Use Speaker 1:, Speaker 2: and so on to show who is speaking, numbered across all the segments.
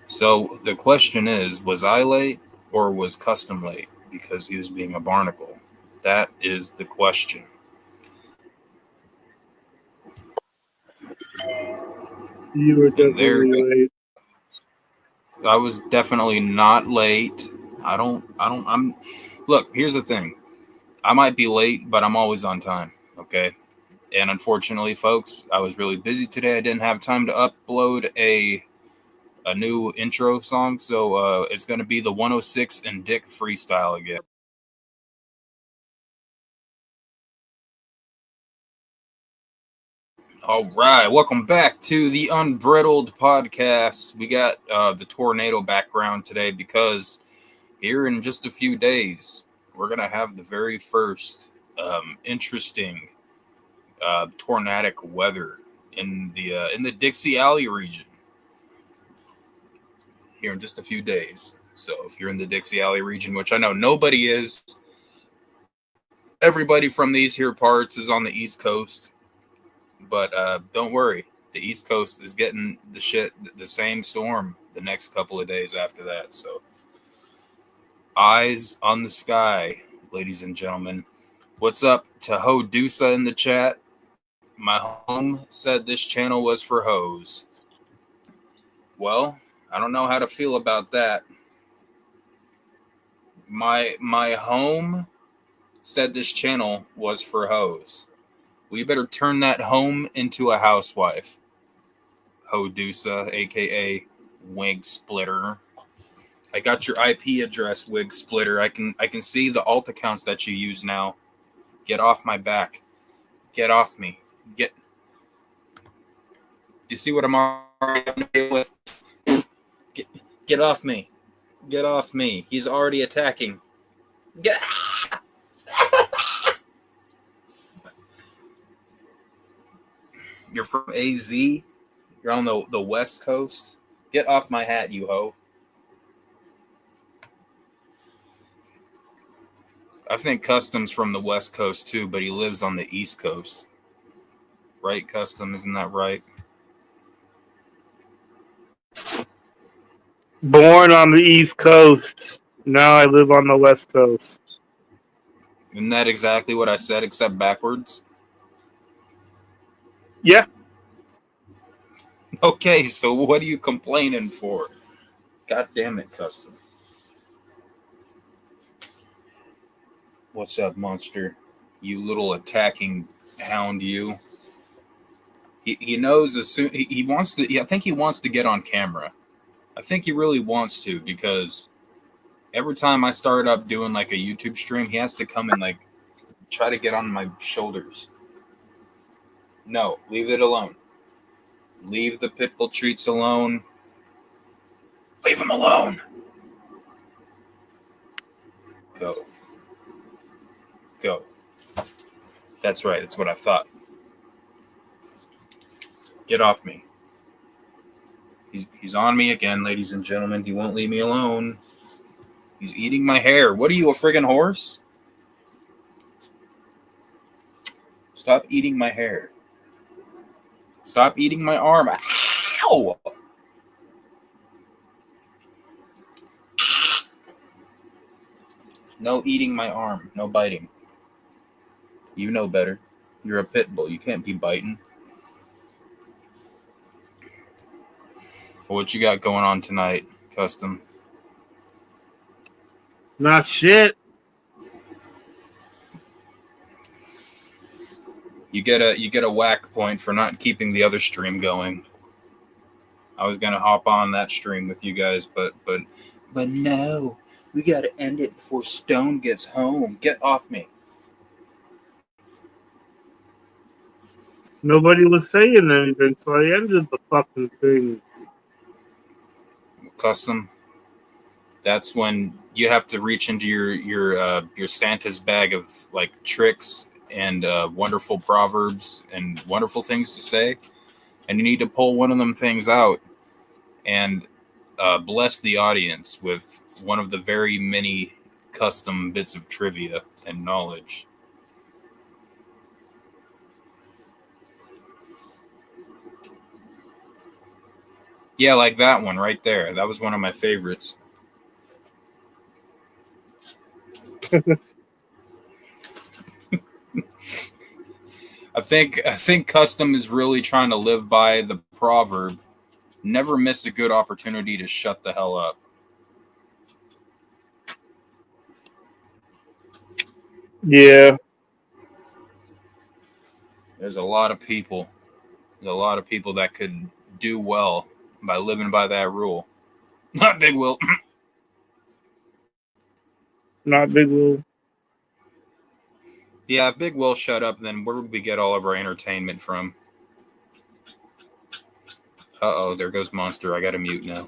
Speaker 1: So the question is, was I late or was Custom late because he was being a barnacle? That is the question.
Speaker 2: You were
Speaker 1: And there
Speaker 2: definitely late.
Speaker 1: I was definitely not late. I'm look, here's the thing. I might be late, but I'm always on time. Okay. And unfortunately, folks, I was really busy today. I didn't have time to upload a new intro song, so it's gonna be the 106 and Dick freestyle again. All right, welcome back to the Unbrittled podcast. We got the tornado background today because here in just a few days we're gonna have the very first interesting tornadic weather in the Dixie Alley region here in just a few days. So if you're in the Dixie Alley region, which I know nobody is, everybody from these here parts is on the East Coast. But don't worry, the East Coast is getting the same storm the next couple of days after that. So, eyes on the sky, ladies and gentlemen. What's up to Hodusa in the chat? My home said this channel was for hoes. Well, I don't know how to feel about that. My home said this channel was for hoes. We better turn that home into a housewife. Hodusa, aka Wig Splitter. I got your IP address, Wig Splitter. I can see the alt accounts that you use now. Get off my back. Get off me. You see what I'm already having to deal with? Get off me. Get off me. He's already attacking. Get. You're from AZ. You're on the West Coast. Get off my hat, you hoe. I think Custom's from the West Coast too, but he lives on the East Coast. Right, Custom? Isn't that right?
Speaker 2: Born on the East Coast. Now I live on the West Coast.
Speaker 1: Isn't that exactly what I said, except backwards?
Speaker 2: Yeah.
Speaker 1: Okay, so what are you complaining for? God damn it, Custom. What's up, monster? You little attacking hound, you. He knows as soon he wants to. I think he wants to get on camera. I think he really wants to because every time I start up doing like a YouTube stream, he has to come and like try to get on my shoulders. No, leave it alone. Leave the pitbull treats alone. Leave him alone. Go. Go. That's right. That's what I thought. Get off me. He's on me again, ladies and gentlemen. He won't leave me alone. He's eating my hair. What are you, a friggin' horse? Stop eating my hair. Stop eating my arm. Ow! No eating my arm. No biting. You know better. You're a pit bull. You can't be biting. What you got going on tonight, Custom?
Speaker 2: Not shit.
Speaker 1: You get a whack point for not keeping the other stream going. I was gonna hop on that stream with you guys, but no, we gotta end it before Stone gets home. Get off me.
Speaker 2: Nobody was saying anything, so I ended the fucking thing.
Speaker 1: Custom. That's when you have to reach into your Santa's bag of like tricks and wonderful proverbs and wonderful things to say, and you need to pull one of them things out and bless the audience with one of the very many custom bits of trivia and knowledge. Yeah, like that one right there. That was one of my favorites. I think Custom is really trying to live by the proverb, never miss a good opportunity to shut the hell up.
Speaker 2: Yeah.
Speaker 1: There's a lot of people. There's a lot of people that could do well by living by that rule. Not Big Will.
Speaker 2: Not Big Will.
Speaker 1: Yeah, if Big Will shut up, then where would we get all of our entertainment from? Uh-oh, there goes Monster. I gotta mute now.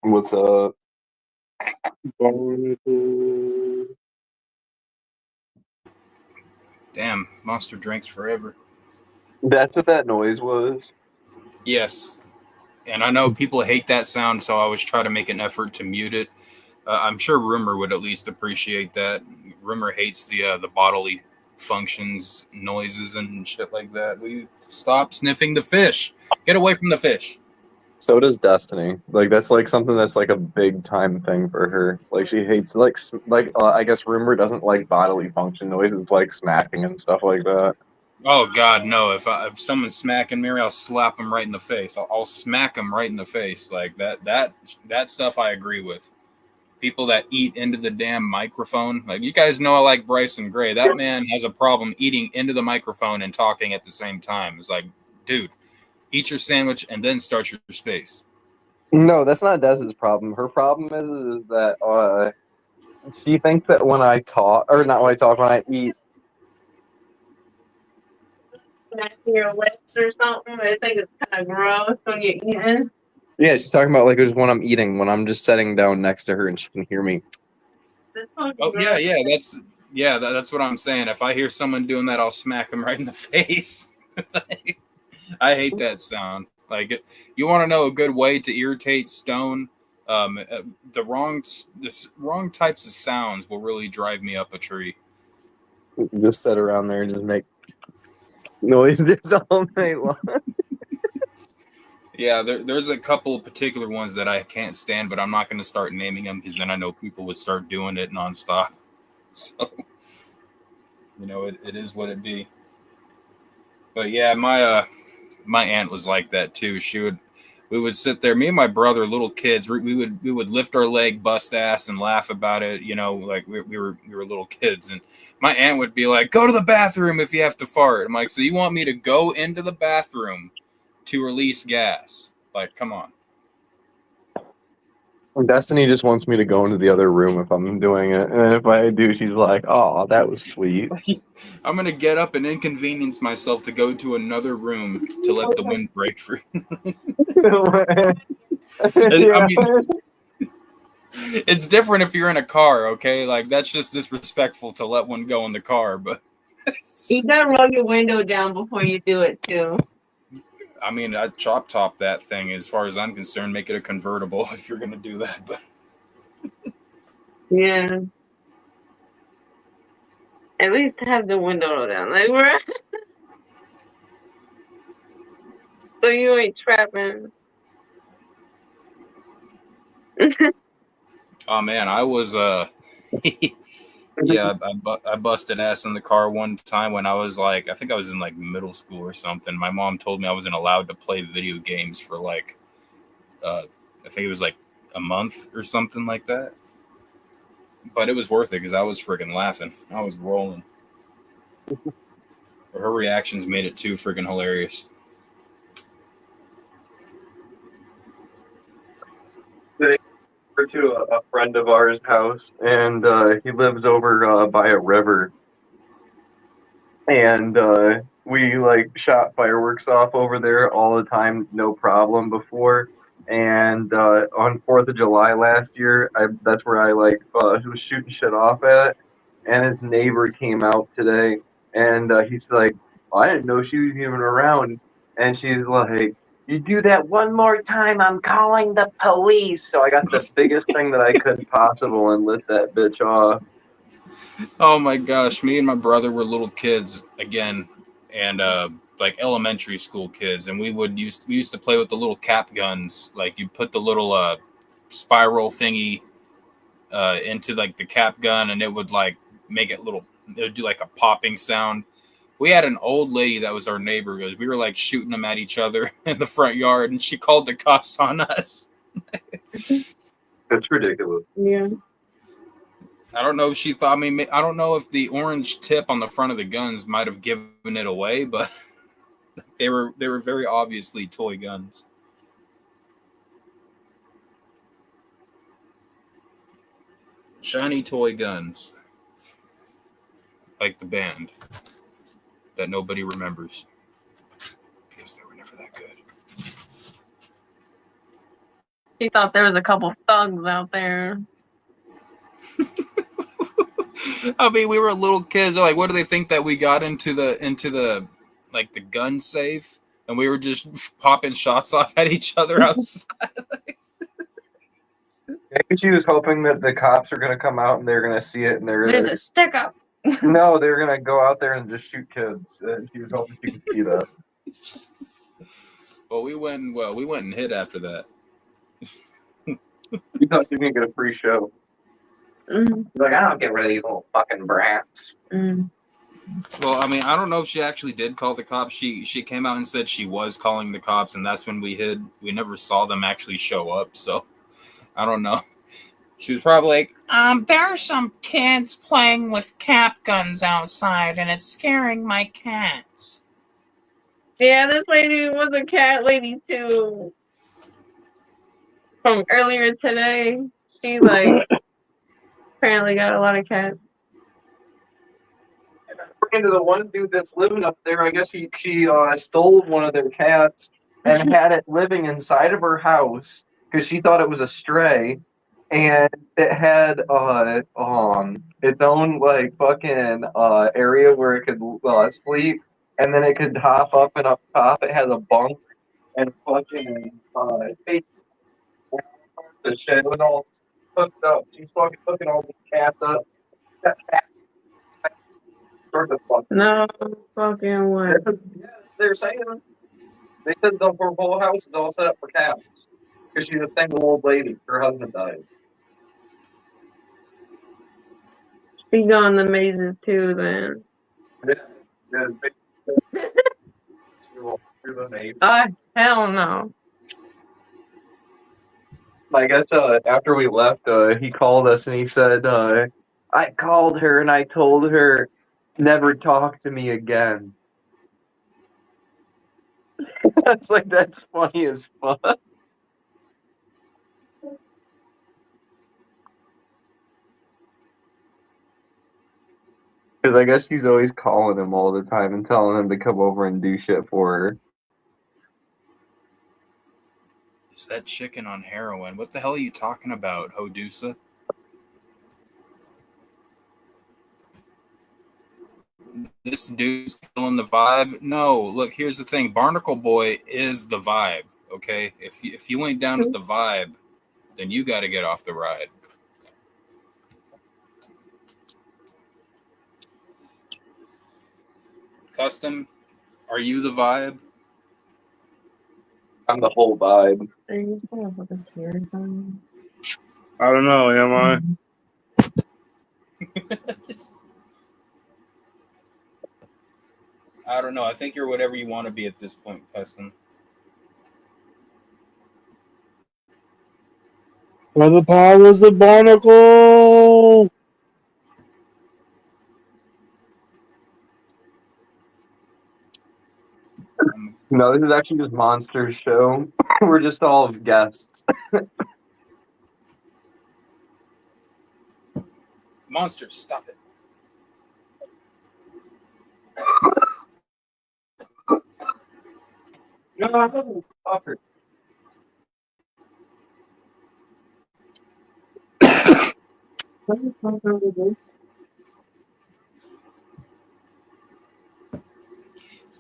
Speaker 3: What's up?
Speaker 1: Damn, Monster drinks forever.
Speaker 3: That's what that noise was.
Speaker 1: Yes. And I know people hate that sound, so I always try to make an effort to mute it. I'm sure Rumor would at least appreciate that. Rumor hates the bodily functions, noises, and shit like that. We stop sniffing the fish. Get away from the fish.
Speaker 3: So does Destiny. Like that's like something that's like a big time thing for her. Like she hates I guess Rumor doesn't like bodily function noises like smacking and stuff like that.
Speaker 1: Oh God, no! If someone's smacking me, I'll slap them right in the face. I'll smack them right in the face like that. That stuff I agree with. People that eat into the damn microphone, like you guys know, I like Bryson Gray. That man has a problem eating into the microphone and talking at the same time. It's like, dude, eat your sandwich and then start your space.
Speaker 3: No, that's not Des's problem. Her problem is that she thinks that when I talk, or not when I talk, when I eat.
Speaker 4: Your lips or something. I think it's kind of gross when you're eating.
Speaker 3: Yeah, she's talking about like just when I'm eating, when I'm just sitting down next to her and she can hear me.
Speaker 1: Oh yeah, that's what I'm saying. If I hear someone doing that, I'll smack them right in the face. I hate that sound. Like, you want to know a good way to irritate Stone? The wrong types of sounds will really drive me up a tree.
Speaker 3: Just sit around there and just make noises all night long.
Speaker 1: Yeah, there's a couple of particular ones that I can't stand, but I'm not going to start naming them because then I know people would start doing it nonstop. So, it is what it be. But yeah, my aunt was like that too. We would sit there, me and my brother, little kids. We would lift our leg, bust ass, and laugh about it. Like we were little kids, and my aunt would be like, "Go to the bathroom if you have to fart." I'm like, "So you want me to go into the bathroom to release gas? Like, come on."
Speaker 3: Destiny just wants me to go into the other room if I'm doing it, and if I do, she's like, "Oh, that was sweet."
Speaker 1: I'm gonna get up and inconvenience myself to go to another room to let the wind break free. I mean, it's different if you're in a car, okay? Like that's just disrespectful to let one go in the car, but
Speaker 4: you gotta roll your window down before you do it too.
Speaker 1: I mean, I'd chop top that thing as far as I'm concerned, make it a convertible if you're gonna do that. But
Speaker 4: yeah, at least have the window down, like we're so you ain't trapping.
Speaker 1: oh man, I was Yeah, I busted ass in the car one time when I was like, I think I was in like middle school or something. My mom told me I wasn't allowed to play video games for like, I think it was like a month or something like that. But it was worth it because I was freaking laughing. I was rolling. Her reactions made it too freaking hilarious.
Speaker 3: Over to a friend of ours' house, and he lives over by a river. And we like shot fireworks off over there all the time, no problem before. And on 4th of July last year, that's where I like was shooting shit off at. And his neighbor came out today, and he's like, "Oh, I didn't know she was even around." And she's like, "You do that one more time, I'm calling the police." So I got the biggest thing that I could possible and lit that bitch off.
Speaker 1: Oh my gosh, me and my brother were little kids again, and like elementary school kids, and we used to play with the little cap guns. Like you put the little spiral thingy into like the cap gun, and it would like make it little. It would do like a popping sound. We had an old lady that was our neighbor. We were like shooting them at each other in the front yard, and she called the cops on us.
Speaker 3: That's ridiculous.
Speaker 4: Yeah.
Speaker 1: I don't know if she thought. I mean, I don't know if the orange tip on the front of the guns might have given it away, but they were very obviously toy guns. Shiny toy guns, like the band that nobody remembers because they were never that good.
Speaker 4: She thought there was a couple thugs out there.
Speaker 1: I mean, we were little kids. Like, what do they think that we got into the like the gun safe, and we were just popping shots off at each other outside?
Speaker 3: Maybe she was hoping that the cops are gonna come out and they're gonna see it and they're
Speaker 4: There's a stick up.
Speaker 3: no, they're gonna go out there and just shoot kids. She was hoping she could see that.
Speaker 1: Well, we went and hid after that.
Speaker 3: You thought you were gonna get a free show.
Speaker 4: Mm.
Speaker 3: Like, I don't get rid of these little fucking brats.
Speaker 4: Mm.
Speaker 1: Well, I mean, I don't know if she actually did call the cops. She came out and said she was calling the cops, and that's when we hid. We never saw them actually show up, so I don't know. She was probably like, there are some kids playing with cap guns outside, and it's scaring my cats.
Speaker 4: Yeah, this lady was a cat lady too. From earlier today. She like apparently got a lot of cats.
Speaker 3: Into the one dude that's living up there, I guess she stole one of their cats and had it living inside of her house because she thought it was a stray, and it had its own like fucking area where it could sleep, and then it could hop up, and up top it has a bunk and fucking the shed was all hooked up. She's fucking hooking all these cats up. That cat sort of fucking.
Speaker 4: No fucking way.
Speaker 3: Yeah, they're saying they said the whole house is all set up for cats because she's a single old lady. Her husband died.
Speaker 4: She going the mazes too then. Hell no.
Speaker 3: I guess after we left, he called us and he said, I called her and I told her never talk to me again. That's funny as fuck. Because I guess she's always calling him all the time and telling him to come over and do shit for her.
Speaker 1: Is that chicken on heroin? What the hell are you talking about, Hodusa? This dude's killing the vibe. No, look, here's the thing. Barnacle Boy is the vibe, okay? If you ain't down with the vibe, then you got to get off the ride. Custom, are you the vibe?
Speaker 3: I'm the whole vibe.
Speaker 4: Are you still with a beard on?
Speaker 2: I don't know, am I?
Speaker 1: I don't know. I think you're whatever you want to be at this point, Custom.
Speaker 2: For the powers of Barnacle!
Speaker 3: No, this is actually just Monster's show. We're just all guests.
Speaker 1: Monster, stop it.
Speaker 3: No, I haven't offered.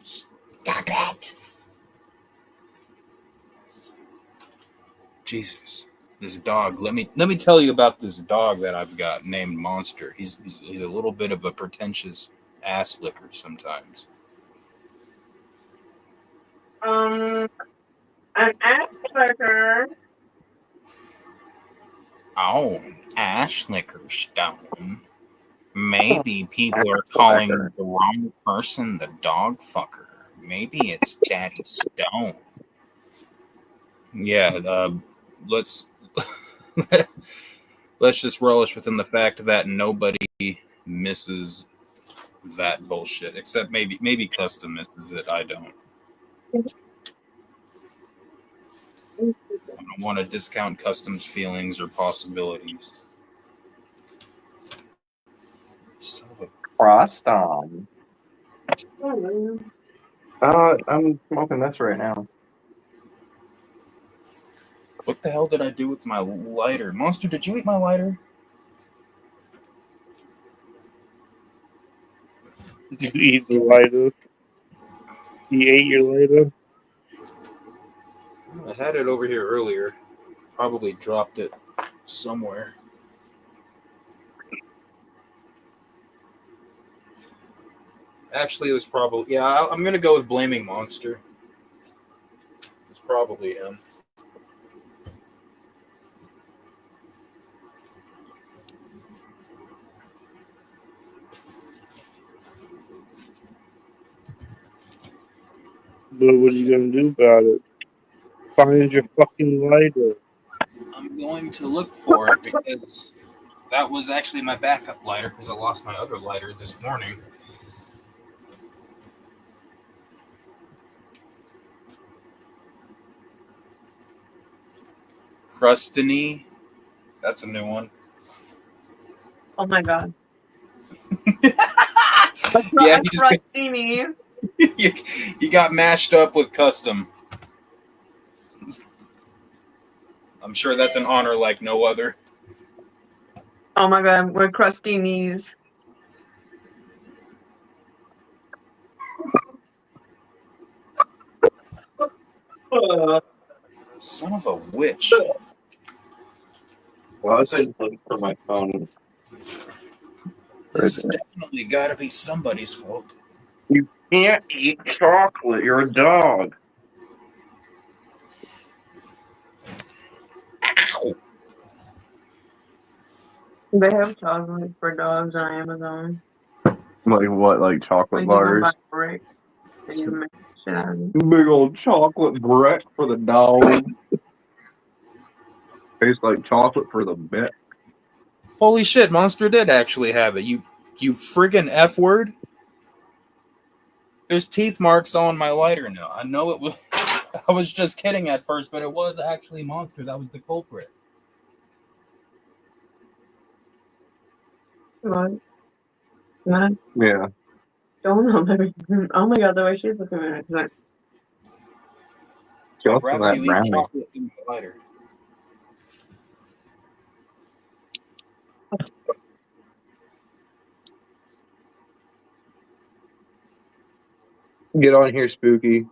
Speaker 1: Stop it. Jesus. This dog. Let me tell you about this dog that I've got named Monster. He's a little bit of a pretentious ass licker sometimes.
Speaker 4: An ass licker.
Speaker 1: Oh, ass licker stone. Maybe people are calling the wrong person the dog fucker. Maybe it's Daddy Stone. Yeah, let's let's just relish within the fact that nobody misses that bullshit, except maybe Custom misses it. I don't. I don't want to discount Custom's feelings or possibilities. Son of a
Speaker 3: Frost on. I'm smoking this right now.
Speaker 1: What the hell did I do with my lighter? Monster, did you eat my lighter?
Speaker 2: Did you eat the lighter? You ate your lighter?
Speaker 1: I had it over here earlier. Probably dropped it somewhere. Actually, it was probably... Yeah, I'm going to go with blaming Monster. It's probably him.
Speaker 2: But what are you gonna do about it? Find your fucking lighter.
Speaker 1: I'm going to look for it because that was actually my backup lighter because I lost my other lighter this morning. Crustiny. That's a new one.
Speaker 4: Oh my god.
Speaker 1: Yeah, he just
Speaker 4: Crustini.
Speaker 1: you got mashed up with Custom. I'm sure that's an honor like no other.
Speaker 4: Oh my god, we're crusty knees.
Speaker 1: Son of a witch.
Speaker 3: Well, I was looking for my phone.
Speaker 1: This has definitely got to be somebody's fault.
Speaker 3: You can't eat chocolate. You're a dog.
Speaker 1: Ow.
Speaker 4: They have chocolate for dogs on Amazon.
Speaker 3: Like what? Like chocolate
Speaker 4: Like you can
Speaker 3: bars?
Speaker 4: buy a brick and you make shit out of it.
Speaker 3: Big old chocolate brick for the dog. Tastes like chocolate for the bet.
Speaker 1: Holy shit, Monster did actually have it. You friggin' F word. There's teeth marks on my lighter now. I know it was. I was just kidding at first, but it was actually Monster. That was the culprit.
Speaker 4: What? What?
Speaker 3: Yeah.
Speaker 4: Don't know, baby. Oh my god, the way she's looking at it. Like,
Speaker 3: Just
Speaker 1: Rather
Speaker 3: that
Speaker 1: you eat
Speaker 3: brownie.
Speaker 1: chocolate than my lighter.
Speaker 3: Get on here, Spooky.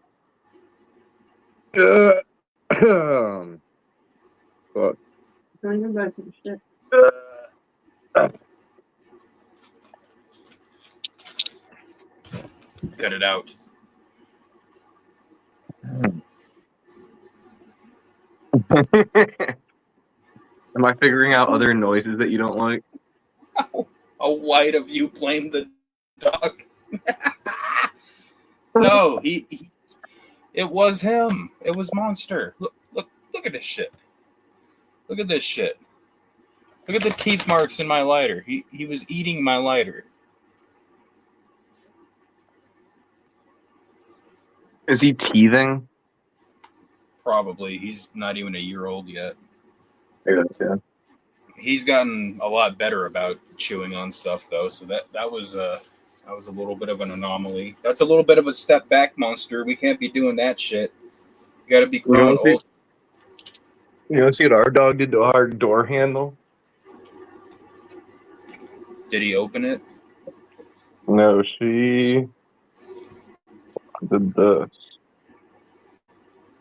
Speaker 3: Fuck.
Speaker 4: bring her back to the shit.
Speaker 1: Cut it out.
Speaker 3: Am I figuring out other noises that you don't like?
Speaker 1: Oh How white of you blame the dog? No, he it was him. It was Monster. Look at this shit. Look at this shit. Look at the teeth marks in my lighter. He was eating my lighter.
Speaker 3: Is he teething?
Speaker 1: Probably. He's not even a year old yet.
Speaker 3: Yeah.
Speaker 1: He's gotten a lot better about chewing on stuff though, so that was a little bit of an anomaly. That's a little bit of a step back, Monster. We can't be doing that shit. You gotta be grown old.
Speaker 3: You want to see what our dog did to our door handle?
Speaker 1: Did he open it?
Speaker 3: No, she did this.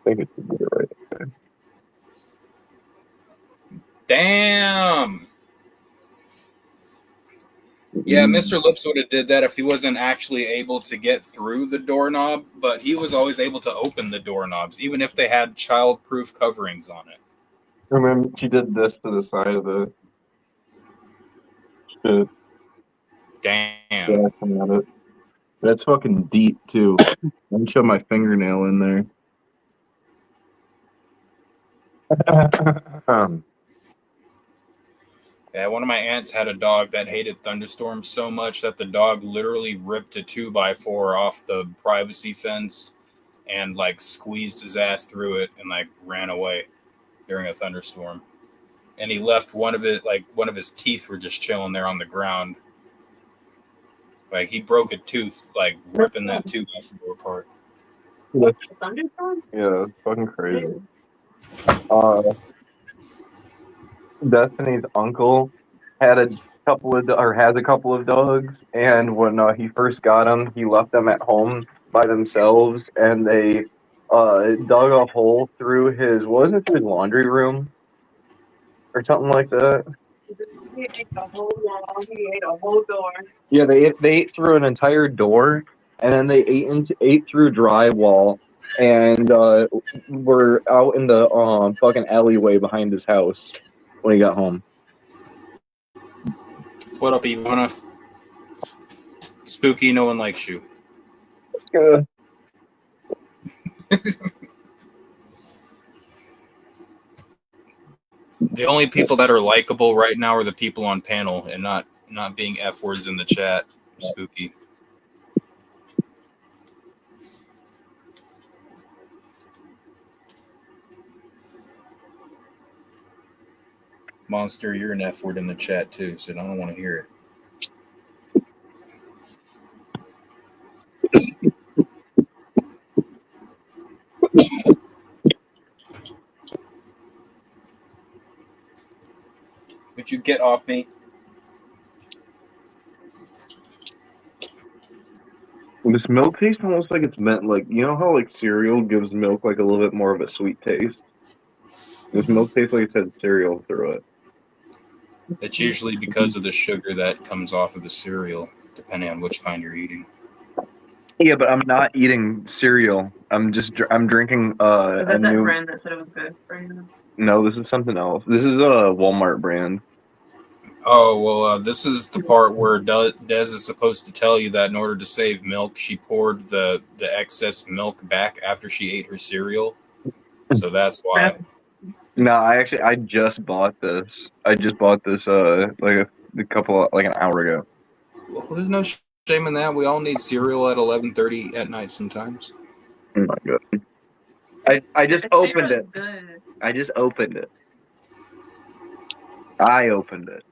Speaker 3: I think it's right there.
Speaker 1: Damn. Yeah, Mr. Lips would have did that if he wasn't actually able to get through the doorknob, but he was always able to open the doorknobs, even if they had child-proof coverings on it.
Speaker 3: And then she did this to the side of the shit.
Speaker 1: Damn.
Speaker 3: Yeah, coming at it. That's fucking deep too. Let me show my fingernail in there.
Speaker 1: Yeah, one of my aunts had a dog that hated thunderstorms so much that the dog literally ripped a 2x4 off the privacy fence and like squeezed his ass through it and like ran away during a thunderstorm. And he left one of his teeth were just chilling there on the ground. Like he broke a tooth, like ripping that 2x4 apart.
Speaker 4: Thunderstorm?
Speaker 3: Yeah, it's fucking crazy. Destiny's uncle has a couple of dogs, and when he first got them, he left them at home by themselves, and they dug a hole through his laundry room or something like that.
Speaker 4: He ate the whole wall. He ate a whole door.
Speaker 3: Yeah, they ate through an entire door, and then they ate through drywall, and were out in the fucking alleyway behind his house when he got home.
Speaker 1: What up, Ivana? Spooky, no one likes you.
Speaker 3: Good.
Speaker 1: The only people that are likable right now are the people on panel and not being F words in the chat. Spooky. Monster, you're an F word in the chat too, so I don't want to hear it. Would you get off me?
Speaker 3: This milk tastes almost like it's meant, like, you know how like cereal gives milk like a little bit more of a sweet taste? This milk tastes like it had cereal through it.
Speaker 1: It's usually because of the sugar that comes off of the cereal, depending on which kind you're eating.
Speaker 3: Yeah, but I'm not eating cereal. I'm drinking
Speaker 4: Was that
Speaker 3: a new
Speaker 4: brand that said it was good for you?
Speaker 3: No, this is something else. This is a Walmart brand.
Speaker 1: Oh, well, this is the part where Des is supposed to tell you that in order to save milk, she poured the excess milk back after she ate her cereal. So that's why.
Speaker 3: No, I just bought this. I just bought this like an hour ago.
Speaker 1: Well, there's no shame in that. We all need cereal at 11:30 at night sometimes.
Speaker 3: Oh my god. I just opened it.
Speaker 4: Good.
Speaker 3: I just opened it. I opened it.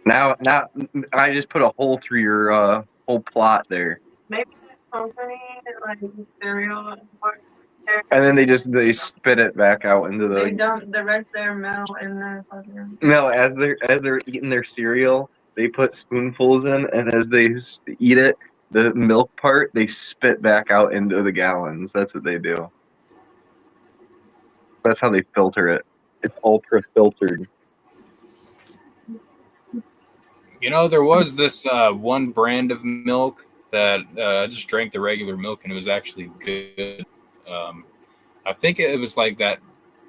Speaker 3: Now I just put a hole through your whole plot there.
Speaker 4: Maybe that company like cereal.
Speaker 3: And then they spit it back out into
Speaker 4: They
Speaker 3: the.
Speaker 4: dump the rest of their milk in their fucking.
Speaker 3: No, as they're eating their cereal, they put spoonfuls in, and as they eat it, the milk part they spit back out into the gallons. That's what they do. That's how they filter it. It's ultra filtered.
Speaker 1: You know, there was this one brand of milk that I just drank the regular milk, and it was actually good. I think it was like that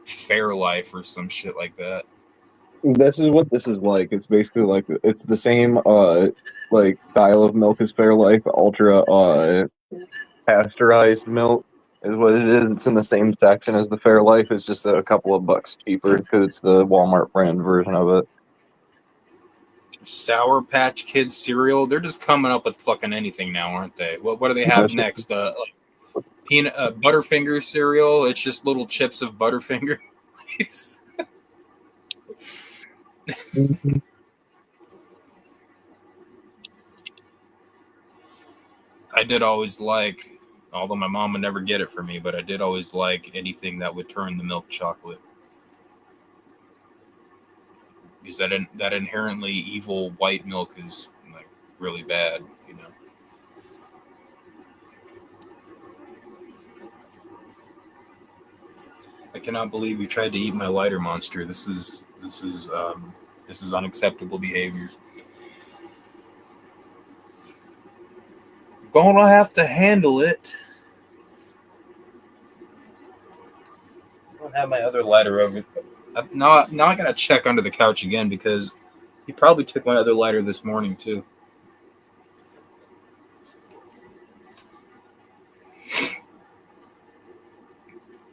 Speaker 1: Fairlife or some shit like that.
Speaker 3: This is what this is like. It's basically like it's the same like style of milk as Fairlife, ultra pasteurized milk is what it is. It's in the same section as the Fairlife. It's just a couple of bucks cheaper because it's the Walmart brand version of it.
Speaker 1: Sour Patch Kids cereal. They're just coming up with fucking anything now, aren't they? What do they have next? Like peanut Butterfinger cereal. It's just little chips of Butterfinger. I did always like, although my mom would never get it for me, but I did always like anything that would turn the milk chocolate. Because that inherently evil white milk is like really bad, you know. I cannot believe you tried to eat my lighter, monster. This is unacceptable behavior. Gonna have to handle it. I don't have my other lighter over. Now I gotta check under the couch again because he probably took my other lighter this morning too.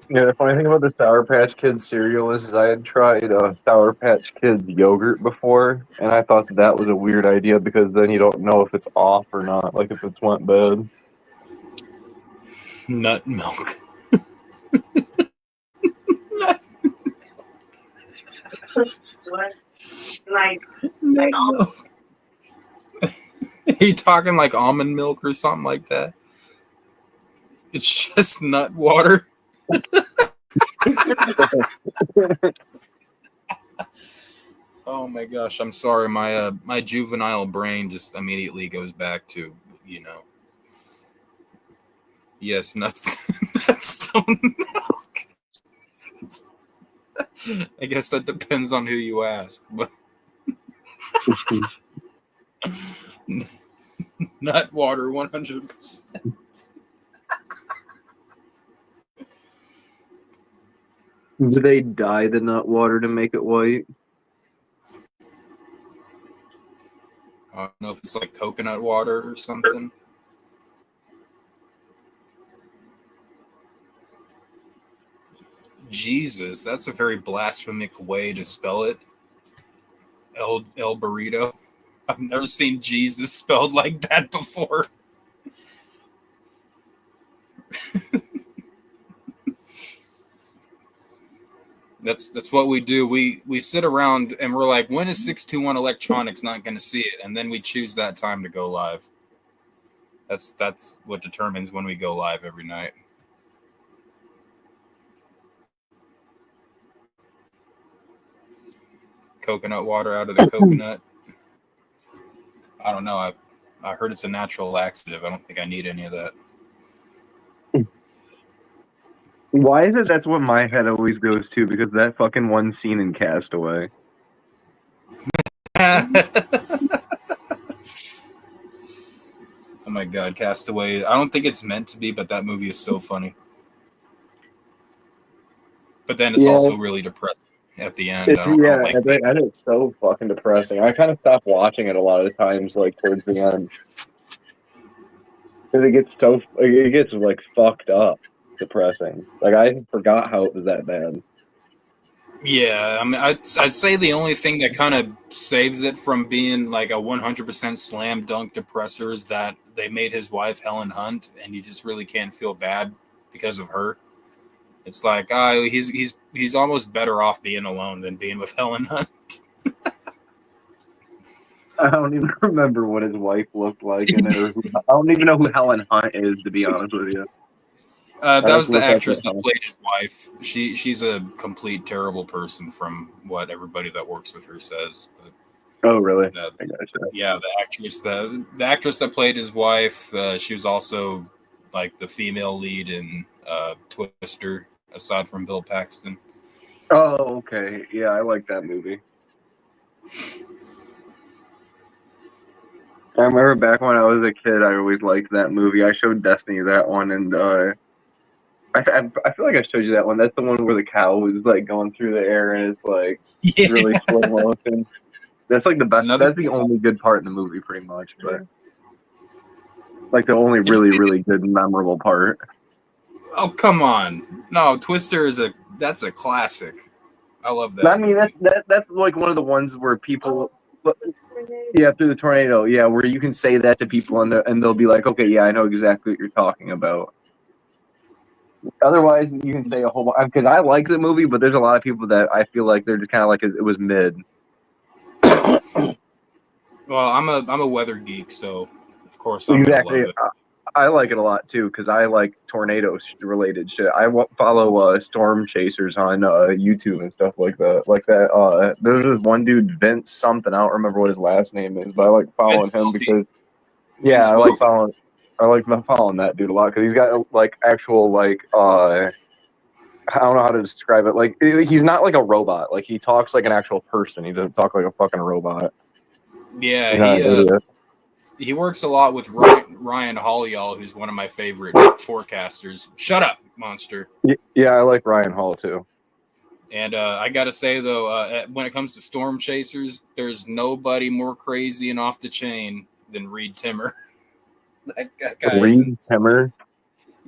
Speaker 3: Yeah, the funny thing about the Sour Patch Kids cereal is I had tried Sour Patch Kids yogurt before, and I thought that was a weird idea because then you don't know if it's off or not, like if it's went bad.
Speaker 1: Nut milk.
Speaker 4: What? Like
Speaker 1: Nut milk. Are you talking like almond milk or something like that? It's just nut water. Oh my gosh, I'm sorry. My juvenile brain just immediately goes back to, you know. Yes, nuts don't milk. I guess that depends on who you ask, but nut water 100%.
Speaker 3: Do they dye the nut water to make it white?
Speaker 1: I don't know if it's like coconut water or something. Jesus, that's a very blasphemic way to spell it. El burrito. I've never seen Jesus spelled like that before. That's what we do. We sit around and we're like, when is 621 Electronics not going to see it? And then we choose that time to go live. That's what determines when we go live every night. Coconut water out of the coconut. I don't know. I heard it's a natural laxative. I don't think I need any of that.
Speaker 3: Why is it that's what my head always goes to? Because that fucking one scene in Castaway.
Speaker 1: Oh my god, Castaway. I don't think it's meant to be, but that movie is so funny. But then it's also really depressing at the end.
Speaker 3: And it's so fucking depressing. I kind of stopped watching it a lot of times, like towards the end, because it gets like fucked up, depressing. Like I forgot how it was that bad.
Speaker 1: Yeah, I mean, I'd say the only thing that kind of saves it from being like a 100% slam dunk depressor is that they made his wife Helen Hunt, and you just really can't feel bad because of her. It's like, he's almost better off being alone than being with Helen Hunt.
Speaker 3: I don't even remember what his wife looked like in it. I don't even know who Helen Hunt is, to be honest with you.
Speaker 1: That was the actress that played his wife. She's a complete terrible person from what everybody that works with her says. But,
Speaker 3: oh, really?
Speaker 1: Yeah, the actress that played his wife. She was also like the female lead in Twister, aside from Bill Paxton.
Speaker 3: Oh, okay. Yeah, I like that movie. I remember back when I was a kid, I always liked that movie. I showed Destiny that one, and I feel like I showed you that one. That's the one where the cow was like going through the air and it's like
Speaker 1: Yeah.
Speaker 3: really slow motion. That's like the best.
Speaker 1: Another-
Speaker 3: That's the only good part in the movie, pretty much. But like the only really good memorable part.
Speaker 1: Oh, come on. No, Twister that's a classic. I love that.
Speaker 3: I mean, that's like one of the ones where people, yeah, through the tornado, yeah, where you can say that to people and they'll be like, okay, yeah, I know exactly what you're talking about. Otherwise, you can say a whole bunch because I like the movie, but there's a lot of people that I feel like they're just kind of like it was mid.
Speaker 1: Well, I'm a weather geek, so of course I'm
Speaker 3: Exactly.
Speaker 1: gonna love it.
Speaker 3: I like it a lot too because I like tornado related shit. I follow storm chasers on YouTube and stuff like that. Like that. There's this one dude, Vince something. I don't remember what his last name is, but I like following
Speaker 1: Vince
Speaker 3: him
Speaker 1: Welty.
Speaker 3: because
Speaker 1: Vince
Speaker 3: I
Speaker 1: Welty.
Speaker 3: like following that dude a lot because he's got like actual like I don't know how to describe it. Like he's not like a robot. Like he talks like an actual person. He doesn't talk like a fucking robot.
Speaker 1: Yeah,
Speaker 3: He's not an idiot.
Speaker 1: he works a lot with Ryan Holiall, who's one of my favorite forecasters. Shut up, monster.
Speaker 3: Yeah, I like Ryan Hall too.
Speaker 1: And I gotta say though, when it comes to storm chasers, there's nobody more crazy and off the chain than Reed Timmer. That guy is
Speaker 3: Reed Timmer.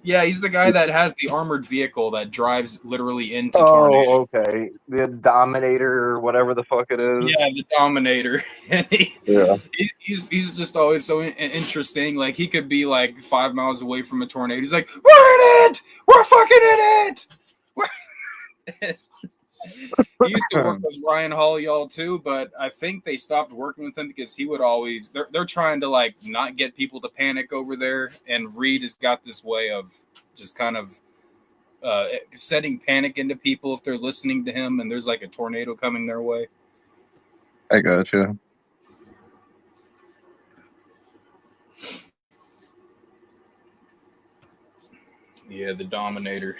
Speaker 1: Yeah, he's the guy that has the armored vehicle that drives literally into tornadoes.
Speaker 3: Oh, okay. The Dominator or whatever the fuck it is.
Speaker 1: Yeah, the Dominator.
Speaker 3: Yeah.
Speaker 1: He's just always so interesting. Like he could be like 5 miles away from a tornado. He's like, "We're in it. We're fucking in it." He used to work with Ryan Holiall too, but I think they stopped working with him because he would always they're trying to like not get people to panic over there, and Reed has got this way of just kind of setting panic into people if they're listening to him and there's like a tornado coming their way.
Speaker 3: I gotcha.
Speaker 1: Yeah, the Dominator.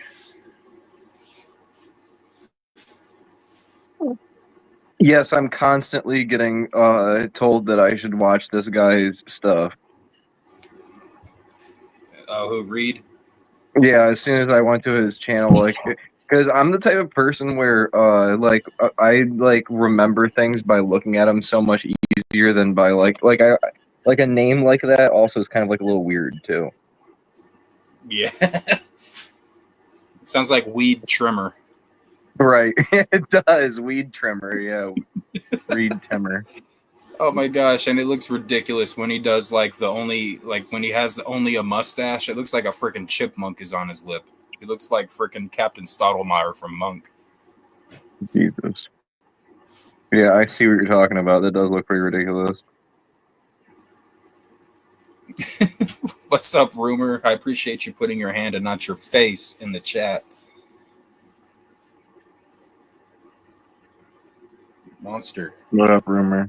Speaker 3: Yes, I'm constantly getting told that I should watch this guy's stuff.
Speaker 1: Who Reed?
Speaker 3: Yeah, as soon as I went to his channel, like, because I'm the type of person where, I like remember things by looking at them so much easier than by like a name like that. Also, is kind of like a little weird too.
Speaker 1: Yeah. Sounds like weed trimmer.
Speaker 3: Right, it does. Weed trimmer, yeah, Reed Timmer.
Speaker 1: Oh my gosh, and it looks ridiculous when he does when he has only a mustache. It looks like a freaking chipmunk is on his lip. He looks like freaking Captain Stottlemyre from Monk.
Speaker 3: Jesus. Yeah, I see what you're talking about. That does look pretty ridiculous.
Speaker 1: What's up, Rumor? I appreciate you putting your hand and not your face in the chat. Monster.
Speaker 3: What up, Rumor?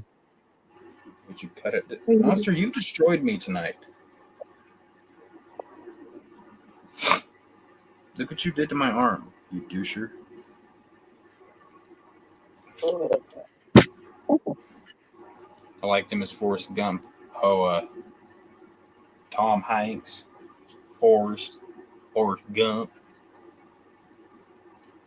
Speaker 1: Would you cut it? Monster, you destroyed me tonight. Look what you did to my arm, you doucher. I liked him as Forrest Gump. Tom Hanks. Forrest Gump.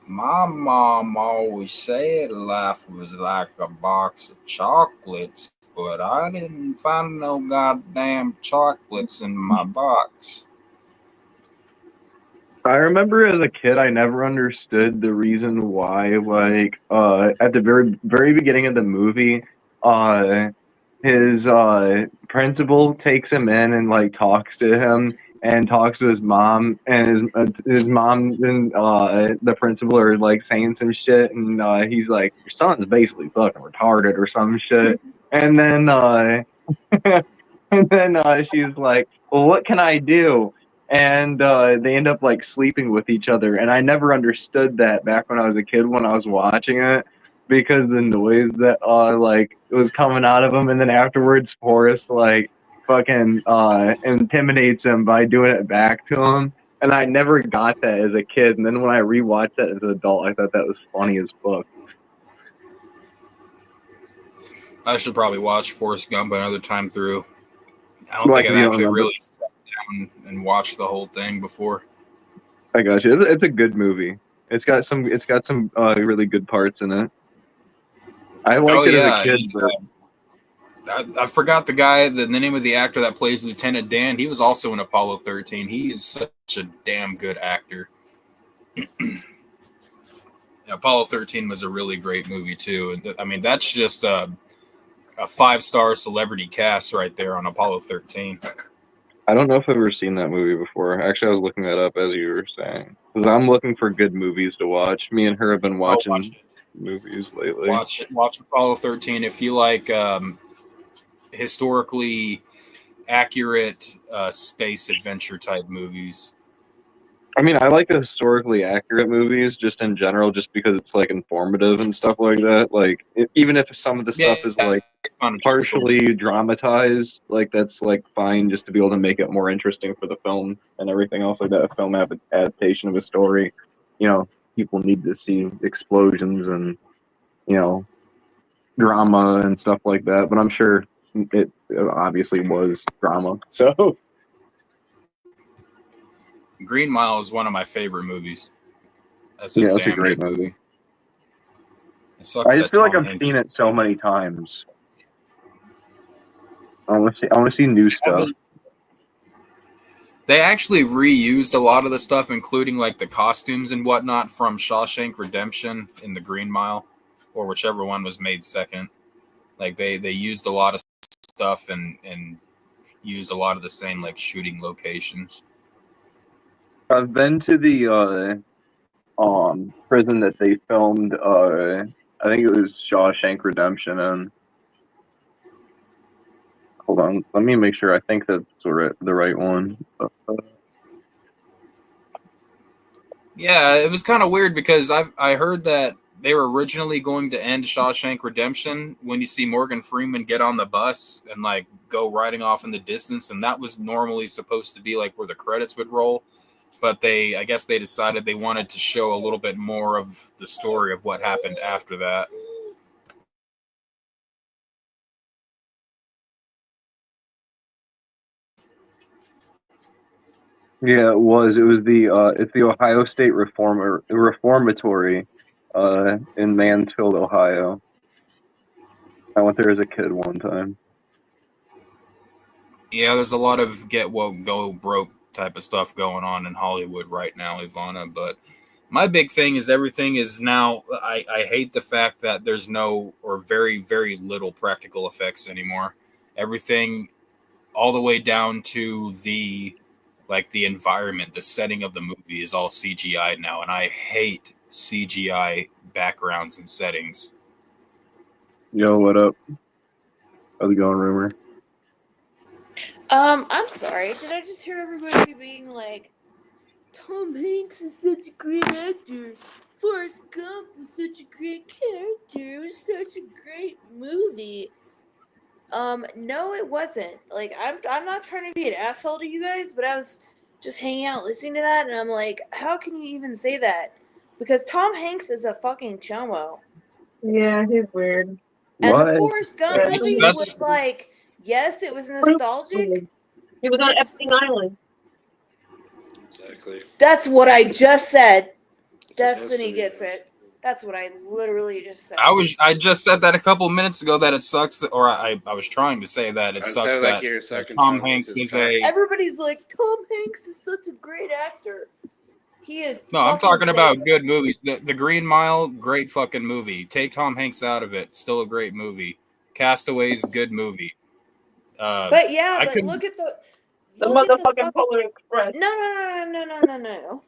Speaker 1: My mom always said life was like a box of chocolates, but I didn't find no goddamn chocolates in my box.
Speaker 3: I remember as a kid, I never understood the reason why, like, at the very beginning of the movie, his principal takes him in and like talks to him and talks to his mom, and his mom and the principal are like saying some shit, and he's like, "Your son's basically fucking retarded" or some shit, and then she's like, "Well, what can I do?" And they end up like sleeping with each other, and I never understood that back when I was a kid when I was watching it, because the noise that like was coming out of him, and then afterwards Forrest like fucking intimidates him by doing it back to him, and I never got that as a kid, and then when I rewatched that as an adult, I thought that was funny as fuck.
Speaker 1: I should probably watch Forrest Gump another time through. I don't think I've actually really sat down and watched the whole thing before.
Speaker 3: I got you. It's a good movie. It's got some really good parts in it. I liked it as a kid, but
Speaker 1: I forgot the guy, the name of the actor that plays Lieutenant Dan. He was also in Apollo 13. He's such a damn good actor. Apollo 13 was a really great movie too. I mean, that's just a 5-star celebrity cast right there on Apollo 13.
Speaker 3: I don't know if I've ever seen that movie before. Actually, I was looking that up as you were saying. Because I'm looking for good movies to watch. Me and her have been watching movies lately.
Speaker 1: Watch Apollo 13 if you like historically accurate space adventure type movies.
Speaker 3: I mean, I like the historically accurate movies just in general, just because it's like informative and stuff like that. Like, even if some of the stuff is like partially dramatized, like that's like fine, just to be able to make it more interesting for the film and everything else like that. A film adaptation of a story, people need to see explosions and drama and stuff like that. But I'm sure it obviously was drama, so.
Speaker 1: Green Mile is one of my favorite movies.
Speaker 3: It's a great movie.
Speaker 1: I
Speaker 3: just feel like I've seen it so many times. I want to see new stuff.
Speaker 1: They actually reused a lot of the stuff, including like the costumes and whatnot from Shawshank Redemption in the Green Mile, or whichever one was made second. Like they used a lot of stuff and used a lot of the same like shooting locations.
Speaker 3: I've been to the prison that they filmed. I think it was Shawshank Redemption. And hold on, let me make sure. I think that's the right one.
Speaker 1: Yeah, it was kind of weird because I heard that they were originally going to end Shawshank Redemption when you see Morgan Freeman get on the bus and like go riding off in the distance, and that was normally supposed to be like where the credits would roll. But I guess they decided they wanted to show a little bit more of the story of what happened after that.
Speaker 3: Yeah, it was. It was it's the Ohio State Reformatory in Mansfield, Ohio. I went there as a kid one time.
Speaker 1: Yeah, there's a lot of get woke, go broke type of stuff going on in Hollywood right now, Ivana. But my big thing is everything is now. I hate the fact that there's no or very, very little practical effects anymore. Everything, all the way down to the environment, the setting of the movie is all CGI now, and I hate CGI backgrounds and settings.
Speaker 3: Yo, what up? How's it going, Rumor?
Speaker 5: I'm sorry. Did I just hear everybody being like, Tom Hanks is such a great actor. Forrest Gump was such a great character. It was such a great movie. No, it wasn't. Like, I'm not trying to be an asshole to you guys, but I was just hanging out listening to that, and I'm like, how can you even say that? Because Tom Hanks is a fucking chomo.
Speaker 4: Yeah, he's weird.
Speaker 5: And
Speaker 3: What?
Speaker 5: the Forrest Gump movie was like, yes, it was nostalgic.
Speaker 4: He was on Epstein Island.
Speaker 6: Exactly.
Speaker 5: That's what I just said. Destiny gets it. That's what I literally just said.
Speaker 1: I just said that a couple minutes ago that it sucks that, or I was trying to say that it sucks that Tom Hanks is a.
Speaker 5: Everybody's like, Tom Hanks is such a great actor. He is.
Speaker 1: No, I'm talking about good movies. The Green Mile, great fucking movie. Take Tom Hanks out of it, still a great movie. Castaways, good movie.
Speaker 5: But yeah, but look at the
Speaker 4: motherfucking Polar Express.
Speaker 5: No.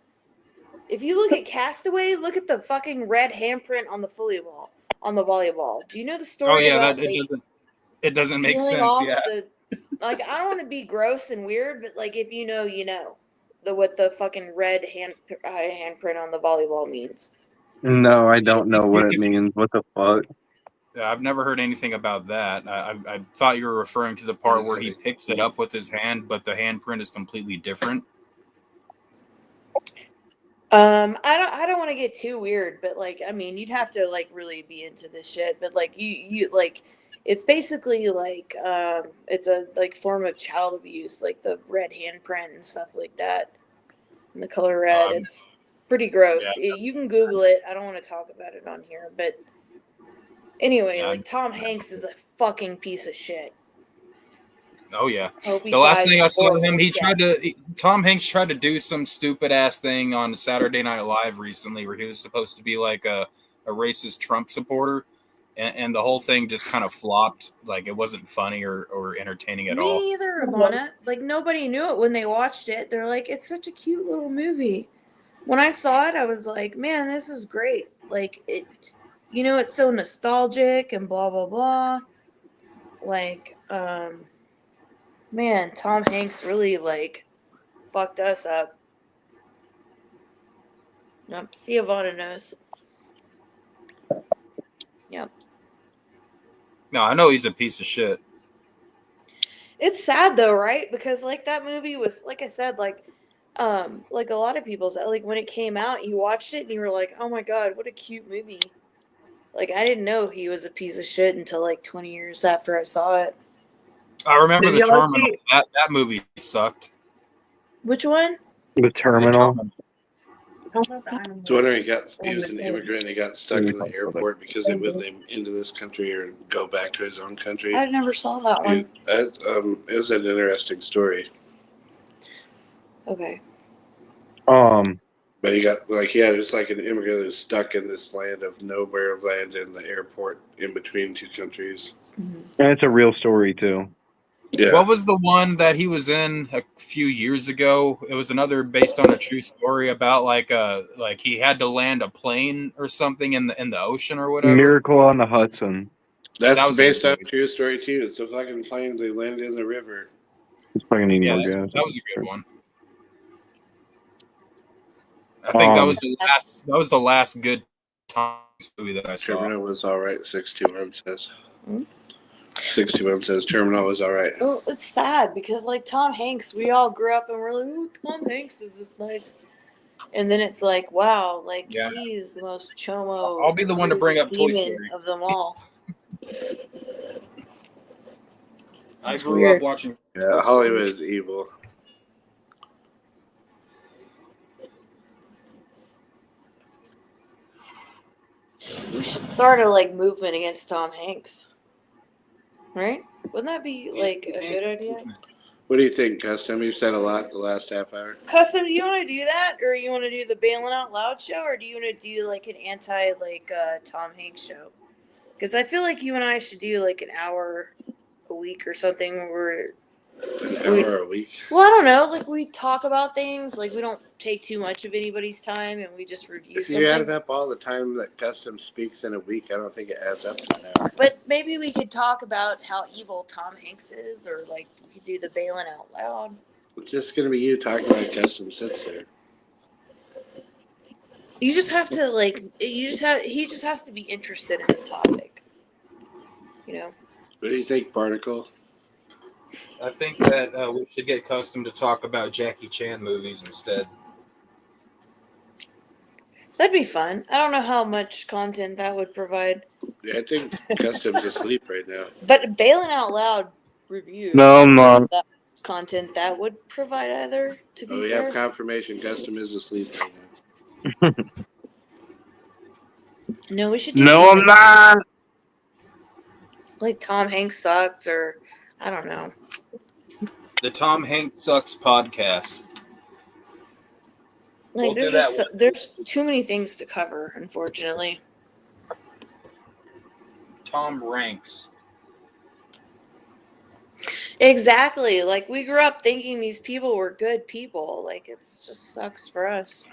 Speaker 5: If you look at Castaway, look at the fucking red handprint on the volleyball. Do you know the story?
Speaker 1: Oh yeah,
Speaker 5: about,
Speaker 1: it doesn't make sense. Yeah.
Speaker 5: I don't want to be gross and weird, but like if you know, you know, what the fucking red handprint on the volleyball means.
Speaker 3: No, I don't know what it means. What the fuck?
Speaker 1: I've never heard anything about that. I thought you were referring to the part where he picks it up with his hand, but the handprint is completely different.
Speaker 5: I don't want to get too weird, but like, I mean, you'd have to like really be into this shit, but like you like, it's basically like, it's a like form of child abuse, like the red handprint and stuff like that. in The Color Red.
Speaker 1: Um,
Speaker 5: It's pretty gross.
Speaker 1: yeah.
Speaker 5: You can Google it. I don't want to talk about it on here, but anyway,
Speaker 1: Yeah,
Speaker 5: like Tom Hanks is a fucking piece of shit.
Speaker 1: Oh yeah.
Speaker 5: Hope he
Speaker 1: The last
Speaker 5: dies
Speaker 1: thing I saw of him,
Speaker 5: horribly death.
Speaker 1: Tom Hanks tried to do some stupid ass thing on Saturday Night Live recently where he was supposed to be like a racist Trump supporter, and the whole thing just kind of flopped. Like it wasn't funny or entertaining at all.
Speaker 5: Me neither, Ivana. Like nobody knew it when they watched it. They're like, it's such a cute little movie. When I saw it, I was like, man, this is great. Like it, you know, it's so nostalgic and blah blah blah. Like, man, Tom Hanks really like fucked us up. Yep. See, Ivana knows. Yep.
Speaker 1: No, I know he's a piece of shit.
Speaker 5: It's sad though, right? Because like that movie was, like I said, like a lot of people said, like when it came out, you watched it and you were like, oh my god, what a cute movie. Like I didn't know he was a piece of shit until like 20 years after I saw it.
Speaker 1: I remember
Speaker 3: Did
Speaker 1: The
Speaker 3: you like
Speaker 1: Terminal. That movie sucked.
Speaker 5: Which one?
Speaker 2: The Terminal.
Speaker 6: So when he was an immigrant, he got stuck in the airport because they wouldn't let him into this country or go back to his own country.
Speaker 5: I never saw that one.
Speaker 6: It was an interesting story.
Speaker 5: Okay.
Speaker 6: But he got it was like an immigrant who was stuck in this land of nowhere land in the airport in between two countries.
Speaker 5: Mhm.
Speaker 2: And it's a real story too.
Speaker 6: Yeah.
Speaker 1: What was the one that he was in a few years ago? It was another based on a true story about like he had to land a plane or something in the ocean or whatever.
Speaker 2: Miracle on the Hudson.
Speaker 6: That's
Speaker 1: that was
Speaker 6: based
Speaker 1: a
Speaker 6: on
Speaker 1: good
Speaker 6: a true story too. It's a fucking plane. They landed in the river.
Speaker 2: It's fucking need
Speaker 1: Yeah,
Speaker 2: more gas.
Speaker 1: that was a good one. I think that was the last good Tom Hanks movie that I saw.
Speaker 6: Terminal was all right. 621 says.
Speaker 5: Hmm?
Speaker 6: 621 says Terminal was all right.
Speaker 5: Well, it's sad because like Tom Hanks, we all grew up and we're like, oh, Tom Hanks is this nice. And then it's like, wow, like
Speaker 1: Yeah.
Speaker 5: he's the most chomo.
Speaker 1: I'll be the one to bring up Toy
Speaker 5: demon
Speaker 1: Story.
Speaker 5: of them all.
Speaker 1: I
Speaker 5: That's
Speaker 1: grew
Speaker 5: weird.
Speaker 1: up watching.
Speaker 6: Yeah, Hollywood is evil.
Speaker 5: We should start a like movement against Tom Hanks. Right? Wouldn't that be like a good idea?
Speaker 6: What do you think, Custom? You've said a lot the last half hour.
Speaker 5: Custom, do you want to do that, or you want to do the Bailing Out Loud show, or do you want to do like an anti Tom Hanks show? Because I feel like you and I should do like an hour a week or something where we're
Speaker 6: An hour a week.
Speaker 5: well, I don't know, like we talk about things, like we don't take too much of anybody's time, and we just review
Speaker 6: If
Speaker 5: something.
Speaker 6: you added up all the time that Custom speaks in a week, I don't think it adds up to an hour.
Speaker 5: But maybe we could talk about how evil Tom Hanks is, or like we could do the Bailing Out Loud.
Speaker 6: It's just going to be you talking about Custom sits there.
Speaker 5: You just have to like he just has to be interested in the topic. You know?
Speaker 6: What do you think, Barnacle?
Speaker 1: I think that we should get Custom to talk about Jackie Chan movies instead.
Speaker 5: That'd be fun. I don't know how much content that would provide.
Speaker 6: Yeah, I think Custom's asleep right now.
Speaker 5: But Bailing Out Loud reviews.
Speaker 2: No, I'm not.
Speaker 5: That content that would provide either, to be
Speaker 6: Oh, we
Speaker 5: fair.
Speaker 6: have confirmation. Custom is asleep right now.
Speaker 5: No, we should do
Speaker 2: No, I'm
Speaker 5: something
Speaker 2: not.
Speaker 5: like Tom Hanks sucks, or I don't know.
Speaker 1: The Tom Hanks Sucks podcast.
Speaker 5: Like
Speaker 1: We'll do
Speaker 5: there's
Speaker 1: that
Speaker 5: just there's too many things to cover, unfortunately.
Speaker 1: Tom Ranks.
Speaker 5: Exactly. Like we grew up thinking these people were good people. Like it's just sucks for us.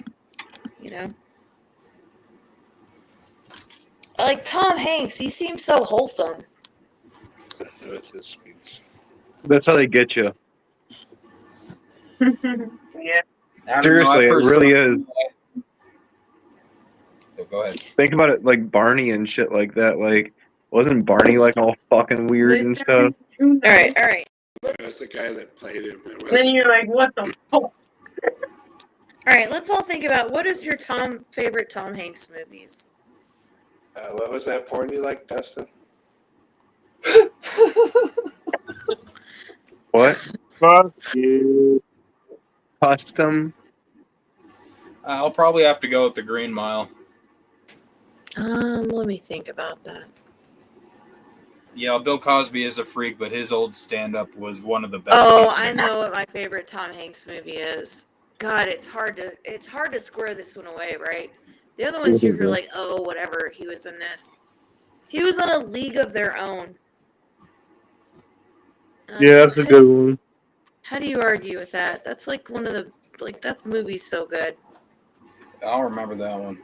Speaker 5: You know? Like Tom Hanks, he seems so wholesome.
Speaker 6: I don't know what this means.
Speaker 2: That's how they get you.
Speaker 3: Yeah.
Speaker 1: I don't know,
Speaker 2: Seriously,
Speaker 1: I
Speaker 2: it
Speaker 1: first
Speaker 2: really
Speaker 1: saw-
Speaker 2: is.
Speaker 1: Oh, go ahead.
Speaker 2: Think about it like Barney and shit like that. Like, wasn't Barney like all fucking weird and stuff?
Speaker 5: All right.
Speaker 6: That's the guy that played him.
Speaker 4: Then you're like, what the fuck?
Speaker 5: All right, let's all think about what is your favorite Tom Hanks movies?
Speaker 6: What was that porn you liked, Dustin?
Speaker 2: What? Fuck you. Custom.
Speaker 1: I'll probably have to go with the Green Mile.
Speaker 5: Let me think about that.
Speaker 1: Yeah, Bill Cosby is a freak, but his old stand-up was one of the best.
Speaker 5: Oh,
Speaker 1: pieces
Speaker 5: I
Speaker 1: of-
Speaker 5: know what my favorite Tom Hanks movie is. God, it's hard to square this one away, right? The other ones you're like, oh, whatever. He was in this. He was on A League of Their Own.
Speaker 2: Yeah, that's a good one.
Speaker 5: How do you argue with that? That's like one of the that movie's so good.
Speaker 1: I'll remember that one.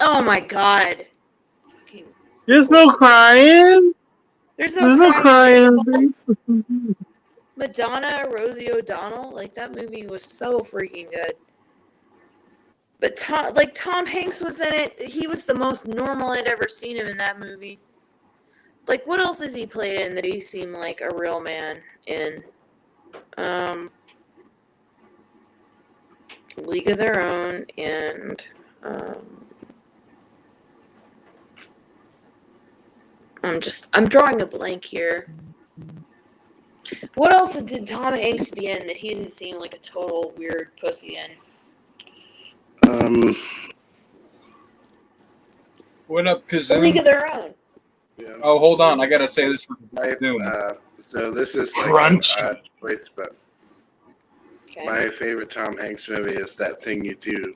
Speaker 5: Oh my God. Fucking,
Speaker 2: There's no crying.
Speaker 5: there's
Speaker 2: There's
Speaker 5: no
Speaker 2: no crying.
Speaker 5: crying. Madonna, Rosie O'Donnell, like that movie was so freaking good. But Tom Hanks was in it. He was the most normal I'd ever seen him in that movie. Like, what else has he played in that he seemed like a real man in? League of Their Own and I'm drawing a blank here. What else did Tom Hanks be in that he didn't seem like a total weird pussy in?
Speaker 1: What up,
Speaker 5: The League
Speaker 1: Kazoo?
Speaker 5: of Their Own.
Speaker 6: Yeah.
Speaker 1: Oh, hold on. I gotta say this for
Speaker 6: My,
Speaker 1: Kazoo.
Speaker 6: so this is
Speaker 1: Crunch.
Speaker 6: like an odd choice, but
Speaker 5: Okay.
Speaker 6: my favorite Tom Hanks movie is That Thing You Do.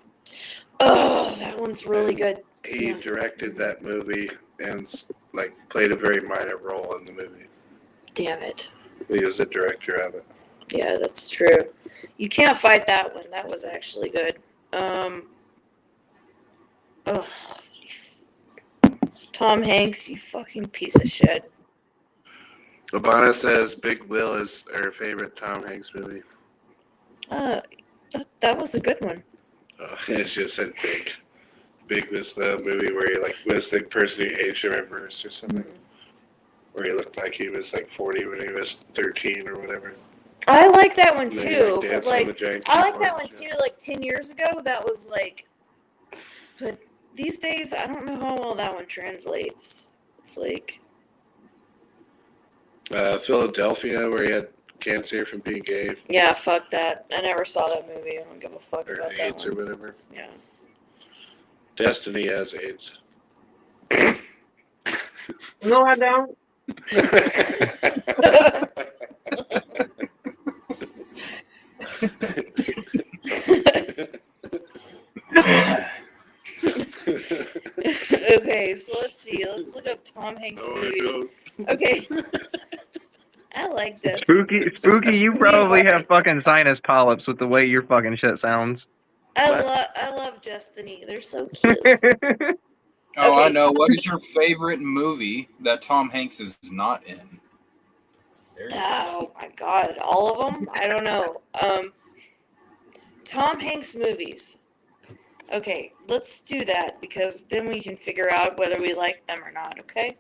Speaker 5: Oh, that one's really good.
Speaker 6: He
Speaker 5: Yeah.
Speaker 6: directed that movie and like played a very minor role in the movie.
Speaker 5: Damn it.
Speaker 6: He was the director of it.
Speaker 5: Yeah, that's true. You can't fight that one. That was actually good. Tom Hanks, you fucking piece of shit.
Speaker 6: Ivana says Big Will is her favorite Tom Hanks movie.
Speaker 5: That was a good one.
Speaker 6: It's just said Big. Big was the movie where he like was the person who aged in reverse or something. Where he looked like he was like 40 when he was 13 or whatever.
Speaker 5: I like that one
Speaker 6: And then he,
Speaker 5: too.
Speaker 6: like,
Speaker 5: But
Speaker 6: danced on the giant
Speaker 5: I like that
Speaker 6: keyboard.
Speaker 5: one too. Like 10 years ago, that was like. But these days, I don't know how well that one translates. It's like.
Speaker 6: Philadelphia, where he had cancer from being gay
Speaker 5: Yeah, fuck that. I never saw that movie. I don't give a fuck
Speaker 6: or
Speaker 5: about that
Speaker 6: AIDS or
Speaker 5: one.
Speaker 6: whatever.
Speaker 5: Yeah.
Speaker 6: Destiny has AIDS.
Speaker 4: No, I don't.
Speaker 5: Okay, so let's see. Let's look up Tom Hanks
Speaker 6: No, I
Speaker 5: movies.
Speaker 6: don't.
Speaker 5: Okay. I like this.
Speaker 2: Spooky, you probably have fucking sinus polyps with the way your fucking shit sounds.
Speaker 5: I love Destiny. They're so cute.
Speaker 1: Oh,
Speaker 5: Okay,
Speaker 1: I know.
Speaker 5: Tom
Speaker 1: What is
Speaker 5: Hanks.
Speaker 1: your favorite movie that Tom Hanks is not in? There you go.
Speaker 5: Oh my god, all of them? I don't know. Tom Hanks movies. Okay, let's do that because then we can figure out whether we like them or not, okay?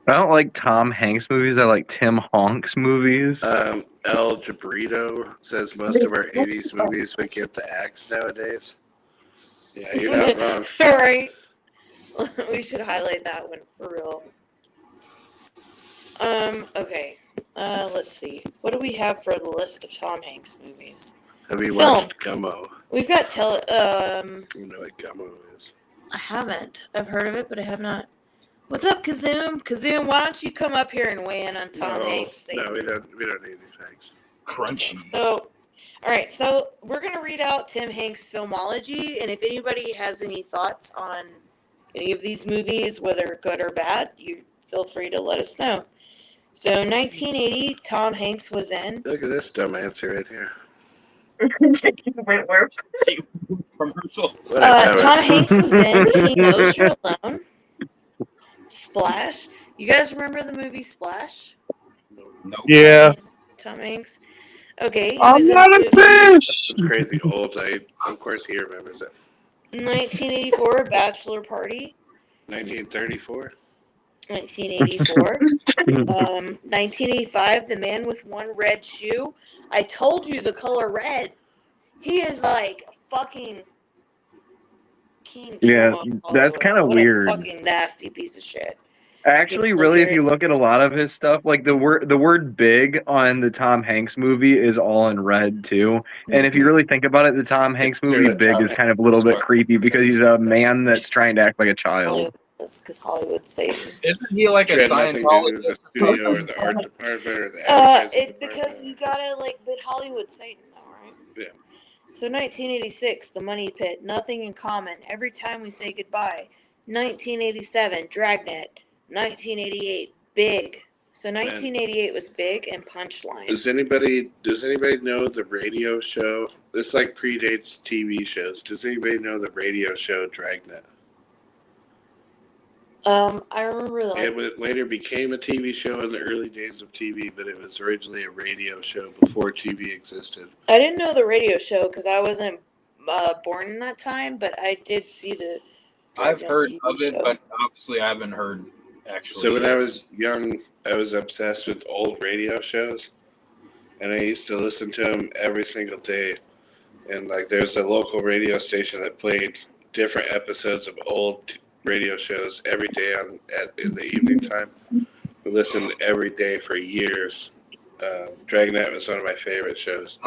Speaker 2: I don't like Tom Hanks movies. I like Tim Honks movies.
Speaker 6: El Jabrito says most of our 80s movies would get the axe nowadays. Yeah, you're not wrong.
Speaker 5: Alright. We should highlight that one for real. Okay. Let's see. What do we have for the list of Tom Hanks movies?
Speaker 6: Have you
Speaker 5: Film.
Speaker 6: watched Gummo?
Speaker 5: We've got
Speaker 6: You know what Gummo is.
Speaker 5: I haven't. I've heard of it, but I have not. What's up, Kazoom? Kazoom, why don't you come up here and weigh in on Tom Hanks?
Speaker 6: No, we don't need these facts.
Speaker 1: Crunchy.
Speaker 5: So, all right. So we're gonna read out Tim Hanks' filmology, and if anybody has any thoughts on any of these movies, whether good or bad, you feel free to let us know. So, 1980, Tom Hanks was in.
Speaker 6: Look at this dumb answer right here.
Speaker 1: Commercial.
Speaker 5: Tom Hanks was in He Knows You're Alone. Splash. You guys remember the movie Splash?
Speaker 1: Nope.
Speaker 2: Yeah.
Speaker 5: Tom Hanks. Okay. He
Speaker 2: I'm
Speaker 5: was in
Speaker 2: not
Speaker 5: the
Speaker 2: a
Speaker 5: movie
Speaker 2: fish.
Speaker 6: It's crazy old. Of course, he remembers it.
Speaker 5: 1984, Bachelor Party.
Speaker 6: 1934.
Speaker 5: 1984. 1985, The Man with One Red Shoe. I told you the color red. He is like fucking King
Speaker 2: Yeah,
Speaker 5: Kong of
Speaker 2: that's
Speaker 5: Hollywood.
Speaker 2: kinda
Speaker 5: What
Speaker 2: weird.
Speaker 5: A fucking nasty piece of shit.
Speaker 2: Actually, really, if you look at a lot of his stuff, like the word "big" on the Tom Hanks movie is all in red too. And if you really think about it, the Tom Hanks movie
Speaker 6: that
Speaker 2: "Big"
Speaker 6: Tom
Speaker 2: is kind of a little bit
Speaker 6: Hanks-
Speaker 2: creepy because he's a man that's trying to act like a child.
Speaker 5: Hollywood, because Hollywood's Satan.
Speaker 1: Isn't he like a
Speaker 6: It had nothing to do with the
Speaker 1: Scientologist?
Speaker 6: studio or the art department or the advertising
Speaker 5: Because
Speaker 6: department.
Speaker 5: you gotta but Hollywood's Satan, though, right?
Speaker 6: Yeah.
Speaker 5: So 1986, The Money Pit, Nothing in Common, Every Time We Say Goodbye. 1987, Dragnet. 1988, Big. So 1988 was Big and Punchline.
Speaker 6: Does anybody know the radio show? This like predates TV shows. Does anybody know the radio show Dragnet?
Speaker 5: I remember
Speaker 6: It later became a TV show in the early days of TV, but it was originally a radio show before TV existed.
Speaker 5: I didn't know the radio show because I wasn't born in that time, but I did see the.
Speaker 1: I've
Speaker 5: Dragnet
Speaker 1: heard
Speaker 5: TV
Speaker 1: of it,
Speaker 5: show.
Speaker 1: but obviously I haven't heard actually.
Speaker 6: So when I was young, I was obsessed with old radio shows, and I used to listen to them every single day. And like, there's a local radio station that played different episodes of old radio shows every day in the evening time. We listened every day for years. Dragnet was one of my favorite shows.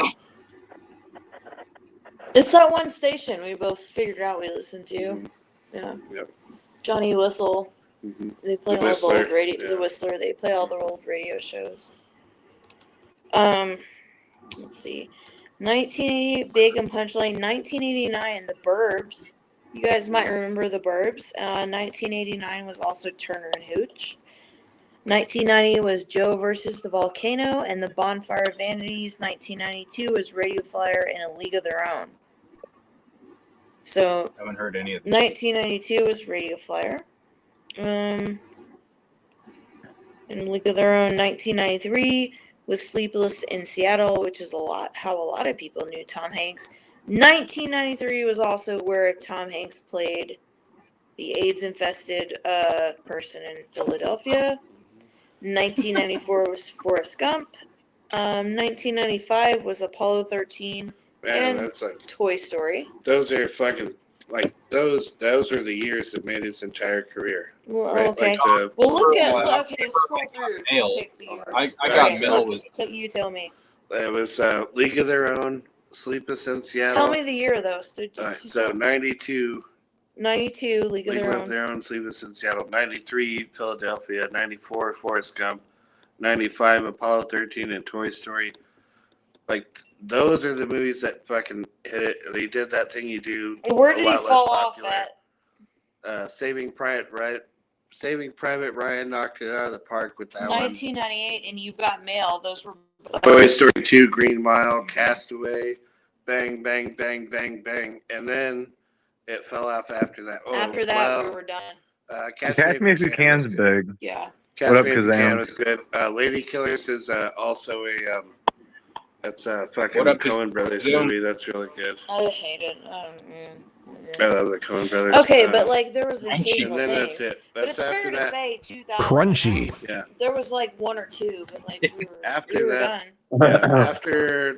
Speaker 5: It's that one station we both figured out we listened to.
Speaker 6: Mhm.
Speaker 5: Yeah.
Speaker 6: Yep.
Speaker 5: Johnny Whistle.
Speaker 6: Mhm.
Speaker 5: They play
Speaker 6: The
Speaker 5: all
Speaker 6: Whistler,
Speaker 5: the old radio.
Speaker 6: yeah.
Speaker 5: The Whistler. They play all the old radio shows. Let's see. 1988, Big and Punchline. 1989, The Burbs. You guys might remember The Burbs. 1989 was also Turner and Hooch. 1990 was Joe versus the Volcano and the Bonfire of Vanities. 1992 was Radio Flyer and A League of Their Own. So
Speaker 1: I haven't heard any of them.
Speaker 5: 1992 was Radio Flyer. And League of Their Own. 1993 was Sleepless in Seattle, which is how a lot of people knew Tom Hanks. 1993 was also where Tom Hanks played the AIDS-infested person in Philadelphia. 1994 was Forrest Gump. 1995 was Apollo 13.
Speaker 6: Man,
Speaker 5: And-
Speaker 6: that's like,
Speaker 5: Toy Story.
Speaker 6: those are fucking, like, those were the years that made his entire career.
Speaker 5: Well,
Speaker 6: Right?
Speaker 5: okay.
Speaker 6: Like the,
Speaker 5: Well, look
Speaker 1: Well,
Speaker 5: at. Okay, scroll through.
Speaker 1: Mail.
Speaker 5: Pick the years.
Speaker 1: I got
Speaker 5: Okay,
Speaker 1: Mel was
Speaker 5: You tell me.
Speaker 6: it was League of Their Own, Sleepless in Seattle.
Speaker 5: Tell me the year though.
Speaker 6: So 92,
Speaker 5: 92, League of
Speaker 6: League
Speaker 5: Their
Speaker 6: of
Speaker 5: Own.
Speaker 6: Their Own, Sleepless in Seattle. 93, Philadelphia. 94, Forrest Gump. 95, Apollo 13, and Toy Story. Like, those are the movies that fucking hit it. They did that thing you do.
Speaker 5: Where
Speaker 6: a
Speaker 5: did
Speaker 6: lot
Speaker 5: he
Speaker 6: less
Speaker 5: fall off
Speaker 6: popular.
Speaker 5: at?
Speaker 6: Saving Private Ryan knocked it out of the park with that one.
Speaker 5: 1998, and You've Got Mail. Those were.
Speaker 6: Toy Story 2, Green Mile, Castaway, Bang, Bang, Bang, Bang, Bang. And then it fell off after that. Oh,
Speaker 5: After that,
Speaker 6: well,
Speaker 5: we were done.
Speaker 2: Catch Me If You Can's
Speaker 6: was good.
Speaker 2: big.
Speaker 5: Yeah.
Speaker 6: Catch
Speaker 2: What up,
Speaker 6: Me If You Can
Speaker 2: Kazam?
Speaker 6: was good. Lady Killers is also a that's a fucking
Speaker 1: What up,
Speaker 6: Coen Brothers
Speaker 1: Kazam?
Speaker 6: movie. That's really good.
Speaker 5: I hate it.
Speaker 6: I love the Coen Brothers.
Speaker 5: Okay, but like there was an
Speaker 1: And
Speaker 5: occasional
Speaker 6: and then
Speaker 5: thing.
Speaker 6: that's it.
Speaker 5: But
Speaker 6: That's
Speaker 5: it's fair
Speaker 6: after
Speaker 5: to
Speaker 6: that.
Speaker 5: say 2000.
Speaker 7: Crunchy.
Speaker 6: Yeah.
Speaker 5: There was like one or two, but like we were,
Speaker 6: After
Speaker 5: we were
Speaker 6: that-
Speaker 5: done.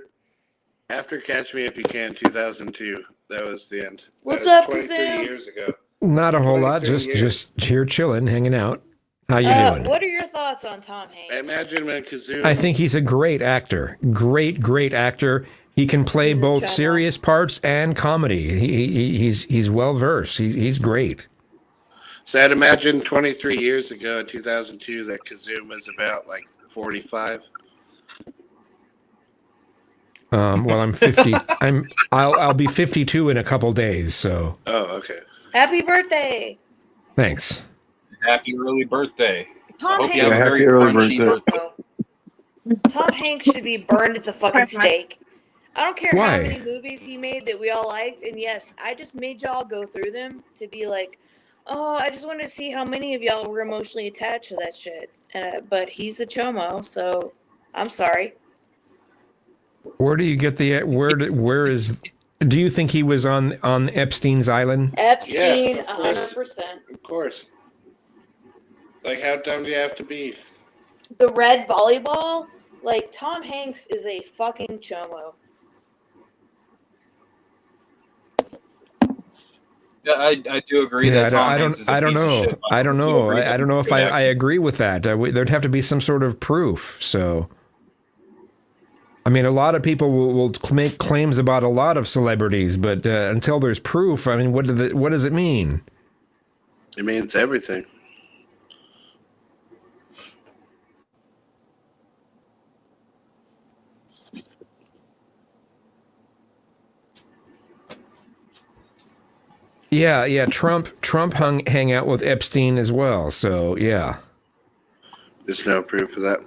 Speaker 6: After Catch Me If You Can, 2002. That was the end.
Speaker 5: What's
Speaker 6: That
Speaker 5: up,
Speaker 6: was 23
Speaker 5: Kazam?
Speaker 6: years ago.
Speaker 7: Not a whole lot.
Speaker 6: 23
Speaker 7: Just here chilling, hanging out. How you doing?
Speaker 5: What are your thoughts on Tom
Speaker 6: I
Speaker 5: Hanks?
Speaker 6: imagine when Kazoo.
Speaker 7: I think he's a great actor. Great actor. He can play
Speaker 5: He's a
Speaker 7: both
Speaker 5: channel.
Speaker 7: serious parts and comedy. He's well versed. He's great.
Speaker 6: So I'd imagine 23 years ago, in 2002, that Kazoo was about like 45.
Speaker 7: Well, I'm 50. I'll be 52 in a couple days. So
Speaker 6: Oh, okay.
Speaker 5: Happy birthday,
Speaker 7: thanks.
Speaker 1: happy early birthday. I
Speaker 5: Tom
Speaker 1: hope you have a
Speaker 5: Hanks.
Speaker 2: Yeah,
Speaker 1: very
Speaker 2: happy early
Speaker 1: crunchy
Speaker 2: birthday.
Speaker 1: birthday.
Speaker 5: Tom Hanks should be burned at the fucking stake. I don't care
Speaker 7: Why?
Speaker 5: how many movies he made that we all liked, and yes, I just made y'all go through them to be like, oh, I just wanted to see how many of y'all were emotionally attached to that shit. But he's a chomo, so I'm sorry.
Speaker 7: Where do you get the where is? Do you think he was on Epstein's island?
Speaker 5: Epstein,
Speaker 6: Yes, of course.
Speaker 5: 100%.
Speaker 6: Of course. Like, how dumb do you have to be?
Speaker 5: The red volleyball, like Tom Hanks is a fucking chomo.
Speaker 1: I do agree that Tom Hanks is a piece of shit.
Speaker 7: I don't
Speaker 1: also
Speaker 7: know.
Speaker 1: agree that
Speaker 7: I don't know
Speaker 1: he's
Speaker 7: if
Speaker 1: a good
Speaker 7: I
Speaker 1: actor.
Speaker 7: agree with that. There'd have to be some sort of proof. So, I mean, a lot of people will make claims about a lot of celebrities, but until there's proof, I mean, what does it mean?
Speaker 6: It means everything.
Speaker 7: Yeah. Trump hang out with Epstein as well. So yeah,
Speaker 6: There's no proof of that.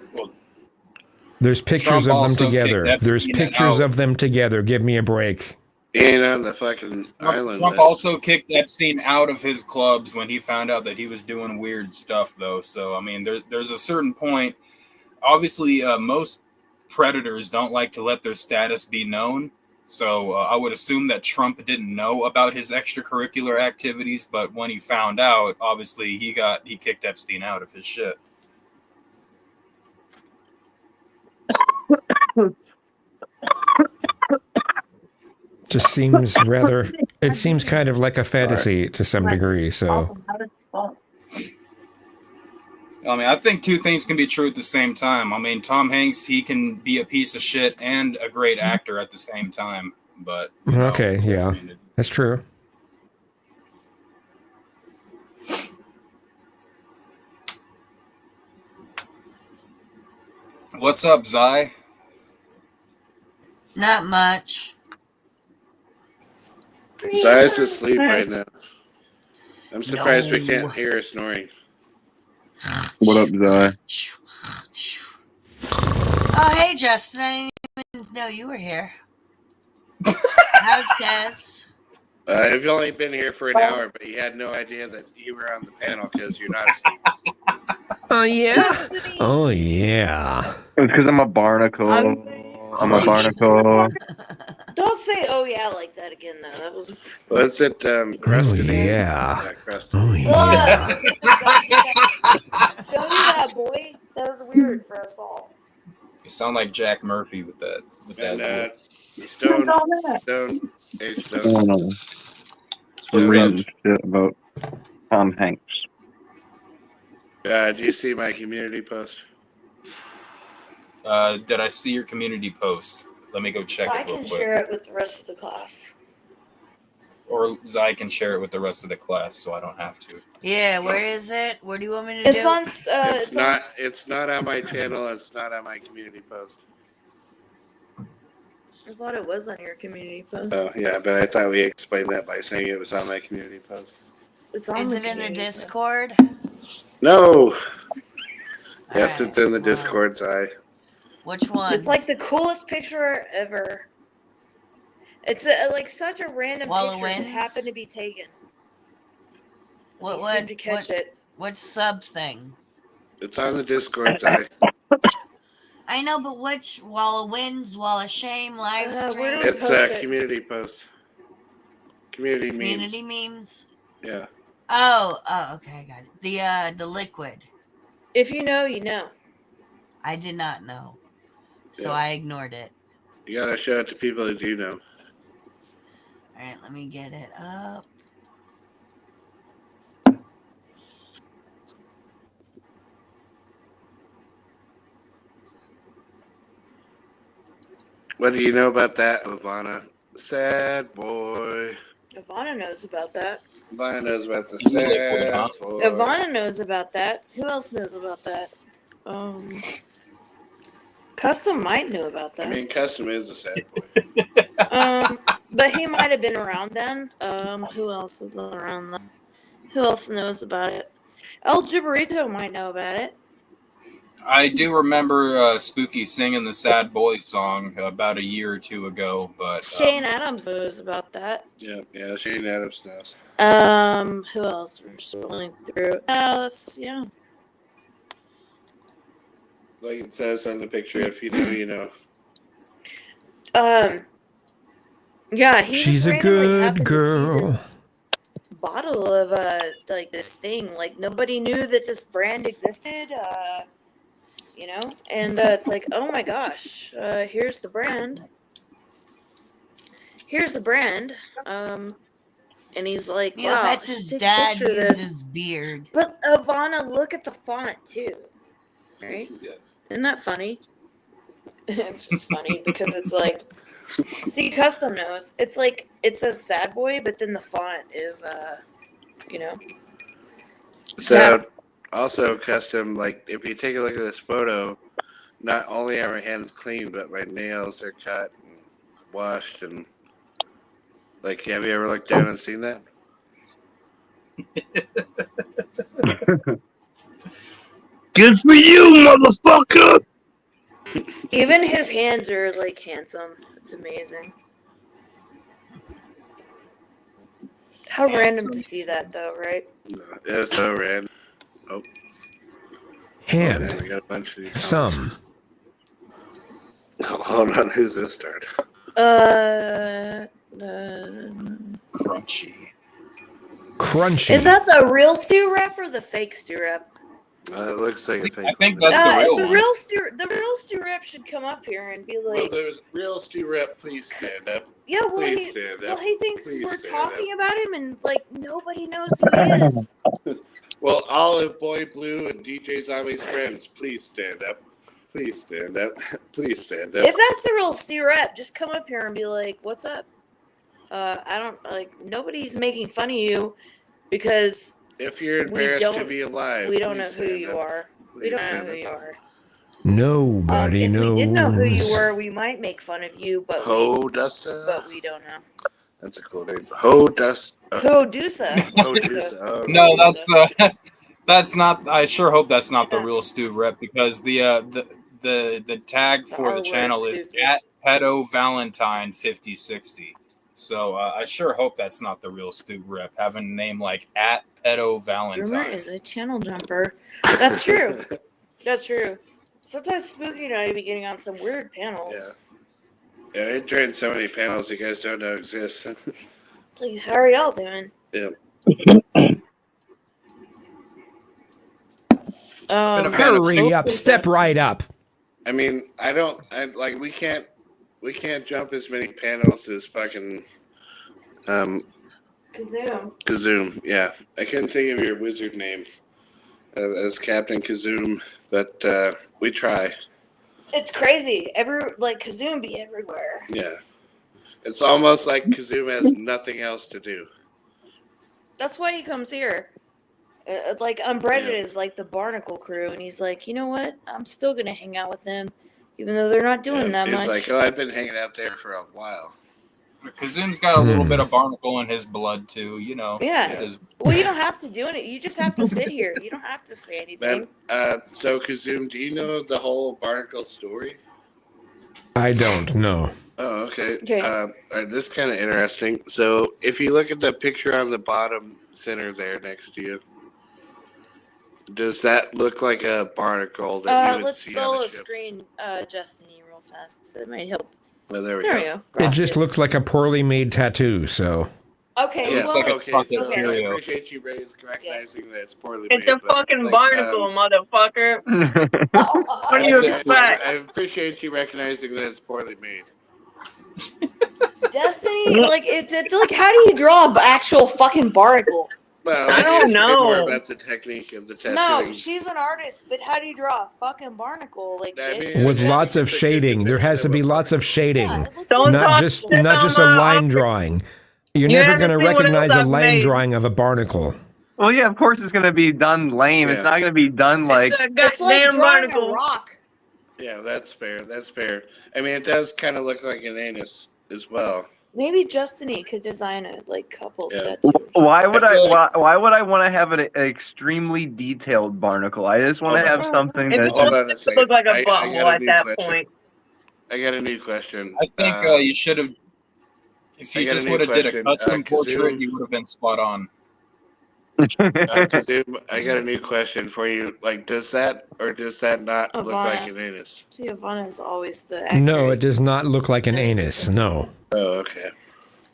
Speaker 7: there's pictures
Speaker 1: Trump
Speaker 7: of them
Speaker 1: also
Speaker 7: together.
Speaker 1: kicked
Speaker 7: There's
Speaker 1: Epstein
Speaker 7: pictures
Speaker 1: out.
Speaker 7: of them together. Give me a break.
Speaker 6: He ain't on the fucking island.
Speaker 1: Trump
Speaker 6: list.
Speaker 1: also kicked Epstein out of his clubs when he found out that he was doing weird stuff, though. So, I mean, there's a certain point. Obviously, most predators don't like to let their status be known. So, I would assume that Trump didn't know about his extracurricular activities, but when he found out, obviously he kicked Epstein out of his shit.
Speaker 7: Just seems rather. It seems kind of like a fantasy to some degree. So
Speaker 1: I mean, I think two things can be true at the same time. I mean, Tom Hanks, he can be a piece of shit and a great actor at the same time. But you know,
Speaker 7: okay, yeah,
Speaker 1: I mean,
Speaker 7: that's true.
Speaker 1: what's up, Zai?
Speaker 8: Not much.
Speaker 6: Zai's asleep right now. I'm surprised we
Speaker 8: No.
Speaker 6: can't hear her snoring.
Speaker 3: What up, Zai?
Speaker 8: Oh, hey, Justin. I didn't even know you were here. How's Des?
Speaker 6: I've only been here for an hour, but you had no idea that you were on the panel because you're not asleep.
Speaker 7: Oh yeah. Oh yeah.
Speaker 3: It's because I'm a barnacle. I'm a barnacle.
Speaker 5: Don't say "oh yeah" like that again, though. That was.
Speaker 6: What's it? Crusted?
Speaker 7: yeah.
Speaker 6: Crusted.
Speaker 7: Oh yeah.
Speaker 5: Don't do that, boy. That was weird for us all.
Speaker 1: You sound like Jack Murphy with that.
Speaker 6: And Stone. Hey,
Speaker 3: I
Speaker 6: Stone.
Speaker 3: don't know. I'm reading shit about Tom Hanks.
Speaker 6: Do you see my community post?
Speaker 1: Did I see your community post? Let me go check
Speaker 5: So I
Speaker 1: it real
Speaker 5: can
Speaker 1: quick.
Speaker 5: share it with the rest of the class.
Speaker 1: Or Zai can share it with the rest of the class, so I don't have to.
Speaker 8: Yeah, where is it? Where do you want me to
Speaker 5: It's
Speaker 8: do?
Speaker 5: on.
Speaker 6: It's not. It's not on my channel. It's not on my community post.
Speaker 5: I thought it was on your community post.
Speaker 6: Oh yeah, but I thought we explained that by saying it was on my community post.
Speaker 5: It's on.
Speaker 8: Is
Speaker 5: the
Speaker 8: it in the
Speaker 5: community post.
Speaker 8: Discord?
Speaker 6: No. Yes,
Speaker 8: Alright,
Speaker 6: it's in the
Speaker 8: well,
Speaker 6: Discord, Zai.
Speaker 8: Which one?
Speaker 5: It's like the coolest picture ever. It's like such a random
Speaker 8: Walla
Speaker 5: picture that
Speaker 8: Wins?
Speaker 5: happened to be taken.
Speaker 8: what?
Speaker 5: You
Speaker 8: What?
Speaker 5: seem to catch
Speaker 8: What?
Speaker 5: it.
Speaker 8: What sub thing?
Speaker 6: It's on the Discord, Zai.
Speaker 8: I know, but which Walla Wins, Walla Shame, live
Speaker 5: where
Speaker 8: stream,
Speaker 5: do we
Speaker 6: It's
Speaker 5: post it?
Speaker 6: community post. Community memes.
Speaker 8: community memes?
Speaker 6: Yeah.
Speaker 8: Oh, okay, I got it. The liquid.
Speaker 5: If you know, you know.
Speaker 8: I did not know, so
Speaker 6: Yeah.
Speaker 8: I ignored it.
Speaker 6: You gotta show it to people that you know.
Speaker 8: All right, let me get it up.
Speaker 6: What do you know about that, Ivana? Sad boy.
Speaker 5: Ivana knows about that.
Speaker 6: Ivana knows about the
Speaker 1: Liquid, huh?
Speaker 6: sad boy.
Speaker 5: Ivana knows about that. Who else knows about that? Custom might know about
Speaker 6: I
Speaker 5: that.
Speaker 6: mean, Custom is a sad boy.
Speaker 5: But he might have been around then. Who else is around then? Who else knows about it? El Jibarito might know about it.
Speaker 1: I do remember Spooky singing the Sad Boy song about a year or two ago, but
Speaker 5: Shane Adams knows about that.
Speaker 6: Yeah, Shane Adams knows.
Speaker 5: Who else? We're scrolling through. Yeah.
Speaker 6: Like it says on the picture, if you know, you know.
Speaker 5: Yeah, he
Speaker 7: She's
Speaker 5: just
Speaker 7: a
Speaker 5: randomly
Speaker 7: good
Speaker 5: happened to see
Speaker 7: girl.
Speaker 5: this bottle of like this thing. Like nobody knew that this brand existed. You know, and it's like, oh my gosh, here's the brand. Here's the brand. and he's like,
Speaker 8: Neil
Speaker 5: wow, I
Speaker 8: bets
Speaker 5: should
Speaker 8: his
Speaker 5: take a
Speaker 8: dad
Speaker 5: picture of this.
Speaker 8: uses beard.
Speaker 5: But Ivana, look at the font too, right? Isn't that funny? It's just funny because it's like, see, Custom knows. It's like it says "sad boy," but then the font is, you know.
Speaker 6: So, also custom, like, if you take a look at this photo, not only are my hands clean, but my nails are cut and washed. And, like, have you ever looked down and seen that?
Speaker 3: Good for you, motherfucker!
Speaker 5: Even his hands are like handsome. It's amazing. How random to see that though, right?
Speaker 6: No, it's so random. Oh,
Speaker 7: Hand.
Speaker 6: man, we got a bunch of these
Speaker 7: Some.
Speaker 6: comments. Hold on, who's this start?
Speaker 1: Crunchy.
Speaker 7: Crunchy.
Speaker 5: Is that the real stew rep or the fake stew rep?
Speaker 6: It looks like a fake.
Speaker 1: I think
Speaker 6: one.
Speaker 1: that's the real
Speaker 5: The
Speaker 1: one.
Speaker 5: real stew rep should come up here and be
Speaker 6: Well,
Speaker 5: like,
Speaker 6: there's real Stu Rep. Please stand up.
Speaker 5: yeah, well
Speaker 6: Please stand up.
Speaker 5: he thinks
Speaker 6: Please
Speaker 5: we're
Speaker 6: stand
Speaker 5: talking about him and like nobody knows who he is.
Speaker 6: Well, Olive Boy Blue and DJ Zombie's friends, please stand up. Please stand up. Please stand up.
Speaker 5: If that's the real stew rep, just come up here and be like, what's up? I don't like nobody's making fun of you because
Speaker 6: If you're embarrassed to
Speaker 5: don't-
Speaker 6: be alive,
Speaker 5: we don't
Speaker 6: please
Speaker 5: know who
Speaker 6: stand
Speaker 5: you
Speaker 6: up.
Speaker 5: are. We
Speaker 6: Please
Speaker 5: don't know
Speaker 6: stand
Speaker 5: who
Speaker 6: up.
Speaker 5: you are.
Speaker 7: Nobody
Speaker 5: If
Speaker 7: knows.
Speaker 5: we did know who you were, we might make fun of you, but
Speaker 6: Hodusta.
Speaker 5: we don't know.
Speaker 6: That's a cool name. Hodusta.
Speaker 5: Hodusa.
Speaker 6: Hodusa. Oh,
Speaker 1: No, that's not. I sure hope that's not the real Stu Rep because the tag for
Speaker 5: R
Speaker 1: the
Speaker 5: word
Speaker 1: channel is
Speaker 5: producer.
Speaker 1: at Pedo Valentine 5060. So I sure hope that's not the real Stu Rep having a name like at Pedo
Speaker 5: Rumor
Speaker 1: Valentine.
Speaker 5: is a channel jumper. That's true. That's true. Sometimes Spooky and I be getting on some weird panels.
Speaker 6: Yeah, I joined so many panels you guys don't know exist.
Speaker 5: It's like, how are y'all doing?
Speaker 6: Yeah.
Speaker 7: Hurry up. Step right up.
Speaker 6: I mean, we can't jump as many panels as fucking
Speaker 5: Kazoom.
Speaker 6: Kazoom. Yeah, I couldn't think of your wizard name as Captain Kazoom, but we try.
Speaker 5: It's crazy. Kazoom be everywhere.
Speaker 6: Yeah, it's almost like Kazoom has nothing else to do.
Speaker 5: That's why he comes here. Unbreaded is like the Barnacle crew, and he's like, you know what? I'm still gonna hang out with them, even though they're not doing that
Speaker 6: He's
Speaker 5: much.
Speaker 6: like, oh, I've been hanging out there for a while.
Speaker 1: Kazoom's got a little bit of barnacle in his blood too, you know.
Speaker 5: Yeah.
Speaker 1: His-
Speaker 5: Well, you don't have to do it. You just have to sit here. You don't have to say anything.
Speaker 6: Then, so Kazoom, do you know the whole Barnacle story?
Speaker 7: I don't know.
Speaker 6: Oh, okay.
Speaker 5: Okay.
Speaker 6: This is kind of interesting. So, if you look at the picture on the bottom center there next to you, does that look like a barnacle that you would
Speaker 5: Let's
Speaker 6: see
Speaker 5: solo
Speaker 6: on a ship?
Speaker 5: screen Justin real fast. That might help.
Speaker 6: Well, there we
Speaker 5: There
Speaker 6: go.
Speaker 5: we go.
Speaker 7: It just
Speaker 5: Gracias.
Speaker 7: looks like a poorly made tattoo, so.
Speaker 5: Okay,
Speaker 6: Yes,
Speaker 5: well,
Speaker 1: like a
Speaker 6: okay.
Speaker 1: fucking
Speaker 6: So
Speaker 5: Okay.
Speaker 6: I appreciate you recognizing that it's poorly
Speaker 4: It's
Speaker 6: made.
Speaker 4: a fucking
Speaker 6: but,
Speaker 4: barnacle, motherfucker. What do you expect?
Speaker 6: I appreciate you recognizing that it's poorly made.
Speaker 5: Destiny, how do you draw an actual fucking barnacle?
Speaker 6: Well,
Speaker 4: I don't
Speaker 6: it's a bit more
Speaker 4: know.
Speaker 6: about the technique of the tattooing.
Speaker 5: No, she's an artist, but how do you draw a fucking barnacle?
Speaker 6: I
Speaker 5: It's-
Speaker 6: mean,
Speaker 7: With lots of shading. There has to be lots of shading.
Speaker 5: Yeah, it looks
Speaker 4: Don't
Speaker 5: like-
Speaker 7: Not
Speaker 4: talk
Speaker 7: just
Speaker 4: shit
Speaker 7: not
Speaker 4: on
Speaker 7: just a
Speaker 4: my
Speaker 7: line
Speaker 4: office.
Speaker 7: drawing. You're
Speaker 4: You
Speaker 7: never
Speaker 4: haven't
Speaker 7: going to
Speaker 4: seen what
Speaker 7: recognize
Speaker 4: else
Speaker 7: a
Speaker 4: I've
Speaker 7: line
Speaker 4: made.
Speaker 7: drawing of a barnacle.
Speaker 2: Well, yeah, of course it's gonna be done lame.
Speaker 6: Yeah.
Speaker 2: It's not gonna be done like.
Speaker 4: It's a
Speaker 5: It's like
Speaker 4: goddamn
Speaker 5: drawing a
Speaker 4: barnacle.
Speaker 5: rock.
Speaker 6: Yeah, that's fair. That's fair. I mean, it does kind of look like an anus as well.
Speaker 5: Maybe Justiny could design a couple
Speaker 6: Yeah.
Speaker 5: sets.
Speaker 2: Why would
Speaker 6: I
Speaker 2: I?
Speaker 6: feel like-
Speaker 2: Why would I want to have an extremely detailed barnacle? I just want to
Speaker 6: Hold
Speaker 2: have something
Speaker 4: It
Speaker 2: that.
Speaker 4: just
Speaker 6: Hold on a
Speaker 4: looks
Speaker 6: second.
Speaker 4: like a
Speaker 6: I got
Speaker 4: butthole
Speaker 6: a
Speaker 4: at
Speaker 6: new
Speaker 4: that
Speaker 6: question.
Speaker 4: point.
Speaker 6: I got a new question.
Speaker 1: I think you should have. If
Speaker 6: I
Speaker 1: you
Speaker 6: got a
Speaker 1: just
Speaker 6: new
Speaker 1: would have did a
Speaker 6: question.
Speaker 1: custom portrait,
Speaker 6: Kazoom.
Speaker 1: you would have been spot on.
Speaker 6: Kazoom, I got a new question for you. Like, does that or does that not look like an anus?
Speaker 5: See, Ivana is always the
Speaker 7: No,
Speaker 5: accurate-
Speaker 7: it does not look like an anus. No.
Speaker 6: Oh, okay.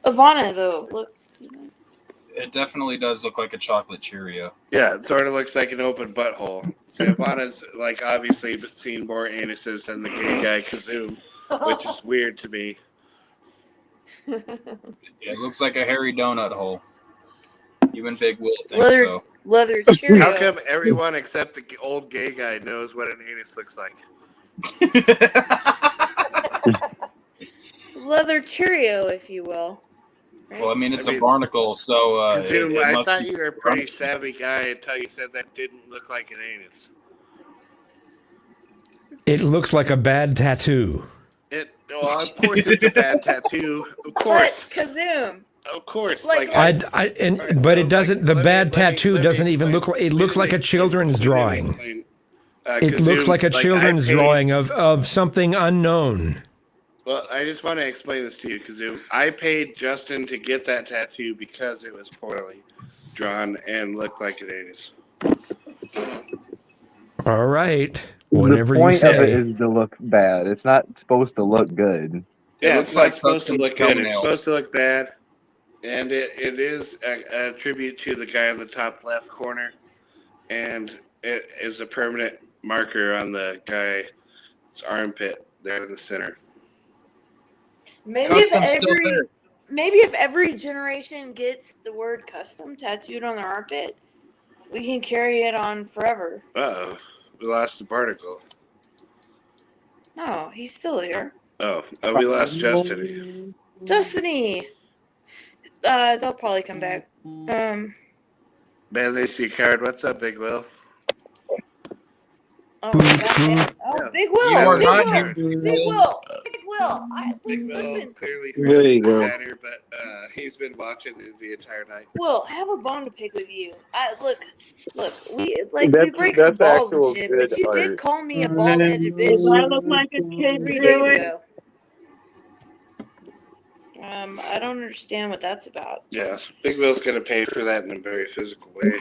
Speaker 5: Ivana though, look. See that?
Speaker 1: It definitely does look like a chocolate Cheerio.
Speaker 6: Yeah, it sort of looks like an open butthole. So Ivana's obviously seen more anuses than the gay guy Kazoom, which is weird to me.
Speaker 1: Yeah, it looks like a hairy donut hole. You and Big Will think
Speaker 5: Leather,
Speaker 1: so.
Speaker 5: leather
Speaker 6: How
Speaker 5: Cheerio.
Speaker 6: come everyone except the old gay guy knows what an anus looks like?
Speaker 5: Leather Cheerio, if you will. Right?
Speaker 1: Well, I mean, it's
Speaker 6: I
Speaker 1: a
Speaker 6: mean,
Speaker 1: barnacle, so
Speaker 6: Kazuma,
Speaker 1: it
Speaker 6: I
Speaker 1: must
Speaker 6: thought
Speaker 1: be
Speaker 6: you were a pretty
Speaker 1: crunchy.
Speaker 6: savvy guy until you said that didn't look like an anus.
Speaker 7: It looks like a bad tattoo.
Speaker 6: Well, of course it's a bad tattoo. Of
Speaker 5: But
Speaker 6: course.
Speaker 5: Kazoom,
Speaker 6: Of course.
Speaker 5: Like,
Speaker 6: Like,
Speaker 5: let's-
Speaker 7: But it doesn't. The bad tattoo doesn't even look like. It looks like a children's drawing. It looks like a children's drawing of something unknown.
Speaker 6: Well, I just want to explain this to you, Kazoo. I paid Justin to get that tattoo because it was poorly drawn and looked like an anus.
Speaker 7: All right. Whatever
Speaker 2: the
Speaker 7: you
Speaker 2: point of it
Speaker 7: say.
Speaker 2: is to look bad. It's not supposed to look good.
Speaker 1: It
Speaker 6: Yeah,
Speaker 1: looks
Speaker 6: it's
Speaker 1: like
Speaker 6: not supposed to
Speaker 1: custom
Speaker 6: look good. It's
Speaker 1: thumbnail.
Speaker 6: supposed to look bad. And it is a tribute to the guy in the top left corner. And it is a permanent marker on the guy's armpit there in the center.
Speaker 5: maybe
Speaker 1: Custom's still there.
Speaker 5: if every generation gets the word custom tattooed on their armpit, we can carry it on forever.
Speaker 6: Uh-oh. We lost the particle.
Speaker 5: No, he's still here.
Speaker 6: Oh, we lost Justin.
Speaker 5: Destiny. They'll probably come back.
Speaker 6: Man, they see card. What's up, Big Will?
Speaker 5: Oh, goddamn. Oh,
Speaker 6: Yeah.
Speaker 5: Big Will.
Speaker 1: You are
Speaker 5: Big
Speaker 1: not
Speaker 5: Will.
Speaker 1: here.
Speaker 5: Big Will. Big Will.
Speaker 6: Big Will
Speaker 5: Listen,
Speaker 6: clearly
Speaker 2: There you
Speaker 6: feels
Speaker 2: go.
Speaker 6: better, but he's been watching it the entire night.
Speaker 5: Will, have a bone to pick with you. Look. We
Speaker 2: That's-
Speaker 5: break some
Speaker 2: that's
Speaker 5: balls and
Speaker 2: actual
Speaker 5: shit,
Speaker 2: good
Speaker 5: but you did
Speaker 2: art.
Speaker 5: call me a bald-headed bitch
Speaker 4: Do I look like a kid
Speaker 5: 3 days
Speaker 4: doing?
Speaker 5: ago. I don't understand what that's about.
Speaker 6: Yes, Big Will's gonna pay for that in a very physical way.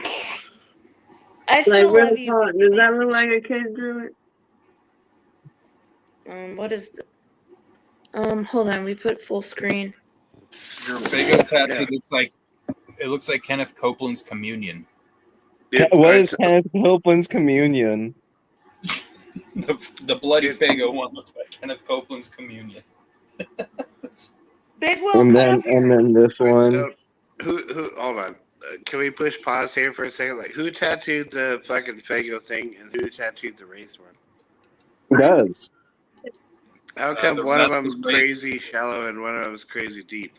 Speaker 5: I
Speaker 4: Like,
Speaker 5: still
Speaker 4: real
Speaker 5: love you.
Speaker 4: talk, does that look like a kid doing?
Speaker 5: What is the? Hold on. We put full screen.
Speaker 1: Your Fago tattoo
Speaker 6: Yeah.
Speaker 1: looks like Kenneth Copeland's communion.
Speaker 6: Yeah,
Speaker 2: What
Speaker 6: alright,
Speaker 2: is
Speaker 6: so-
Speaker 2: Kenneth Copeland's communion?
Speaker 1: The bloody Fago one looks like Kenneth Copeland's communion.
Speaker 5: Big Will.
Speaker 2: And
Speaker 5: come
Speaker 2: then
Speaker 5: up
Speaker 2: and then this one.
Speaker 6: So, who? Hold on. Can we push pause here for a second? Like, who tattooed the fucking Fago thing, and who tattooed the Wraith one?
Speaker 2: Who does?
Speaker 6: How come
Speaker 1: the
Speaker 6: one of
Speaker 1: rest
Speaker 6: them's
Speaker 1: is Wraith.
Speaker 6: crazy shallow and one of them's crazy deep?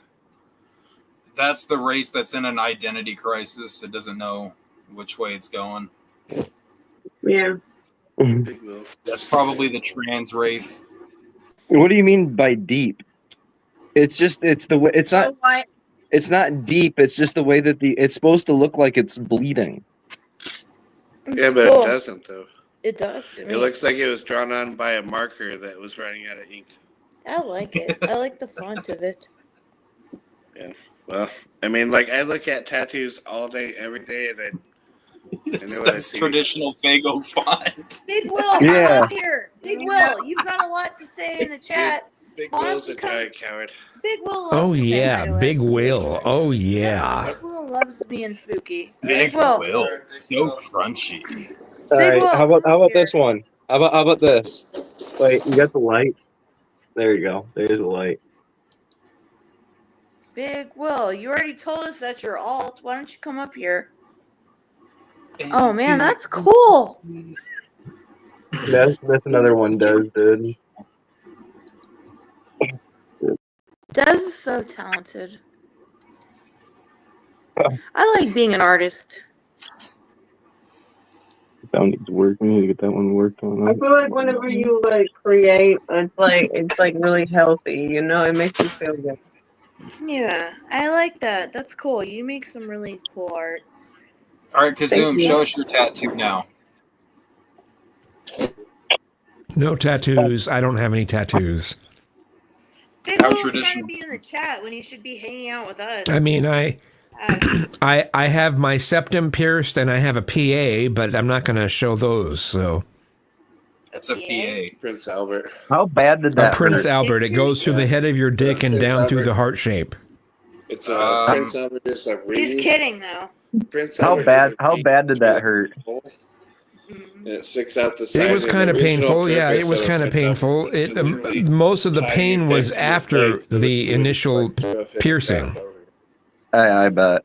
Speaker 1: That's the race that's in an identity crisis. It doesn't know which way it's going.
Speaker 4: Yeah.
Speaker 6: Big Will.
Speaker 1: That's probably the trans wraith.
Speaker 2: What do you mean by deep? It's the way. It's not.
Speaker 4: So why?
Speaker 2: It's not deep. It's just the way that it's supposed to look like it's bleeding.
Speaker 6: Yeah,
Speaker 5: It's
Speaker 6: but
Speaker 5: cool.
Speaker 6: it doesn't though.
Speaker 5: It does to me.
Speaker 6: It looks like it was drawn on by a marker that was running out of ink.
Speaker 5: I like it. I like the font of it.
Speaker 6: Well, I mean, like I look at tattoos all day, every day, and know what I
Speaker 1: That's
Speaker 6: see.
Speaker 1: traditional Fago font.
Speaker 5: Big Will,
Speaker 2: Yeah.
Speaker 5: come up here. Big Will, you've got a lot to say in the chat.
Speaker 6: Big
Speaker 5: Why don't
Speaker 6: Will's
Speaker 5: you
Speaker 6: a
Speaker 5: come-
Speaker 6: giant coward.
Speaker 5: Big Will loves
Speaker 7: Oh
Speaker 5: to say hi
Speaker 7: yeah,
Speaker 5: to
Speaker 7: Big
Speaker 5: us.
Speaker 7: Will. Oh yeah.
Speaker 5: Big Will loves being spooky.
Speaker 1: Big
Speaker 5: Will.
Speaker 1: Will. So crunchy.
Speaker 2: All right.
Speaker 5: Will,
Speaker 2: How about
Speaker 5: come up
Speaker 2: this one? How about this? Wait, you got the light? There you go. There's the light.
Speaker 5: Big Will, you already told us that you're alt. Why don't you come up here? Oh man, that's cool.
Speaker 2: That's another one. Does dude.
Speaker 5: Dez is so talented. I like being an artist.
Speaker 2: That one needs work. We need to get that one worked on.
Speaker 4: I feel like whenever you like create, it's like really healthy. You know, it makes you feel good.
Speaker 5: Yeah, I like that. That's cool. You make some really cool art.
Speaker 1: All right, Kazoom,
Speaker 4: Thank you.
Speaker 1: show us your tattoo now.
Speaker 7: No tattoos. I don't have any tattoos.
Speaker 5: Big
Speaker 1: How
Speaker 5: Will's trying to
Speaker 1: traditional.
Speaker 5: be in the chat when he should be hanging out with us.
Speaker 7: I mean, I
Speaker 5: Uh,
Speaker 7: have my septum pierced and I have a PA, but I'm not going to show those. So
Speaker 1: That's a PA.
Speaker 6: Prince Albert.
Speaker 2: How bad did that
Speaker 7: Prince
Speaker 2: hurt?
Speaker 7: Albert, it goes through the head of your dick and
Speaker 6: Prince
Speaker 7: down through
Speaker 6: Albert.
Speaker 7: the heart shape.
Speaker 6: It's
Speaker 1: Prince
Speaker 6: Prince Albert is a ring.
Speaker 5: he's kidding though.
Speaker 6: Prince
Speaker 2: How
Speaker 6: Albert
Speaker 2: bad?
Speaker 6: is a
Speaker 2: How
Speaker 6: ring
Speaker 2: bad did that hurt?
Speaker 6: hole,
Speaker 5: Mhm.
Speaker 6: And it sticks out the side.
Speaker 7: It was
Speaker 6: and
Speaker 7: kind
Speaker 6: the
Speaker 7: of
Speaker 6: original
Speaker 7: painful. Yeah, it
Speaker 6: purpose
Speaker 7: was
Speaker 6: of
Speaker 7: kind of
Speaker 6: Prince Albert
Speaker 7: painful.
Speaker 6: was to literally
Speaker 7: Most of the
Speaker 6: tie
Speaker 7: pain
Speaker 6: your
Speaker 7: was
Speaker 6: dick to
Speaker 7: after
Speaker 6: blades so that
Speaker 7: the
Speaker 6: you would,
Speaker 7: initial
Speaker 6: like, throw a fit
Speaker 7: piercing.
Speaker 6: back over.
Speaker 2: I bet.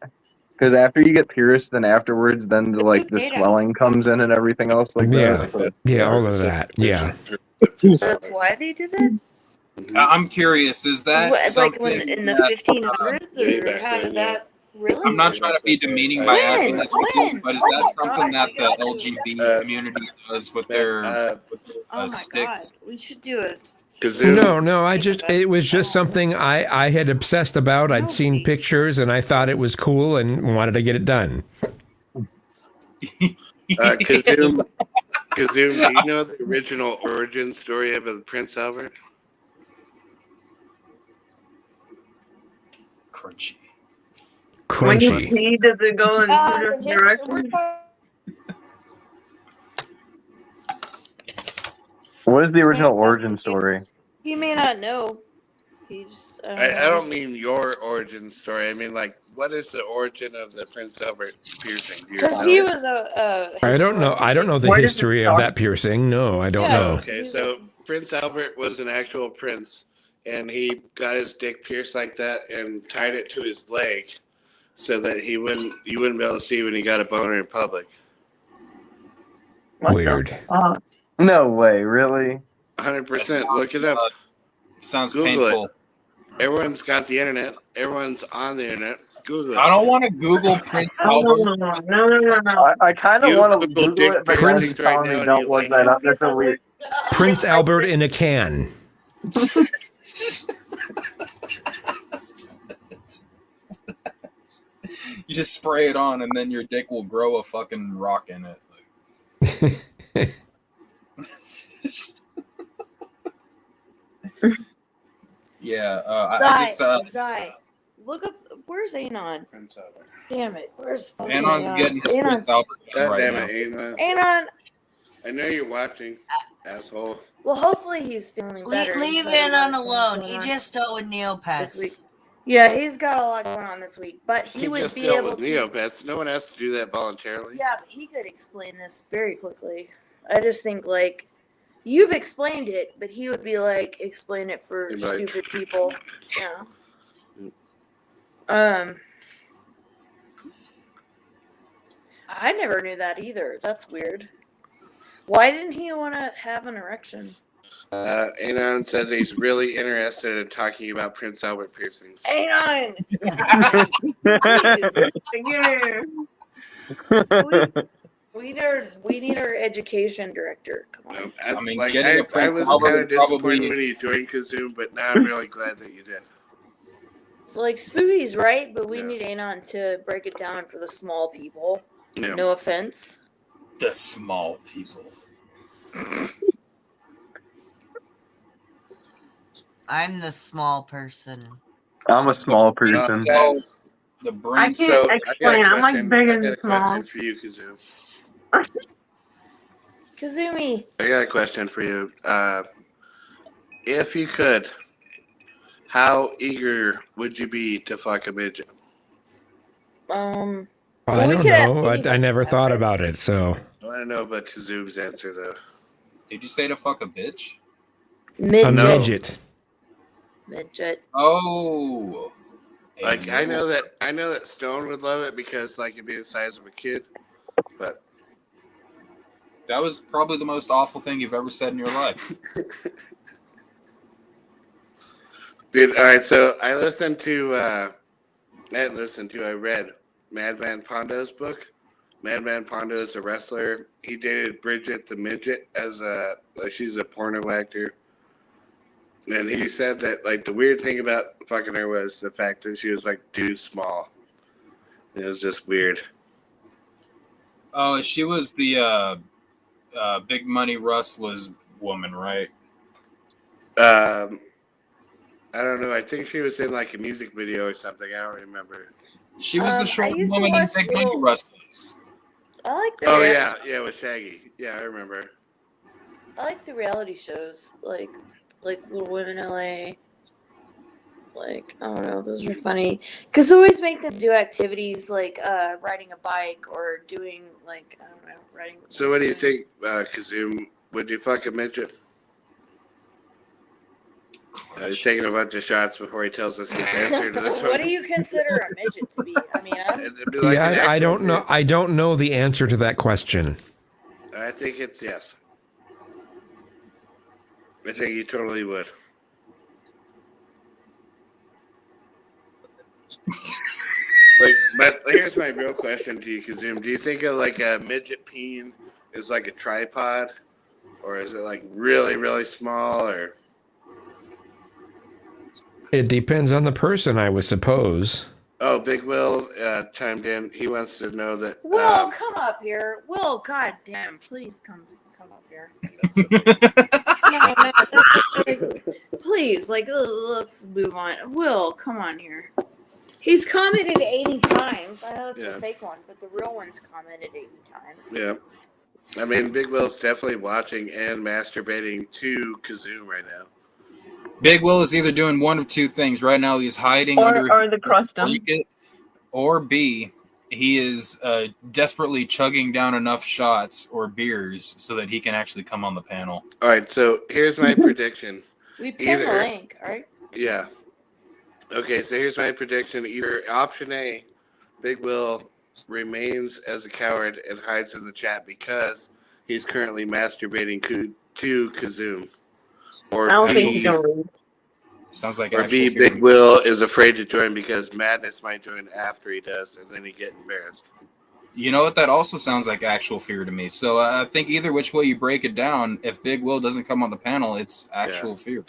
Speaker 2: Because after you get pierced, then afterwards, then the
Speaker 5: Potato.
Speaker 2: swelling comes in and everything else like
Speaker 7: Yeah.
Speaker 2: that. So,
Speaker 7: Yeah, all of that. Yeah.
Speaker 5: That's why they did it.
Speaker 1: I'm curious. Is that
Speaker 5: What, like
Speaker 1: something
Speaker 5: when in the
Speaker 1: that,
Speaker 5: 1500s,
Speaker 6: way
Speaker 5: or
Speaker 6: back
Speaker 5: how
Speaker 6: then,
Speaker 5: did
Speaker 6: yeah.
Speaker 5: that really?
Speaker 1: I'm not trying to be demeaning by
Speaker 5: When?
Speaker 1: asking this,
Speaker 5: When?
Speaker 1: but is
Speaker 5: Oh
Speaker 1: that
Speaker 5: my
Speaker 1: something
Speaker 5: God,
Speaker 1: that
Speaker 5: we
Speaker 1: the
Speaker 5: gotta do
Speaker 1: LGBT community does with their
Speaker 5: Oh my god,
Speaker 1: sticks?
Speaker 5: we should do it.
Speaker 6: Kazoo.
Speaker 7: No, it was just something I had obsessed about. I'd seen pictures and I thought it was cool and wanted to get it done.
Speaker 6: Kazoo, do you know the original origin story of Prince Albert?
Speaker 1: Crunchy.
Speaker 4: When you
Speaker 7: Crunchy.
Speaker 4: pee, does it go in two
Speaker 5: The
Speaker 4: different
Speaker 5: we're
Speaker 4: directions?
Speaker 2: what is the original origin story?
Speaker 5: He may not know. He just.
Speaker 6: I don't mean your origin story. I mean, like, what is the origin of the Prince Albert piercing? Do you
Speaker 5: Because
Speaker 6: know?
Speaker 5: he was a.
Speaker 7: I don't know. I don't know the
Speaker 4: Where does it
Speaker 7: history of
Speaker 4: start?
Speaker 7: that piercing. No, I don't
Speaker 5: Yeah.
Speaker 7: know.
Speaker 6: Okay, so Prince Albert was an actual prince, and he got his dick pierced like that and tied it to his leg, so that you wouldn't be able to see when he got a boner in public.
Speaker 7: Weird.
Speaker 2: No way, really?
Speaker 6: 100%. Look it up.
Speaker 1: Sounds
Speaker 6: Google
Speaker 1: painful.
Speaker 6: it. Everyone's got the internet. Everyone's on the internet. Google it.
Speaker 1: I don't want to Google Prince
Speaker 4: No,
Speaker 1: Albert.
Speaker 4: no.
Speaker 2: I kind of
Speaker 6: You
Speaker 2: want to
Speaker 6: Google
Speaker 2: Google it, but
Speaker 6: dick
Speaker 2: then
Speaker 6: piercings right
Speaker 2: telling
Speaker 6: now
Speaker 2: me
Speaker 6: and
Speaker 2: don't
Speaker 6: you
Speaker 2: look
Speaker 6: like
Speaker 2: that
Speaker 6: it.
Speaker 2: up. That's a weird.
Speaker 7: Prince Albert in a can.
Speaker 1: You just spray it on, and then your dick will grow a fucking rock in it. Yeah, I just
Speaker 5: Zai, look up. Where's Anon?
Speaker 6: Prince Albert.
Speaker 5: Damn it. Where's fucking
Speaker 1: Anon's getting his Prince Albert done
Speaker 6: God
Speaker 1: right
Speaker 6: damn
Speaker 1: now.
Speaker 6: it, Anon.
Speaker 5: Anon.
Speaker 6: I know you're watching, asshole.
Speaker 5: Well, hopefully he's feeling better.
Speaker 8: Leave
Speaker 5: He's had a lot
Speaker 8: Anon
Speaker 5: of things
Speaker 8: alone.
Speaker 5: going
Speaker 8: He
Speaker 5: on
Speaker 8: just dealt with
Speaker 5: this week.
Speaker 8: Neopets.
Speaker 5: Yeah, he's got a lot going on this week, but he
Speaker 6: He
Speaker 5: would
Speaker 6: just
Speaker 5: be
Speaker 6: dealt
Speaker 5: able
Speaker 6: with
Speaker 5: to.
Speaker 6: Neopets. No one has to do that voluntarily.
Speaker 5: Yeah, but he could explain this very quickly. I just think like you've explained it, but he would be like explain it for
Speaker 6: He'd be like,
Speaker 5: stupid people. Yeah. I never knew that either. That's weird. Why didn't he want to have an erection?
Speaker 6: Anon said he's really interested in talking about Prince Albert piercings.
Speaker 5: Anon! We need our education director. Come on.
Speaker 1: I mean,
Speaker 6: like,
Speaker 1: getting a
Speaker 6: I
Speaker 1: Prince
Speaker 6: was
Speaker 1: Albert
Speaker 6: kind of
Speaker 1: would probably-
Speaker 6: disappointed when you joined Kazoom, but now I'm really glad that you did.
Speaker 5: Like Spooky's right, but we
Speaker 6: Yeah.
Speaker 5: need Anon to break it down for the small people.
Speaker 6: Yeah.
Speaker 5: No offense.
Speaker 1: The small people.
Speaker 8: I'm the small person.
Speaker 2: I'm a small person.
Speaker 1: So, the
Speaker 4: I
Speaker 1: brain
Speaker 4: can't
Speaker 6: So I got a
Speaker 4: explain. I'm like
Speaker 6: question.
Speaker 4: big
Speaker 6: I
Speaker 4: and
Speaker 6: got a
Speaker 4: small.
Speaker 6: question for you, Kazoo.
Speaker 5: Kazumi.
Speaker 6: I got a question for you. If you could, how eager would you be to fuck a midget?
Speaker 7: I
Speaker 5: Well, we
Speaker 7: don't
Speaker 5: could ask
Speaker 7: know. I
Speaker 5: anybody
Speaker 7: never
Speaker 5: that,
Speaker 7: thought
Speaker 5: right?
Speaker 7: about it. So
Speaker 6: I want to know about Kazoom's answer, though.
Speaker 1: Did you say to fuck a bitch?
Speaker 7: a
Speaker 5: Midget.
Speaker 6: No.
Speaker 7: midget.
Speaker 5: Midget.
Speaker 1: Oh.
Speaker 6: Like, I know that Stone would love it because, like, it'd be the size of a kid. But
Speaker 1: That was probably the most awful thing you've ever said in your life.
Speaker 6: dude, all right. So I read Madman Pondo's book. Madman Pondo is a wrestler. He dated Bridget the Midget she's a porno actor. And he said that, like, the weird thing about fucking her was the fact that she was, like, too small. It was just weird.
Speaker 1: Oh, she was the Big Money Rustlers woman, right?
Speaker 6: I don't know. I think she was in, like, a music video or something. I don't remember.
Speaker 1: She was the
Speaker 5: I
Speaker 1: short
Speaker 5: used to
Speaker 1: woman in
Speaker 5: watch
Speaker 1: Big Money
Speaker 5: little-
Speaker 1: Rustlers.
Speaker 5: I like the
Speaker 6: Oh, yeah, with Shaggy. Yeah, I remember.
Speaker 5: I like the reality shows, like Little Women LA. Like, I don't know, those are funny. Because they always make them do activities like riding a bike or doing, like, I don't know, riding.
Speaker 6: So what do you think, Kazoom? Would you fuck a midget? He's taking a bunch of shots before he tells us his answer to this one.
Speaker 5: What do you consider a midget to be? I mean,
Speaker 6: It'd be like an
Speaker 7: Yeah, I
Speaker 6: actual
Speaker 7: don't know.
Speaker 6: midget.
Speaker 7: I don't know the answer to that question.
Speaker 6: I think it's yes. I think you totally would. But here's my real question to you, Kazum. Do you think of like a midget peen is like a tripod, or is it like really, really small, or?
Speaker 7: It depends on the person, I would suppose.
Speaker 6: Oh, Big Will chimed in. He wants to know that.
Speaker 5: Will, come up here. Will, goddamn, please come up here. Please, let's move on. Will, come on here. He's commented 80 times. I know it's a fake one, but the real one's commented 80 times.
Speaker 6: Yeah. I mean, Big Will's definitely watching and masturbating to Kazum right now.
Speaker 1: Big Will is either doing one of two things. Right now, he's hiding under
Speaker 4: Or the crustum.
Speaker 1: blanket, or B, he is desperately chugging down enough shots or beers so that he can actually come on the panel.
Speaker 6: All right, so here's my prediction.
Speaker 5: We pinned the link, right?
Speaker 6: Yeah. Okay, so here's my prediction. Either option A, Big Will remains as a coward and hides in the chat because he's currently masturbating to Kazum. Or
Speaker 4: I don't think
Speaker 6: B,
Speaker 4: he's gonna read.
Speaker 1: Sounds like
Speaker 6: or
Speaker 1: actual
Speaker 6: B,
Speaker 1: fear.
Speaker 6: Big Will is afraid to join because Madness might join after he does, and then he get embarrassed.
Speaker 1: You know what? That also sounds like actual fear to me. So I think either which way you break it down, if Big Will doesn't come on the panel, it's actual fear.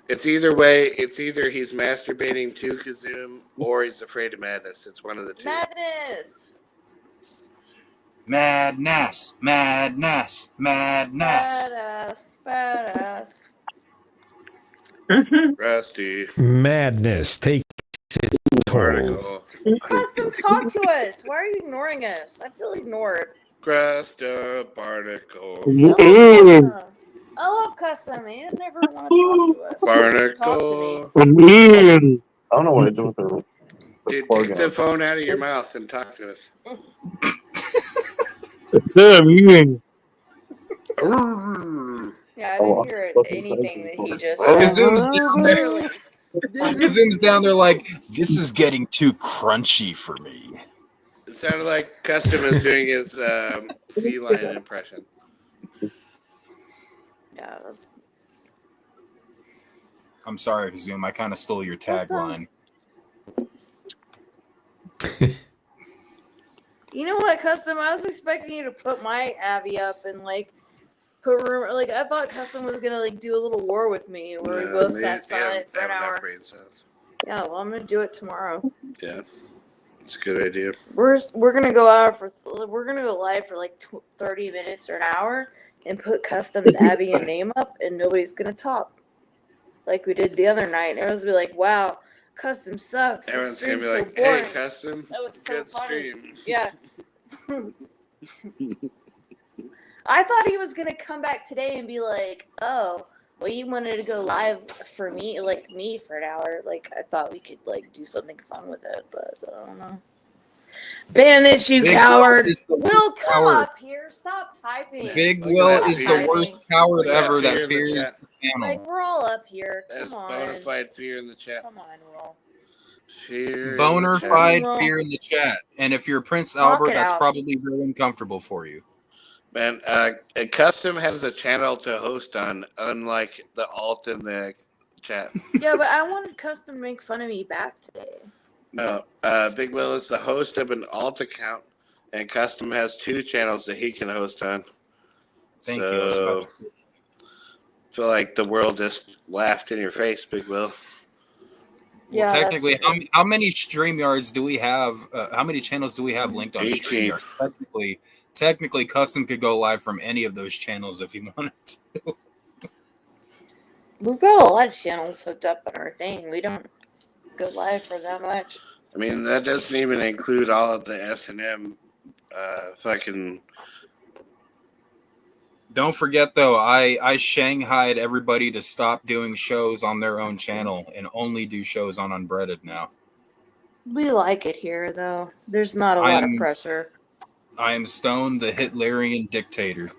Speaker 6: It's either way. It's either he's masturbating to Kazum or he's afraid of Madness. It's one of the two.
Speaker 5: Madness.
Speaker 1: Madness, madness, madness.
Speaker 5: Fat ass.
Speaker 6: Rusty.
Speaker 7: Madness takes its toll.
Speaker 6: Barnacle.
Speaker 5: Custom, talk to us. Why are you ignoring us? I feel ignored.
Speaker 6: Custom Barnacle.
Speaker 5: I love Custom. He never want to talk to us.
Speaker 6: Barnacle.
Speaker 5: Talk to me.
Speaker 3: I don't know what to do with the
Speaker 6: Dude,
Speaker 3: plug
Speaker 6: take the
Speaker 3: on.
Speaker 6: phone out of your mouth and talk to us.
Speaker 5: Yeah, I didn't hear anything that he just
Speaker 1: Kazum's down there.
Speaker 5: Literally.
Speaker 1: Kazum's down there like, this is getting too crunchy for me.
Speaker 6: It sounded like Custom is doing his sea lion impression.
Speaker 5: Yeah, it was.
Speaker 1: I'm sorry, Kazum. I kind of stole your tagline.
Speaker 5: You know what, Custom? I was expecting you to put my Abby up and put rumor. I thought Custom was gonna do a little war with me where we both sat silent for an hour. Yeah, well, I'm gonna do it tomorrow.
Speaker 6: Yeah, it's a good idea.
Speaker 5: We're gonna go out we're gonna go live for 30 minutes or an hour and put Custom's Abby and name up, and nobody's gonna talk like we did the other night. Everyone's gonna be like, "Wow, Custom sucks." The
Speaker 6: Everyone's gonna be
Speaker 5: stream's
Speaker 6: like,
Speaker 5: so
Speaker 6: "Hey,
Speaker 5: boring."
Speaker 6: Custom,
Speaker 5: That was so
Speaker 6: good
Speaker 5: funny.
Speaker 6: stream."
Speaker 5: Yeah. I thought he was gonna come back today and be like, "Oh, well, you wanted to go live for me, for an hour. I thought we could do something fun with it, but I don't know." Ban this, you
Speaker 1: Big
Speaker 5: coward!
Speaker 1: Will is the
Speaker 5: Will,
Speaker 1: worst
Speaker 5: come
Speaker 1: coward.
Speaker 5: up here. Stop typing.
Speaker 1: Big
Speaker 6: Look at
Speaker 1: Will
Speaker 6: that
Speaker 1: is
Speaker 6: fear.
Speaker 1: the worst coward
Speaker 6: Look at that
Speaker 1: ever
Speaker 6: fear in
Speaker 1: that
Speaker 6: the
Speaker 1: fears
Speaker 6: chat.
Speaker 1: the panel.
Speaker 5: We're all up here.
Speaker 6: That's
Speaker 5: Come on.
Speaker 6: bona fide fear in the chat.
Speaker 5: Come on, Will.
Speaker 6: Fear in
Speaker 1: Boner
Speaker 6: the chat.
Speaker 1: fide
Speaker 5: Well,
Speaker 1: fear in the chat. And if you're Prince
Speaker 5: Talk
Speaker 1: Albert,
Speaker 5: it
Speaker 1: that's
Speaker 5: out.
Speaker 1: probably very uncomfortable for you.
Speaker 6: Man, Custom has a channel to host on, unlike the alt in the chat.
Speaker 5: Yeah, but I wanted Custom to make fun of me back today.
Speaker 6: No, Big Will is the host of an alt account, and Custom has 2 channels that he can host on.
Speaker 1: Thank
Speaker 6: so,
Speaker 1: you.
Speaker 6: feel like the world just laughed in your face, Big Will.
Speaker 5: Yeah,
Speaker 1: Well, technically,
Speaker 5: that's-
Speaker 1: how many StreamYards do we have? How many channels do we have linked on
Speaker 6: 18.
Speaker 1: StreamYard? Technically, Custom could go live from any of those channels if he wanted to.
Speaker 5: We've got a lot of channels hooked up on our thing. We don't go live for that much.
Speaker 6: I mean, that doesn't even include all of the S&M fucking...
Speaker 1: Don't forget, though, I shanghaied everybody to stop doing shows on their own channel and only do shows on Unbreaded now.
Speaker 5: We like it here, though. There's not a lot of pressure.
Speaker 1: I am Stone, the Hitlerian dictator.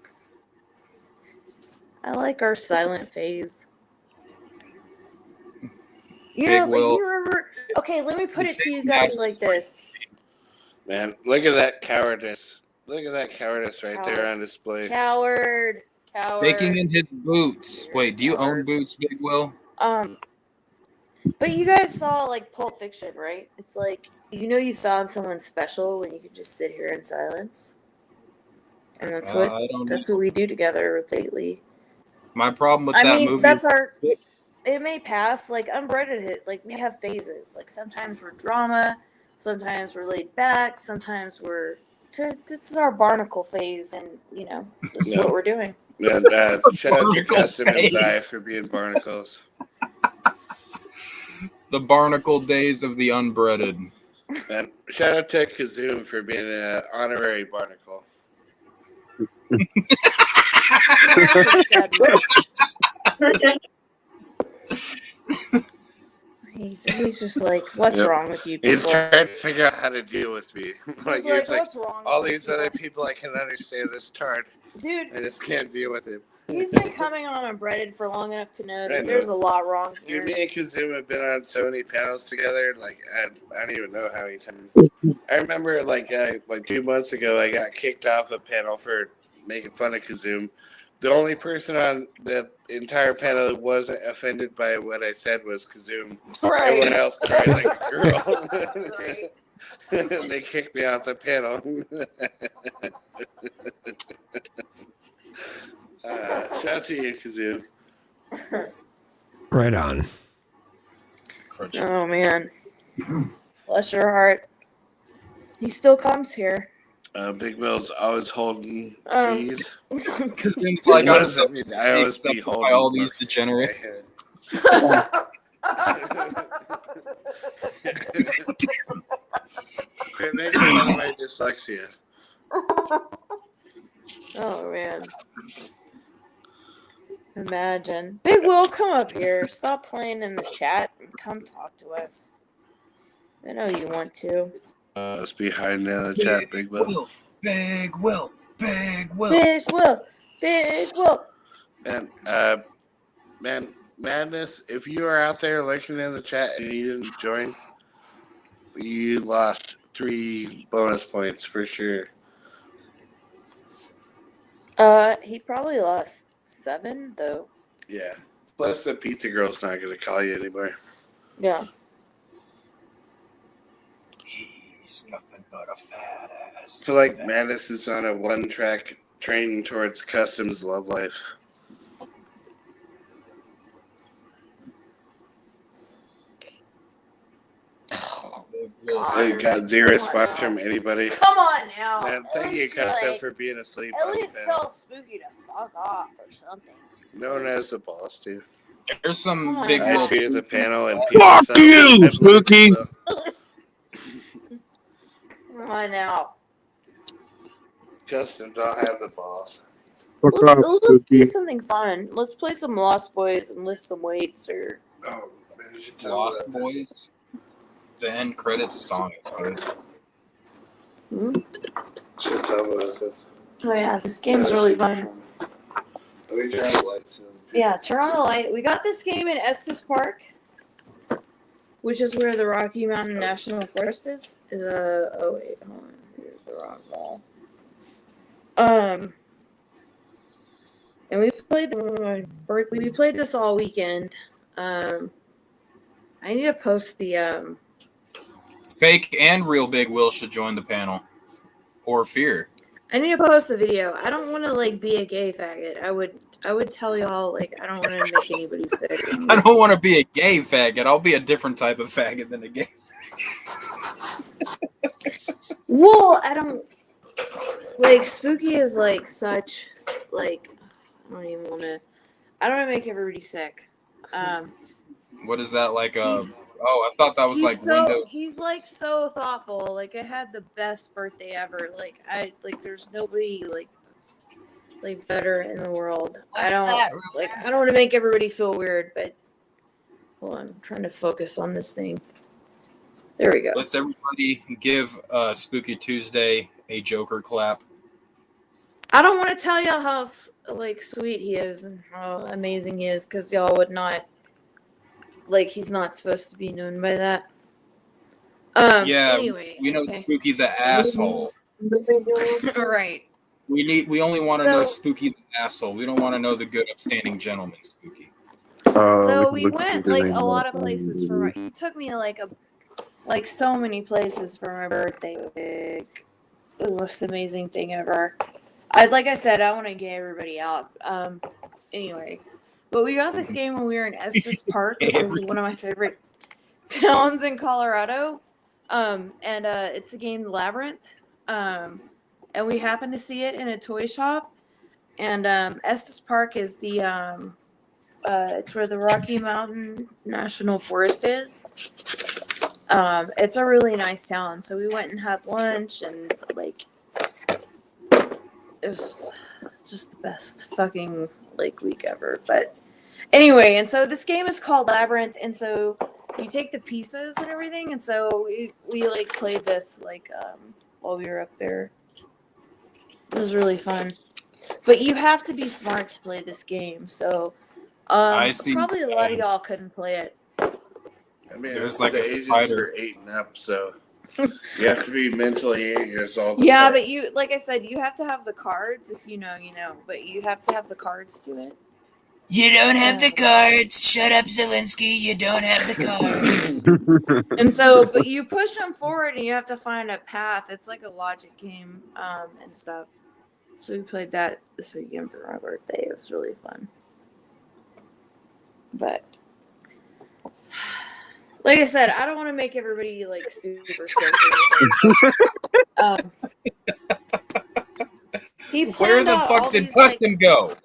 Speaker 5: I like our silent phase. You
Speaker 1: Big
Speaker 5: know, like
Speaker 1: Will.
Speaker 5: you remember. Okay, let me put it to you guys like this.
Speaker 6: Man, look at that cowardice. Look at that cowardice right there on display.
Speaker 5: Coward.
Speaker 1: Faking in his boots. Wait, do you own boots, Big Will?
Speaker 5: But you guys saw like Pulp Fiction, right? It's like you found someone special when you could just sit here in silence, and that's what
Speaker 1: I don't
Speaker 5: that's
Speaker 1: know.
Speaker 5: what we do together lately.
Speaker 1: My problem with
Speaker 5: I
Speaker 1: that
Speaker 5: mean,
Speaker 1: movie.
Speaker 5: that's our. It may pass like unbreaded hit. Like we have phases. Like sometimes we're drama, sometimes we're laid back, sometimes we're. This is our barnacle phase, and this is
Speaker 6: No.
Speaker 5: what we're doing.
Speaker 6: Man, shout out to Custom and Zai for being barnacles.
Speaker 1: The barnacle days of the unbreaded.
Speaker 6: And shout out to Kazoom for being an honorary barnacle.
Speaker 5: He's just like, what's
Speaker 6: Yep.
Speaker 5: wrong with you
Speaker 6: He's
Speaker 5: people?
Speaker 6: trying to figure out how to deal with me.
Speaker 5: He's
Speaker 6: like,
Speaker 5: like,
Speaker 6: it's like
Speaker 5: what's wrong
Speaker 6: all
Speaker 5: with
Speaker 6: these
Speaker 5: you
Speaker 6: other
Speaker 5: people?
Speaker 6: people I can understand this tart.
Speaker 5: Dude,
Speaker 6: I just can't deal with him.
Speaker 5: he's been coming on unbreaded for long enough to know
Speaker 6: I
Speaker 5: that
Speaker 6: know.
Speaker 5: there's a lot wrong here.
Speaker 6: Dude, me and Kazoom have been on so many panels together. Like I don't even know how many times. I remember like 2 months ago, I got kicked off a panel for making fun of Kazoom. The only person on the entire panel who wasn't offended by what I said was Kazoom.
Speaker 5: Right.
Speaker 6: Everyone else cried like a girl.
Speaker 5: Right.
Speaker 6: They kicked me off the panel. Shout out to you, Kazoom.
Speaker 7: Right on.
Speaker 5: Oh man, bless your heart. He still comes here.
Speaker 6: Big Will's always holding these.
Speaker 1: Because it's like
Speaker 6: What
Speaker 1: I
Speaker 6: does
Speaker 1: was
Speaker 6: that mean? I always be
Speaker 1: accepted by
Speaker 6: holding
Speaker 1: all these
Speaker 6: my
Speaker 1: degenerates.
Speaker 6: head. Quit making fun of my dyslexia.
Speaker 5: Oh man. Imagine. Big Will, come up here. Stop playing in the chat and come talk to us. I know you want to.
Speaker 6: Let's be hiding in the chat, Big Will.
Speaker 1: Big Will. Big Will.
Speaker 5: Big Will. Big Will.
Speaker 6: And man, Madness, if you are out there lurking in the chat and you didn't join, you lost 3 bonus points for sure.
Speaker 5: He probably lost 7 though.
Speaker 6: Yeah. Plus the pizza girl's not gonna call you anymore.
Speaker 5: Yeah.
Speaker 1: He's nothing but a fat ass.
Speaker 6: So like Madness is on a 1-track train towards Customs love life. I got 0 response from anybody.
Speaker 5: Come on now.
Speaker 6: Man, thank you, Custom, for being asleep.
Speaker 5: At
Speaker 6: on the
Speaker 5: least
Speaker 6: panel.
Speaker 5: tell Spooky to fuck off or something.
Speaker 6: Known as the boss, dude.
Speaker 1: There's some
Speaker 5: Come on
Speaker 1: big
Speaker 5: now.
Speaker 6: I
Speaker 1: Will.
Speaker 6: fear the panel and
Speaker 2: Fuck
Speaker 6: people
Speaker 2: you, Spooky!
Speaker 5: Come on now.
Speaker 6: Custom don't have the balls.
Speaker 5: Let's do something fun. Let's play some Lost Boys and lift some weights or.
Speaker 6: Oh, man, you should tell me
Speaker 1: Lost
Speaker 6: about this.
Speaker 1: Boys. The end credits song is good.
Speaker 5: Hmm?
Speaker 6: Should tell me about this.
Speaker 5: Oh yeah, this game's really fun.
Speaker 6: Let me turn the lights on.
Speaker 5: Yeah, turn on the light. We got this game in Estes Park, which is where the Rocky Mountain National Forest is. Oh wait, hold on. Here's the wrong ball. And we played this all weekend. I need to post the
Speaker 1: Fake and real Big Will should join the panel. Or Fear.
Speaker 5: I need to post the video. I don't want to like be a gay faggot. I would tell y'all like I don't want to make anybody sick.
Speaker 1: I don't want to be a gay faggot. I'll be a different type of faggot than a gay.
Speaker 5: Well, I don't like Spooky is like such like I don't even want to. I don't want to make everybody sick.
Speaker 1: What is that like?
Speaker 5: He's-
Speaker 1: I thought that was like Windows.
Speaker 5: He's like so thoughtful. Like I had the best birthday ever. There's nobody like better in the world. I don't
Speaker 8: that,
Speaker 5: I don't want to make everybody feel weird, but hold on, I'm trying to focus on this thing. There we go.
Speaker 1: Let's everybody give Spooky Tuesday a Joker clap.
Speaker 5: I don't want to tell y'all how like sweet he is and how amazing he is because y'all would not. like he's not supposed to be known by that.
Speaker 1: Yeah,
Speaker 5: Anyway,
Speaker 1: we know
Speaker 5: okay.
Speaker 1: Spooky the asshole.
Speaker 5: All right.
Speaker 1: We only want to know
Speaker 5: So-
Speaker 1: Spooky the asshole. We don't want to know the good, upstanding gentleman, Spooky.
Speaker 5: So
Speaker 3: can
Speaker 5: we
Speaker 3: look
Speaker 5: went
Speaker 3: at
Speaker 5: like
Speaker 3: everything
Speaker 5: a lot
Speaker 3: about
Speaker 5: of places for my. It took me like so many places for my birthday. Like, the most amazing thing ever. Like I said, I want to get everybody out. Anyway, but we got this game when we were in Estes Park, which is one of my favorite towns in Colorado. And it's a game Labyrinth. And we happened to see it in a toy shop. And Estes Park is the it's where the Rocky Mountain National Forest is. It's a really nice town. So we went and had lunch, and like it was just the best fucking like week ever. But anyway, and so this game is called Labyrinth, and so you take the pieces and everything, and so we like played this like while we were up there. It was really fun. But you have to be smart to play this game, so
Speaker 1: I see.
Speaker 5: probably a lot of y'all couldn't play it.
Speaker 6: I mean,
Speaker 1: There's like
Speaker 6: the
Speaker 1: a
Speaker 6: ages
Speaker 1: spider.
Speaker 6: are 8 and up, so you have to be mentally 8 years old. to
Speaker 5: Yeah,
Speaker 6: play.
Speaker 5: but you, like I said, you have to have the cards. If you know, you know. But you have to have the cards to it.
Speaker 8: You don't have the
Speaker 5: Uh,
Speaker 8: cards. Shut up, Zelensky. You don't have the cards.
Speaker 5: And so, but you push them forward, and you have to find a path. It's like a logic game, and stuff. So we played that this weekend for my birthday. It was really fun. But like I said, I don't want to make everybody like super sick. He
Speaker 1: Where
Speaker 5: planned
Speaker 1: the
Speaker 5: out all
Speaker 1: fuck did
Speaker 5: these, like,
Speaker 1: Custom go?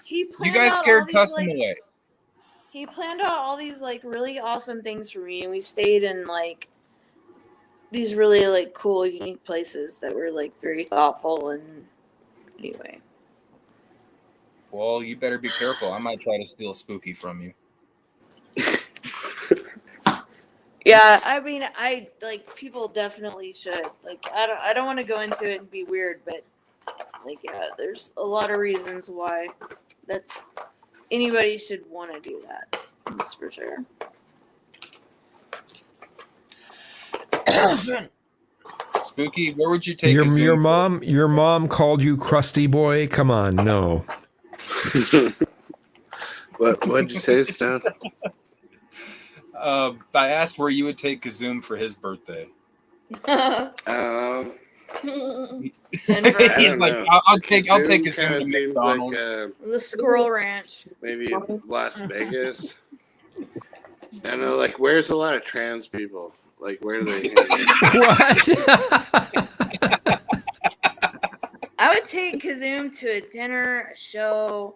Speaker 5: he
Speaker 1: You
Speaker 5: planned
Speaker 1: guys
Speaker 5: out
Speaker 1: scared
Speaker 5: all these,
Speaker 1: Custom
Speaker 5: like,
Speaker 1: away.
Speaker 5: He planned out all these like really awesome things for me, and we stayed in like these really like cool, unique places that were like very thoughtful. And anyway,
Speaker 1: Well, you better be careful. I might try to steal Spooky from you.
Speaker 5: yeah, I mean, I like people definitely should like. I don't want to go into it and be weird, but like yeah, there's a lot of reasons why anybody should want to do that. That's for sure.
Speaker 1: Spooky, where would you take
Speaker 7: Your
Speaker 1: a Zoom?
Speaker 7: your mom called you crusty boy. Come on, no.
Speaker 6: What'd you say, Stone?
Speaker 1: I asked where you would take Kazoom for his birthday.
Speaker 6: Um,
Speaker 5: Denver.
Speaker 6: I
Speaker 1: He's
Speaker 6: don't
Speaker 1: like,
Speaker 6: know.
Speaker 1: I'll take
Speaker 6: Zoom
Speaker 1: Kazoom
Speaker 6: kinda
Speaker 1: to
Speaker 6: seems
Speaker 1: McDonald's.
Speaker 6: like
Speaker 5: The Squirrel Ranch.
Speaker 6: maybe Las Vegas. I don't know, like, where's a lot of trans people? Like, where do they hang out?
Speaker 7: What?
Speaker 5: I would take Kazoom to a dinner, a show.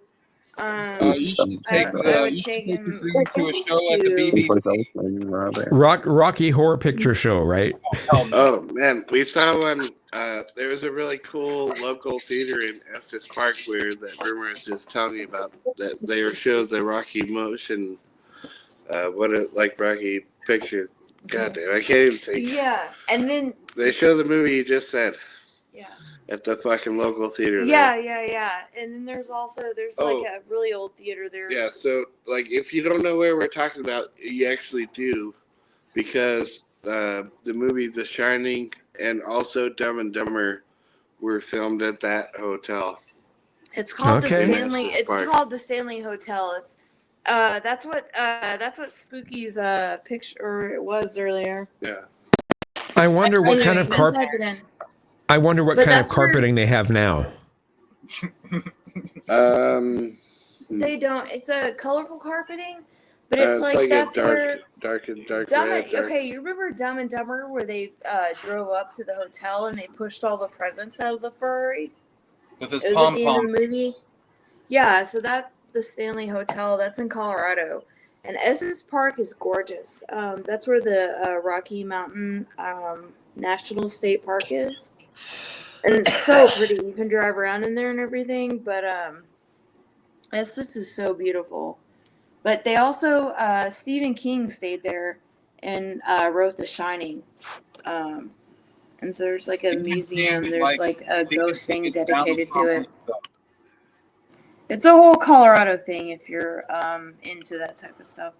Speaker 1: You should take
Speaker 5: I would
Speaker 1: you should
Speaker 5: take
Speaker 1: take
Speaker 5: him
Speaker 1: Kazoom to a show at the
Speaker 5: to-
Speaker 1: BBC.
Speaker 7: Rocky Horror Picture Show, right?
Speaker 6: Oh, man, we saw one. There was a really cool local theater in Estes Park where that rumor is just telling me about that they were showed the Rocky Motion, Rocky Picture. God damn, I can't even think.
Speaker 5: Yeah, and then
Speaker 6: They show the movie you just said
Speaker 5: yeah,
Speaker 6: at the fucking local theater.
Speaker 5: yeah, and then there's like
Speaker 6: Oh.
Speaker 5: a really old theater there.
Speaker 6: Yeah, so like if you don't know where we're talking about, you actually do, because the movie The Shining and also Dumb and Dumber were filmed at that hotel.
Speaker 5: It's called the
Speaker 7: Okay.
Speaker 5: Stanley.
Speaker 6: Estes
Speaker 5: It's
Speaker 6: Park.
Speaker 5: called the Stanley Hotel. It's that's what Spooky's picture or it was earlier.
Speaker 6: Yeah.
Speaker 7: I wonder what kind
Speaker 5: Anyway,
Speaker 7: of
Speaker 5: then
Speaker 7: carpet.
Speaker 5: type it in.
Speaker 7: I wonder what
Speaker 5: But
Speaker 7: kind of
Speaker 5: that's where-
Speaker 7: carpeting they have now.
Speaker 5: They don't. It's a colorful carpeting, but it's like
Speaker 6: a
Speaker 5: that's
Speaker 6: dark,
Speaker 5: where.
Speaker 6: dark and dark
Speaker 5: Dumb,
Speaker 6: red. Dark.
Speaker 5: okay, you remember Dumb and Dumber where they drove up to the hotel and they pushed all the presents out of the Ferrari?
Speaker 1: With his
Speaker 5: It was at
Speaker 1: pom
Speaker 5: the end of
Speaker 1: pom.
Speaker 5: the movie. Yeah, so the Stanley Hotel, that's in Colorado. And Estes Park is gorgeous. That's where the Rocky Mountain National State Park is. And it's so pretty. You can drive around in there and everything, but Estes is so beautiful. But they also, Stephen King stayed there and wrote The Shining. And so there's like a
Speaker 1: Stephen
Speaker 5: museum,
Speaker 1: King,
Speaker 5: there's like a
Speaker 1: Stephen
Speaker 5: ghost
Speaker 1: King
Speaker 5: thing
Speaker 1: is down
Speaker 5: dedicated to
Speaker 1: with
Speaker 5: it.
Speaker 1: stuff.
Speaker 5: It's a whole Colorado thing if you're into that type of stuff.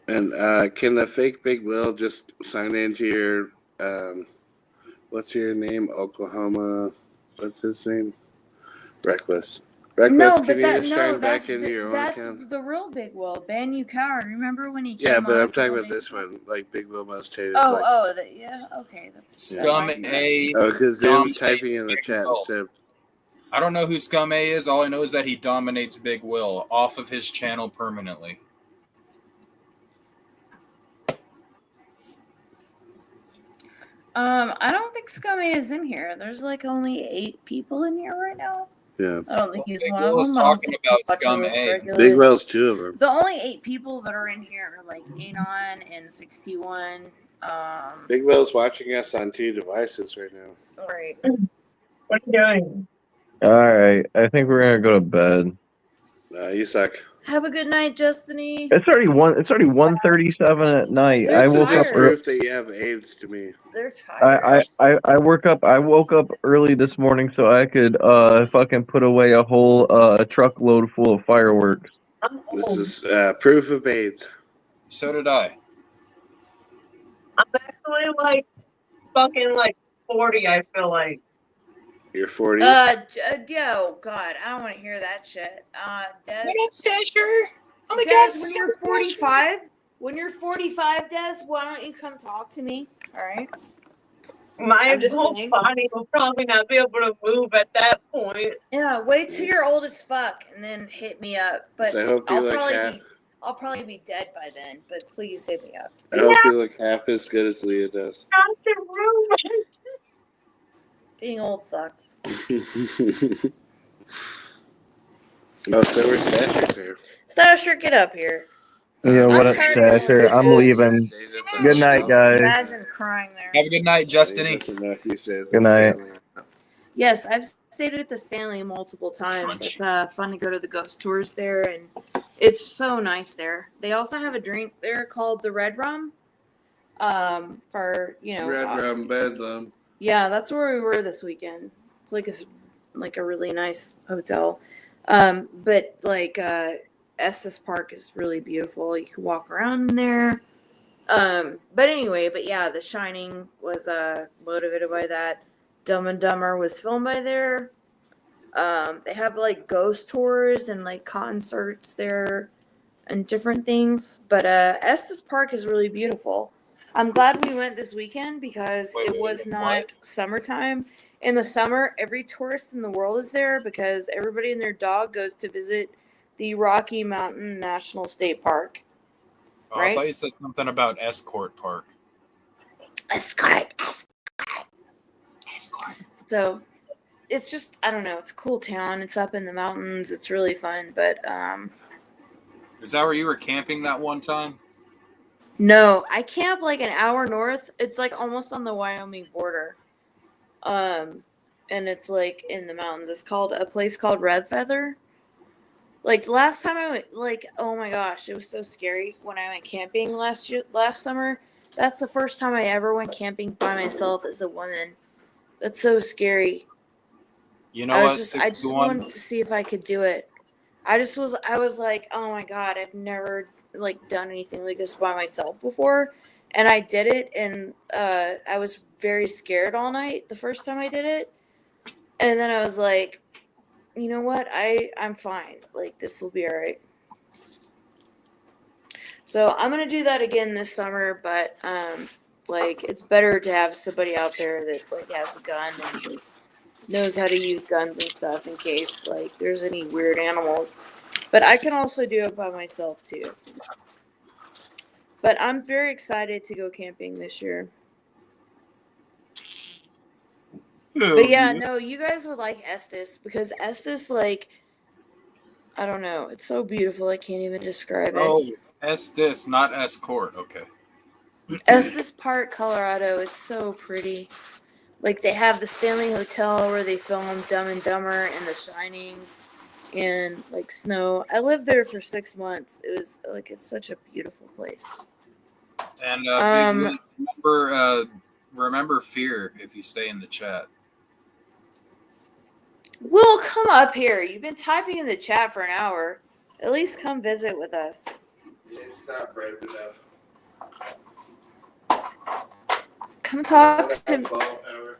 Speaker 6: And can the fake Big Will just sign into your what's your name? Oklahoma. What's his name? Reckless. Reckless.
Speaker 5: No,
Speaker 6: Can
Speaker 5: but
Speaker 6: you
Speaker 5: that
Speaker 6: just
Speaker 5: no,
Speaker 6: shine
Speaker 5: that
Speaker 6: back into your own
Speaker 5: that's
Speaker 6: account?
Speaker 5: the real Big Will, Banyu Coward. Remember when he came
Speaker 6: Yeah, but I'm
Speaker 5: up
Speaker 6: talking
Speaker 5: and all
Speaker 6: about
Speaker 5: these
Speaker 6: this one, like Big Will Most Hated.
Speaker 5: Oh,
Speaker 6: like,
Speaker 5: yeah, okay, that's
Speaker 1: Scum
Speaker 5: that might be
Speaker 1: A.
Speaker 6: oh, because it
Speaker 1: Dom
Speaker 6: was typing in the
Speaker 1: Big
Speaker 6: chat
Speaker 1: Will.
Speaker 6: instead of.
Speaker 1: I don't know who Scum A is. All I know is that he dominates Big Will off of his channel permanently.
Speaker 5: I don't think Scummy is in here. There's like only 8 people in here right now.
Speaker 6: Yeah.
Speaker 5: I don't think he's
Speaker 1: Big
Speaker 5: one
Speaker 1: Will
Speaker 5: of
Speaker 1: is
Speaker 5: them. I don't
Speaker 1: talking
Speaker 5: think
Speaker 1: about
Speaker 5: he watches
Speaker 1: Scum
Speaker 5: us
Speaker 1: A.
Speaker 5: regularly.
Speaker 6: Big Will's 2 of them.
Speaker 5: The only 8 people that are in here are like Anon and 61.
Speaker 6: Big Will's watching us on 2 devices right now.
Speaker 5: Right.
Speaker 4: What are you doing?
Speaker 2: All right, I think we're gonna go to bed.
Speaker 6: You suck.
Speaker 5: Have a good night, Justiny.
Speaker 2: It's already 1:37 at night.
Speaker 5: They're
Speaker 2: I
Speaker 6: This is
Speaker 2: woke
Speaker 5: tired.
Speaker 2: up
Speaker 6: just
Speaker 2: early.
Speaker 6: proof that you have AIDS to me.
Speaker 5: They're tired.
Speaker 2: I woke up early this morning so I could fucking put away a whole truckload full of fireworks.
Speaker 6: This is proof of AIDS.
Speaker 1: So did I.
Speaker 4: I'm actually like fucking like 40, I feel like.
Speaker 6: You're 40.
Speaker 5: Yo, God, I don't want to hear that shit. Des.
Speaker 1: Stasher? Oh
Speaker 5: Des, when you're 45, Des, why don't you come talk to me? All right.
Speaker 4: My
Speaker 5: I'm just
Speaker 4: whole
Speaker 5: saying.
Speaker 4: body will probably not be able to move at that point.
Speaker 5: Yeah, wait till you're old as fuck and then hit me up. But
Speaker 6: So I hope you look half.
Speaker 5: I'll probably be dead by then. But please hit me up.
Speaker 6: I hope you look half as good as Leah does.
Speaker 4: Not the room.
Speaker 5: Being old sucks.
Speaker 6: Oh, so we're Stasher's here.
Speaker 5: Stasher, get up here.
Speaker 2: Yeah, what
Speaker 5: I'm
Speaker 2: up,
Speaker 5: tired of
Speaker 2: Stasher?
Speaker 5: this.
Speaker 2: I'm leaving. Good night, guys.
Speaker 5: Imagine crying there.
Speaker 1: Have a good night, Justiny.
Speaker 2: Good night.
Speaker 5: Yes, I've stayed at the Stanley multiple times. It's fun to go to the ghost tours there, and it's so nice there. They also have a drink there called the Red Rum. For
Speaker 6: Red Rum Bedlam.
Speaker 5: Yeah, that's where we were this weekend. It's like a really nice hotel. But like Estes Park is really beautiful. You can walk around in there. But yeah, The Shining was motivated by that. Dumb and Dumber was filmed by there. They have like ghost tours and like concerts there and different things. But Estes Park is really beautiful. I'm glad we went this weekend because it was not summertime. In the summer, every tourist in the world is there because everybody and their dog goes to visit the Rocky Mountain National State Park.
Speaker 1: Oh, I thought you said something about Escort Park.
Speaker 5: Escort. So it's just, I don't know, it's a cool town. It's up in the mountains. It's really fun. But
Speaker 1: Is that where you were camping that one time?
Speaker 5: no, I camp like an hour north. It's like almost on the Wyoming border. And it's like in the mountains. It's called a place called Red Feather. Like last time I went, like, oh my gosh, it was so scary when I went camping last summer. That's the first time I ever went camping by myself as a woman. That's so scary.
Speaker 1: You know
Speaker 5: I
Speaker 1: what?
Speaker 5: just wanted to see if I could do it. I was like, oh my God, I've never like done anything like this by myself before. And I did it, and I was very scared all night the first time I did it. And then I was like, you know what? I'm fine. Like, this will be all right. So I'm going to do that again this summer, but like, it's better to have somebody out there that like has a gun and like, knows how to use guns and stuff in case like there's any weird animals. But I can also do it by myself too. But I'm very excited to go camping this year. But yeah, no, you guys would like Estes because Estes, like, I don't know, it's so beautiful. I can't even describe it.
Speaker 1: Oh, Estes, not Escort. Okay.
Speaker 5: Estes Park, Colorado. It's so pretty. Like, they have the Stanley Hotel where they film Dumb and Dumber and The Shining and, like, Snow. I lived there for 6 months. It was, like, it's such a beautiful place.
Speaker 1: And remember Fear if you stay in the chat.
Speaker 5: Will, come up here. You've been typing in the chat for an hour. At least come visit with us.
Speaker 6: It's not bright enough.
Speaker 5: Come talk to
Speaker 6: Ball power.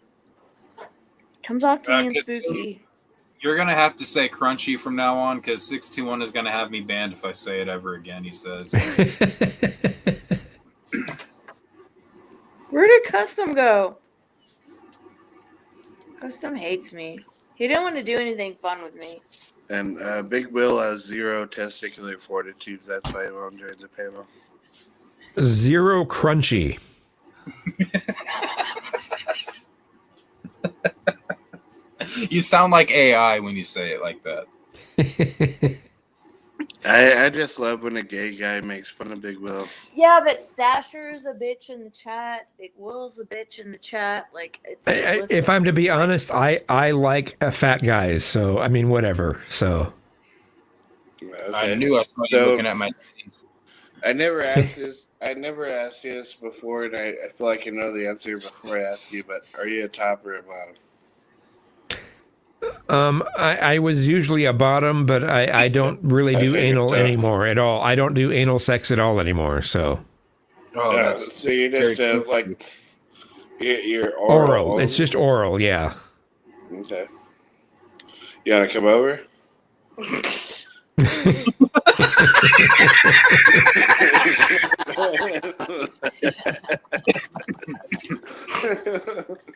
Speaker 5: Come talk to me and
Speaker 1: Kazum,
Speaker 5: Spooky.
Speaker 1: you're gonna have to say crunchy from now on because 621 is gonna have me banned if I say it ever again. He says.
Speaker 5: Where did Custom go? Custom hates me. He didn't want to do anything fun with me.
Speaker 6: And Big Will has 0 testicular fortitude. That's why he won't join the panel.
Speaker 7: Zero crunchy.
Speaker 1: You sound like AI when you say it like that.
Speaker 6: I just love when a gay guy makes fun of Big Will.
Speaker 5: Yeah, but Stasher's a bitch in the chat. Big Will's a bitch in the chat. Like, it's.
Speaker 7: If I'm to be honest, I like fat guys. So I mean, whatever. So
Speaker 6: Okay.
Speaker 1: I knew I saw you
Speaker 6: So-
Speaker 1: looking at my.
Speaker 6: I never asked this. I never asked you this before, and I feel like I know the answer before I ask you. But are you a top or a bottom?
Speaker 7: I was usually a bottom, but I don't really
Speaker 6: I
Speaker 7: do
Speaker 6: figured
Speaker 7: anal
Speaker 6: so.
Speaker 7: anymore at all. I don't do anal sex at all anymore. So
Speaker 1: Oh, that's
Speaker 6: So you're just
Speaker 1: very
Speaker 6: like you're oral.
Speaker 7: oral. It's just oral. Yeah.
Speaker 6: Okay. You wanna come over?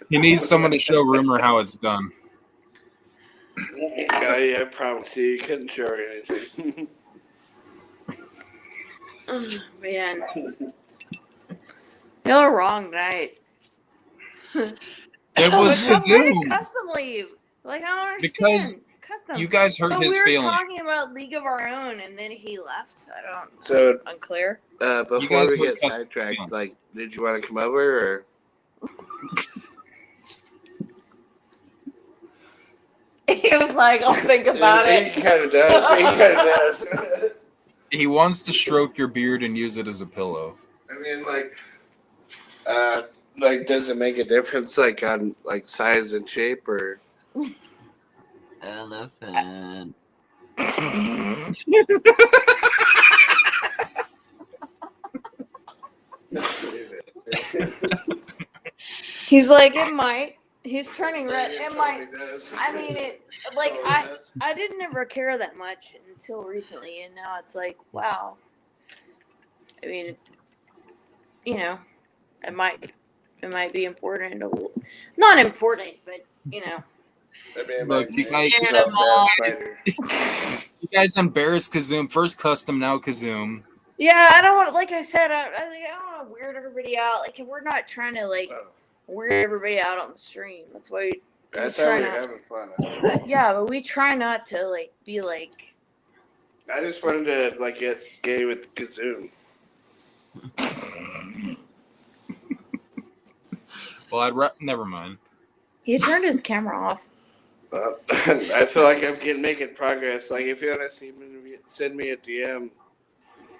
Speaker 1: he needs someone to show Rumor how it's done.
Speaker 6: I promise you couldn't show her anything.
Speaker 5: Oh, man. Y'all are wrong tonight.
Speaker 1: It
Speaker 5: But
Speaker 1: was
Speaker 5: why did
Speaker 1: Kazum.
Speaker 5: Custom leave? Like, I don't understand.
Speaker 1: Because
Speaker 5: Custom.
Speaker 1: You guys hurt
Speaker 5: But
Speaker 1: his
Speaker 5: we were
Speaker 1: feelings.
Speaker 5: talking about League of Our Own, and then he left. I don't.
Speaker 6: So
Speaker 5: Unclear.
Speaker 6: before
Speaker 1: guys
Speaker 6: we
Speaker 1: were
Speaker 6: get
Speaker 1: custom
Speaker 6: sidetracked,
Speaker 1: fans.
Speaker 6: like, did you want to come over or?
Speaker 5: He was like, "I'll think about
Speaker 6: He
Speaker 5: it."
Speaker 6: kind of does. He kind of does.
Speaker 1: He wants to stroke your beard and use it as a pillow.
Speaker 6: I mean, like, does it make a difference, like, on like size and shape, or?
Speaker 8: Elephant.
Speaker 5: He's like, "It might." He's turning red. It might. I mean, it. Like I didn't ever care that much until recently, and now it's like, wow. I mean, you know, it might be important. Not important, but you know.
Speaker 6: I mean,
Speaker 1: Look, you guys, you guys embarrassed Kazum. First Custom, now Kazum.
Speaker 5: Yeah, I don't want. Like I said, I don't want to weird everybody out. Like, we're not trying to like weird everybody out on the stream. That's why we
Speaker 6: That's
Speaker 5: try
Speaker 6: how we're
Speaker 5: not.
Speaker 6: having fun.
Speaker 5: Yeah, but we try not to like be like.
Speaker 6: I just wanted to like get gay with Kazoo.
Speaker 1: Well, never mind.
Speaker 5: He turned his camera off.
Speaker 6: I feel like I'm making progress. Like, if you want to see me, send me a DM.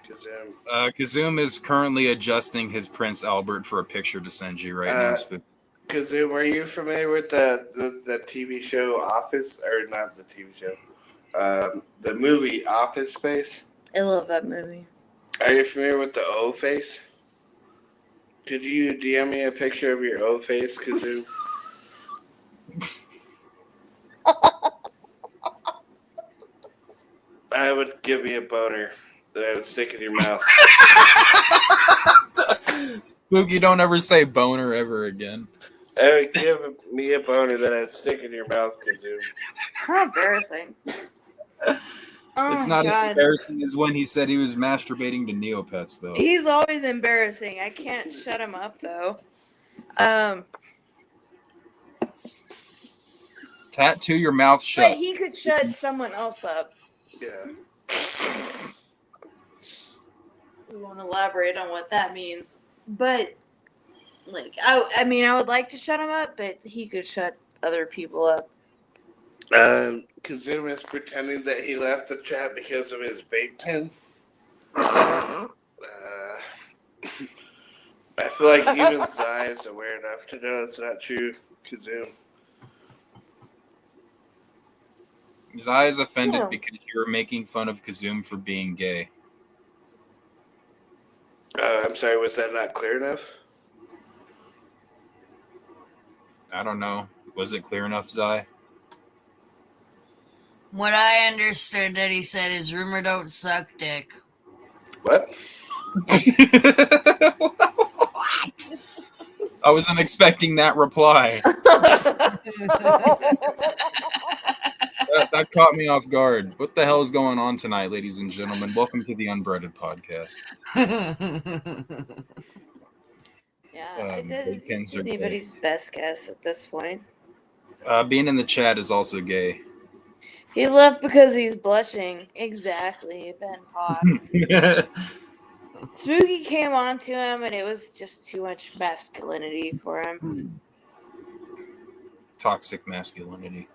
Speaker 6: Kazoo.
Speaker 1: Kazum is currently adjusting his Prince Albert for a picture to send you right now. Spook.
Speaker 6: Kazoo, are you familiar with the TV show Office, or not the TV show? The movie Office Space.
Speaker 5: I love that movie.
Speaker 6: Are you familiar with the O face? Could you DM me a picture of your O face, Kazoo? I would give you a boner that I would stick in your mouth.
Speaker 1: Spook, you don't ever say boner ever again.
Speaker 6: I would give me a boner that I'd stick in your mouth, Kazoo.
Speaker 5: How embarrassing. Oh
Speaker 1: It's
Speaker 5: my
Speaker 1: not as
Speaker 5: God.
Speaker 1: embarrassing as when he said he was masturbating to Neopets, though.
Speaker 5: He's always embarrassing. I can't shut him up though.
Speaker 1: Tattoo your mouth
Speaker 5: But
Speaker 1: shut.
Speaker 5: he could shut someone else up.
Speaker 6: Yeah.
Speaker 5: We won't elaborate on what that means. But like I mean I would like to shut him up, but he could shut other people up.
Speaker 6: Kazoo is pretending that he left the chat because of his vape pen. I feel like even Zai is aware enough to know it's not true, Kazoo.
Speaker 1: Zai is offended
Speaker 5: Yeah.
Speaker 1: because you're making fun of Kazum for being gay.
Speaker 6: I'm sorry, was that not clear enough?
Speaker 1: I don't know. Was it clear enough, Zai?
Speaker 8: What I understood that he said is rumor don't suck dick.
Speaker 6: What?
Speaker 1: I wasn't expecting that reply. That caught me off guard. What the hell is going on tonight, ladies and gentlemen? Welcome to the Unbreaded Podcast.
Speaker 5: Yeah,
Speaker 1: Bacons
Speaker 5: it's
Speaker 1: are gay.
Speaker 5: anybody's best guess at this point.
Speaker 1: Being in the chat is also gay.
Speaker 5: He left because he's blushing. Exactly, Ben Pop. Spooky came on to him, and it was just too much masculinity for him.
Speaker 1: Toxic masculinity.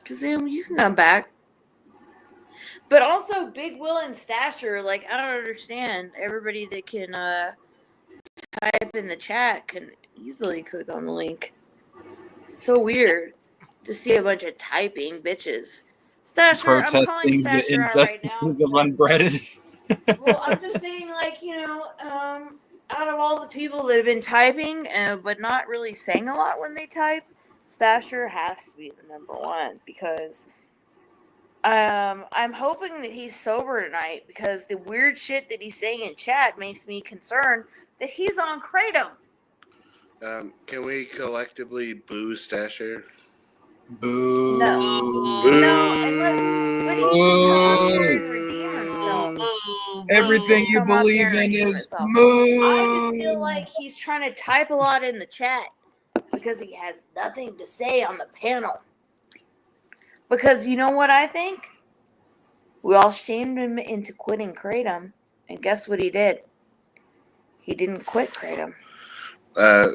Speaker 5: Kazoom, you can come back. But also, Big Will and Stasher, like, I don't understand. Everybody that can type in the chat can easily click on the link. It's so weird to see a bunch of typing bitches. Stasher, I'm calling
Speaker 1: Protesting the
Speaker 5: Stasher out right now.
Speaker 1: injustices of Unbreaded.
Speaker 5: Well, I'm just saying, like, out of all the people that have been typing, but not really saying a lot when they type, Stasher has to be the number one because I'm hoping that he's sober tonight because the weird shit that he's saying in chat makes me concerned that he's on Kratom.
Speaker 6: Can we collectively boo Stasher?
Speaker 1: Boo.
Speaker 5: No, but he can come up here and redeem himself.
Speaker 1: Everything you
Speaker 5: Come up
Speaker 1: believe
Speaker 5: here and
Speaker 1: in
Speaker 5: redeem
Speaker 1: is
Speaker 5: himself.
Speaker 1: moo.
Speaker 5: I just feel like he's trying to type a lot in the chat because he has nothing to say on the panel. Because you know what I think? We all shamed him into quitting Kratom. And guess what he did? He didn't quit Kratom.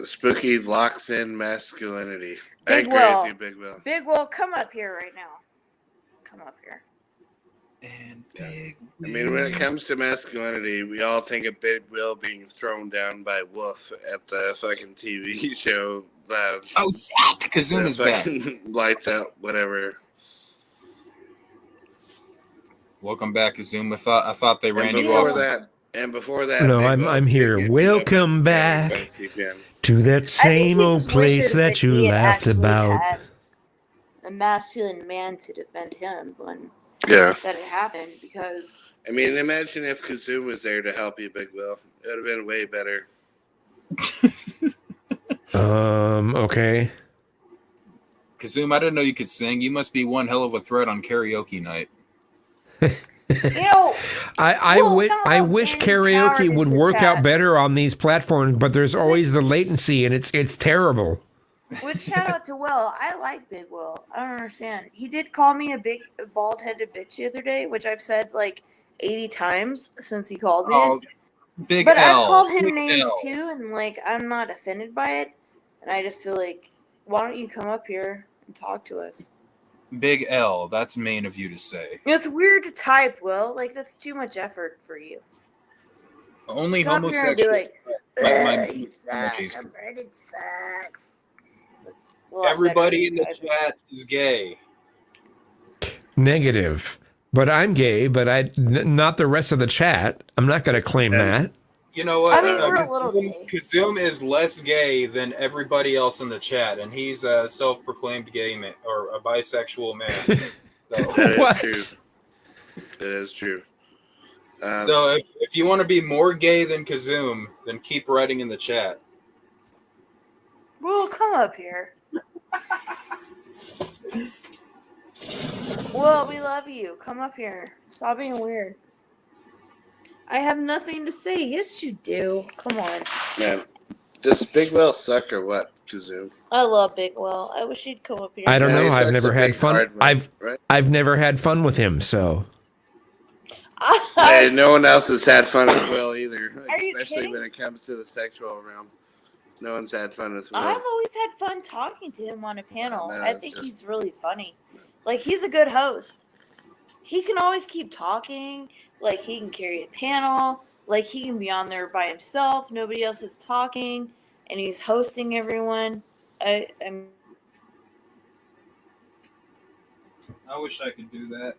Speaker 6: Spooky locks in masculinity. I
Speaker 5: Big
Speaker 6: agree
Speaker 5: Will.
Speaker 6: with you, Big Will.
Speaker 5: Big Will, come up here right now. Come up here.
Speaker 1: And Big
Speaker 6: I mean, when it comes to masculinity, we all think of Big Will being thrown down by Wolf at the fucking TV show.
Speaker 1: Oh, shit! Kazoom is back.
Speaker 6: Lights out, whatever.
Speaker 1: Welcome back, Kazoom. I thought they ran
Speaker 6: And
Speaker 1: you off.
Speaker 6: before that,
Speaker 7: No,
Speaker 6: Big
Speaker 7: I'm
Speaker 6: Will
Speaker 7: I'm
Speaker 6: did
Speaker 7: here.
Speaker 6: get
Speaker 7: Welcome
Speaker 6: beat up
Speaker 7: back
Speaker 6: by CPN.
Speaker 7: to that same
Speaker 5: he
Speaker 7: old
Speaker 5: just
Speaker 7: place
Speaker 5: wishes
Speaker 7: that you
Speaker 5: he had
Speaker 7: laughed
Speaker 5: actually
Speaker 7: about.
Speaker 5: had a masculine man to defend him when
Speaker 6: Yeah.
Speaker 5: that had happened because
Speaker 6: I mean, imagine if Kazoom was there to help you, Big Will. It would have been way better.
Speaker 7: Okay.
Speaker 1: Kazoom, I didn't know you could sing. You must be one hell of a threat on karaoke night.
Speaker 7: I wish karaoke would work out better on these platforms, but there's always the latency, and it's terrible.
Speaker 5: Which shout out to Will. I like Big Will. I don't understand. He did call me a big bald-headed bitch the other day, which I've said like 80 times since he called me.
Speaker 1: Oh, Big
Speaker 5: But
Speaker 1: L.
Speaker 5: I've called him
Speaker 1: Big
Speaker 5: names
Speaker 1: L.
Speaker 5: too, and like I'm not offended by it. And I just feel like, why don't you come up here and talk to us?
Speaker 1: Big L. That's mean of you to say.
Speaker 5: It's weird to type, Will. Like that's too much effort for you.
Speaker 1: Only
Speaker 5: Just come up here and be
Speaker 1: homosexuals.
Speaker 5: like,
Speaker 1: my
Speaker 5: you suck.
Speaker 1: emojis.
Speaker 5: I'm ready to sucks. That's a lot
Speaker 1: Everybody in
Speaker 5: better
Speaker 1: the
Speaker 5: than
Speaker 1: chat is gay.
Speaker 7: Negative. But I'm gay, but not the rest of the chat. I'm not going to claim that.
Speaker 1: You know what?
Speaker 5: I mean, we're a little gay.
Speaker 1: Kazoom is less gay than everybody else in the chat, and he's a self-proclaimed gay man or a bisexual man. So,
Speaker 6: That is true. That is true.
Speaker 1: so if you want to be more gay than Kazoom, then keep writing in the chat.
Speaker 5: Will, come up here. Will, we love you. Come up here. Stop being weird. I have nothing to say. Yes, you do. Come on.
Speaker 6: Man, does Big Will suck or what, Kazoom?
Speaker 5: I love Big Will. I wish he'd come up here.
Speaker 7: I don't
Speaker 6: Yeah,
Speaker 7: know.
Speaker 6: he
Speaker 7: I've
Speaker 6: sucks
Speaker 7: never
Speaker 6: a
Speaker 7: had
Speaker 6: big
Speaker 7: fun.
Speaker 6: hard one, right?
Speaker 7: I've never had fun with him, so
Speaker 6: Hey, no one else has had fun with Will either,
Speaker 5: Are you
Speaker 6: especially
Speaker 5: kidding?
Speaker 6: when it comes to the sexual realm. No one's had fun with Will.
Speaker 5: I've always had fun talking to him on a panel.
Speaker 6: No,
Speaker 5: I
Speaker 6: it's
Speaker 5: think
Speaker 6: just-
Speaker 5: he's really funny. Like, he's a good host. He can always keep talking. Like, he can carry a panel. Like, he can be on there by himself. Nobody else is talking. And he's hosting everyone. I'm
Speaker 1: I wish I could do that.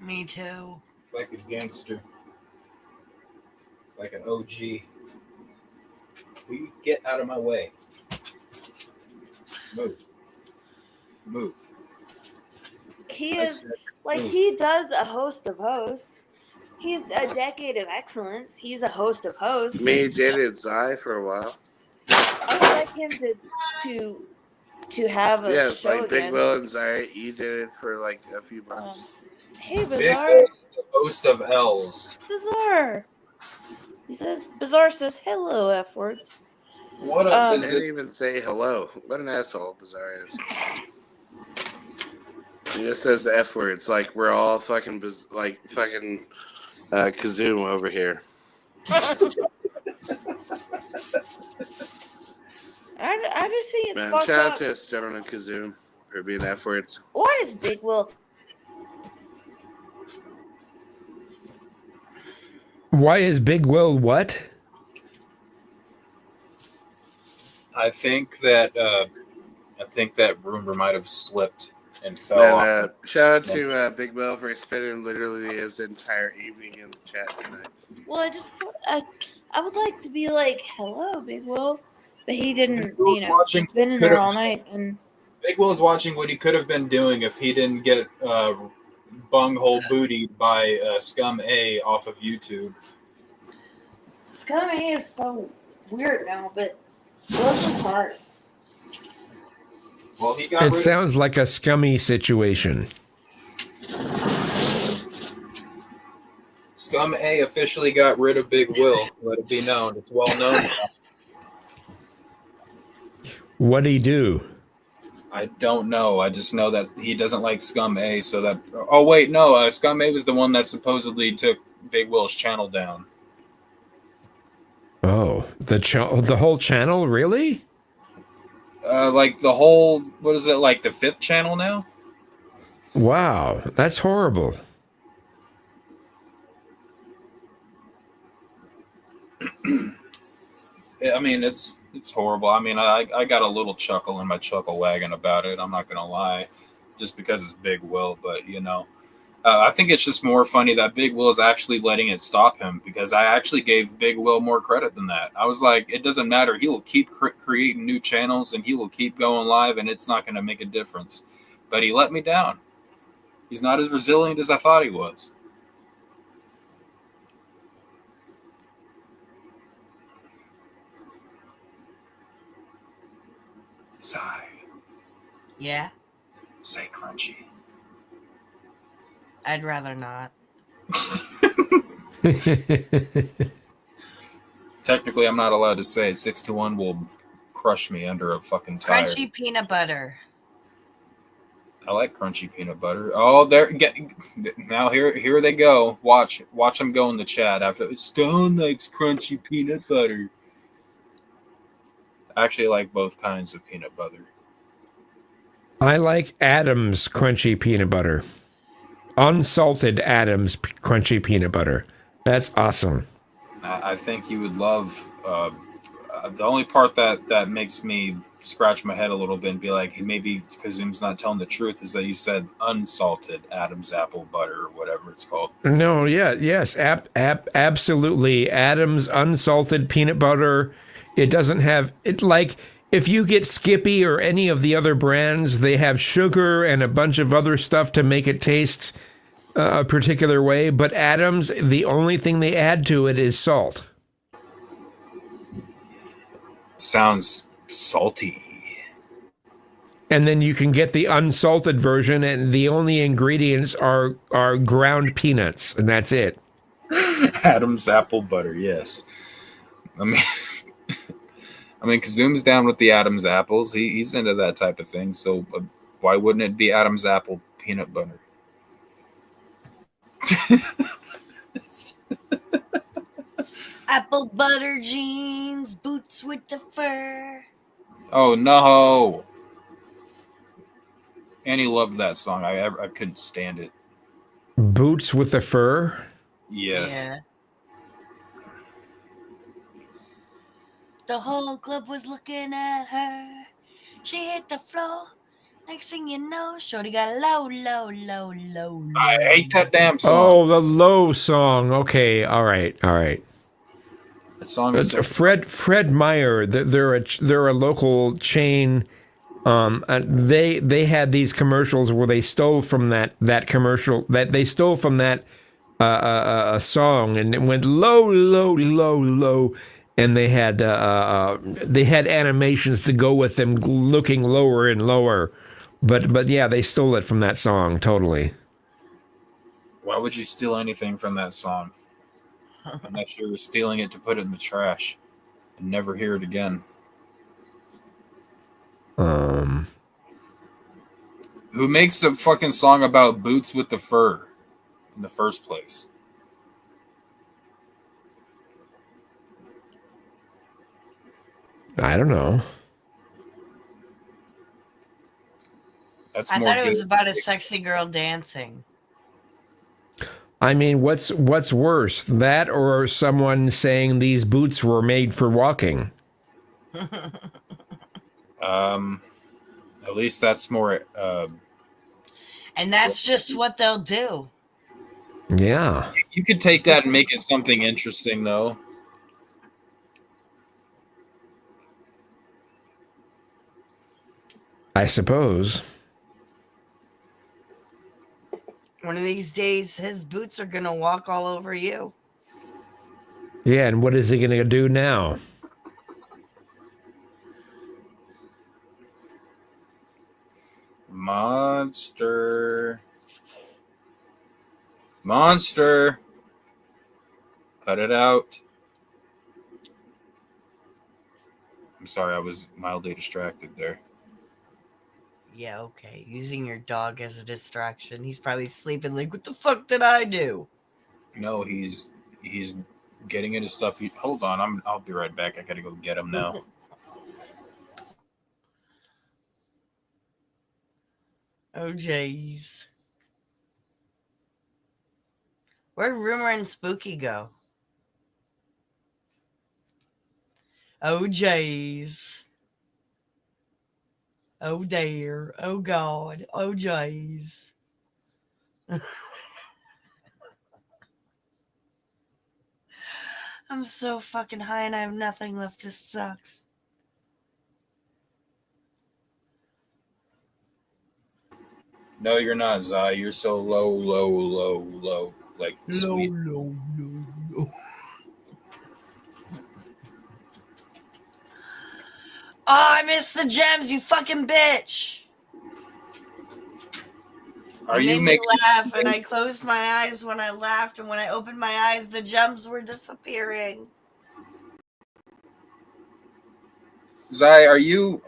Speaker 8: Me too.
Speaker 1: Like a gangster. Like an OG. Will you get out of my way? Move. Move.
Speaker 5: He
Speaker 1: I
Speaker 5: is
Speaker 1: said
Speaker 5: like
Speaker 1: move.
Speaker 5: he does a host of hosts. He's a decade of excellence. He's a host of hosts.
Speaker 6: Me dated Zai for a while.
Speaker 5: I would like him to have a
Speaker 6: Yeah,
Speaker 5: show
Speaker 6: like Big
Speaker 5: again.
Speaker 6: Will and Zai, you did it for like a few months.
Speaker 5: Hey,
Speaker 1: Big
Speaker 5: Bizarre.
Speaker 1: Will is the host of L's.
Speaker 5: Bizarre. He says, Bizarre says, hello, F words.
Speaker 1: What up
Speaker 6: I
Speaker 1: is
Speaker 6: didn't
Speaker 1: this?
Speaker 6: even say hello. What an asshole Bizarre is. He just says F words like we're all fucking Kazoom over here.
Speaker 5: I just think it's
Speaker 6: Man,
Speaker 5: fucked
Speaker 6: shout
Speaker 5: up.
Speaker 6: out to Stone and Kazoom for being F words.
Speaker 5: What is Big Will?
Speaker 7: Why is Big Will what?
Speaker 1: I think that rumor might have slipped and fell off.
Speaker 6: And shout out to Big Will for spending literally his entire evening in the chat tonight.
Speaker 5: Well, I would like to be like, hello, Big Will. But he didn't,
Speaker 1: Will's
Speaker 5: you know,
Speaker 1: watching
Speaker 5: he's been in there all night. And
Speaker 1: Big Will's watching what he could have been doing if he didn't get bunghole bootied by Scum A off of YouTube.
Speaker 5: Scum A is so weird now, but bless his heart.
Speaker 1: Well, he got
Speaker 7: It
Speaker 1: rid
Speaker 7: sounds like a scummy situation.
Speaker 1: Scum A officially got rid of Big Will. Let it be known. It's well known now.
Speaker 7: What'd he do?
Speaker 1: I don't know. I just know that he doesn't like Scum A, so that... Oh, wait, no. Scum A was the one that supposedly took Big Will's channel down.
Speaker 7: Oh, the whole channel, really?
Speaker 1: Like the whole... What is it, like the 5th channel now?
Speaker 7: Wow, that's horrible.
Speaker 1: I mean, it's horrible. I mean, I got a little chuckle in my chuckle wagon about it. I'm not going to lie. Just because it's Big Will, but, you know... I think it's just more funny that Big Will is actually letting it stop him, because I actually gave Big Will more credit than that. I was like, it doesn't matter. He will keep creating new channels and he will keep going live, and it's not going to make a difference. But he let me down. He's not as resilient as I thought he was. Sigh.
Speaker 8: Yeah,
Speaker 1: Say crunchy.
Speaker 8: I'd rather not.
Speaker 1: Technically, I'm not allowed to say 621 will crush me under a fucking tire.
Speaker 8: Crunchy peanut butter.
Speaker 1: I like crunchy peanut butter. Oh, now here they go. Watch them go in the chat after. Stone likes crunchy peanut butter. I actually like both kinds of peanut butter.
Speaker 7: I like Adams crunchy peanut butter. Unsalted Adams crunchy peanut butter. That's awesome.
Speaker 1: I think you would love. The only part that makes me scratch my head a little bit and be like, maybe Kazoom's not telling the truth, is that you said unsalted Adam's apple butter or whatever it's called.
Speaker 7: No, yes, absolutely. Adams unsalted peanut butter. It doesn't have it like. If you get Skippy or any of the other brands, they have sugar and a bunch of other stuff to make it taste a particular way. But Adams, the only thing they add to it is salt.
Speaker 1: Sounds salty.
Speaker 7: And then you can get the unsalted version, and the only ingredients are ground peanuts, and that's it.
Speaker 1: Adam's apple butter, yes. I mean, Kazoom's down with the Adam's apples. He's into that type of thing. So why wouldn't it be Adam's apple peanut butter?
Speaker 8: Apple butter jeans, boots with the fur.
Speaker 1: Oh no! Annie loved that song. I couldn't stand it.
Speaker 7: Boots with the fur?
Speaker 1: Yes.
Speaker 8: Yeah. The whole club was looking at her. She hit the floor Next thing you know, Shorty got low, low, low, low, low.
Speaker 1: I hate that damn song.
Speaker 7: Oh, the low song. Okay, all right.
Speaker 1: That song is so
Speaker 7: Fred Meyer. They're a local chain. They had these commercials where they stole from that commercial that they stole from that a song, and it went low, low, low, low, and they had animations to go with them looking lower and lower. But yeah, they stole it from that song totally.
Speaker 1: Why would you steal anything from that song? Unless you were stealing it to put it in the trash and never hear it again. Who makes a fucking song about boots with the fur in the first place?
Speaker 7: I don't know.
Speaker 1: That's
Speaker 8: I
Speaker 1: more
Speaker 8: thought it was
Speaker 1: good.
Speaker 8: about a sexy girl dancing.
Speaker 7: I mean, what's worse, that or someone saying these boots were made for walking?
Speaker 1: At least that's more.
Speaker 8: And that's just what they'll do.
Speaker 7: Yeah,
Speaker 1: You could take that and make it something interesting, though.
Speaker 7: I suppose.
Speaker 8: One of these days, his boots are going to walk all over you.
Speaker 7: Yeah, and what is he going to do now?
Speaker 1: Monster. Cut it out. I'm sorry, I was mildly distracted there.
Speaker 8: Yeah, okay. Using your dog as a distraction. He's probably sleeping like, what the fuck did I do?
Speaker 1: No, he's getting into stuff. Hold on, I'll be right back. I gotta go get him now.
Speaker 8: Oh, jeez. Where'd Rumor and Spooky go? Oh, jeez. Oh, dear. Oh, God. Oh, jeez. I'm so fucking high and I have nothing left. This sucks.
Speaker 1: No, you're not, Zai. You're so low. Like sweet.
Speaker 8: Low. Oh, I missed the gems, you fucking bitch.
Speaker 1: Are
Speaker 8: You
Speaker 1: you
Speaker 8: made me
Speaker 1: making
Speaker 8: laugh, and I closed my eyes when I laughed, and when I opened my eyes, the gems were disappearing.
Speaker 1: Zai, are you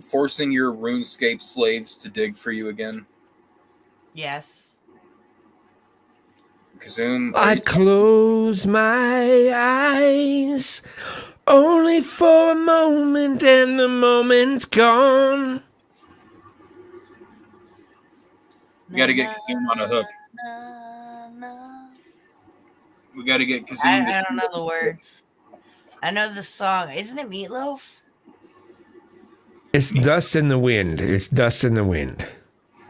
Speaker 1: forcing your RuneScape slaves to dig for you again?
Speaker 8: Yes.
Speaker 1: Kazoom,
Speaker 7: I close my eyes only for a moment, and the moment's gone.
Speaker 1: we got to get Kazoom on a hook. We got to get Kazoom.
Speaker 8: I don't know the words. I know the song. Isn't it Meatloaf?
Speaker 7: It's dust in the wind. It's dust in the wind.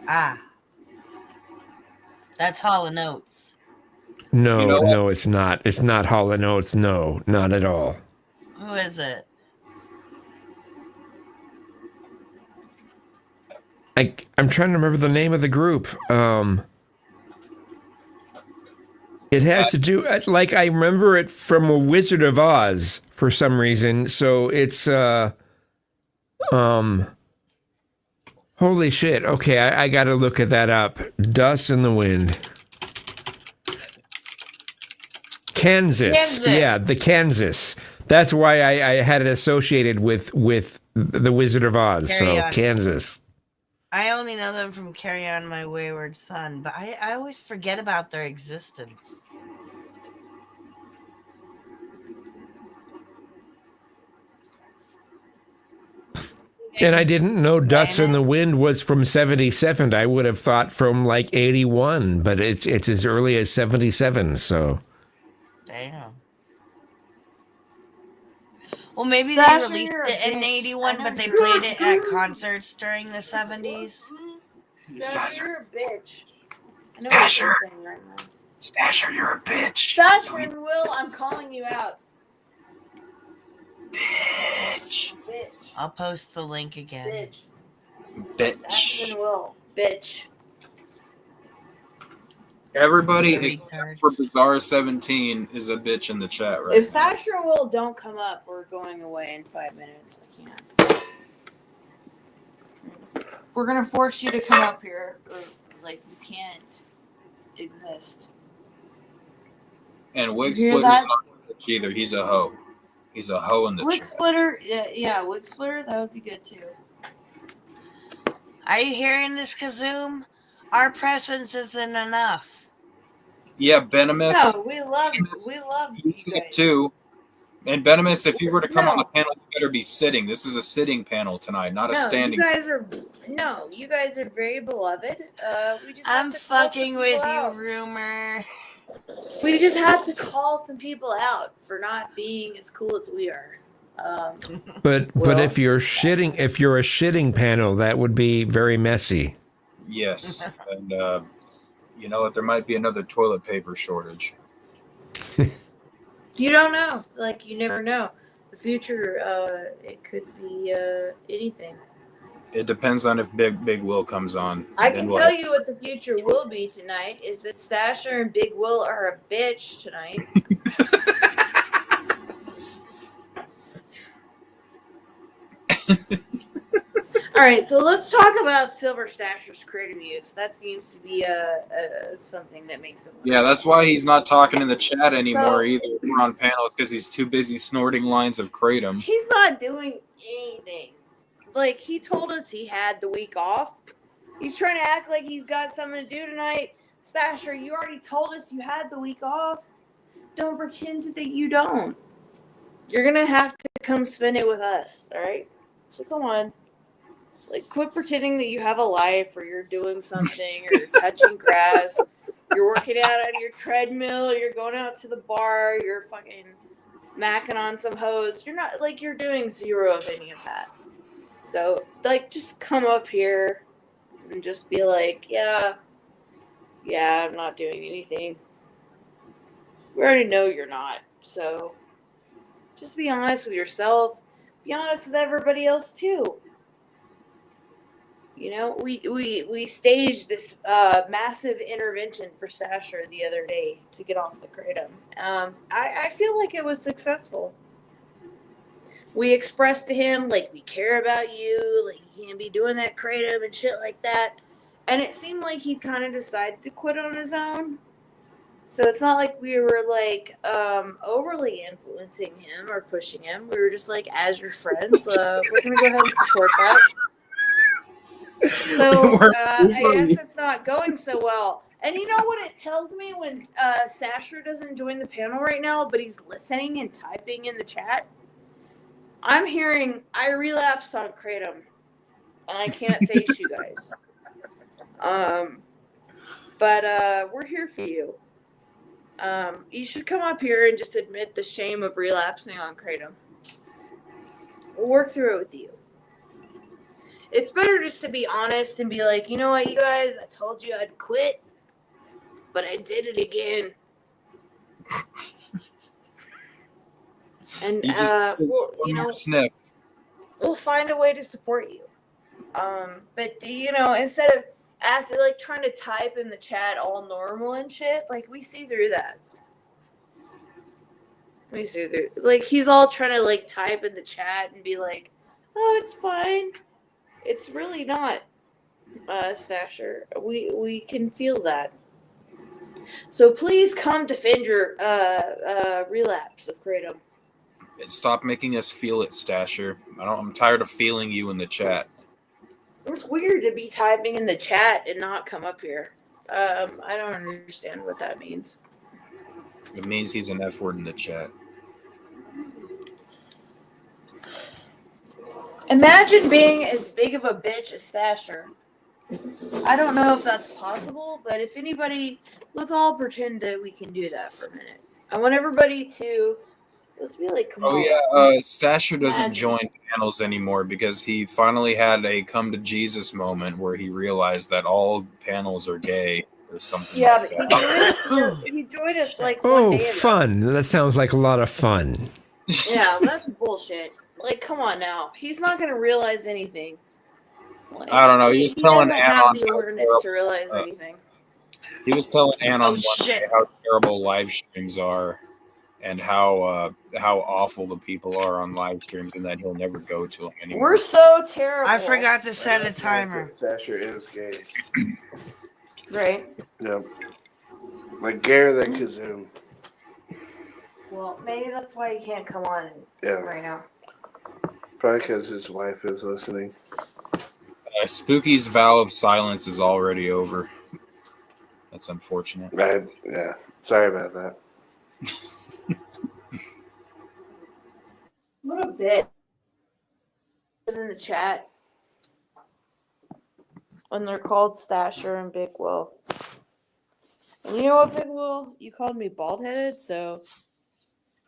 Speaker 8: Ah. That's Hall & Oates.
Speaker 7: No,
Speaker 1: You know
Speaker 7: no, it's not. It's not Hall & Oates. No, not at all.
Speaker 8: Who is it?
Speaker 7: I'm trying to remember the name of the group. It has to do, like, I remember it from A Wizard of Oz for some reason. So it's holy shit. Okay, I got to look at that up. Dust in the Wind. Kansas. Yeah, the Kansas. That's why I had it associated with The Wizard of Oz.
Speaker 8: Carry
Speaker 7: So
Speaker 8: on.
Speaker 7: Kansas.
Speaker 8: I only know them from Carry On My Wayward Son, but I always forget about their existence.
Speaker 7: And I didn't know Dust in the Wind was from 77. I would have thought from like 81, but it's as early as 77, so.
Speaker 8: Damn. Well, maybe
Speaker 5: Stasher,
Speaker 8: they released
Speaker 5: you're a
Speaker 8: it in
Speaker 5: bitch. I
Speaker 8: '81,
Speaker 5: know
Speaker 8: but they
Speaker 5: you're
Speaker 8: played
Speaker 5: a
Speaker 8: it at concerts during the '70s.
Speaker 5: Stasher, you're a bitch. I know
Speaker 1: Stasher.
Speaker 5: what you're saying right now.
Speaker 1: Stasher, you're a bitch.
Speaker 5: Stasher and Will, I'm calling you out.
Speaker 1: Bitch.
Speaker 5: Bitch.
Speaker 8: I'll post the link again.
Speaker 5: Bitch.
Speaker 1: Bitch.
Speaker 5: Stasher and Will. Bitch.
Speaker 1: Everybody
Speaker 8: The
Speaker 1: except for
Speaker 8: retards.
Speaker 1: Bizarre 17 is a bitch in the chat right
Speaker 5: If
Speaker 1: now.
Speaker 5: Stasher and Will don't come up, we're going away in 5 minutes. I can't. We're gonna force you to come up here, or like you can't exist.
Speaker 1: And Wig
Speaker 5: You hear
Speaker 1: Splitter's
Speaker 5: that?
Speaker 1: not a bitch either. He's a hoe. He's a hoe in the
Speaker 5: Wig
Speaker 1: chat.
Speaker 5: Splitter, yeah, Wig Splitter, that would be good too.
Speaker 8: Are you hearing this, Kazoom? Our presence isn't enough.
Speaker 1: Yeah, Venomous.
Speaker 5: No, we love
Speaker 1: You
Speaker 5: you
Speaker 1: see it
Speaker 5: guys.
Speaker 1: too. And Venomous, if you were to come on
Speaker 5: No.
Speaker 1: the panel, you better be sitting. This is a sitting panel tonight, not a
Speaker 5: No,
Speaker 1: standing.
Speaker 5: you guys are very beloved. We just
Speaker 8: I'm
Speaker 5: have to call
Speaker 8: fucking
Speaker 5: some
Speaker 8: with
Speaker 5: people
Speaker 8: you,
Speaker 5: out.
Speaker 8: rumor.
Speaker 5: We just have to call some people out for not being as cool as we are.
Speaker 7: But
Speaker 5: Well-
Speaker 7: if you're a shitting panel, that would be very messy.
Speaker 1: Yes. And you know what? There might be another toilet paper shortage.
Speaker 5: You don't know. Like, you never know. The future, it could be anything.
Speaker 1: It depends on if Big Will comes on.
Speaker 5: I
Speaker 1: Then
Speaker 5: can
Speaker 1: we'll-
Speaker 5: tell you what the future will be tonight is that Stasher and Big Will are a bitch tonight. All right, so let's talk about Silver Stasher's creative use. That seems to be something that makes him.
Speaker 1: Yeah, that's why he's not talking in the chat anymore
Speaker 5: So-
Speaker 1: either. If we're on panels because he's too busy snorting lines of kratom.
Speaker 5: He's not doing anything. Like, he told us he had the week off. He's trying to act like he's got something to do tonight. Stasher, you already told us you had the week off. Don't pretend that you don't. You're going to have to come spend it with us, all right? So come on. Like, quit pretending that you have a life or you're doing something or you're touching grass. You're working out on your treadmill or you're going out to the bar. You're fucking macking on some hose. You're not, like, you're doing zero of any of that. So, like, just come up here and just be like, yeah, I'm not doing anything. We already know you're not. So, just be honest with yourself. Be honest with everybody else, too. You know, we staged this massive intervention for Stasher the other day to get off the kratom. I feel like it was successful. We expressed to him, like, we care about you, like, you can't be doing that kratom and shit like that. And it seemed like he kind of decided to quit on his own. So it's not like we were, like, overly influencing him or pushing him. We were just like, as your friends, we're going to go ahead and support that. So I guess it's not going so well. And you know what it tells me when Stasher doesn't join the panel right now, but he's listening and typing in the chat? I'm hearing, I relapsed on kratom, and I can't face you guys. But we're here for you. You should come up here and just admit the shame of relapsing on kratom. We'll work through it with you. It's better just to be honest and be like, you know what, you guys, I told you I'd quit, but I did it again. And
Speaker 1: You just
Speaker 5: we'll,
Speaker 1: one
Speaker 5: you
Speaker 1: more
Speaker 5: know,
Speaker 1: sniff.
Speaker 5: we'll find a way to support you. But you know, instead of acting like trying to type in the chat all normal and shit, like we see through that. We see through, like, he's all trying to like type in the chat and be like, "Oh, it's fine." It's really not, Stasher. We can feel that. So please come defend your relapse of kratom.
Speaker 1: Stop making us feel it, Stasher. I'm tired of feeling you in the chat.
Speaker 5: It's weird to be typing in the chat and not come up here. I don't understand what that means.
Speaker 1: It means he's an F word in the chat.
Speaker 5: Imagine being as big of a bitch as Stasher. I don't know if that's possible, but if anybody, let's all pretend that we can do that for a minute. I want everybody to Let's be like, come
Speaker 1: Oh
Speaker 5: on.
Speaker 1: yeah, Stasher doesn't
Speaker 5: Imagine.
Speaker 1: join panels anymore because he finally had a come to Jesus moment where he realized that all panels are gay or something
Speaker 5: Yeah,
Speaker 1: like
Speaker 5: but
Speaker 1: that.
Speaker 5: he joined us like one
Speaker 7: Oh,
Speaker 5: day ago.
Speaker 7: fun. That sounds like a lot of fun.
Speaker 5: Yeah, that's bullshit. Like, come on now. He's not gonna realize anything. Like,
Speaker 1: I don't know. He was telling
Speaker 5: doesn't
Speaker 1: Anon
Speaker 5: have the
Speaker 1: how
Speaker 5: awareness
Speaker 1: terrible-
Speaker 5: to realize
Speaker 1: uh,
Speaker 5: anything.
Speaker 1: He was telling Anon
Speaker 8: Oh,
Speaker 1: one day
Speaker 8: shit.
Speaker 1: how terrible live streams are and how awful the people are on live streams and that he'll never go to them anymore.
Speaker 5: We're so terrible.
Speaker 8: I forgot to set a timer.
Speaker 6: Sasher is gay.
Speaker 5: Right.
Speaker 6: Yep. Like gayer than Kazoom.
Speaker 5: Well, maybe that's why he can't come on
Speaker 6: Yeah.
Speaker 5: right now.
Speaker 6: Probably because his wife is listening.
Speaker 1: Spooky's vow of silence is already over. That's unfortunate.
Speaker 6: Yeah. Sorry about that.
Speaker 5: What a bit. Is in the chat. And they're called Stasher and Big Will. And you know what, Big Will? You called me bald headed, so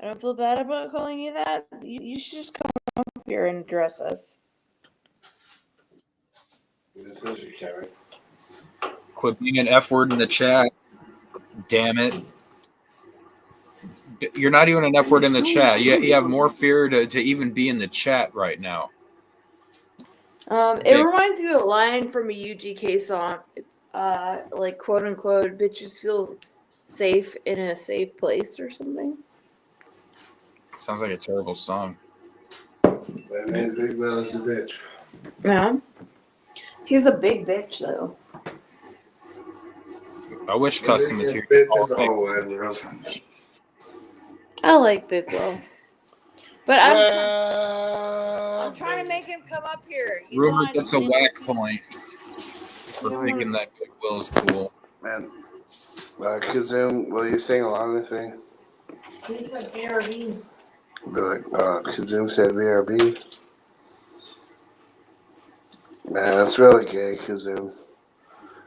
Speaker 5: I don't feel bad about calling you that. You should just come up here and address us.
Speaker 6: This is your camera.
Speaker 1: Quit being an F word in the chat. Damn it. You're not even an F word in the chat. You have more fear to even be in the chat right now.
Speaker 5: It reminds me of a line from a UGK song. Like, quote unquote, bitches feel safe in a safe place or something.
Speaker 1: Sounds like a terrible song.
Speaker 6: That man Big Well is a bitch.
Speaker 5: Yeah. He's a big bitch, though.
Speaker 1: I wish Custom was here.
Speaker 6: Bitch is all wide world.
Speaker 5: I like Big Will. But I'm trying to make him come up here. He's
Speaker 1: Rumor
Speaker 5: on-
Speaker 1: gets a whack point for thinking that Big Will is cool.
Speaker 6: Man. Kazoom, will you sing along with me?
Speaker 5: He said BRB.
Speaker 6: Be like, Kazoom said BRB. Man, that's really gay, Kazoom.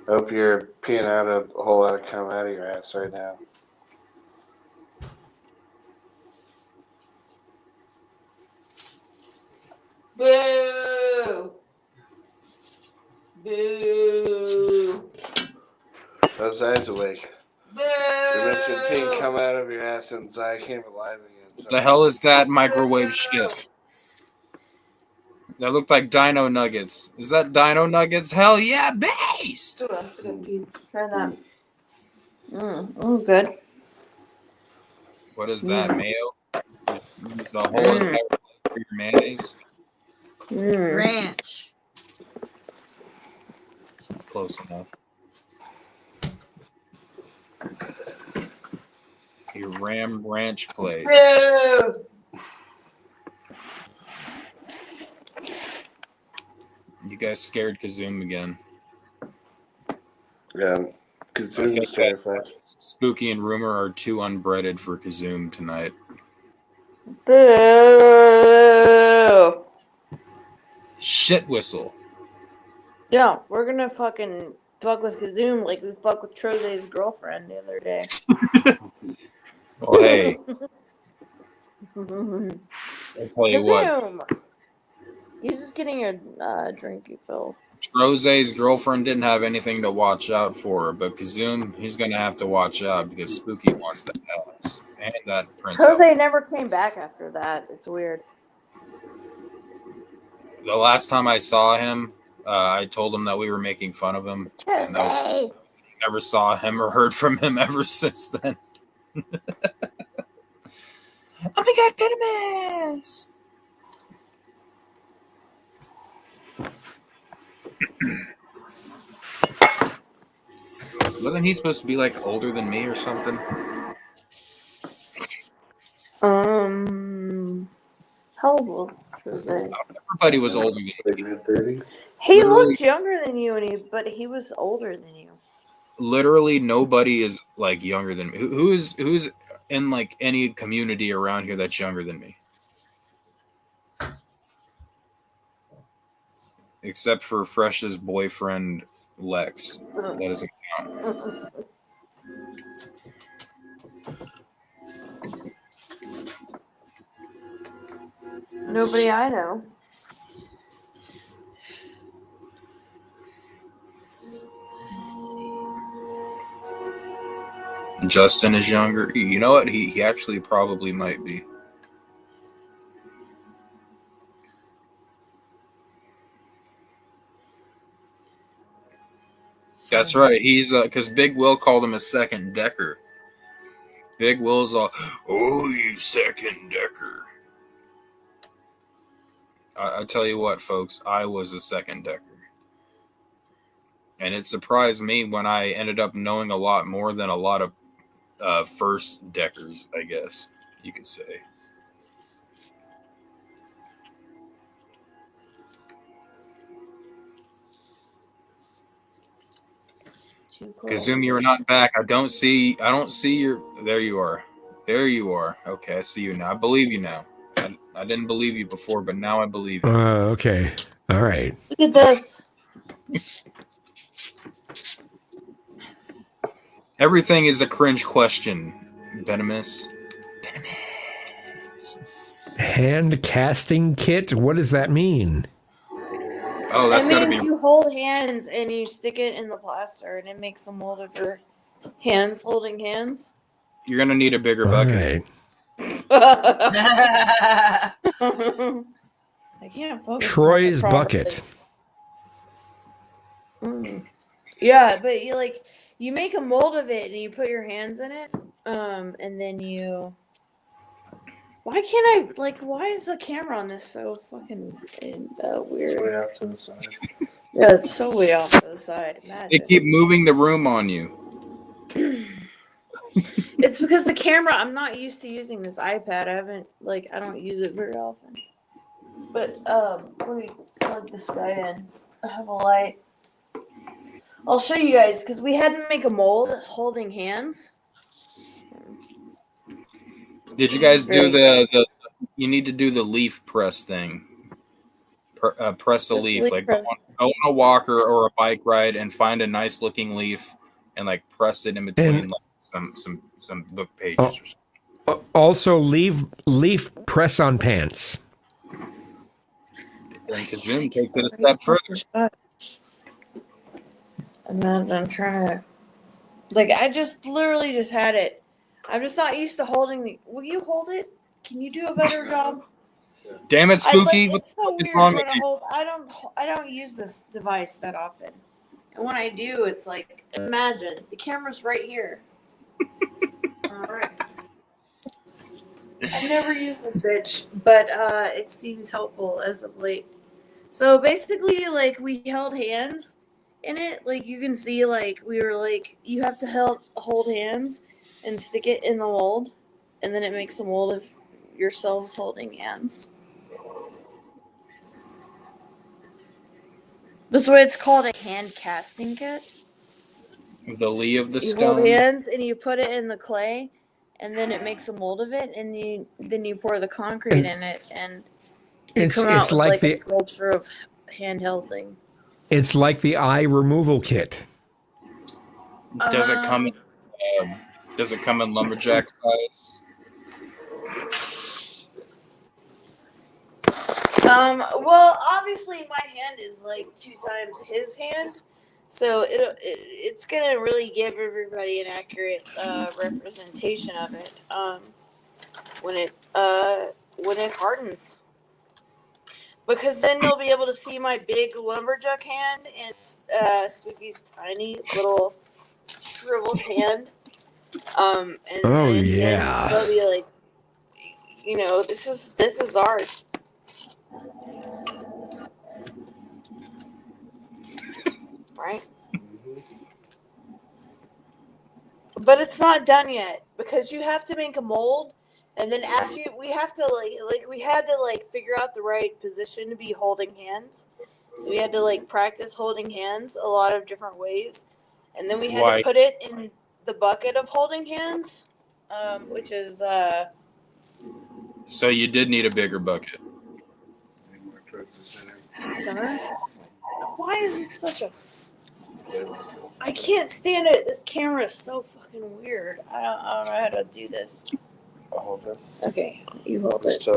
Speaker 6: I hope you're peeing out a whole lot of cum out of your ass right now.
Speaker 5: Boo! Boo!
Speaker 6: Those eyes awake.
Speaker 5: Boo!
Speaker 6: You mentioned peeing cum out of your ass and Zai came alive again.
Speaker 1: What the hell is that microwave shit? That looked like Dino Nuggets. Is that Dino Nuggets? Hell yeah, based!
Speaker 5: Ooh, that's a good piece. Try that. Good.
Speaker 1: What is that, mayo? Use the whole entire plate for your mayonnaise?
Speaker 8: Ranch.
Speaker 1: Close enough. Your Ram Ranch plate.
Speaker 5: Boo!
Speaker 1: You guys scared Kazoom again.
Speaker 6: Yeah,
Speaker 1: I
Speaker 6: Kazoom
Speaker 1: think
Speaker 6: is terrified.
Speaker 1: Spooky and Rumor are too unbreaded for Kazoom tonight.
Speaker 5: Boo!
Speaker 1: Shit whistle.
Speaker 5: Yeah, we're gonna fucking fuck with Kazoom like we fuck with Troze's girlfriend the other day.
Speaker 1: Oh, hey, I'll tell you what.
Speaker 5: Kazoom! He's just getting a drink refilled.
Speaker 1: Troze's girlfriend didn't have anything to watch out for, but Kazoom, he's going to have to watch out because Spooky wants that house and that princess.
Speaker 5: Troze never came back after that. It's weird.
Speaker 1: The last time I saw him, I told him that we were making fun of him. And I never saw him or heard from him ever since then. Oh my god, Pentamus! Wasn't he supposed to be like older than me or something?
Speaker 5: How old was Troze?
Speaker 1: Everybody was older than me.
Speaker 6: Like mid-30s?
Speaker 5: He
Speaker 1: Literally-
Speaker 5: looked younger than you, but he was older than you.
Speaker 1: Literally nobody is like younger than me. Who's in like any community around here that's younger than me? Except for Fresh's boyfriend Lex. That doesn't count.
Speaker 5: Nobody I know.
Speaker 1: Justin is younger. You know what? He actually probably might be. That's right. He's because Big Will called him a second decker. Big Will's all, oh, you second decker. I tell you what, folks, I was a second decker. And it surprised me when I ended up knowing a lot more than a lot of first deckers, I guess you could say. Kazumi, you're not back. I don't see your. There you are. There you are. Okay, I see you now. I believe you now. I didn't believe you before, but now I believe you.
Speaker 7: Okay. All right.
Speaker 5: Look at this.
Speaker 1: Everything is a cringe question, Venomous.
Speaker 7: Hand casting kit? What does that mean?
Speaker 1: Oh, that's
Speaker 5: It
Speaker 1: gotta
Speaker 5: means
Speaker 1: be.
Speaker 5: you hold hands and you stick it in the plaster and it makes a mold of your hands holding hands.
Speaker 1: You're gonna need a bigger
Speaker 7: All
Speaker 1: bucket.
Speaker 7: right.
Speaker 5: I can't focus.
Speaker 7: Troy's
Speaker 5: on it properly.
Speaker 7: bucket.
Speaker 5: Yeah, but you make a mold of it and you put your hands in it, and then you. Why can't I why is the camera on this so fucking weird?
Speaker 6: Way off to the side.
Speaker 5: Yeah, it's so way off to the side.
Speaker 1: They
Speaker 5: Imagine.
Speaker 1: keep moving the room on you.
Speaker 5: It's because the camera. I'm not used to using this iPad. I don't use it very often. But let me plug this guy in. I have a light. I'll show you guys because we had to make a mold holding hands.
Speaker 1: Did you guys do the? You need to do the leaf press thing. Press a
Speaker 5: Just
Speaker 1: leaf.
Speaker 5: leaf
Speaker 1: Like
Speaker 5: press.
Speaker 1: go on a walker or a bike ride and find a nice looking leaf and press it in between
Speaker 7: And-
Speaker 1: some book pages.
Speaker 7: Oh.
Speaker 1: Or something.
Speaker 7: Also, leaf press on pants.
Speaker 1: And Kazum takes it a step further.
Speaker 5: Imagine trying to. I just literally just had it. I'm just not used to holding the. Will you hold it? Can you do a better job?
Speaker 1: Damn it, Spooky! What
Speaker 5: It's
Speaker 1: the
Speaker 5: so
Speaker 1: fuck is
Speaker 5: weird
Speaker 1: wrong
Speaker 5: trying
Speaker 1: with
Speaker 5: to
Speaker 1: you?
Speaker 5: hold. I don't use this device that often, and when I do, it's imagine the camera's right here. All right. I've never used this bitch, but it seems helpful as of late. So basically, we held hands in it. You can see, we were you have to hold hands and stick it in the mold, and then it makes a mold of yourselves holding hands. That's why it's called a hand casting kit.
Speaker 1: The Lee of the
Speaker 5: You
Speaker 1: Stone.
Speaker 5: hold hands and you put it in the clay, and then it makes a mold of it, and then you pour the concrete in it, and you
Speaker 7: It's
Speaker 5: come out
Speaker 7: it's
Speaker 5: with
Speaker 7: like
Speaker 5: a
Speaker 7: the
Speaker 5: sculpture of handheld thing.
Speaker 7: it's like the eye removal kit.
Speaker 1: Does it come? Does it come in lumberjack size?
Speaker 5: Well, obviously my hand is 2 times his hand, so it's gonna really give everybody an accurate representation of it when it hardens. Because then they'll be able to see my big lumberjack hand and Spooky's tiny little shriveled hand. And
Speaker 7: Oh,
Speaker 5: then
Speaker 7: yeah.
Speaker 5: they'll be this is art. Right? But it's not done yet because you have to make a mold, and then after we have to we had to figure out the right position to be holding hands. So we had to practice holding hands a lot of different ways, and then we had
Speaker 1: Why?
Speaker 5: to put it in the bucket of holding hands, which is
Speaker 1: So you did need a bigger bucket.
Speaker 6: More towards the center.
Speaker 5: summer. Why is this such a? I can't stand it. This camera is so fucking weird. I don't know how to do this.
Speaker 6: I'll hold it.
Speaker 5: Okay, you hold it.
Speaker 6: Just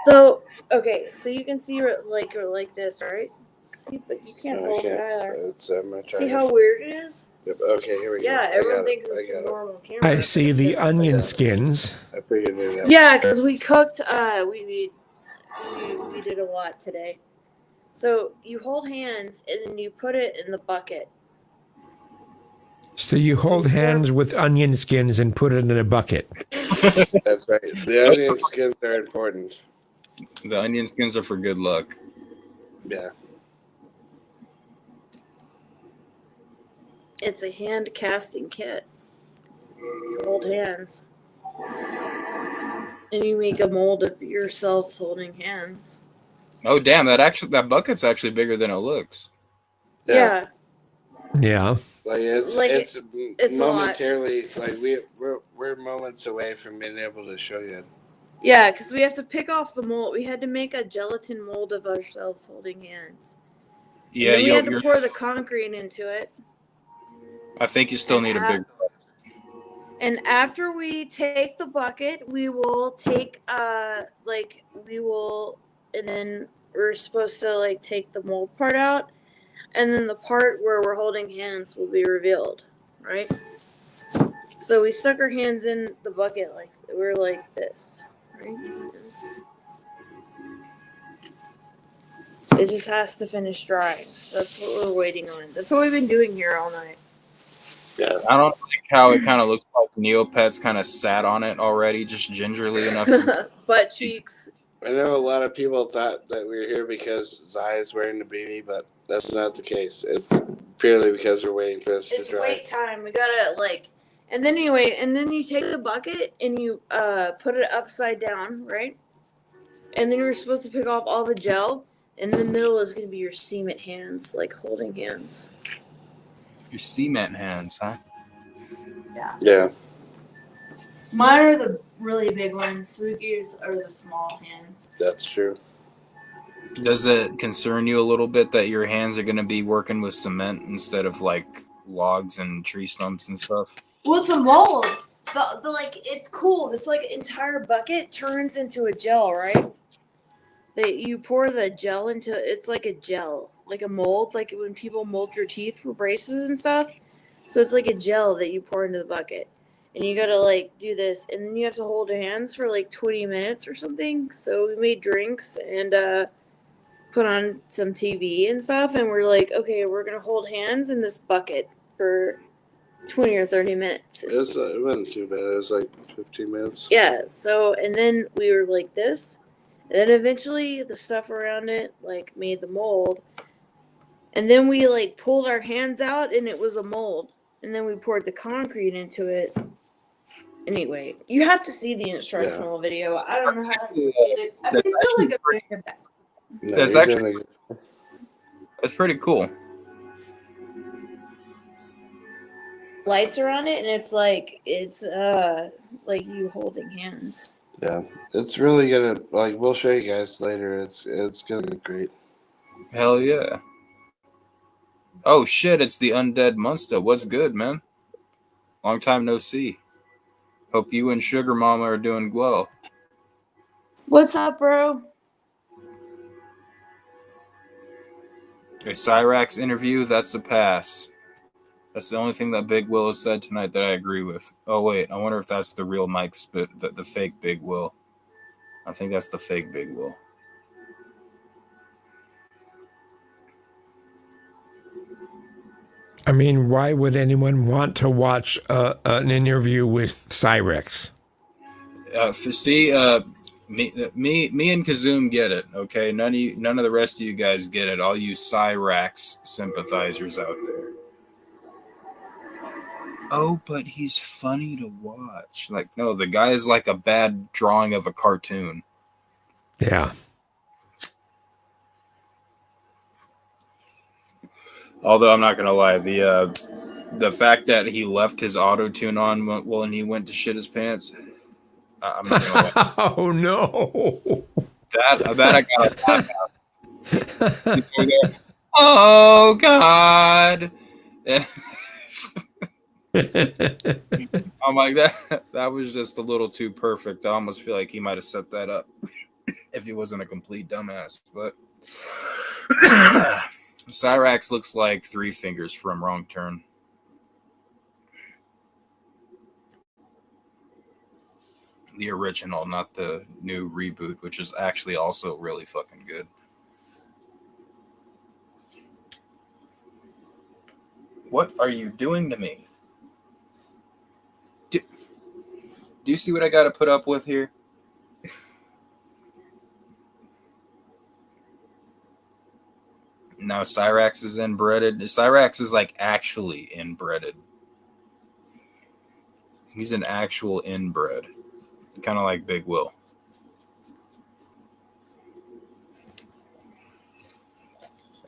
Speaker 5: So okay, so you can see like this, right? See, but you can't hold it either.
Speaker 6: It's my
Speaker 5: See
Speaker 6: target.
Speaker 5: how weird it is?
Speaker 6: Yep. Okay, here we
Speaker 5: Yeah,
Speaker 6: go.
Speaker 5: everyone thinks it's a normal camera.
Speaker 7: I see the
Speaker 5: but
Speaker 7: onion
Speaker 6: Yeah.
Speaker 7: skins.
Speaker 6: I figured it out.
Speaker 5: yeah, because we cooked. We did a lot today. So you hold hands and then you put it in the bucket.
Speaker 7: So you hold hands with onion skins and put it in a bucket.
Speaker 6: That's right. The onion skins are important.
Speaker 1: The onion skins are for good luck.
Speaker 6: Yeah.
Speaker 5: It's a hand casting kit. You hold hands. And you make a mold of yourselves holding hands.
Speaker 1: Oh damn! That bucket's actually bigger than it looks.
Speaker 5: Yeah.
Speaker 7: Yeah.
Speaker 6: Like it's
Speaker 5: Like,
Speaker 6: it's,
Speaker 5: it's a lot.
Speaker 6: momentarily like we're moments away from being able to show you.
Speaker 5: Yeah, because we have to pick off the mold. We had to make a gelatin mold of ourselves holding hands.
Speaker 1: Yeah,
Speaker 5: And then we had to
Speaker 1: you're,
Speaker 5: pour the concrete into it.
Speaker 1: I think you still need a big.
Speaker 5: And after we take the bucket, we will take and then we're supposed to like take the mold part out, and then the part where we're holding hands will be revealed, right? So we stuck our hands in the bucket like we're like this, right? It just has to finish drying. So that's what we're waiting on. That's what we've been doing here all night.
Speaker 6: Yeah.
Speaker 1: I don't like how it kind of looks like Neopets kind of sat on it already, just gingerly enough.
Speaker 5: Butt cheeks.
Speaker 6: I know a lot of people thought that we were here because Zai is wearing the beanie, but that's not the case. It's purely because we're waiting for this to
Speaker 5: It's
Speaker 6: dry.
Speaker 5: wait time. We gotta and then anyway, and then you take the bucket and you put it upside down, right? And then you're supposed to pick off all the gel. In the middle is gonna be your cement hands, like holding hands.
Speaker 1: Your cement hands, huh?
Speaker 6: Yeah.
Speaker 5: Mine are the really big ones. Suki's are the small hands.
Speaker 6: That's true.
Speaker 1: Does it concern you a little bit that your hands are going to be working with cement instead of like logs and tree stumps and stuff?
Speaker 5: Well, it's a mold. The like it's cool. This like entire bucket turns into a gel, right? You pour the gel into it's like a gel, like a mold, like when people mold your teeth for braces and stuff. So it's like a gel that you pour into the bucket. And you gotta like do this, and then you have to hold your hands for like 20 minutes or something. So we made drinks and put on some TV and stuff, and we're like, okay, we're gonna hold hands in this bucket for 20 or 30 minutes.
Speaker 6: It wasn't too bad. It was like 15 minutes.
Speaker 5: Yeah. So and then we were like this, and then eventually the stuff around it like made the mold, and then we like pulled our hands out, and it was a mold, and then we poured the concrete into it. Anyway, you have to see the instructional video. I don't know how to explain it. I
Speaker 1: That's
Speaker 5: feel like a big
Speaker 6: No,
Speaker 1: That's
Speaker 6: you're
Speaker 1: actually-
Speaker 6: doing
Speaker 1: That's pretty cool.
Speaker 5: lights are on it, and it's like you holding hands.
Speaker 6: Yeah, it's really gonna like. We'll show you guys later. It's gonna be great.
Speaker 1: Hell yeah. Oh shit, it's the Undead Monster. What's good, man? Long time no see. Hope you and Sugar Mama are doing well.
Speaker 5: What's up, bro?
Speaker 1: A Cyrax interview, that's a pass. That's the only thing that Big Will has said tonight that I agree with. Oh wait, I wonder if that's the real Mike Spit, the fake Big Will. I think that's the fake Big Will.
Speaker 7: I mean, why would anyone want to watch an interview with Cyrex?
Speaker 1: Me and Kazoom get it. Okay, none of the rest of you guys get it. All you Cyrax sympathizers out there. Oh, but he's funny to watch. Like, no, the guy is like a bad drawing of a cartoon.
Speaker 7: Yeah.
Speaker 1: Although I'm not gonna lie, the fact that he left his auto tune on when he went to shit his pants, I'm not gonna lie.
Speaker 7: Oh no!
Speaker 1: That I gotta laugh at. Oh God! I'm like that. That was just a little too perfect. I almost feel like he might have set that up. if he wasn't a complete dumbass. But Cyrax looks like Three Fingers from Wrong Turn. The original, not the new reboot, which is actually also really fucking good. What are you doing to me? Do you see what I got to put up with here? Now Cyrax is inbreaded. Cyrax is like actually inbreaded. He's an actual inbred. Kind of like Big Will.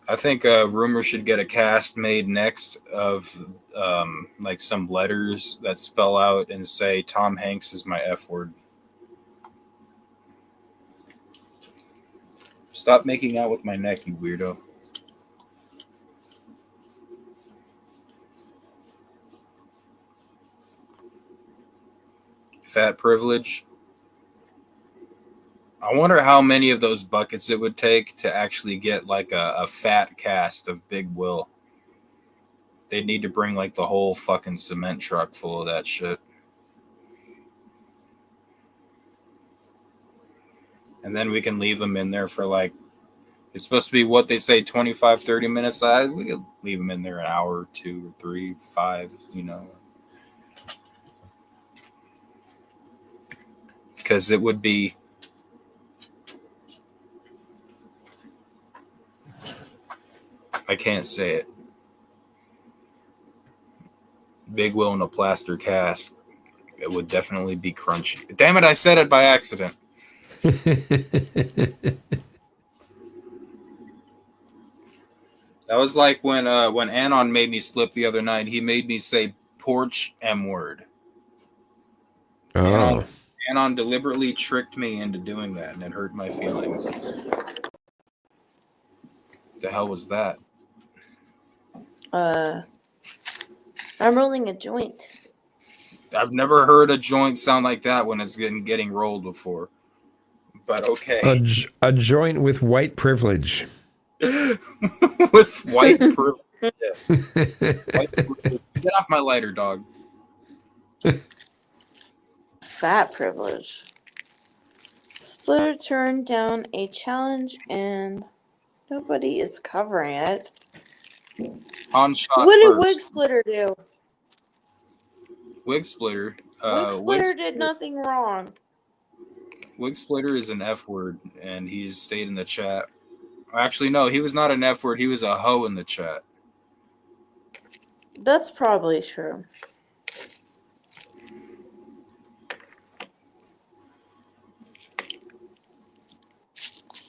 Speaker 1: I think Rumor should get a cast made next of like some letters that spell out and say Tom Hanks is my F word. Stop making out with my neck, you weirdo. Fat privilege. I wonder how many of those buckets it would take to actually get like a fat cast of Big Will. They'd need to bring like the whole fucking cement truck full of that shit. And then we can leave them in there for like, it's supposed to be what they say, 25, 30 minutes. We could leave them in there an hour or 2 or 3, 5, you know. Because it would be I can't say it. Big Will in a plaster cast. It would definitely be crunchy. Damn it, I said it by accident. That was like when Anon made me slip the other night. He made me say porch M word.
Speaker 7: Oh.
Speaker 1: Anon deliberately tricked me into doing that, and it hurt my feelings. The hell was that?
Speaker 5: I'm rolling a joint.
Speaker 1: I've never heard a joint sound like that when it's getting rolled before. But okay.
Speaker 7: A joint with white privilege.
Speaker 1: With white privilege. Yes. White privilege. Get off my lighter, dog.
Speaker 5: Fat privilege. Splitter turned down a challenge and nobody is covering it.
Speaker 1: On shot
Speaker 5: What did
Speaker 1: first.
Speaker 5: Wig Splitter do?
Speaker 1: Wig Splitter.
Speaker 5: Wig Splitter did nothing wrong.
Speaker 1: Wig Splitter is an F word, and he's stayed in the chat. Actually, no, he was not an F word. He was a hoe in the chat.
Speaker 5: That's probably true.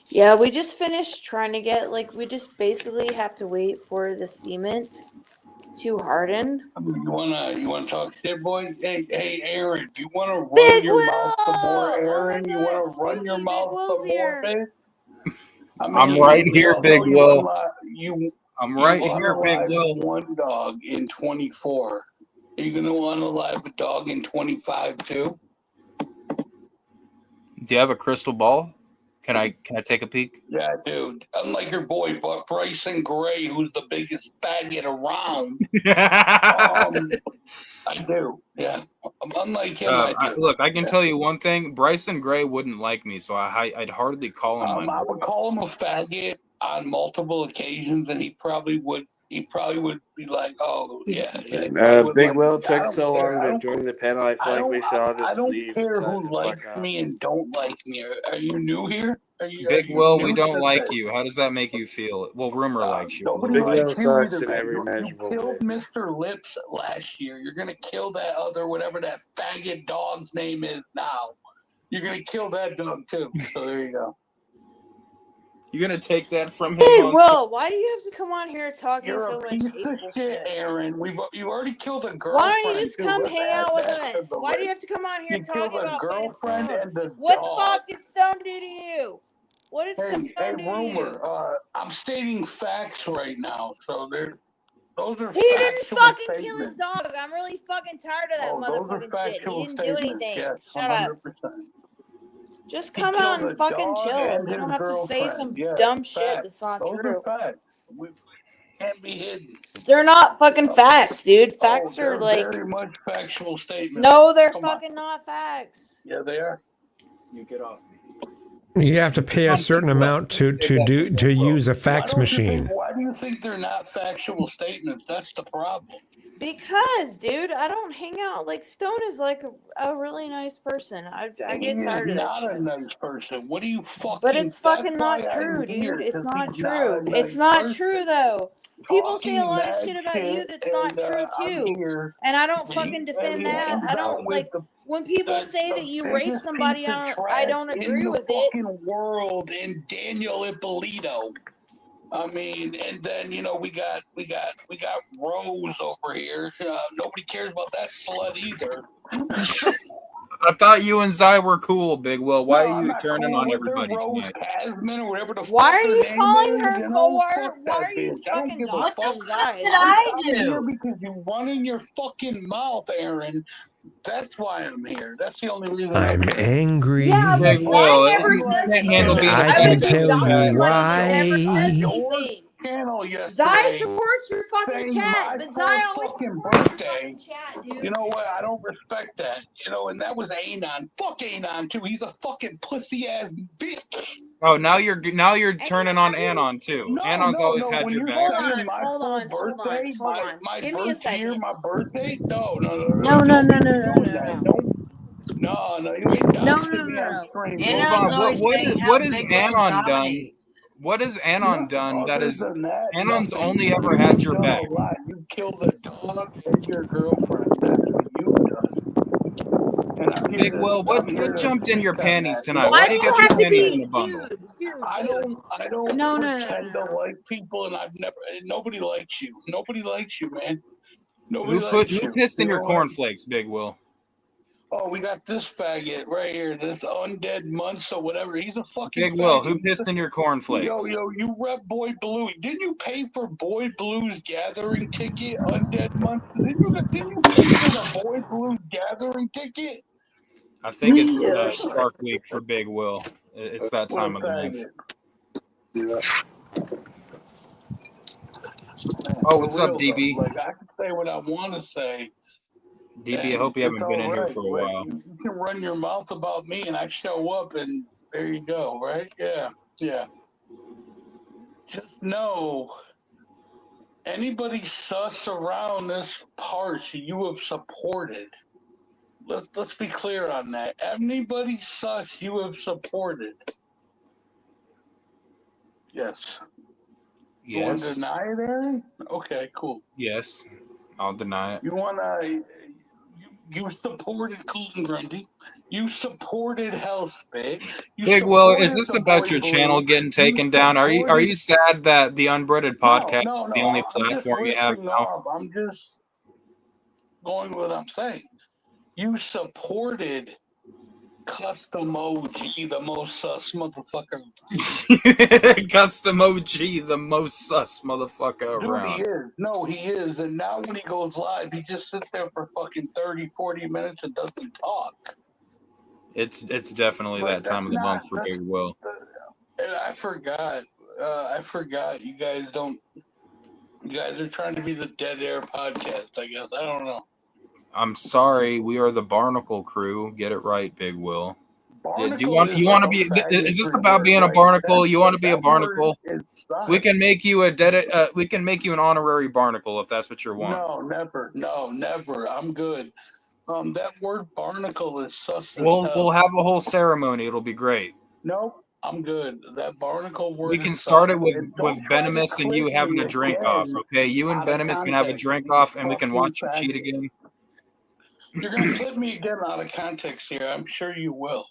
Speaker 5: Yeah, we just finished trying to get, we just basically have to wait for the cement to harden.
Speaker 9: You wanna talk shit, boy? Hey, Aaron, you wanna run
Speaker 5: Big
Speaker 9: your
Speaker 5: Will!
Speaker 9: mouth some more, Aaron?
Speaker 5: Oh my
Speaker 9: You
Speaker 5: God,
Speaker 9: wanna run your
Speaker 5: Spooky
Speaker 9: mouth
Speaker 5: Big Will's
Speaker 9: some
Speaker 5: here.
Speaker 9: more, babe?
Speaker 1: I'm right here, Big Will. I'm right
Speaker 9: you
Speaker 1: here, Big Will.
Speaker 9: One dog in 24. Are you gonna want to live a dog in 25 too?
Speaker 1: Do you have a crystal ball? Can I take a peek?
Speaker 9: Yeah, dude. Unlike your boy Bryson Gray, who's the biggest faggot around. I do. Yeah. Unlike him, I do.
Speaker 1: Look, I can tell you one thing. Bryson Gray wouldn't like me, so I'd hardly call him.
Speaker 9: I would call him a faggot on multiple occasions, and he probably would be like, "Oh, yeah."
Speaker 6: Big Will took so long to join the panel. I feel like we should all just leave.
Speaker 9: I don't care who likes me and don't like me. Are you new here?
Speaker 1: Big Will, we don't like you. How does that make you feel? Well, Rumor likes you.
Speaker 9: Nobody
Speaker 6: Big
Speaker 9: likes
Speaker 6: Will
Speaker 9: you
Speaker 6: sucks
Speaker 9: either,
Speaker 6: in every
Speaker 9: man.
Speaker 6: imaginable
Speaker 9: You killed
Speaker 6: way.
Speaker 9: Mr. Lips last year. You're gonna kill that other whatever that faggot dog's name is now. You're gonna kill that dog too. So there you go.
Speaker 1: You're gonna take that from him.
Speaker 5: Hey, Will, why do you have to come on here talking
Speaker 9: You're
Speaker 5: so
Speaker 9: a
Speaker 5: much
Speaker 9: piece of
Speaker 5: hateful
Speaker 9: shit,
Speaker 5: shit?
Speaker 9: Aaron. You already killed a girlfriend.
Speaker 5: Why don't you just
Speaker 9: too.
Speaker 5: come
Speaker 9: What
Speaker 5: hang
Speaker 9: the
Speaker 5: out with
Speaker 9: heck
Speaker 5: us?
Speaker 9: is the
Speaker 5: Why do you
Speaker 9: list?
Speaker 5: have to come on here
Speaker 9: You
Speaker 5: talking
Speaker 9: killed a
Speaker 5: about
Speaker 9: girlfriend
Speaker 5: Stone?
Speaker 9: and the
Speaker 5: What
Speaker 9: dog.
Speaker 5: the fuck did Stone do to you? What did Stone do to you?
Speaker 9: Rumor. I'm stating facts right now, so those are.
Speaker 5: He didn't
Speaker 9: factual
Speaker 5: fucking kill
Speaker 9: statements.
Speaker 5: his dog. I'm really fucking tired of that
Speaker 9: Those are
Speaker 5: motherfucking shit. He
Speaker 9: factual
Speaker 5: didn't do
Speaker 9: statements.
Speaker 5: anything.
Speaker 9: Yes,
Speaker 5: Shut up.
Speaker 9: 100%.
Speaker 5: Just
Speaker 9: He
Speaker 5: come out
Speaker 9: killed
Speaker 5: and
Speaker 9: a
Speaker 5: fucking
Speaker 9: dog
Speaker 5: chill.
Speaker 9: and
Speaker 5: You
Speaker 9: his
Speaker 5: don't have to say
Speaker 9: girlfriend.
Speaker 5: some
Speaker 9: Yeah,
Speaker 5: dumb shit
Speaker 9: facts.
Speaker 5: that's not
Speaker 9: Those
Speaker 5: true.
Speaker 9: are facts. We can't be hidden.
Speaker 5: They're not fucking facts, dude.
Speaker 9: Oh,
Speaker 5: Facts are
Speaker 9: they're
Speaker 5: like,
Speaker 9: very much factual statements.
Speaker 5: no, they're
Speaker 9: Come on.
Speaker 5: fucking not facts.
Speaker 9: Yeah, they are.
Speaker 1: You get off me.
Speaker 7: You have to pay a certain amount to use a fax machine.
Speaker 9: Why do you think they're not factual statements? That's the problem.
Speaker 5: Because, dude, I don't hang out. Like, Stone is like a really nice person. I get tired of that
Speaker 9: Not a
Speaker 5: shit.
Speaker 9: nice person. What do you fucking?
Speaker 5: But it's fucking
Speaker 9: that's
Speaker 5: not
Speaker 9: why I'm
Speaker 5: true,
Speaker 9: here,
Speaker 5: dude. It's
Speaker 9: 'cause
Speaker 5: not
Speaker 9: he's
Speaker 5: true.
Speaker 9: not a
Speaker 5: It's
Speaker 9: nice
Speaker 5: not
Speaker 9: person.
Speaker 5: true, though. People say a
Speaker 9: Talking
Speaker 5: lot of
Speaker 9: mad
Speaker 5: shit about you
Speaker 9: shit,
Speaker 5: that's not
Speaker 9: and,
Speaker 5: true,
Speaker 9: I'm
Speaker 5: too.
Speaker 9: here.
Speaker 5: And I don't
Speaker 9: He-
Speaker 5: fucking
Speaker 9: and
Speaker 5: defend
Speaker 9: he
Speaker 5: that.
Speaker 9: hangs
Speaker 5: I
Speaker 9: out
Speaker 5: don't,
Speaker 9: with
Speaker 5: like, when people say that you raped
Speaker 9: biggest
Speaker 5: somebody,
Speaker 9: piece of
Speaker 5: I
Speaker 9: trash
Speaker 5: don't
Speaker 9: in
Speaker 5: agree
Speaker 9: the
Speaker 5: with it.
Speaker 9: fucking world in Daniel Ippolito. I mean, and then we got Rose over here. Nobody cares about that slut either.
Speaker 1: I thought you and Zai were cool, Big Will. Why
Speaker 9: No,
Speaker 1: are
Speaker 9: I'm
Speaker 1: you
Speaker 9: not
Speaker 1: turning
Speaker 9: cool
Speaker 1: on
Speaker 9: with her,
Speaker 1: everybody
Speaker 9: Rose
Speaker 1: tonight?
Speaker 9: Pasman or whatever the
Speaker 5: Why
Speaker 9: fuck
Speaker 5: are
Speaker 9: her
Speaker 5: you
Speaker 9: name
Speaker 5: calling
Speaker 9: is,
Speaker 5: her
Speaker 9: you know?
Speaker 5: for?
Speaker 9: Fuck
Speaker 5: Why
Speaker 9: that
Speaker 5: are you
Speaker 9: bitch. I don't
Speaker 5: fucking
Speaker 9: give a
Speaker 8: What the
Speaker 9: fuck.
Speaker 5: doxing
Speaker 8: fuck
Speaker 5: Zai?
Speaker 8: did
Speaker 9: I'm
Speaker 8: I
Speaker 9: here
Speaker 8: do?
Speaker 9: because you run in your fucking mouth, Aaron. That's why I'm here. That's the only reason
Speaker 7: I'm angry.
Speaker 5: Yeah, but
Speaker 1: Big
Speaker 5: Zai
Speaker 1: Will,
Speaker 5: never
Speaker 1: you
Speaker 5: says
Speaker 1: can't handle
Speaker 5: anything.
Speaker 1: being a
Speaker 7: I
Speaker 5: I
Speaker 7: can
Speaker 5: would
Speaker 1: pansy.
Speaker 5: be
Speaker 7: tell you
Speaker 5: doxing somebody
Speaker 7: why.
Speaker 5: that never says
Speaker 9: your
Speaker 5: anything.
Speaker 9: channel
Speaker 5: Zai
Speaker 9: yesterday
Speaker 5: supports your fucking
Speaker 9: saying
Speaker 5: chat,
Speaker 9: my
Speaker 5: but Zai always
Speaker 9: fucking
Speaker 5: supports your
Speaker 9: birthday.
Speaker 5: fucking chat, dude.
Speaker 9: You know what? I don't respect that. And that was Anon. Fuck Anon too. He's a fucking pussy ass bitch.
Speaker 1: Oh, now you're turning on Anon too.
Speaker 9: No,
Speaker 1: Anon's
Speaker 9: no,
Speaker 1: always
Speaker 9: no.
Speaker 1: had
Speaker 9: When
Speaker 1: your
Speaker 9: you're
Speaker 1: back.
Speaker 9: saying my full birthday,
Speaker 5: hold on.
Speaker 9: my
Speaker 5: Give me a
Speaker 9: birth year,
Speaker 5: second.
Speaker 9: my birthday, no.
Speaker 5: No,
Speaker 9: Don't be
Speaker 5: no,
Speaker 9: doing that. No, you ain't doxing me on stream.
Speaker 1: Hold
Speaker 8: Anon's
Speaker 1: on.
Speaker 8: always saying how
Speaker 1: What is
Speaker 8: Big Will
Speaker 1: Anon done?
Speaker 8: dominates.
Speaker 1: What has Anon done that
Speaker 9: Other
Speaker 1: is
Speaker 9: than that,
Speaker 1: Anon's
Speaker 9: nothing.
Speaker 1: only ever had your
Speaker 9: You've done
Speaker 1: back?
Speaker 9: a lot. You killed a dog and your girlfriend. That's what you've done. And I'm here
Speaker 1: Big
Speaker 9: to,
Speaker 1: Will, what
Speaker 9: I'm here to
Speaker 1: jumped in your
Speaker 9: speak on
Speaker 1: panties
Speaker 9: that.
Speaker 1: tonight?
Speaker 5: Why
Speaker 1: Why
Speaker 5: do
Speaker 1: do you
Speaker 5: you
Speaker 1: got your
Speaker 5: have to
Speaker 1: panties in
Speaker 5: be,
Speaker 1: a bundle?
Speaker 5: dude?
Speaker 9: I don't
Speaker 5: No.
Speaker 9: pretend to like people, and nobody likes you. Nobody likes you, man. Nobody likes you.
Speaker 1: Who pissed in
Speaker 9: You
Speaker 1: your
Speaker 9: know what?
Speaker 1: cornflakes, Big Will?
Speaker 9: Oh, we got this faggot right here, this undead Munce or whatever. He's a fucking
Speaker 1: Big Will,
Speaker 9: faggot.
Speaker 1: who pissed in your cornflakes?
Speaker 9: Yo, you rep Boy Blue. Didn't you pay for Boy Blue's gathering ticket, Undead Munce? Didn't you pay for the Boy Blue's gathering ticket?
Speaker 1: I think it's Shark Week for Big Will. It's that
Speaker 9: What a
Speaker 1: time of the month.
Speaker 9: faggot.
Speaker 1: Oh, what's
Speaker 9: For
Speaker 1: up,
Speaker 9: real,
Speaker 1: DB?
Speaker 9: though. Like, I can say what I want to say.
Speaker 1: DB, I hope you
Speaker 9: It's
Speaker 1: haven't been in here
Speaker 9: alright.
Speaker 1: for a
Speaker 9: Like,
Speaker 1: while.
Speaker 9: you can run your mouth about me, and I show up, and there you go, right? Yeah. Just know, anybody sus around this part you have supported. Let's be clear on that. Anybody sus you have supported. Yes. You want to
Speaker 1: Yes.
Speaker 9: deny it, Aaron? Okay, cool.
Speaker 1: Yes. I'll deny it.
Speaker 9: You want to... You supported Colton Grundy. You supported Hellspit.
Speaker 1: Big Will, is this about your channel getting taken down? Are you sad that the Unbreaded podcast is the only platform you have now?
Speaker 9: I'm just going with what I'm saying. You supported Custom OG, the most sus motherfucker.
Speaker 1: Custom OG, the most sus motherfucker
Speaker 9: Dude,
Speaker 1: around.
Speaker 9: he is. No, he is. And now when he goes live, he just sits there for fucking 30, 40 minutes and doesn't talk.
Speaker 1: It's definitely
Speaker 9: But
Speaker 1: that time of the month for Big Will.
Speaker 9: And I forgot. You guys are trying to be the Dead Air podcast, I guess. I don't know.
Speaker 1: I'm sorry, we are the Barnacle Crew. Get it right, Big Will.
Speaker 9: Barnacle
Speaker 1: You want to be? Is this about being a barnacle? You want to be a barnacle? We can make you we can make you an honorary barnacle if that's what you want.
Speaker 9: No, never. No, never. I'm good. That word barnacle is sus.
Speaker 1: We'll have a whole ceremony. It'll be great.
Speaker 9: Nope, I'm good. That barnacle word.
Speaker 1: We can start it with Venomous and you having a drink off. Okay, you and Venomous can have a drink off, and we can watch you cheat again.
Speaker 9: You're gonna clip me again out of context here. I'm sure you will.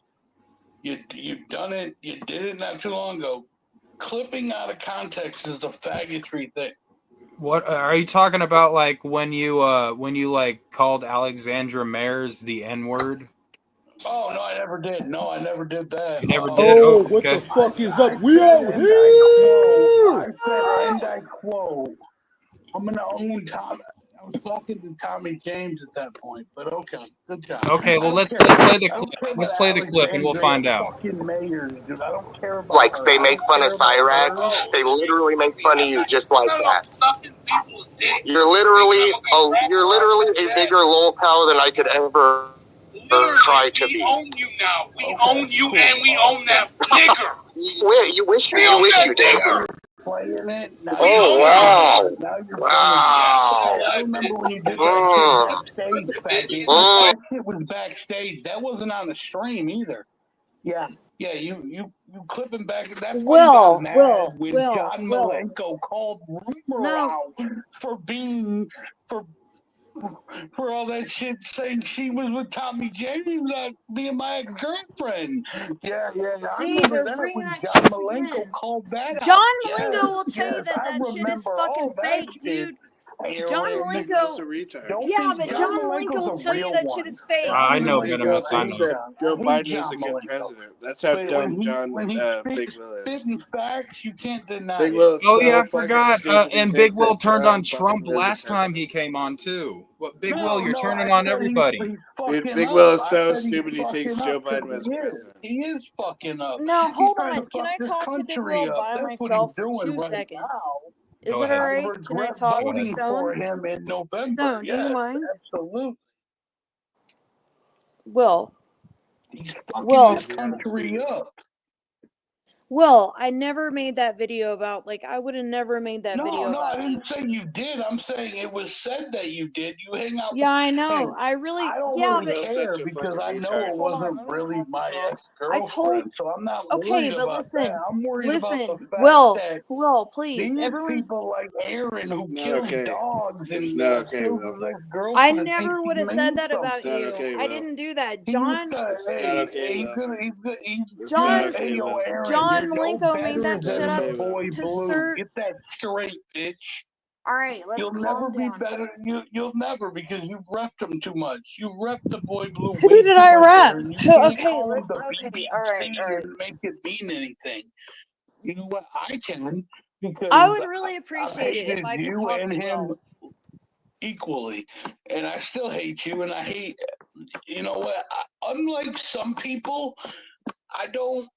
Speaker 9: You've done it. You did it not too long ago. Clipping out of context is a faggotry thing.
Speaker 1: What are you talking about? Like when you like called Alexandra Mares the N-word?
Speaker 9: Oh no, I never did. No, I never did that.
Speaker 1: You never did.
Speaker 10: Oh, what the fuck is up? We out here.
Speaker 9: I said, and I quote, I'm gonna own Tom. I was talking to Tommy James at that point, but okay, good job.
Speaker 1: Okay, well
Speaker 9: I don't
Speaker 1: let's
Speaker 9: care.
Speaker 1: play the
Speaker 9: I don't
Speaker 1: clip.
Speaker 9: care
Speaker 1: Let's
Speaker 9: about
Speaker 1: play the clip and we'll find out.
Speaker 9: fucking mayors, dude. I don't care about
Speaker 11: Like
Speaker 9: her.
Speaker 11: they
Speaker 9: I
Speaker 11: make
Speaker 9: don't
Speaker 11: fun
Speaker 9: care
Speaker 11: of
Speaker 9: about
Speaker 11: Cyrax,
Speaker 9: her.
Speaker 11: they literally make fun of you just like that. You're literally a bigger lolcow than I could ever try to be.
Speaker 12: We own you now. We own you and we own that nigger.
Speaker 11: You wish you did.
Speaker 9: Playing it. Now
Speaker 11: Oh wow!
Speaker 9: Now you're
Speaker 11: Wow!
Speaker 9: I remember when you did that shit backstage. That shit was backstage. That wasn't on the stream either. Yeah, you clipping back. That's why you got mad when John Malenko called Rumor out for all that shit, saying she was with Tommy James, not being my ex-girlfriend. Yeah. I remember that when John Malenko called that out.
Speaker 5: John Malenko will tell you that shit is fucking fake, dude. John
Speaker 6: Malenko's
Speaker 5: Malenko.
Speaker 6: a retard.
Speaker 5: Yeah, but John Malenko will tell you that shit is fake.
Speaker 1: I know
Speaker 6: Big
Speaker 1: Venomous. I
Speaker 6: Willis
Speaker 1: know.
Speaker 6: said Joe Biden is a good president. That's how dumb Big Will is.
Speaker 9: Spitting facts, you can't deny
Speaker 6: Big
Speaker 9: it.
Speaker 6: Will is
Speaker 1: Oh
Speaker 6: so
Speaker 1: yeah, I
Speaker 6: fucking
Speaker 1: forgot.
Speaker 6: stupid, he
Speaker 1: And Big
Speaker 6: thinks
Speaker 1: Will
Speaker 6: that
Speaker 1: turned on
Speaker 6: Biden
Speaker 1: Trump
Speaker 6: is the
Speaker 1: last time
Speaker 6: president.
Speaker 1: he came on too. What, Big
Speaker 9: No,
Speaker 1: Will, you're
Speaker 9: no,
Speaker 1: turning
Speaker 9: I
Speaker 1: on
Speaker 9: said
Speaker 1: everybody.
Speaker 6: Dude,
Speaker 9: fucking
Speaker 6: Big
Speaker 9: up.
Speaker 6: Will is
Speaker 9: I
Speaker 6: so
Speaker 9: said he's
Speaker 6: stupid he thinks
Speaker 9: fucking
Speaker 6: Joe
Speaker 9: up
Speaker 6: Biden
Speaker 9: 'cause
Speaker 6: was
Speaker 9: he is.
Speaker 6: president.
Speaker 9: He is fucking up.
Speaker 5: No,
Speaker 9: He's
Speaker 5: hold
Speaker 9: trying
Speaker 5: on.
Speaker 9: to
Speaker 5: Can I
Speaker 9: fuck this
Speaker 5: talk to Big
Speaker 9: country
Speaker 5: Will
Speaker 9: up.
Speaker 5: by
Speaker 9: That's what
Speaker 5: myself
Speaker 9: he's
Speaker 5: for
Speaker 9: doing
Speaker 5: 2
Speaker 9: right
Speaker 5: seconds?
Speaker 9: now.
Speaker 5: Is
Speaker 1: Go
Speaker 5: it
Speaker 1: ahead.
Speaker 5: all
Speaker 9: I
Speaker 5: right? Can I
Speaker 9: regret
Speaker 5: talk to
Speaker 9: voting for
Speaker 5: Stone?
Speaker 9: him in November.
Speaker 5: Stone, do you
Speaker 9: Yes,
Speaker 5: mind?
Speaker 9: absolutely.
Speaker 5: Will.
Speaker 9: He's fucking
Speaker 5: Will.
Speaker 9: this country up.
Speaker 5: Will, I never made that video about, like, I would have never made that video
Speaker 9: No, I
Speaker 5: about you.
Speaker 9: didn't say you did. I'm saying it was said that you did. You hang out.
Speaker 5: Yeah, I know.
Speaker 9: Hey,
Speaker 5: I really,
Speaker 9: I don't
Speaker 5: yeah,
Speaker 9: really
Speaker 5: but
Speaker 9: care because I know it
Speaker 5: hold on,
Speaker 9: wasn't
Speaker 5: let me
Speaker 9: really
Speaker 5: talk to
Speaker 9: my
Speaker 5: Will.
Speaker 9: ex-girlfriend, so I'm not
Speaker 5: Okay,
Speaker 9: worried
Speaker 5: but
Speaker 9: about
Speaker 5: listen,
Speaker 9: that. I'm worried about the fact
Speaker 5: Will,
Speaker 9: that
Speaker 5: please,
Speaker 9: these
Speaker 5: everyone's.
Speaker 9: people like Aaron who
Speaker 6: It's not
Speaker 9: kills
Speaker 6: okay.
Speaker 9: dogs
Speaker 6: It's
Speaker 9: and
Speaker 6: not okay,
Speaker 9: kills
Speaker 6: Will.
Speaker 9: his ex-girlfriend.
Speaker 5: I
Speaker 9: thinks
Speaker 5: never
Speaker 9: he
Speaker 5: would have said
Speaker 9: means
Speaker 5: that about
Speaker 6: It's not
Speaker 5: you.
Speaker 6: okay,
Speaker 5: I
Speaker 6: Will.
Speaker 5: didn't do that,
Speaker 9: He
Speaker 5: John.
Speaker 9: used to,
Speaker 6: It's not
Speaker 9: hey,
Speaker 6: okay,
Speaker 9: he's
Speaker 6: Will.
Speaker 9: gonna,
Speaker 6: It's
Speaker 5: John,
Speaker 6: not okay,
Speaker 9: hey, yo,
Speaker 6: Will.
Speaker 9: Aaron,
Speaker 5: John
Speaker 9: you're no
Speaker 5: Malenko made
Speaker 9: better
Speaker 5: that
Speaker 9: than
Speaker 5: shit up
Speaker 9: the boy
Speaker 5: to
Speaker 9: blue.
Speaker 5: stir.
Speaker 9: Get that straight, bitch.
Speaker 5: All right, let's
Speaker 9: You'll never
Speaker 5: calm
Speaker 9: be
Speaker 5: down.
Speaker 9: better. You'll never because you've repped him too much. You repped the boy blue
Speaker 5: Who
Speaker 9: way
Speaker 5: did
Speaker 9: too
Speaker 5: I
Speaker 9: much,
Speaker 5: rep?
Speaker 9: Aaron. You
Speaker 5: Who?
Speaker 9: can't
Speaker 5: Okay,
Speaker 9: call him
Speaker 5: let's.
Speaker 9: the
Speaker 5: Okay, all right,
Speaker 9: BBC
Speaker 5: all right.
Speaker 9: and make it mean anything. You know what? I can because
Speaker 5: I would really
Speaker 9: I've
Speaker 5: appreciate it if
Speaker 9: hated
Speaker 5: I could
Speaker 9: you
Speaker 5: talk
Speaker 9: and
Speaker 5: to
Speaker 9: him
Speaker 5: Will.
Speaker 9: equally, and I still hate you, and I hate. You know what? Unlike some people, I don't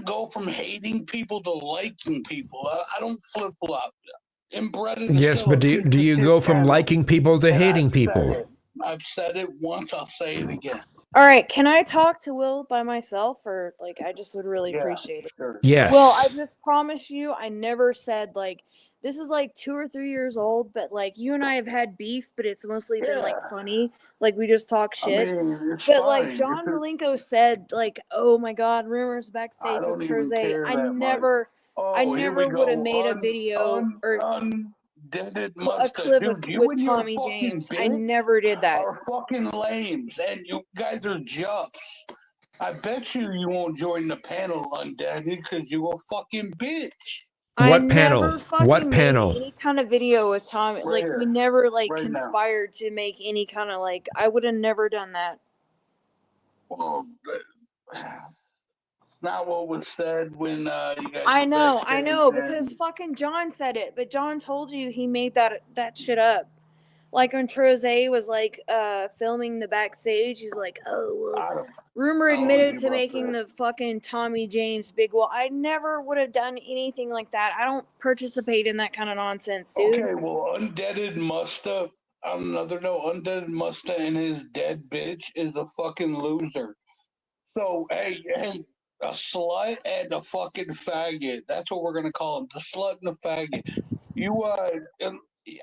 Speaker 9: go from hating people to liking people. I don't flip flop. Inbred in the
Speaker 7: Yes, but do you go from liking people to hating people?
Speaker 9: I've said it once. I'll say it again.
Speaker 5: All right, can I talk to Will by myself, or like I just would really appreciate it.
Speaker 9: Sure.
Speaker 7: Yes.
Speaker 5: Will, I just promise you, I never said like this is like 2 or 3 years old, but like you and I have had beef, but it's mostly been like funny, like we just talk shit. But like John Malenko said, like, oh my God, rumors backstage with Troze. I never would have made a video or a clip with Tommy James. I never did that.
Speaker 9: Are fucking lames, and you guys are jumps. I bet you won't join the panel, Undead, because you a fucking bitch.
Speaker 7: What panel?
Speaker 5: Never fucking
Speaker 7: What
Speaker 5: made
Speaker 7: panel?
Speaker 5: any kind of video with Tommy. Like we never like conspired to make any kind of like. I would have never done that.
Speaker 9: Well, it's not what was said when you guys.
Speaker 5: I know, because fucking John said it, but John told you he made that shit up. Like when Troze was like filming the backstage, he's like, oh well, Rumor admitted to making the fucking Tommy James big wall. I never would have done anything like that. I don't participate in that kind of nonsense, dude.
Speaker 9: Okay, well, Undeaded Musta, on another note, Undeaded Musta and his dead bitch is a fucking loser. So, hey, a slut and a fucking faggot. That's what we're going to call him, the slut and the faggot. You,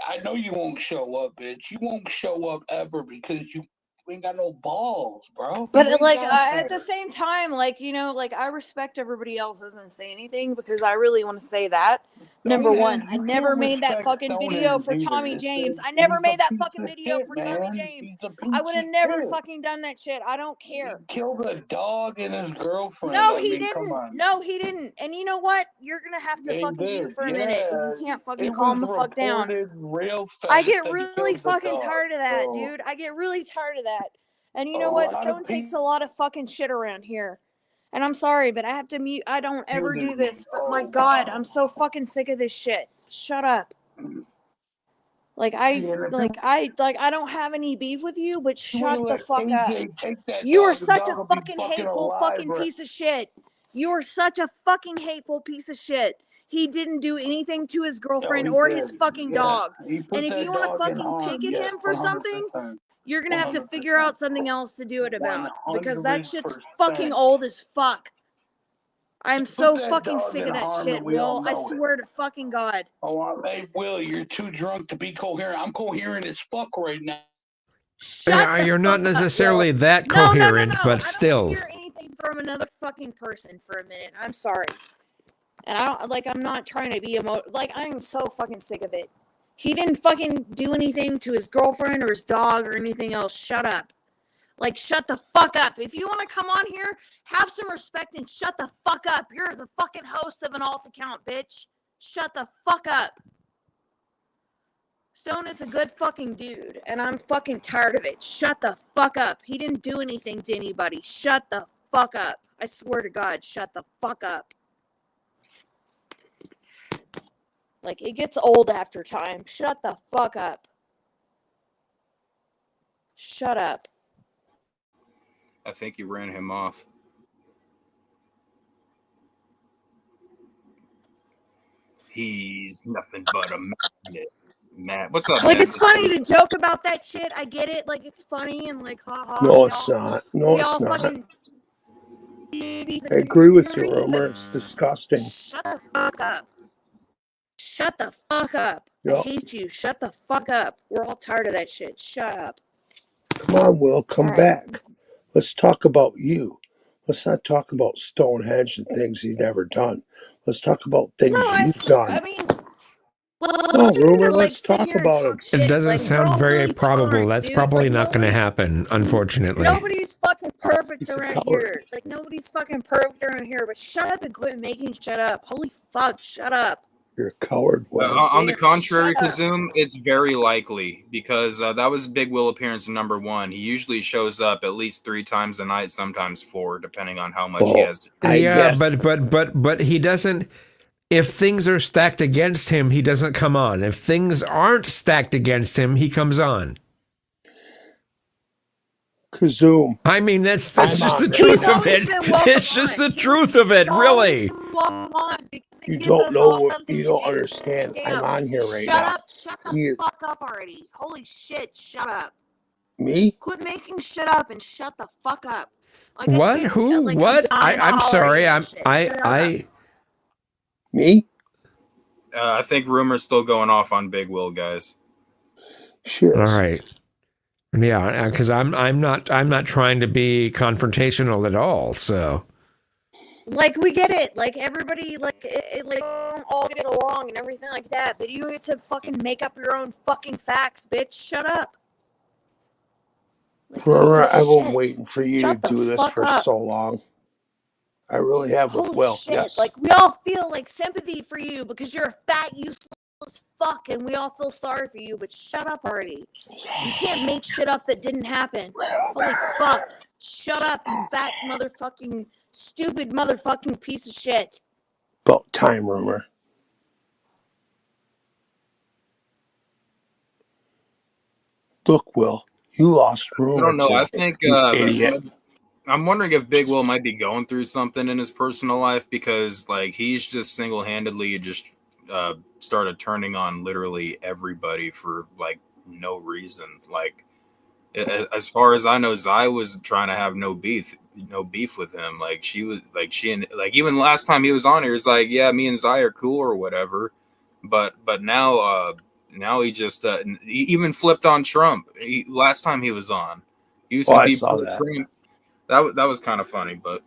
Speaker 9: I know you won't show up, bitch. You won't show up ever because you ain't got no balls, bro.
Speaker 5: But like at the same time, like you know, like I respect everybody else doesn't say anything because I really want to say that. Number one, I never made that fucking video for Tommy James. I never made that fucking video for Tommy James. I would have never fucking done that shit. I don't care.
Speaker 9: He killed a dog and his girlfriend.
Speaker 5: No, he didn't. No, he didn't. And you know what? You're gonna have to fucking mute for a minute because you can't fucking calm the fuck down. I get really fucking tired of that, dude. I get really tired of that. And you know what? Stone takes a lot of fucking shit around here. And I'm sorry, but I have to mute. I don't ever do this. But my God, I'm so fucking sick of this shit. Shut up. Like I don't have any beef with you, but shut the fuck up. You are such a fucking hateful fucking piece of shit. You are such a fucking hateful piece of shit. He didn't do anything to his girlfriend or his fucking dog. And if you want to fucking pick at him for something, you're gonna have to figure out something else to do it about, because that shit's fucking old as fuck. I'm so fucking sick of that shit, Will. I swear to fucking God.
Speaker 9: Oh, hey, Will, you're too drunk to be coherent. I'm coherent as fuck right now.
Speaker 7: You're not necessarily that coherent, but still.
Speaker 5: I don't hear anything from another fucking person for a minute. I'm sorry. And I'm not trying to be I'm so fucking sick of it. He didn't fucking do anything to his girlfriend or his dog or anything else. Shut up. Shut the fuck up. If you want to come on here, have some respect and shut the fuck up. You're the fucking host of an alt account, bitch. Shut the fuck up. Stone is a good fucking dude, and I'm fucking tired of it. Shut the fuck up. He didn't do anything to anybody. Shut the fuck up. I swear to God, shut the fuck up. It gets old after time. Shut the fuck up. Shut up.
Speaker 1: I think you ran him off. He's nothing but a magnet. Matt, what's up, Matt?
Speaker 5: It's funny to joke about that shit. I get it. It's funny and haha.
Speaker 10: No, it's not. No, it's not. I agree with you, Rumor. It's disgusting.
Speaker 5: Shut the fuck up. Shut the fuck up.
Speaker 10: Yep.
Speaker 5: I hate you. Shut the fuck up. We're all tired of that shit. Shut up.
Speaker 10: Come on, Will. Come back. Let's talk about you. Let's not talk about Stonehenge and things you've never done. Let's talk about things you've done. No, Rumor, let's talk about him.
Speaker 7: It doesn't sound very probable. That's probably not going to happen, unfortunately.
Speaker 5: Nobody's fucking perfect around here. Nobody's fucking perfect around here. But shut up and quit making shut up. Holy fuck, shut up.
Speaker 10: You're a coward, Will.
Speaker 1: On the contrary, Kazoom, it's very likely because that was Big Will appearance number 1. He usually shows up at least 3 times a night, sometimes 4, depending on how much he has to do.
Speaker 7: Yeah, but he doesn't. If things are stacked against him, he doesn't come on. If things aren't stacked against him, he comes on.
Speaker 10: Kazoom.
Speaker 7: I mean, that's just the truth of it. It's just the truth of it, really.
Speaker 10: You don't know what you don't understand. I'm on here right now.
Speaker 5: Shut the fuck up already. Holy shit, shut up.
Speaker 10: Me?
Speaker 5: Quit making shit up and shut the fuck up.
Speaker 7: What? Who? What? I'm sorry.
Speaker 10: Me?
Speaker 1: I think Rumor's still going off on Big Will, guys.
Speaker 10: Shit.
Speaker 7: All right. Yeah, because I'm not trying to be confrontational at all. So,
Speaker 5: we get it. Everybody, all get along and everything like that. But you get to fucking make up your own fucking facts, bitch. Shut up.
Speaker 10: Rumor, I've been waiting for you to do this for so long. I really have with Will.
Speaker 5: Shit.
Speaker 10: Yes.
Speaker 5: We all feel sympathy for you because you're a fat, useless fuck, and we all feel sorry for you. But shut up already. You can't make shit up that didn't happen. Holy fuck! Shut up, you fat motherfucking stupid motherfucking piece of shit.
Speaker 10: About time, Rumor. Look, Will, you lost Rumor.
Speaker 1: I don't know. I think
Speaker 10: idiot.
Speaker 1: I'm wondering if Big Will might be going through something in his personal life because, he's just single-handedly just started turning on literally everybody for, no reason. As far as I know, Zai was trying to have no beef with him. Even last time he was on here, he's like, yeah, me and Zai are cool or whatever. But now he just he even flipped on Trump. Last time he was on, he used to be Trump. That was kind of funny, but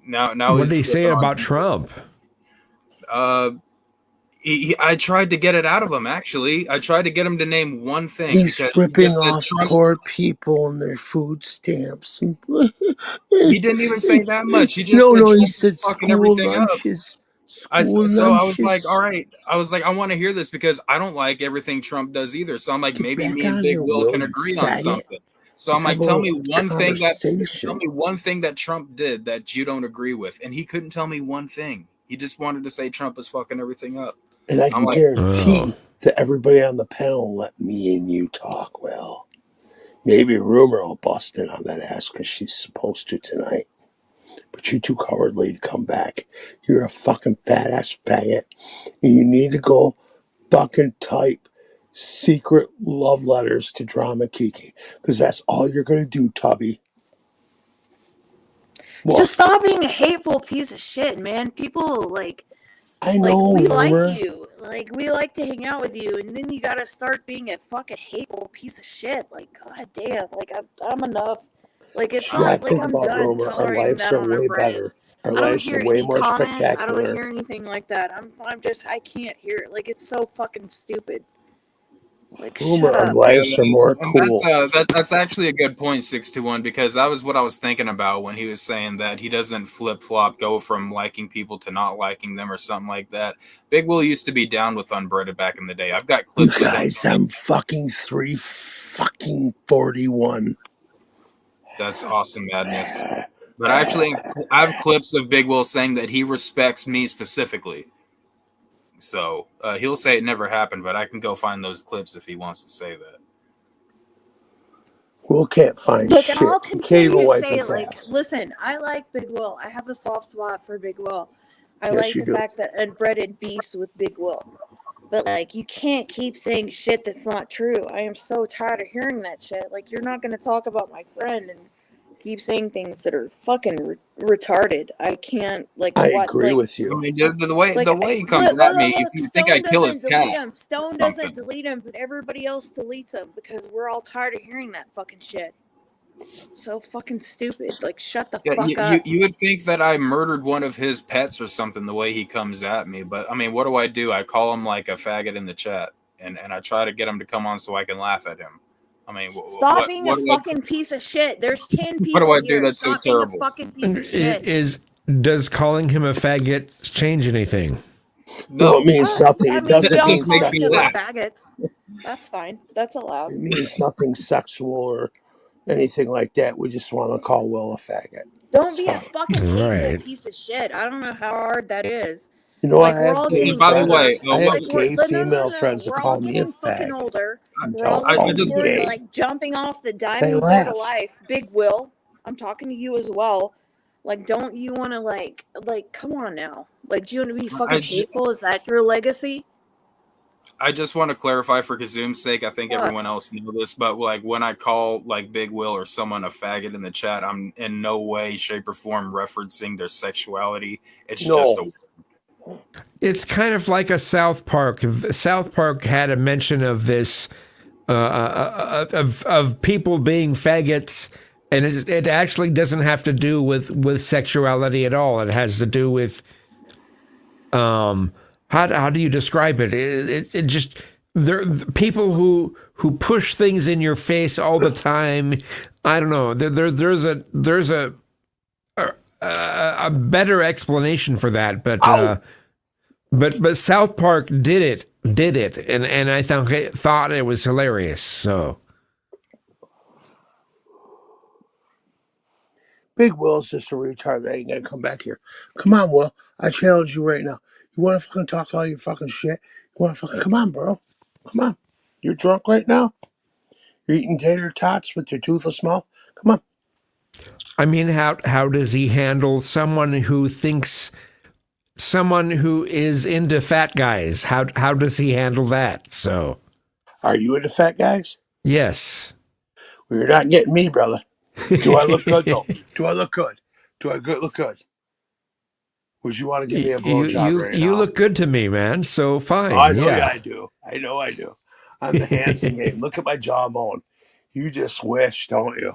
Speaker 1: now.
Speaker 7: What did he say about Trump?
Speaker 1: I tried to get it out of him. Actually, I tried to get him to name one thing.
Speaker 10: He's ripping off poor people and their food stamps.
Speaker 1: He didn't even say that much. He just
Speaker 10: he said fucking everything lunches.
Speaker 1: I was like, all right. I was like, I want to hear this because I don't like everything Trump does either. So I'm like, maybe me and Big Will can agree on something. So I'm like, tell me one thing that Trump did that you don't agree with. And he couldn't tell me one thing. He just wanted to say Trump is fucking everything up.
Speaker 10: And I can guarantee that everybody on the panel let me and you talk. Well, maybe Rumor will bust in on that ass because she's supposed to tonight. But you're too cowardly to come back. You're a fucking fat ass faggot. And you need to go fucking type secret love letters to Drama Kiki. Because that's all you're going to do, Tubby. Well,
Speaker 5: Just stop being a hateful piece of shit, man. People, like,
Speaker 10: I know,
Speaker 5: we
Speaker 10: Rumor.
Speaker 5: like you. Like, we like to hang out with you. And then you gotta start being a fucking hateful piece of shit. Like, god damn. Like, I'm enough. Like, it's
Speaker 10: Yeah,
Speaker 5: not like
Speaker 10: think
Speaker 5: I'm
Speaker 10: about
Speaker 5: done
Speaker 10: Rumor. Our
Speaker 5: tolerating
Speaker 10: lives
Speaker 5: that
Speaker 10: are
Speaker 5: on a
Speaker 10: way
Speaker 5: Reddit.
Speaker 10: better. Our
Speaker 5: I don't
Speaker 10: lives
Speaker 5: hear
Speaker 10: are way
Speaker 5: any
Speaker 10: more
Speaker 5: comments. I don't
Speaker 10: spectacular.
Speaker 5: hear anything like that. I can't hear it. Like, it's so fucking stupid. Like,
Speaker 10: Rumor,
Speaker 5: shut
Speaker 10: our
Speaker 5: up.
Speaker 10: lives are more
Speaker 1: And
Speaker 10: cool.
Speaker 1: that's actually a good point, 621, because that was what I was thinking about when he was saying that he doesn't flip flop, go from liking people to not liking them or something like that. Big Will used to be down with Unbreaded back in the day. I've got
Speaker 10: You
Speaker 1: clips of him.
Speaker 10: guys, I'm fucking 341.
Speaker 1: That's awesome, Madness. But actually, I have clips of Big Will saying that he respects me specifically. So he'll say it never happened, but I can go find those clips if he wants to say that.
Speaker 10: Will can't find
Speaker 5: Look, and
Speaker 10: shit.
Speaker 5: I'll
Speaker 10: He can't
Speaker 5: continue
Speaker 10: even
Speaker 5: to
Speaker 10: wipe
Speaker 5: say,
Speaker 10: his
Speaker 5: like,
Speaker 10: ass.
Speaker 5: listen, I like Big Will. I have a soft spot for Big Will. I
Speaker 10: Yes,
Speaker 5: like
Speaker 10: you
Speaker 5: the
Speaker 10: do.
Speaker 5: fact that Unbreaded beefs with Big Will. But, like, you can't keep saying shit that's not true. I am so tired of hearing that shit. Like, you're not going to talk about my friend and keep saying things that are fucking retarded. I can't, like,
Speaker 10: I
Speaker 5: what,
Speaker 10: agree
Speaker 5: like,
Speaker 10: with
Speaker 1: I
Speaker 10: you.
Speaker 1: mean, the way
Speaker 5: like,
Speaker 1: he comes
Speaker 5: look,
Speaker 1: at me, you
Speaker 5: look,
Speaker 1: think
Speaker 5: Stone
Speaker 1: I'd kill his
Speaker 5: doesn't
Speaker 1: cat
Speaker 5: delete him.
Speaker 1: or
Speaker 5: Stone doesn't
Speaker 1: something.
Speaker 5: delete him, but everybody else deletes him because we're all tired of hearing that fucking shit. So fucking stupid. Like, shut the
Speaker 1: Yeah,
Speaker 5: fuck up.
Speaker 1: you would think that I murdered one of his pets or something the way he comes at me. But, I mean, what do? I call him like a faggot in the chat. And I try to get him to come on so I can laugh at him. I mean,
Speaker 5: Stop being a
Speaker 1: what do
Speaker 5: fucking piece of shit. There's 10
Speaker 1: what do
Speaker 5: people
Speaker 1: I do
Speaker 5: here.
Speaker 1: that's so
Speaker 5: Stop being a
Speaker 1: terrible?
Speaker 5: fucking piece of shit.
Speaker 7: Does calling him a faggot change anything?
Speaker 10: No, it means nothing.
Speaker 5: I
Speaker 10: It
Speaker 5: mean,
Speaker 10: doesn't
Speaker 5: we all
Speaker 10: mean
Speaker 5: call each
Speaker 10: sexual.
Speaker 5: other faggots. That's fine. That's allowed.
Speaker 10: It means nothing sexual or anything like that. We just want to call Will a faggot.
Speaker 5: Don't
Speaker 10: It's
Speaker 5: be a
Speaker 10: fine.
Speaker 5: fucking hateful
Speaker 7: Right.
Speaker 5: piece of shit. I don't know how hard that is.
Speaker 10: You know,
Speaker 5: Like,
Speaker 10: I
Speaker 5: we're
Speaker 10: have
Speaker 5: all
Speaker 10: gay
Speaker 5: getting
Speaker 1: By the
Speaker 10: friends.
Speaker 5: older.
Speaker 1: way,
Speaker 10: I
Speaker 5: Like,
Speaker 10: have gay female friends that
Speaker 5: We're all
Speaker 10: call me a
Speaker 5: getting fucking
Speaker 10: fag
Speaker 5: older. We're
Speaker 10: until
Speaker 5: all
Speaker 10: call
Speaker 5: looking
Speaker 10: me
Speaker 5: forward to,
Speaker 10: gay.
Speaker 5: like, jumping off the
Speaker 10: They
Speaker 5: diving board of
Speaker 10: laugh.
Speaker 5: life. Big Will, I'm talking to you as well. Like, don't you want to, like, come on now. Like, do you want to be fucking hateful? Is that your legacy?
Speaker 1: I just want to clarify for Kazum's sake. I think
Speaker 5: Fuck.
Speaker 1: everyone else knows this, but like when I call like Big Will or someone a faggot in the chat, I'm in no way, shape, or form referencing their sexuality. It's just a
Speaker 7: It's kind of like a South Park. South Park had a mention of this, of people being faggots, and it actually doesn't have to do with sexuality at all. It has to do with, how do you describe it? It just there people who push things in your face all the time. I don't know. There's a better explanation for that, but South Park did it, and I thought it was hilarious. So
Speaker 10: Big Will's just a retard that ain't gonna come back here. Come on, Will. I challenge you right now. You wanna fucking talk all your fucking shit? You wanna fucking come on, bro? Come on. You're drunk right now? You're eating tater tots with your toothless mouth? Come on.
Speaker 7: I mean, how does he handle someone who is into fat guys? How does he handle that? So,
Speaker 10: are you into fat guys?
Speaker 7: Yes.
Speaker 10: Well, you're not getting me, brother. Do I look good though? Do I look good? Do I look good? Would you want to give me a blowjob right now?
Speaker 7: You look good to me, man. So fine.
Speaker 10: Oh, I know
Speaker 7: yeah.
Speaker 10: I do. I know I do. I'm the handsome game. Look at my jawbone. You just wish, don't you?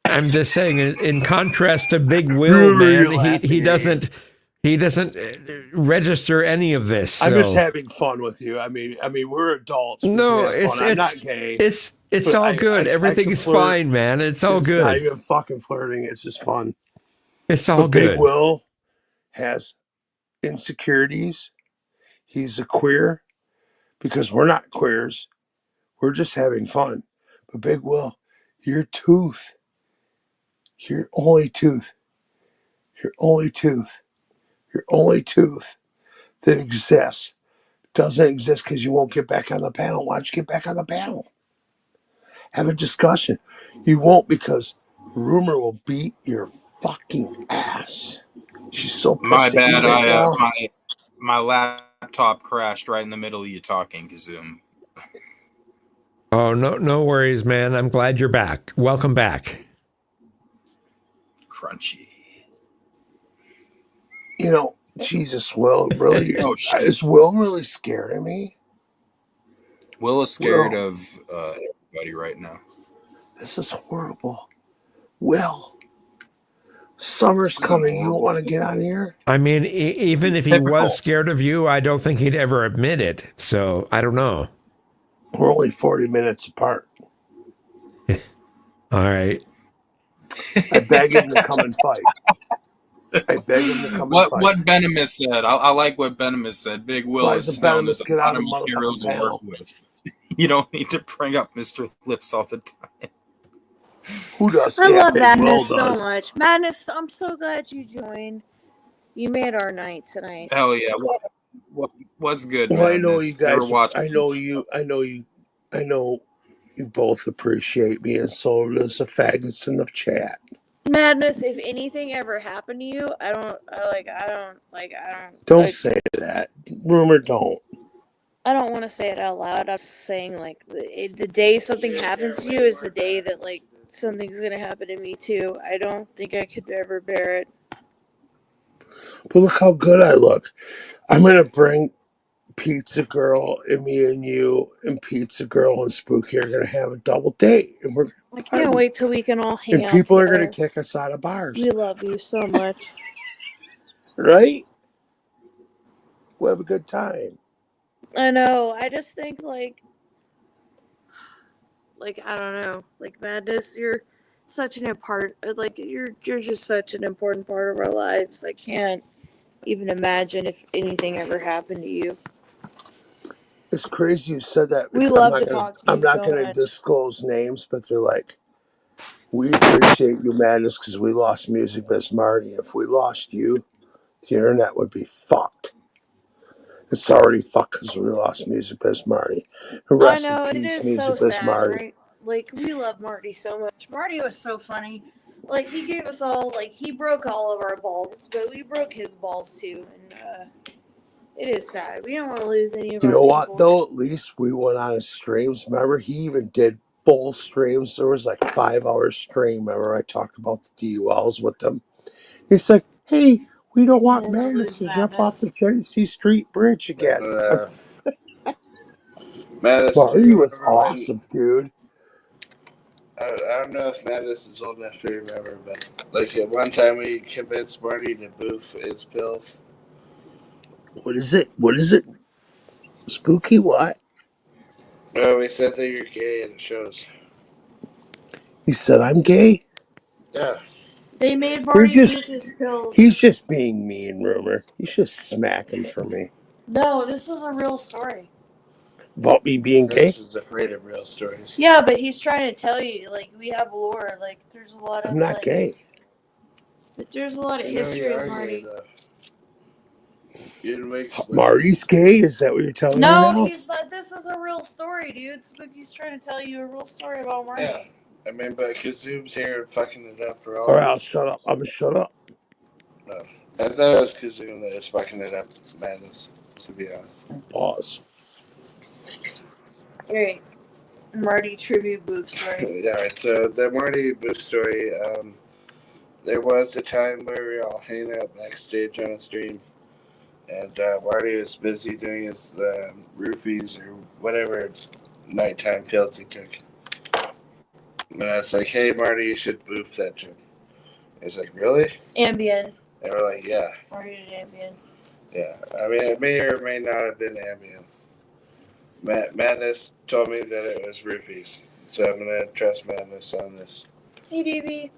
Speaker 7: I'm just saying, in contrast to Big Will, man, he doesn't register any of this. So.
Speaker 10: I'm just having fun with you. I mean, we're adults.
Speaker 7: No,
Speaker 10: I'm not gay.
Speaker 7: It's all good. Everything is fine, man. It's all good.
Speaker 10: It's not even fucking flirting. It's just fun.
Speaker 7: It's all good.
Speaker 10: Big Will has insecurities. He's a queer because we're not queers. We're just having fun. But Big Will, your only tooth that exists doesn't exist because you won't get back on the panel. Why don't you get back on the panel? Have a discussion. You won't because Rumor will beat your fucking ass. She's so
Speaker 1: My
Speaker 10: pissed at you
Speaker 1: bad.
Speaker 10: right now.
Speaker 1: My laptop crashed right in the middle of you talking, Kazoom.
Speaker 7: Oh, no worries, man. I'm glad you're back. Welcome back.
Speaker 1: Crunchy.
Speaker 10: You know, Jesus, Will, really?
Speaker 1: Oh, shit.
Speaker 10: Is Will really scared of me?
Speaker 1: Will is scared of everybody right now.
Speaker 10: This is horrible. Will, summer's coming. You want to get on here?
Speaker 7: I mean, even if he was scared of you, I don't think he'd ever admit it. So I don't know.
Speaker 10: We're only 40 minutes apart.
Speaker 7: All right.
Speaker 10: I beg him to come and fight. I beg him to come and fight.
Speaker 1: What Venomous said. I like what Venomous said. Big Will
Speaker 10: Why
Speaker 1: is
Speaker 10: does
Speaker 1: known
Speaker 10: Venomous
Speaker 1: as a
Speaker 10: get out of
Speaker 1: bottom
Speaker 10: the
Speaker 1: hero
Speaker 10: motherfucking
Speaker 1: to work
Speaker 10: panel?
Speaker 1: with. You don't need to bring up Mr. Lips all the time.
Speaker 10: Who does?
Speaker 5: I
Speaker 10: Yeah,
Speaker 5: love
Speaker 10: Big
Speaker 5: Madness
Speaker 10: Will
Speaker 5: so
Speaker 10: does.
Speaker 5: much. Madness, I'm so glad you joined. You made our night tonight.
Speaker 1: Hell yeah. What's good,
Speaker 10: Well, I
Speaker 1: Madness?
Speaker 10: know you
Speaker 1: Never
Speaker 10: guys.
Speaker 1: watched
Speaker 10: I know you both appreciate me, and so does the faggots in the chat.
Speaker 5: Madness, if anything ever happened to you, I don't.
Speaker 10: Don't say that. Rumor, don't.
Speaker 5: I don't want to say it out loud. I'm saying like the day something happens to you is the day that like something's gonna happen to me too. I don't think I could ever bear it.
Speaker 10: But look how good I look. I'm gonna bring Pizza Girl and me and you and Pizza Girl and Spooky are gonna have a double date, and we're.
Speaker 5: I can't wait till we can all hang
Speaker 10: And
Speaker 5: out
Speaker 10: people
Speaker 5: together.
Speaker 10: are gonna kick us out of bars,
Speaker 5: We love you so much.
Speaker 10: right? We'll have a good time.
Speaker 5: I know. I just think like I don't know, like Madness. You're such an important, like you're just such an important part of our lives. I can't even imagine if anything ever happened to you.
Speaker 10: It's crazy you said that.
Speaker 5: We
Speaker 10: Because
Speaker 5: love to talk to you
Speaker 10: I'm not
Speaker 5: so
Speaker 10: gonna
Speaker 5: much.
Speaker 10: disclose names, but they're like, we appreciate you, Madness, because we lost Music Biz Marty. If we lost you, the internet would be fucked. It's already fucked because we lost Music Biz Marty. And
Speaker 5: I
Speaker 10: rest
Speaker 5: know,
Speaker 10: in
Speaker 5: it
Speaker 10: peace,
Speaker 5: is so
Speaker 10: Music Biz
Speaker 5: sad,
Speaker 10: Marty.
Speaker 5: right? Like, we love Marty so much. Marty was so funny. Like, he gave us all, like, he broke all of our balls, but we broke his balls too. And, it is sad. We don't want to lose any of
Speaker 10: You
Speaker 5: our
Speaker 10: know
Speaker 5: people.
Speaker 10: what, though? At least we went on his streams. Remember, he even did full streams. There was like 5 hours stream. Remember, I talked about the DULs with them. He's like, hey, we don't want Madness to jump off the Genesee Street Bridge again.
Speaker 6: Madness,
Speaker 10: Marty was
Speaker 6: remember when-
Speaker 10: awesome, dude.
Speaker 6: I don't know if Madness is old enough to remember, but like at one time we convinced Marty to boof its pills.
Speaker 10: What is it? What is it? Spooky what?
Speaker 6: Well, we said that you're gay and it shows.
Speaker 10: He said, I'm gay?
Speaker 6: Yeah.
Speaker 5: They made
Speaker 10: You're
Speaker 5: Marty
Speaker 10: just,
Speaker 5: boof his pills.
Speaker 10: he's just being mean, Rumor. He's just smacking for me.
Speaker 5: No, this is a real story.
Speaker 10: About me being gay?
Speaker 6: This is afraid of real stories.
Speaker 5: Yeah, but he's trying to tell you, like, we have lore. Like, there's a lot of,
Speaker 10: I'm not
Speaker 5: like,
Speaker 10: gay.
Speaker 5: But there's a lot of
Speaker 6: You know
Speaker 5: history
Speaker 6: you
Speaker 5: of
Speaker 6: are
Speaker 5: Marty.
Speaker 6: gay, though. You didn't make
Speaker 10: Marty's gay? Is that what you're telling me
Speaker 5: No,
Speaker 10: now?
Speaker 5: he's not. This is a real story, dude. Spooky's trying to tell you a real story about Marty.
Speaker 6: Yeah. I mean, but Kazoom's here fucking it up for all
Speaker 10: All right,
Speaker 6: of
Speaker 10: I'll
Speaker 6: us.
Speaker 10: shut up. I'm going to shut up.
Speaker 6: No. I thought it was Kazoom that was fucking it up, Madness, to be honest.
Speaker 10: Pause.
Speaker 5: Alright. Marty tribute booth story.
Speaker 6: Yeah, right. So the Marty book story, there was a time where we were all hanging out backstage on a stream, and Marty was busy doing his roofies or whatever nighttime pills he took. And I was like, hey, Marty, you should boof that gym. He's like, really?
Speaker 5: Ambien.
Speaker 6: And we're like, yeah.
Speaker 5: Marty did Ambien.
Speaker 6: Yeah. I mean, it may or may not have been Ambien. Madness told me that it was roofies, so I'm going to trust Madness on this.
Speaker 5: Hey, DB.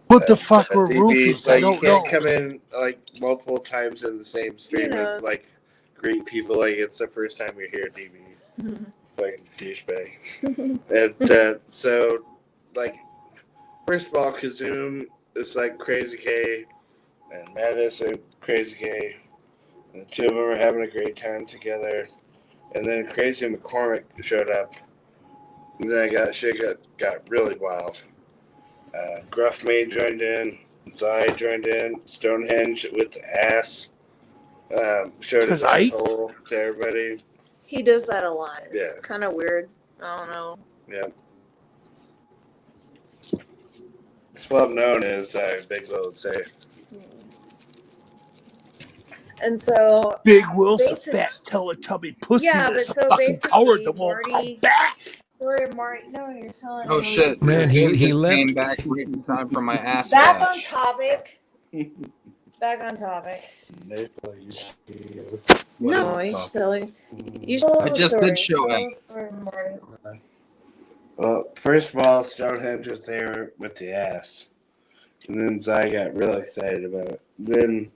Speaker 10: What the fuck were
Speaker 6: DB,
Speaker 10: roofies? I
Speaker 6: like,
Speaker 10: don't
Speaker 6: you can't
Speaker 10: know.
Speaker 6: come in like multiple times in the same stream and like greet people like it's the first time you're here, DB. Fucking douchebag. And so, like, first of all, Kazoom is like crazy gay, and Madness are crazy gay, The two of them were having a great time together. And then Crazy McCormick showed up. And then shit got really wild. Gruff May joined in. Zai joined in. Stonehenge with the ass. Showed his
Speaker 10: Tonight?
Speaker 6: asshole to everybody.
Speaker 5: He does that a lot. It's
Speaker 6: Yeah.
Speaker 5: kind of weird. I don't know.
Speaker 6: Yeah. It's well known as Big Will would say.
Speaker 5: And so
Speaker 10: Big Will's a
Speaker 5: basic-
Speaker 10: fat Teletubby pussy.
Speaker 5: Yeah,
Speaker 10: that's
Speaker 5: but
Speaker 10: a
Speaker 5: so
Speaker 10: fucking
Speaker 5: basically,
Speaker 10: coward that won't come
Speaker 5: Marty.
Speaker 10: back.
Speaker 5: Story of Marty. No, you're telling
Speaker 1: Oh
Speaker 5: me.
Speaker 1: shit!
Speaker 7: Man,
Speaker 1: Zoom
Speaker 7: he
Speaker 1: just
Speaker 7: left.
Speaker 1: came back right in time for my ass
Speaker 5: Back on
Speaker 1: flash.
Speaker 5: topic. Back on topic.
Speaker 1: What
Speaker 5: No,
Speaker 1: is the
Speaker 5: you
Speaker 1: topic?
Speaker 5: should tell you. You should tell
Speaker 1: I
Speaker 5: the
Speaker 1: just
Speaker 5: story.
Speaker 1: did show
Speaker 5: Tell
Speaker 1: Hank.
Speaker 5: the story of Marty.
Speaker 6: Well, first of all, Stonehenge was there with the ass. And then Zai got real excited about it. Then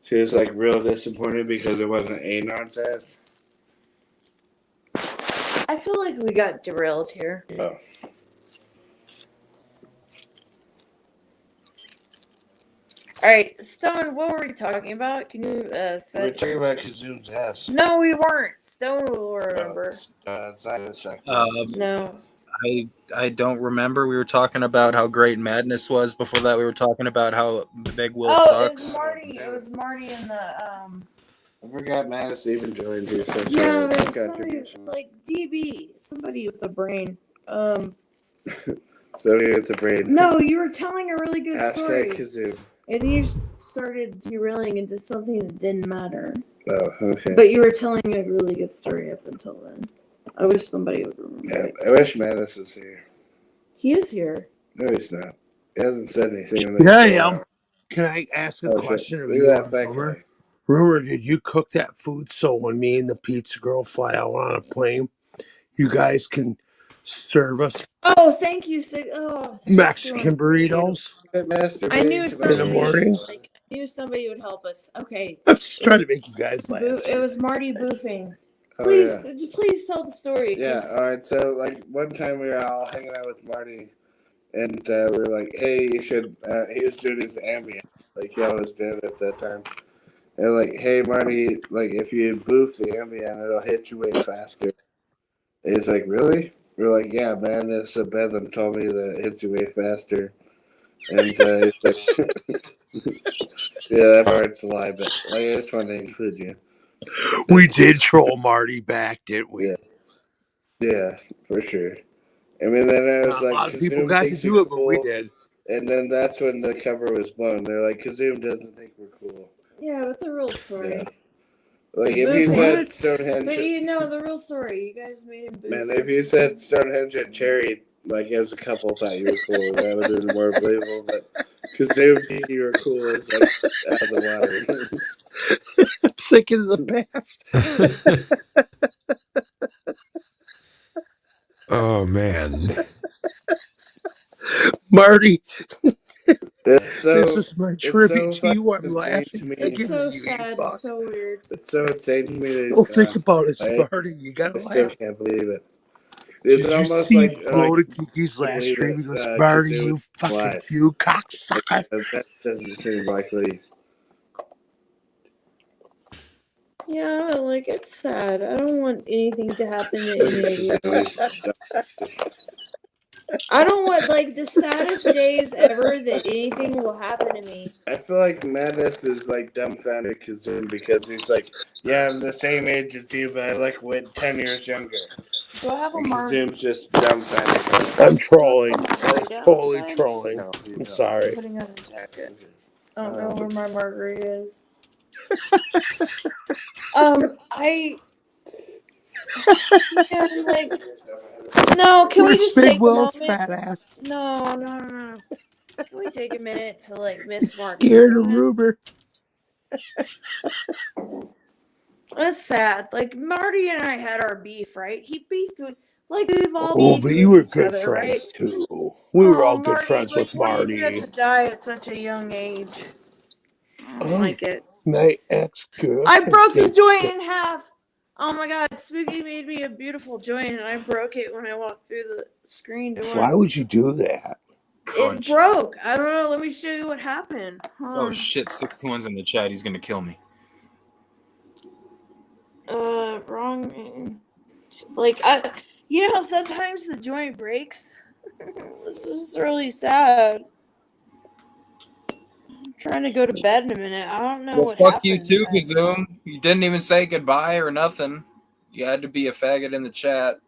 Speaker 6: she was like real disappointed because it wasn't Anon's ass.
Speaker 5: I feel like we got derailed here.
Speaker 6: Oh.
Speaker 5: All right, Stone, what were we talking about? Can you
Speaker 6: We were
Speaker 5: say?
Speaker 6: talking about Kazoom's ass.
Speaker 5: No, we weren't. Stone will remember.
Speaker 6: Zai was talking.
Speaker 5: No.
Speaker 1: I don't remember. We were talking about how great Madness was. Before that, we were talking about how Big Will
Speaker 5: Oh, it was
Speaker 1: sucks.
Speaker 5: Marty. It was Marty in the
Speaker 6: I forgot Mattis even joined you. So
Speaker 5: Yeah, but somebody
Speaker 6: contribution.
Speaker 5: like DB, somebody with a brain.
Speaker 6: Somebody with the brain.
Speaker 5: No, you were telling a really good story,
Speaker 6: Hashtag Kazoom.
Speaker 5: and then you started derailing into something that didn't matter.
Speaker 6: Oh, okay.
Speaker 5: But you were telling a really good story up until then. I wish somebody would remember.
Speaker 6: Yeah, I wish Mattis was here.
Speaker 5: He is here.
Speaker 6: No, he's not. He hasn't said anything. In the
Speaker 10: Yeah, I am. Can I ask a
Speaker 6: Oh, shit.
Speaker 10: question of
Speaker 6: Look
Speaker 10: you?
Speaker 6: at that fat
Speaker 10: Rumor?
Speaker 6: guy.
Speaker 10: Rumor, did you cook that food so when me and the pizza girl fly out on a plane, you guys can serve us
Speaker 5: Oh, thank you, Sig. Oh,
Speaker 10: Mexican burritos
Speaker 5: I knew
Speaker 10: in
Speaker 5: somebody.
Speaker 10: the morning?
Speaker 5: Like, I knew somebody would help us. Okay.
Speaker 10: I'm just trying to make you guys laugh.
Speaker 5: It was Marty Boofing.
Speaker 6: Oh,
Speaker 5: Please,
Speaker 6: yeah.
Speaker 5: please tell the story.
Speaker 6: Yeah,
Speaker 5: 'cause-
Speaker 6: all right. So, like, one time we were all hanging out with Marty, and we were like, hey, you should, he was doing his ambient, like he always did at that time. And, like, hey, Marty, like, if you boof the ambient, it'll hit you way faster. And he's like, really? We're like, yeah, man, this Bedlam told me that it hits you way faster. And he's like, yeah, that part's a lie, but like, I just wanted to include you.
Speaker 10: We did troll Marty back, didn't we?
Speaker 6: Yeah. Yeah, for sure. I mean, then I was
Speaker 10: A
Speaker 6: like,
Speaker 10: lot of people
Speaker 6: Kazoom
Speaker 10: got to
Speaker 6: thinks
Speaker 10: do
Speaker 6: you're
Speaker 10: it, but we
Speaker 6: cool.
Speaker 10: did.
Speaker 6: And then that's when the cover was blown. They're like, Kazoom doesn't think we're cool.
Speaker 5: Yeah, but the real story.
Speaker 6: Yeah. Like, if you said Stonehenge,
Speaker 5: But you know the real story. You guys made him boof.
Speaker 6: man, if you said Stonehenge and Cherry, like, as a couple thought you were cool, that would have been more believable. But Kazoom think you were cool is like out of the water.
Speaker 10: I'm thinking of the past.
Speaker 7: Oh man.
Speaker 10: Marty,
Speaker 6: It's so,
Speaker 10: this is my
Speaker 6: it's
Speaker 10: tribute
Speaker 6: so
Speaker 10: to you. I'm
Speaker 6: fucking
Speaker 10: laughing.
Speaker 6: insane to me.
Speaker 5: It's so
Speaker 10: You
Speaker 5: sad.
Speaker 10: fuck.
Speaker 5: It's so weird.
Speaker 6: It's so insane to me that he's
Speaker 10: Don't think
Speaker 6: gone.
Speaker 10: about it,
Speaker 6: I-
Speaker 10: Marty. You
Speaker 6: I
Speaker 10: gotta
Speaker 6: still
Speaker 10: laugh.
Speaker 6: can't believe it. It's
Speaker 10: Did you
Speaker 6: almost
Speaker 10: see
Speaker 6: like
Speaker 10: Flo to Kiki's last
Speaker 6: believe
Speaker 10: stream? He
Speaker 6: it,
Speaker 10: goes, Marty,
Speaker 6: Kazoom
Speaker 10: you fucking
Speaker 6: lied.
Speaker 10: you cocksucker.
Speaker 6: That doesn't seem likely.
Speaker 5: Yeah, like it's sad. I don't want anything to happen to any of you. I don't want like the saddest days ever that anything will happen to me.
Speaker 6: I feel like Madness is like dumbfounded Kazoom because he's like, yeah, I'm the same age as you, but I like 10 years younger.
Speaker 5: Do I have a
Speaker 6: And
Speaker 5: mark?
Speaker 6: Kazoom's just dumbfounded.
Speaker 10: I'm trolling. I was
Speaker 5: Yeah,
Speaker 10: totally
Speaker 5: outside?
Speaker 10: trolling.
Speaker 6: No, you
Speaker 10: I'm
Speaker 6: don't.
Speaker 10: sorry.
Speaker 5: Putting on a jacket. I don't know where my margarita is. I man, like no. Can we
Speaker 10: Where's
Speaker 5: just
Speaker 10: Big
Speaker 5: take a
Speaker 10: Will's
Speaker 5: moment?
Speaker 10: fat ass?
Speaker 5: No. Can we take a minute to like miss Mark?
Speaker 10: Scared of Ruber.
Speaker 5: That's sad. Like Marty and I had our beef, right? He beefed with like we've all
Speaker 10: Oh,
Speaker 5: beefed
Speaker 10: but
Speaker 5: with
Speaker 10: you were
Speaker 5: each
Speaker 10: good
Speaker 5: other,
Speaker 10: friends
Speaker 5: right?
Speaker 10: too. We were all good
Speaker 5: Marty,
Speaker 10: friends
Speaker 5: like,
Speaker 10: with
Speaker 5: why did you
Speaker 10: Marty.
Speaker 5: have to die at such a young age? I don't like it.
Speaker 10: My ex-girlfriend.
Speaker 5: I broke the
Speaker 10: did
Speaker 5: joint
Speaker 10: that.
Speaker 5: in half. Oh my god, Spooky made me a beautiful joint and I broke it when I walked through the screen door.
Speaker 10: Why would you do that?
Speaker 5: It broke. I don't know. Let me show you what happened. Hold
Speaker 1: Oh
Speaker 5: on.
Speaker 1: shit! 621's in the chat. He's gonna kill me.
Speaker 5: wrong. Like, you know how sometimes the joint breaks? This is really sad. I'm trying to go to bed in a minute. I don't know
Speaker 1: Well,
Speaker 5: what
Speaker 1: fuck you
Speaker 5: happened.
Speaker 1: too, Kazoom. You didn't even say goodbye or nothing. You had to be a faggot in the chat.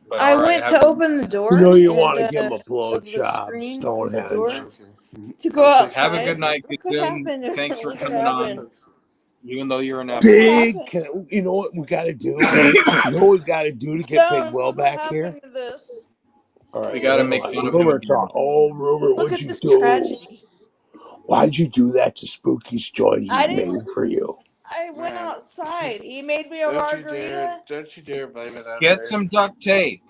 Speaker 1: But
Speaker 5: I
Speaker 1: all right,
Speaker 5: went to open the door.
Speaker 10: You know you
Speaker 5: and,
Speaker 10: want to give him a
Speaker 5: of the
Speaker 10: blowjob,
Speaker 5: screen of the
Speaker 10: Stonehenge.
Speaker 5: door to go outside.
Speaker 1: have a good night,
Speaker 5: Look what
Speaker 1: Kazoom.
Speaker 5: happened.
Speaker 1: Thanks for
Speaker 5: Look what
Speaker 1: coming on,
Speaker 5: happened.
Speaker 1: even though you're an
Speaker 5: Look what
Speaker 10: Big,
Speaker 5: happened.
Speaker 10: you know what we got to do? You know what we got to do to get Big
Speaker 5: Stone,
Speaker 10: Will
Speaker 5: look what
Speaker 10: back here?
Speaker 5: happened to this.
Speaker 10: All right,
Speaker 1: we got to
Speaker 10: hold
Speaker 1: make
Speaker 10: on.
Speaker 1: fun of him
Speaker 10: Rumor
Speaker 1: again.
Speaker 10: talk. Oh, Rumor,
Speaker 5: Look
Speaker 10: what'd
Speaker 5: at
Speaker 10: you
Speaker 5: this
Speaker 10: do?
Speaker 5: tragedy.
Speaker 10: Why'd you do that to Spooky's joint
Speaker 5: I
Speaker 10: he
Speaker 5: didn't.
Speaker 10: made for you?
Speaker 5: I went
Speaker 6: Man,
Speaker 5: outside. He made me a margarita.
Speaker 6: don't you dare blame it on
Speaker 1: Get
Speaker 6: her.
Speaker 1: some duct tape.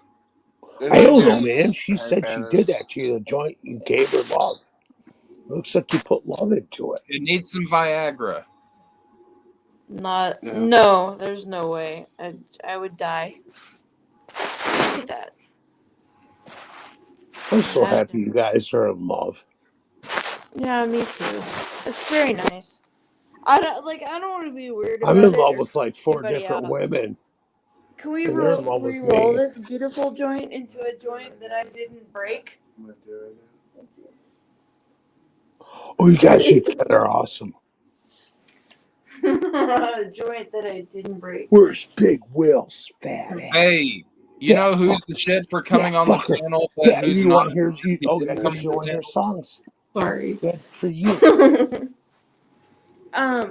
Speaker 10: I don't know, man. She said she did that to you. The joint you gave her love. Looks like you put love into it.
Speaker 1: It needs some Viagra.
Speaker 5: No, there's no way. I would die. Look at that.
Speaker 10: I'm so happy you guys are in love.
Speaker 5: Yeah, me too. It's very nice. I don't want to be weird about
Speaker 10: I'm
Speaker 5: it.
Speaker 10: in love
Speaker 5: or
Speaker 10: with like 4
Speaker 5: anybody
Speaker 10: different
Speaker 5: else.
Speaker 10: women.
Speaker 5: Can we
Speaker 10: And they're in love with
Speaker 5: roll
Speaker 10: me.
Speaker 5: this beautiful joint into a joint that I didn't break?
Speaker 10: Oh, you guys are awesome.
Speaker 5: A joint that I didn't break.
Speaker 10: Where's Big Will's fat ass?
Speaker 1: Hey, you know who's the shit for coming on the
Speaker 10: fucker.
Speaker 1: panel?
Speaker 10: Yeah,
Speaker 1: Who's
Speaker 10: you
Speaker 1: not?
Speaker 10: want to hear?
Speaker 1: He
Speaker 10: Oh,
Speaker 1: didn't
Speaker 10: I
Speaker 1: come
Speaker 10: guess
Speaker 1: to
Speaker 10: you
Speaker 1: the
Speaker 10: want to hear
Speaker 1: panel.
Speaker 10: songs.
Speaker 5: Sorry.
Speaker 10: Good for you.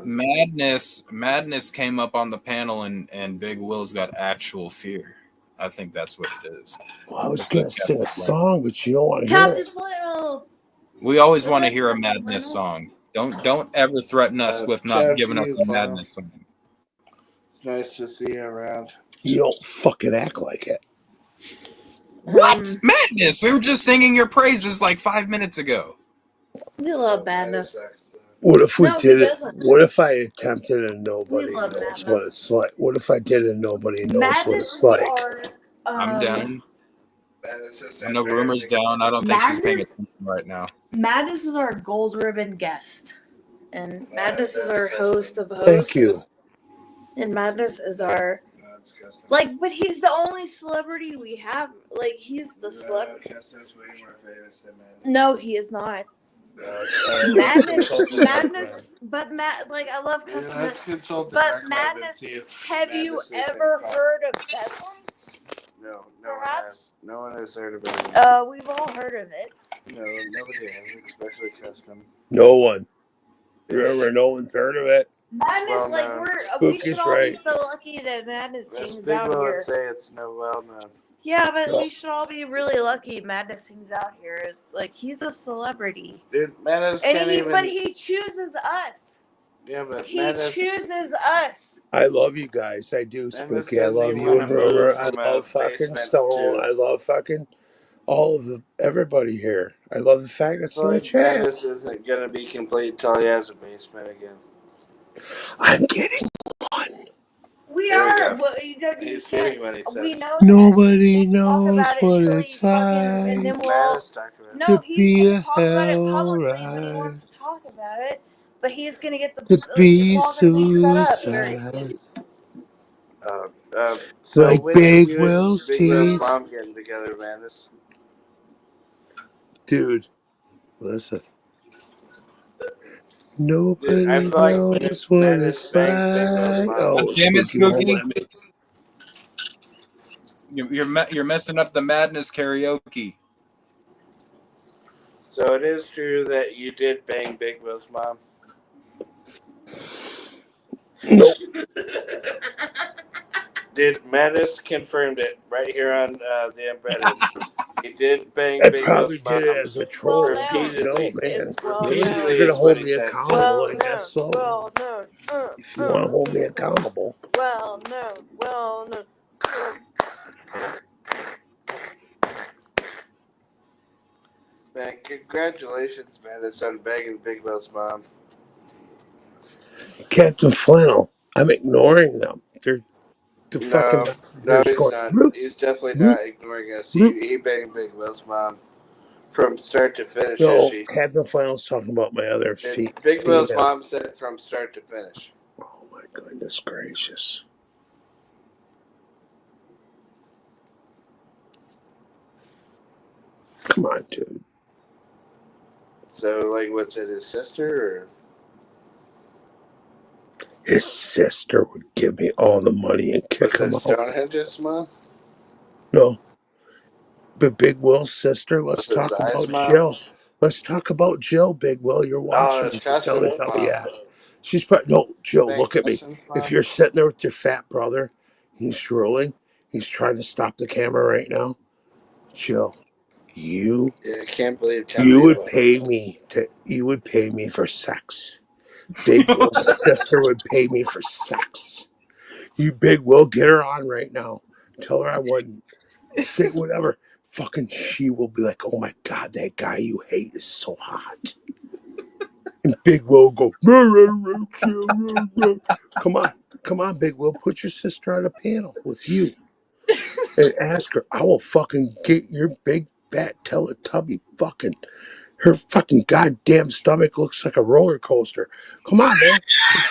Speaker 1: Madness came up on the panel, and Big Will's got actual fear. I think that's what it is.
Speaker 10: Well, I was gonna sing a song, but you don't want to hear
Speaker 5: Captain
Speaker 10: it.
Speaker 5: Flannel.
Speaker 1: We always want to hear a Madness song. Don't ever threaten us with not
Speaker 6: shout
Speaker 1: giving
Speaker 6: to
Speaker 1: us
Speaker 6: you,
Speaker 1: a
Speaker 6: Paul.
Speaker 1: Madness song.
Speaker 6: It's nice to see you around.
Speaker 10: You don't fucking act like it.
Speaker 1: What? Madness? We were just singing your praises like 5 minutes ago.
Speaker 5: We love Madness.
Speaker 10: What if we
Speaker 5: No, he
Speaker 10: did it?
Speaker 5: doesn't.
Speaker 10: What if I attempted and nobody
Speaker 5: We love
Speaker 10: knows what
Speaker 5: Madness.
Speaker 10: it's like? What if I did and nobody knows what
Speaker 5: Madness
Speaker 10: it's like?
Speaker 5: are.
Speaker 1: I'm down.
Speaker 6: Madness
Speaker 1: I know Rumor's down. I don't think she's paying
Speaker 5: Madness-
Speaker 1: attention right now.
Speaker 5: Madness is our gold ribbon guest, and Madness is our host of hosts.
Speaker 10: Thank you.
Speaker 5: And Madness is our but he's the only celebrity we have. Like he's the celebrity. No, he is not. Madness, but I love customer.
Speaker 6: Let's consult the
Speaker 5: But
Speaker 6: dark web and
Speaker 5: Madness,
Speaker 6: see if
Speaker 5: have you
Speaker 6: Madness is
Speaker 5: ever
Speaker 6: involved.
Speaker 5: heard of Bedlam?
Speaker 6: No,
Speaker 5: Perhaps?
Speaker 6: no one has heard about it.
Speaker 5: We've all heard of it.
Speaker 6: No, nobody has, especially custom.
Speaker 10: No one. Remember, no one's heard of it.
Speaker 5: Madness,
Speaker 6: well
Speaker 5: like
Speaker 6: known.
Speaker 5: we should
Speaker 10: Spooky's
Speaker 5: all be
Speaker 10: right.
Speaker 5: so lucky that Madness
Speaker 6: Yes,
Speaker 5: hangs
Speaker 6: Big
Speaker 5: out
Speaker 6: Will
Speaker 5: here.
Speaker 6: would say it's no well known.
Speaker 5: Yeah, but we should all be really lucky Madness hangs out here. Is like he's a celebrity.
Speaker 6: Dude, Madness
Speaker 5: And
Speaker 6: can't even.
Speaker 5: but he chooses us.
Speaker 6: Yeah, but
Speaker 5: He
Speaker 6: Madness.
Speaker 5: chooses us.
Speaker 10: I love you guys. I do,
Speaker 6: Madness
Speaker 10: Spooky. I
Speaker 6: doesn't
Speaker 10: love
Speaker 6: even
Speaker 10: you
Speaker 6: wanna
Speaker 10: and Rumor.
Speaker 6: move
Speaker 10: I
Speaker 6: from a
Speaker 10: love fucking
Speaker 6: basement
Speaker 10: Stone.
Speaker 6: to-
Speaker 10: I love fucking all of everybody here. I love the fact that's in the
Speaker 6: Like,
Speaker 10: chat.
Speaker 6: Madness isn't gonna be complete until he has a basement again.
Speaker 10: I'm getting one.
Speaker 5: We
Speaker 6: There we
Speaker 5: are.
Speaker 6: go.
Speaker 5: Well, you
Speaker 6: He's
Speaker 5: can't.
Speaker 6: hearing what he says.
Speaker 5: We know
Speaker 10: Nobody
Speaker 5: that. Talk
Speaker 10: knows
Speaker 5: about it
Speaker 10: what
Speaker 5: until
Speaker 10: it's
Speaker 5: you fucking, and then
Speaker 10: like
Speaker 5: we'll all.
Speaker 6: Madness talked about it.
Speaker 5: No,
Speaker 10: to
Speaker 5: he's
Speaker 10: be
Speaker 5: gonna
Speaker 10: a
Speaker 5: talk about it
Speaker 10: hell
Speaker 5: publicly when he
Speaker 10: right,
Speaker 5: wants to talk about it. But he's gonna get the.
Speaker 10: to be
Speaker 5: It's all gonna be set up very
Speaker 10: suicide.
Speaker 5: soon.
Speaker 6: So
Speaker 10: Like
Speaker 6: when
Speaker 10: Big
Speaker 6: are you
Speaker 10: Will's
Speaker 6: and Big Will's
Speaker 10: teeth.
Speaker 6: mom getting together, Madness?
Speaker 10: Dude, listen. Nobody
Speaker 6: Dude, I feel like
Speaker 10: knows what
Speaker 6: Madness
Speaker 10: it's
Speaker 6: bangs Big Will's
Speaker 10: like.
Speaker 6: mom.
Speaker 10: Oh,
Speaker 1: Damn it,
Speaker 10: Spooky won't
Speaker 1: Spooky.
Speaker 10: let me.
Speaker 1: You're messing up the Madness karaoke.
Speaker 6: So it is true that you did bang Big Will's mom.
Speaker 10: Nope.
Speaker 6: Did Madness confirmed it right here on the embedded? He did bang
Speaker 10: I
Speaker 6: Big
Speaker 10: probably
Speaker 6: Will's
Speaker 10: did
Speaker 6: mom.
Speaker 10: it as a troll.
Speaker 5: Well, no.
Speaker 10: No, man.
Speaker 5: It's well
Speaker 10: If
Speaker 5: known.
Speaker 10: you're gonna hold me accountable,
Speaker 5: Well
Speaker 10: I guess so.
Speaker 5: known. Well known.
Speaker 10: If you want to hold me accountable.
Speaker 5: Well known. Well known.
Speaker 6: Man, congratulations, Madness, on banging Big Will's mom.
Speaker 10: Captain Flannel, I'm ignoring them. They're fucking.
Speaker 6: No,
Speaker 10: They're
Speaker 6: he's
Speaker 10: going,
Speaker 6: not.
Speaker 10: "Roop,
Speaker 6: He's definitely
Speaker 10: roop,
Speaker 6: not ignoring us.
Speaker 10: roop."
Speaker 6: He banged Big Will's mom from start to finish.
Speaker 10: No,
Speaker 6: She,
Speaker 10: Captain Flannel's talking about my other
Speaker 6: and
Speaker 10: feet.
Speaker 6: Big Will's
Speaker 10: female.
Speaker 6: mom said from start to finish.
Speaker 10: Oh my goodness. Goodness gracious. Come on, dude.
Speaker 6: So, like, what's it, his sister, or?
Speaker 10: His sister would give me all the money and kick
Speaker 6: Was
Speaker 10: him
Speaker 6: it
Speaker 10: out.
Speaker 6: Stonehenge's mom?
Speaker 10: No. But Big Will's sister, let's
Speaker 6: Was it
Speaker 10: talk
Speaker 6: Zai's
Speaker 10: about
Speaker 6: mom?
Speaker 10: Jill. Let's talk about Jill, Big Will. You're
Speaker 6: Oh,
Speaker 10: watching.
Speaker 6: it's
Speaker 10: You're telling
Speaker 6: Casanova.
Speaker 10: how yes. She's probably, no, Jill,
Speaker 6: Thank
Speaker 10: look at me.
Speaker 6: Casanova.
Speaker 10: If you're sitting there with your fat brother, he's drooling. He's trying to stop the camera right now. Jill, you
Speaker 6: Yeah, I can't believe
Speaker 10: would pay me for sex. Big Will's sister would pay me for sex. You Big Will, get her on right now. Tell her I wouldn't. Say whatever. Fucking she will be like, oh my God, that guy you hate is so hot. And Big Will will go, come on, Big Will, put your sister on a panel with you. And ask her, I will fucking get your big fat Teletubby fucking, her fucking goddamn stomach looks like a roller coaster. Come on, man.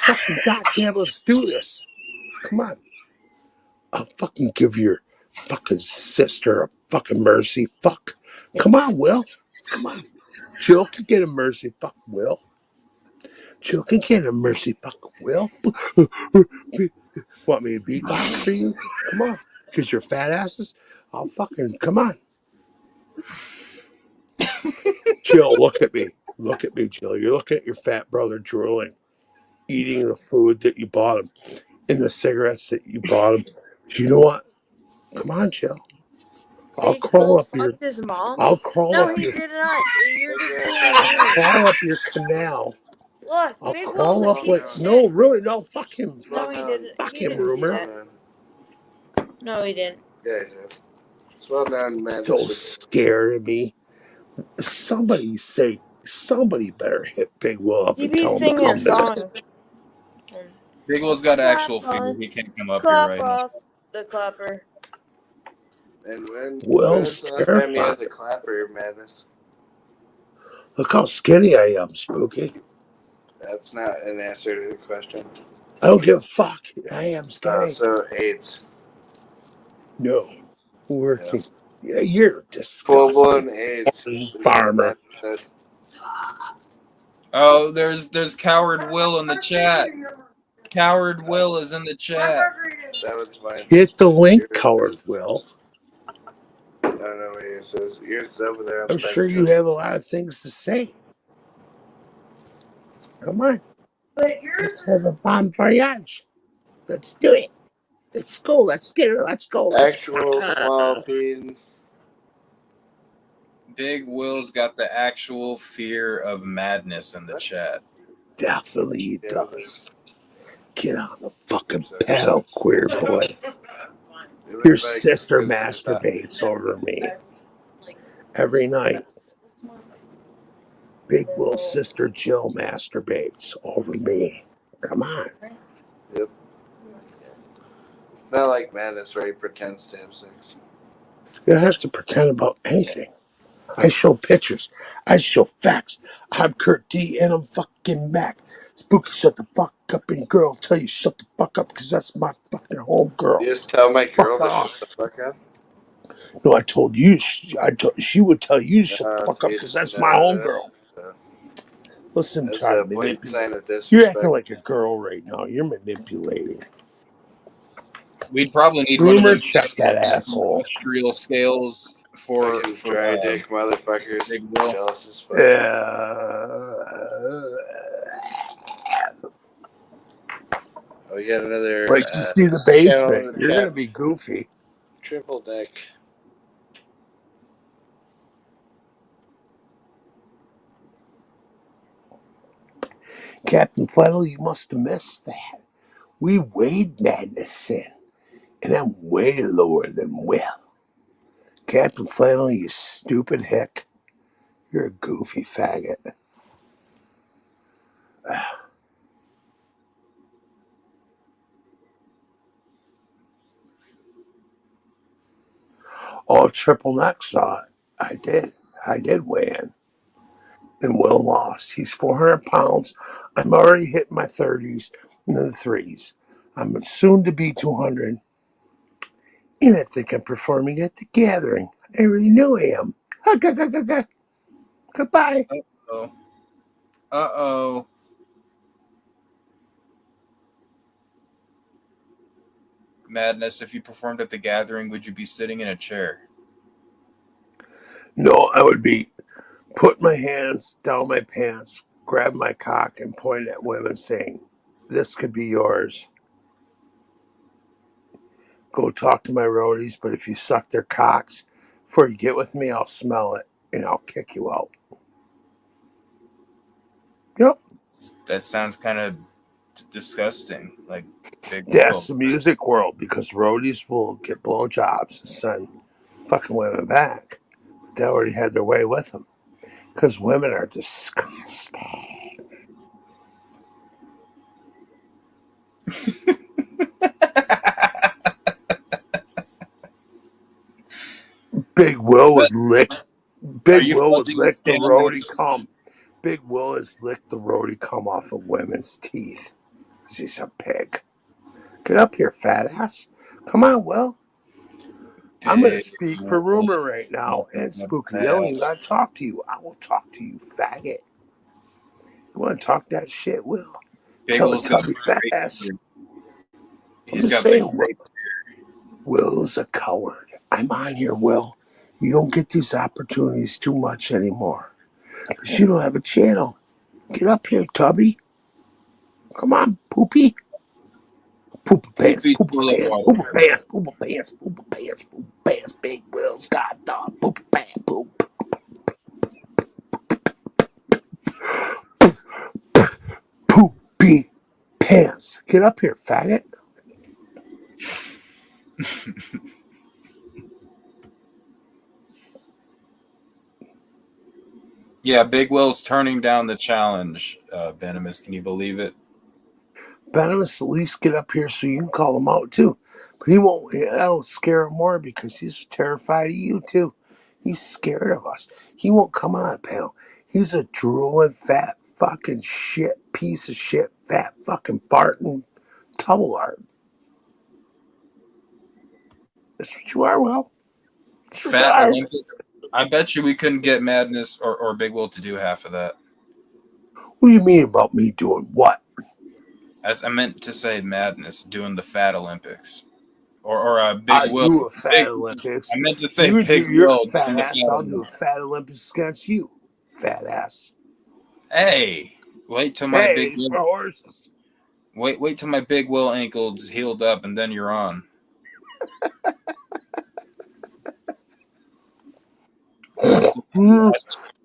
Speaker 10: Fucking goddamn, let's do this. Come on. I'll fucking give your fucking sister a fucking mercy. Fuck. Come on, Will. Come on. Jill can get a mercy. Fuck, Will. Jill can get a mercy. Fuck, Will. Want me to beatbox for you? Come on. Because you're fat asses? I'll fucking, come on. Jill, look at me. Look at me, Jill. You're looking at your fat brother drooling, eating the food that you bought him, and the cigarettes that you bought him. You know what? Come on, Jill. I'll
Speaker 5: Big
Speaker 10: crawl
Speaker 5: Will
Speaker 10: up your.
Speaker 5: fucked his mom?
Speaker 10: I'll crawl
Speaker 5: No,
Speaker 10: up
Speaker 5: he
Speaker 10: your.
Speaker 5: did not. You're just
Speaker 10: I'll crawl up your canal.
Speaker 5: Look,
Speaker 10: I'll
Speaker 5: Big Will's
Speaker 10: crawl
Speaker 5: a
Speaker 10: up
Speaker 5: piece
Speaker 10: like
Speaker 5: of shit.
Speaker 10: no, really, no. Fuck him.
Speaker 5: No, he didn't.
Speaker 10: Fuck
Speaker 5: He
Speaker 10: him,
Speaker 5: didn't do
Speaker 10: rumor.
Speaker 5: that. No, he didn't.
Speaker 6: Yeah, he did. It's well known, man.
Speaker 10: So scared of me. Somebody better hit Big Will up
Speaker 5: He
Speaker 10: and
Speaker 5: be
Speaker 10: tell him to
Speaker 5: singing
Speaker 10: come
Speaker 5: a song.
Speaker 1: Big Will's got
Speaker 5: Clap
Speaker 1: actual fear.
Speaker 5: on.
Speaker 1: He can't come up here
Speaker 5: Clap
Speaker 1: right now.
Speaker 5: off the clapper.
Speaker 6: And when
Speaker 10: Will's
Speaker 6: was the last time you had
Speaker 10: terrified.
Speaker 6: the clapper, Madness?
Speaker 10: Look how skinny I am, Spooky.
Speaker 6: That's not an answer to the question.
Speaker 10: I don't give a fuck. I am skinny.
Speaker 6: So AIDS.
Speaker 10: No. Working. Yeah, you're
Speaker 6: Full
Speaker 10: disgusting.
Speaker 6: blown AIDS.
Speaker 10: Farmer.
Speaker 1: Oh, there's Coward Will in the chat. Coward Will is in the chat.
Speaker 6: That was mine.
Speaker 10: Hit the link, Coward Will.
Speaker 6: I don't know what yours says. Yours is over there.
Speaker 10: I'm sure you have a lot of things to say. Come on. Let's have a bon voyage. Let's do it. Let's go. Let's get her. Let's go.
Speaker 6: Actual small peen.
Speaker 1: Big Will's got the actual fear of madness in the chat.
Speaker 10: Definitely he does. Get on the fucking pedal, queer boy. Your sister masturbates over me every night. Big Will's sister Jill masturbates over me. Come on.
Speaker 6: Yep. Not like Madness where he pretends to have sex.
Speaker 10: You don't have to pretend about anything. I show pictures. I show facts. I'm Kurt D and I'm fucking back. Spooky, shut the fuck up, and girl, tell you shut the fuck up because that's my fucking home girl.
Speaker 6: You just tell my girl
Speaker 10: Fuck
Speaker 6: to
Speaker 10: off.
Speaker 6: shut the fuck up?
Speaker 10: No, I told you. She would tell you to shut the fuck up because that's my home girl. Listen,
Speaker 6: That's
Speaker 10: try
Speaker 6: a
Speaker 10: to
Speaker 6: blatant sign of disrespect.
Speaker 10: You're acting like a girl right now. You're manipulating.
Speaker 1: We'd probably need one of
Speaker 10: Rumor,
Speaker 1: those
Speaker 10: check that asshole.
Speaker 1: industrial scales for
Speaker 6: Dry dick motherfuckers.
Speaker 1: Big Will.
Speaker 6: Jealous as fuck. We got another.
Speaker 10: Like to see the basement. You're gonna be goofy.
Speaker 6: Triple deck.
Speaker 10: Captain Flannel, you must have missed that. We weighed madness in, and I'm way lower than Will. Captain Flannel, you stupid hick. You're a goofy faggot. Oh, Triple Neck saw it. I did weigh in. And Will lost. He's 400 pounds. I'm already hitting my 30s and then the 3s. I'm soon to be 200. And I think I'm performing at the gathering. I already know I am. Goodbye.
Speaker 1: Uh-oh. Uh-oh. Madness, if you performed at the gathering, would you be sitting in a chair?
Speaker 10: No, I would be put my hands down my pants, grab my cock, and point at women saying, this could be yours. Go talk to my roadies, but if you suck their cocks before you get with me, I'll smell it and I'll kick you out. Yep.
Speaker 1: That sounds kind of disgusting. Like Big
Speaker 10: That's
Speaker 1: Will.
Speaker 10: the music world, because roadies will get blowjobs and send fucking women back. But they already had their way with them, because women are disgusting. Big Will would lick. Big Will would lick the roadie cum. Big Will has licked the roadie cum off of women's teeth. He's a pig. Get up here, fat ass. Come on, Will. I'm going to speak for Rumor right now and Spooky. They don't even got to talk to you. I will talk to you, faggot. You want to talk that shit, Will? Tell the tubby fat ass. I'm just saying, Will's a coward. I'm on here, Will. You don't get these opportunities too much anymore, because you don't have a channel. Get up here, Tubby. Come on, Poopy. Poopa pants, poopa pants, poopa pants, poopa pants, poopa pants, poopa pants. Big Will's got the poopa pants, poop. Poopy pants. Get up here, faggot.
Speaker 1: Yeah, Big Will's turning down the challenge, Venomous. Can you believe it?
Speaker 10: Venomous, at least get up here so you can call him out too. But he won't. That'll scare him more, because he's terrified of you too. He's scared of us. He won't come on the panel. He's a drooling, fat, fucking shit, piece of shit, fat, fucking farting tubble art. That's what you are, Will.
Speaker 1: Fat Olympic. I bet you we couldn't get Madness or Big Will to do half of that.
Speaker 10: What do you mean about me doing what?
Speaker 1: I meant to say Madness doing the Fat Olympics. Or Big Will.
Speaker 10: Do a Fat Olympics.
Speaker 1: I meant to say
Speaker 10: you
Speaker 1: Big
Speaker 10: do your
Speaker 1: Will.
Speaker 10: fat ass. I'll do a Fat Olympics against you, fat ass.
Speaker 1: Hey, wait till my Big
Speaker 10: Will.
Speaker 1: Will.
Speaker 10: Horses.
Speaker 1: Wait till my Big Will ankle's healed up, and then you're on.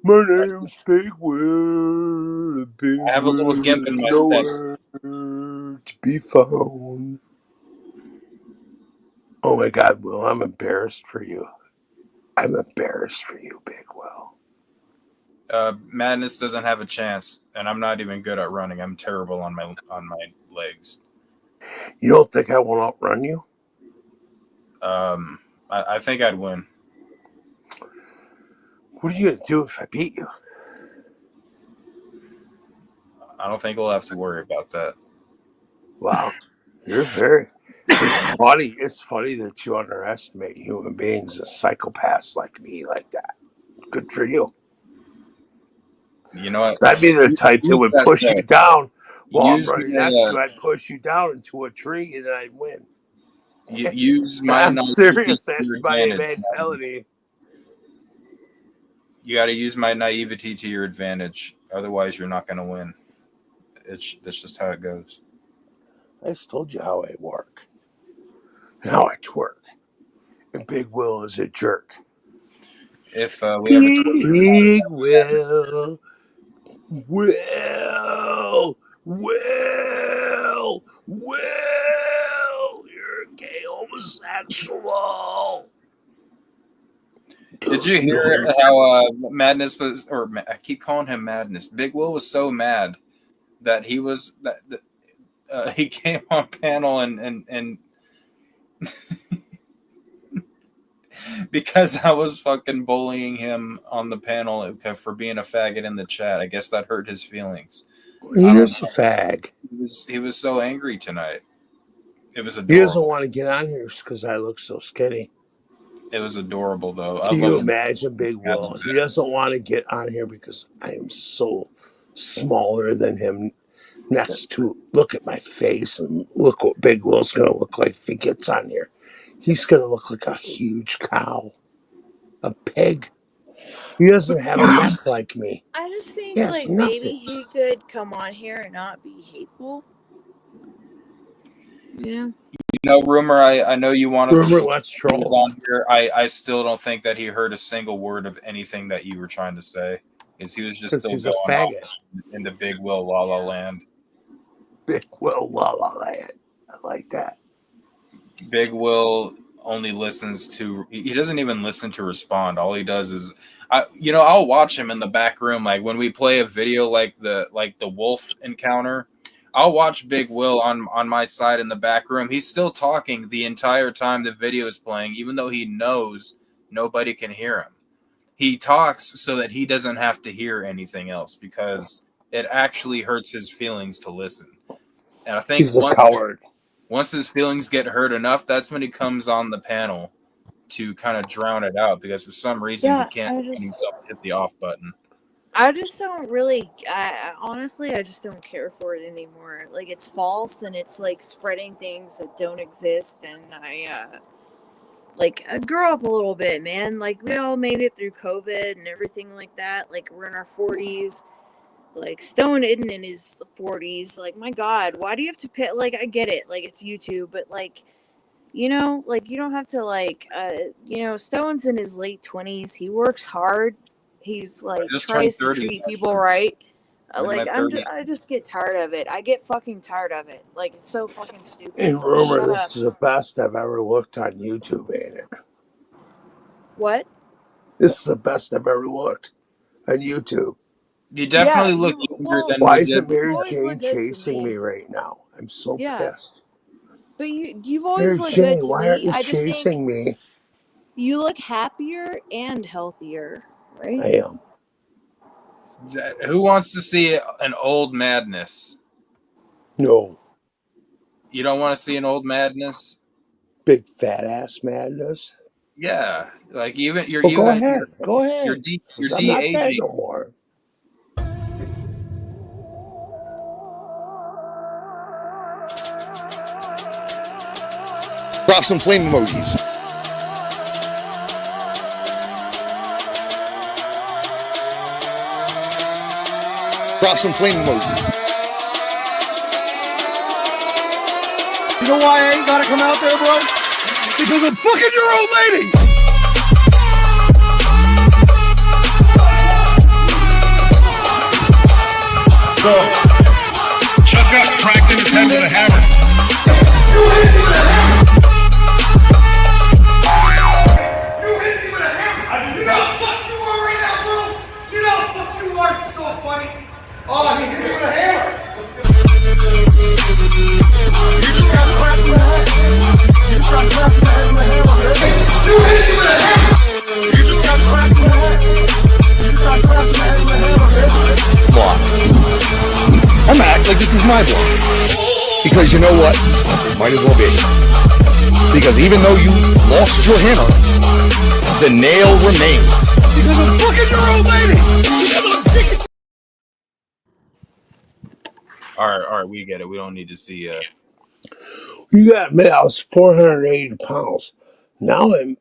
Speaker 10: My name's Big Will. Big
Speaker 1: I have a little gimp in my
Speaker 10: nowhere to be found. Oh my God, Will! I'm embarrassed for you. I'm embarrassed for you, Big Will.
Speaker 1: Madness doesn't have a chance, and I'm not even good at running. I'm terrible on my legs.
Speaker 10: You don't think I won't outrun you?
Speaker 1: I think I'd win.
Speaker 10: What are you gonna do if I beat you?
Speaker 1: I don't think we'll have to worry about that.
Speaker 10: Wow, you're very. It's funny. It's funny that you underestimate human beings as psychopaths like me like that. Good for you.
Speaker 1: You know what?
Speaker 10: So I'd be the type that would push you down while I'm running next to you. I'd push you down into a tree and then I'd win.
Speaker 1: Use my
Speaker 10: I'm serious. That's my mentality.
Speaker 1: You got to use my naivety to your advantage. Otherwise, you're not going to win. That's just how it goes.
Speaker 10: I just told you how I work. And how I twerk. And Big Will is a jerk.
Speaker 1: If we have a
Speaker 10: Big Will. You're a gay homosexual.
Speaker 1: Did you hear how Madness was, or I keep calling him Madness. Big Will was so mad that he was he came on panel and because I was fucking bullying him on the panel for being a faggot in the chat. I guess that hurt his feelings.
Speaker 10: He is a fag.
Speaker 1: He was so angry tonight. It was
Speaker 10: He doesn't
Speaker 1: adorable.
Speaker 10: want to get on here because I look so skinny.
Speaker 1: It was adorable, though. I
Speaker 10: Can you
Speaker 1: love
Speaker 10: imagine Big Will? He doesn't want to get on here because I am so smaller than him. Next to look at my face and look what Big Will's going to look like if he gets on here. He's going to look like a huge cow, a pig. He doesn't have a neck like me.
Speaker 5: I just think
Speaker 10: Yes,
Speaker 5: like
Speaker 10: nothing.
Speaker 5: maybe he could come on here and not be hateful. Yeah.
Speaker 1: You know, Rumor, I know you wanted
Speaker 10: Rumor,
Speaker 1: to
Speaker 10: let's
Speaker 1: he
Speaker 10: troll.
Speaker 1: was on here. I still don't think that he heard a single word of anything that you were trying to say. Because he was just
Speaker 10: Because
Speaker 1: still
Speaker 10: he's a
Speaker 1: going off
Speaker 10: faggot.
Speaker 1: into Big Will La La Land.
Speaker 10: Big Will La La Land. I like that.
Speaker 1: Big Will only listens to. He doesn't even listen to respond. All he does is, I'll watch him in the back room. Like when we play a video like the wolf encounter, I'll watch Big Will on my side in the back room. He's still talking the entire time the video is playing, even though he knows nobody can hear him. He talks so that he doesn't have to hear anything else because it actually hurts his feelings to listen. And I think
Speaker 10: He's a coward.
Speaker 1: Once his feelings get hurt enough, that's when he comes on the panel to kind of drown it out because for some reason he can't get himself to hit the off button.
Speaker 5: I just don't really, honestly, I just don't care for it anymore. Like, it's false and it's like spreading things that don't exist. And I grew up a little bit, man. Like, we all made it through COVID and everything like that. Like, we're in our 40s. Like, Stone isn't in his 40s. Like, my God, why do you have to pay? Like, I get it. Like, it's YouTube, but like, you don't have to Stone's in his late 20s. He works hard. He's like tries to treat people right. I just get tired of it. I get fucking tired of it. Like, it's so fucking stupid.
Speaker 10: In
Speaker 5: Like,
Speaker 10: Rumor,
Speaker 5: shut
Speaker 10: this
Speaker 5: up.
Speaker 10: is the best I've ever looked on YouTube, ain't it?
Speaker 5: What?
Speaker 10: This is the best I've ever looked on YouTube.
Speaker 1: You definitely look younger than
Speaker 10: Why
Speaker 1: you
Speaker 10: isn't
Speaker 1: did.
Speaker 10: Mary Jane chasing me right now? I'm so pissed.
Speaker 5: But you've always
Speaker 10: Mary
Speaker 5: looked
Speaker 10: Jane,
Speaker 5: good to
Speaker 10: why
Speaker 5: me.
Speaker 10: aren't you
Speaker 5: I just think
Speaker 10: chasing me?
Speaker 5: you look happier and healthier, right?
Speaker 10: I am.
Speaker 1: Who wants to see an old Madness?
Speaker 10: No.
Speaker 1: You don't want to see an old Madness?
Speaker 10: Big fat ass Madness.
Speaker 1: Yeah, like even you're
Speaker 10: Well, go
Speaker 1: even
Speaker 10: ahead. Go ahead.
Speaker 1: you're
Speaker 10: 'Cause I'm not fat
Speaker 1: de-aging.
Speaker 10: no more.
Speaker 11: Drop some flame emojis. Drop some flame emojis.
Speaker 13: You know why I ain't gotta come out there, bro? Because I'm fucking your old lady!
Speaker 12: So, Chuck got cracked in his head with a hammer. You hit me with a hammer! You hit me with a hammer! You know how fucked you are right now, bro? You know how fucked you are? It's so funny. Oh, he hit me with a hammer! You just got cracked in the head. You just got cracked in the head with a hammer, man. You hit me with a hammer! You just got cracked in the head. You just got cracked in the head with a hammer, man.
Speaker 11: Block. I'm gonna act like this is my block. Because you know what? Might as well be. Because even though you lost your hammer, the nail remains.
Speaker 13: Because I'm fucking your old lady! Because I'm fucking...
Speaker 1: All right, we get it. We don't need to see.
Speaker 10: You got me. I was 480 pounds. Now I'm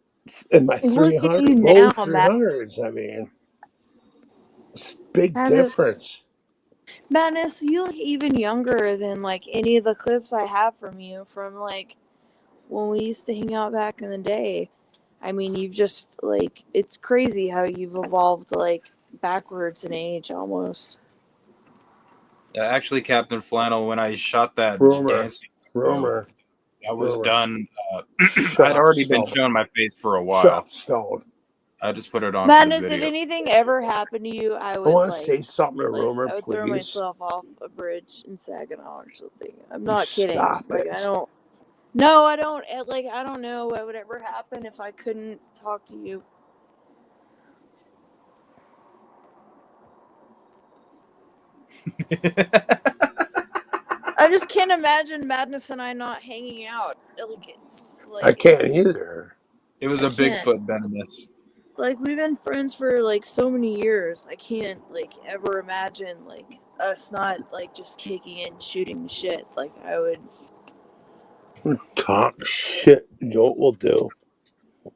Speaker 10: in my
Speaker 5: Look at
Speaker 10: 300,
Speaker 5: you
Speaker 10: low
Speaker 5: now, Matt.
Speaker 10: 300s. I mean, it's a big
Speaker 5: Madness.
Speaker 10: difference.
Speaker 5: Madness, you look even younger than like any of the clips I have from you from like when we used to hang out back in the day. I mean, you've just like, it's crazy how you've evolved like backwards in age almost.
Speaker 1: Actually, Captain Flannel, when I shot that
Speaker 10: Rumor.
Speaker 1: dancing video,
Speaker 10: Rumor.
Speaker 1: I was
Speaker 10: Rumor.
Speaker 1: done.
Speaker 10: Shut
Speaker 1: I'd
Speaker 10: up,
Speaker 1: already been
Speaker 10: Stone.
Speaker 1: showing my face for a
Speaker 10: Shut
Speaker 1: while.
Speaker 10: up, Stone.
Speaker 1: I just put it on for the
Speaker 5: Madness, if
Speaker 1: video.
Speaker 5: anything ever happened to you, I
Speaker 10: I
Speaker 5: would
Speaker 10: want to
Speaker 5: like,
Speaker 10: say something to Rumor,
Speaker 5: I would throw
Speaker 10: please.
Speaker 5: myself off a bridge in Saginaw or something. I'm not kidding.
Speaker 10: Stop
Speaker 5: Like,
Speaker 10: it.
Speaker 5: I don't. No, I don't. Like, I don't know what would ever happen if I couldn't talk to you. I just can't imagine Madness and I not hanging out. Like it's like
Speaker 10: I can't
Speaker 5: it's,
Speaker 10: either.
Speaker 1: It was
Speaker 5: I
Speaker 1: a
Speaker 5: can't.
Speaker 1: Bigfoot venomous.
Speaker 5: Like we've been friends for like so many years. I can't like ever imagine like us not like just kicking it and shooting the shit. Like I would.
Speaker 10: Talk shit. You know what we'll do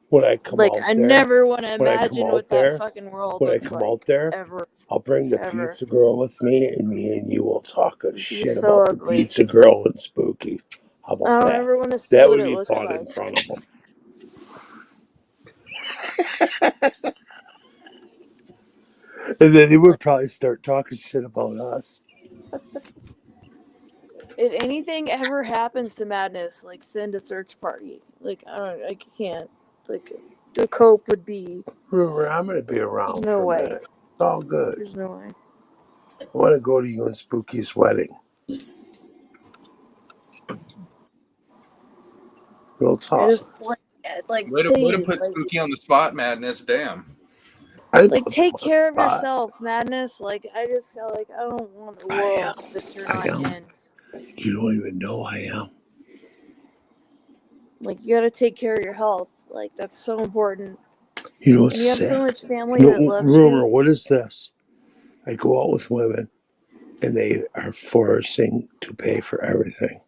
Speaker 10: when I come
Speaker 5: Like
Speaker 10: out
Speaker 5: I
Speaker 10: there?
Speaker 5: never want to
Speaker 10: When I come
Speaker 5: imagine
Speaker 10: out
Speaker 5: what that
Speaker 10: there,
Speaker 5: fucking world
Speaker 10: when I
Speaker 5: looks
Speaker 10: come
Speaker 5: like
Speaker 10: out there,
Speaker 5: ever.
Speaker 10: I'll bring the
Speaker 5: Ever.
Speaker 10: pizza girl with me, and you will talk a
Speaker 5: It'd be
Speaker 10: shit
Speaker 5: so
Speaker 10: about the
Speaker 5: ugly.
Speaker 10: pizza girl and Spooky. How
Speaker 5: I
Speaker 10: about
Speaker 5: don't
Speaker 10: that?
Speaker 5: ever want to see
Speaker 10: That
Speaker 5: what
Speaker 10: would
Speaker 5: it
Speaker 10: be
Speaker 5: looks
Speaker 10: fun
Speaker 5: like.
Speaker 10: in front of them. And then they would probably start talking shit about us.
Speaker 5: If anything ever happens to Madness, like send a search party. Like I can't. Like the cope would be.
Speaker 10: Rumor, I'm going to be
Speaker 5: There's
Speaker 10: around
Speaker 5: no
Speaker 10: for a
Speaker 5: way.
Speaker 10: minute. It's all good.
Speaker 5: There's no way.
Speaker 10: I want to go to you and Spooky's wedding. We'll
Speaker 5: I
Speaker 10: talk.
Speaker 5: just like
Speaker 1: Way to
Speaker 5: please
Speaker 1: put
Speaker 5: like
Speaker 1: Spooky on the spot, Madness. Damn.
Speaker 10: I
Speaker 5: like
Speaker 10: put
Speaker 5: take
Speaker 10: them on
Speaker 5: care of
Speaker 10: the spot.
Speaker 5: yourself, Madness. Like I just feel like I don't want a
Speaker 10: I
Speaker 5: world
Speaker 10: am.
Speaker 5: that you're
Speaker 10: I
Speaker 5: not
Speaker 10: am.
Speaker 5: in.
Speaker 10: You don't even know I am.
Speaker 5: Like you gotta take care of your health. Like that's so important.
Speaker 10: You know
Speaker 5: And
Speaker 10: what's
Speaker 5: you have so
Speaker 10: sad?
Speaker 5: much family
Speaker 10: No,
Speaker 5: that loves
Speaker 10: Rumor,
Speaker 5: you.
Speaker 10: what is this? I go out with women, and they are forcing to pay for everything.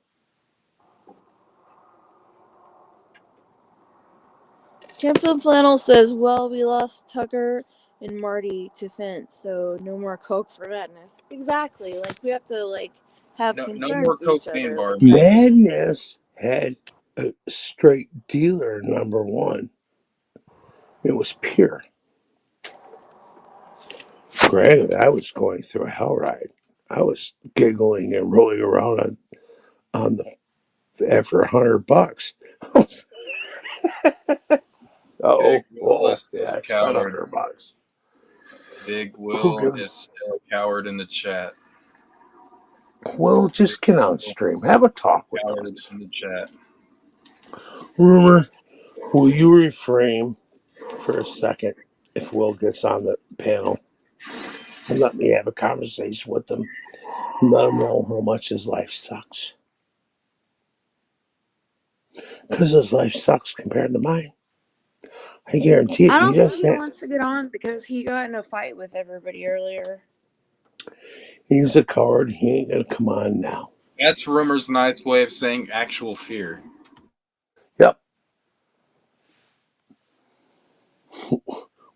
Speaker 5: Captain Flannel says, well, we lost Tucker and Marty to Fence, so no more Coke for Madness. Exactly. Like, we have to, like, have
Speaker 1: No
Speaker 5: concern
Speaker 1: more
Speaker 5: for each
Speaker 1: cocaine
Speaker 5: other.
Speaker 1: bars.
Speaker 10: Madness had a straight dealer number one. It was pure. Granted, I was going through a hell ride. I was giggling and rolling around on the after $100.
Speaker 1: Big Will is still
Speaker 10: Yeah,
Speaker 1: a
Speaker 10: I spent
Speaker 1: coward.
Speaker 10: $100.
Speaker 1: Big
Speaker 10: Who
Speaker 1: Will
Speaker 10: gives?
Speaker 1: is still a coward in the chat.
Speaker 10: Well, just get on stream. Have a talk with
Speaker 1: Coward
Speaker 10: us.
Speaker 1: in the chat.
Speaker 10: Rumor, will you refrain for a second if Will gets on the panel and let me have a conversation with him? Let him know how much his life sucks. Because his life sucks compared to mine. I guarantee it.
Speaker 5: I
Speaker 10: He
Speaker 5: don't think
Speaker 10: doesn't
Speaker 5: he
Speaker 10: have,
Speaker 5: wants to get on because he got in a fight with everybody earlier.
Speaker 10: he's a coward. He ain't going to come on now.
Speaker 1: That's Rumor's nice way of saying actual fear.
Speaker 10: Yep.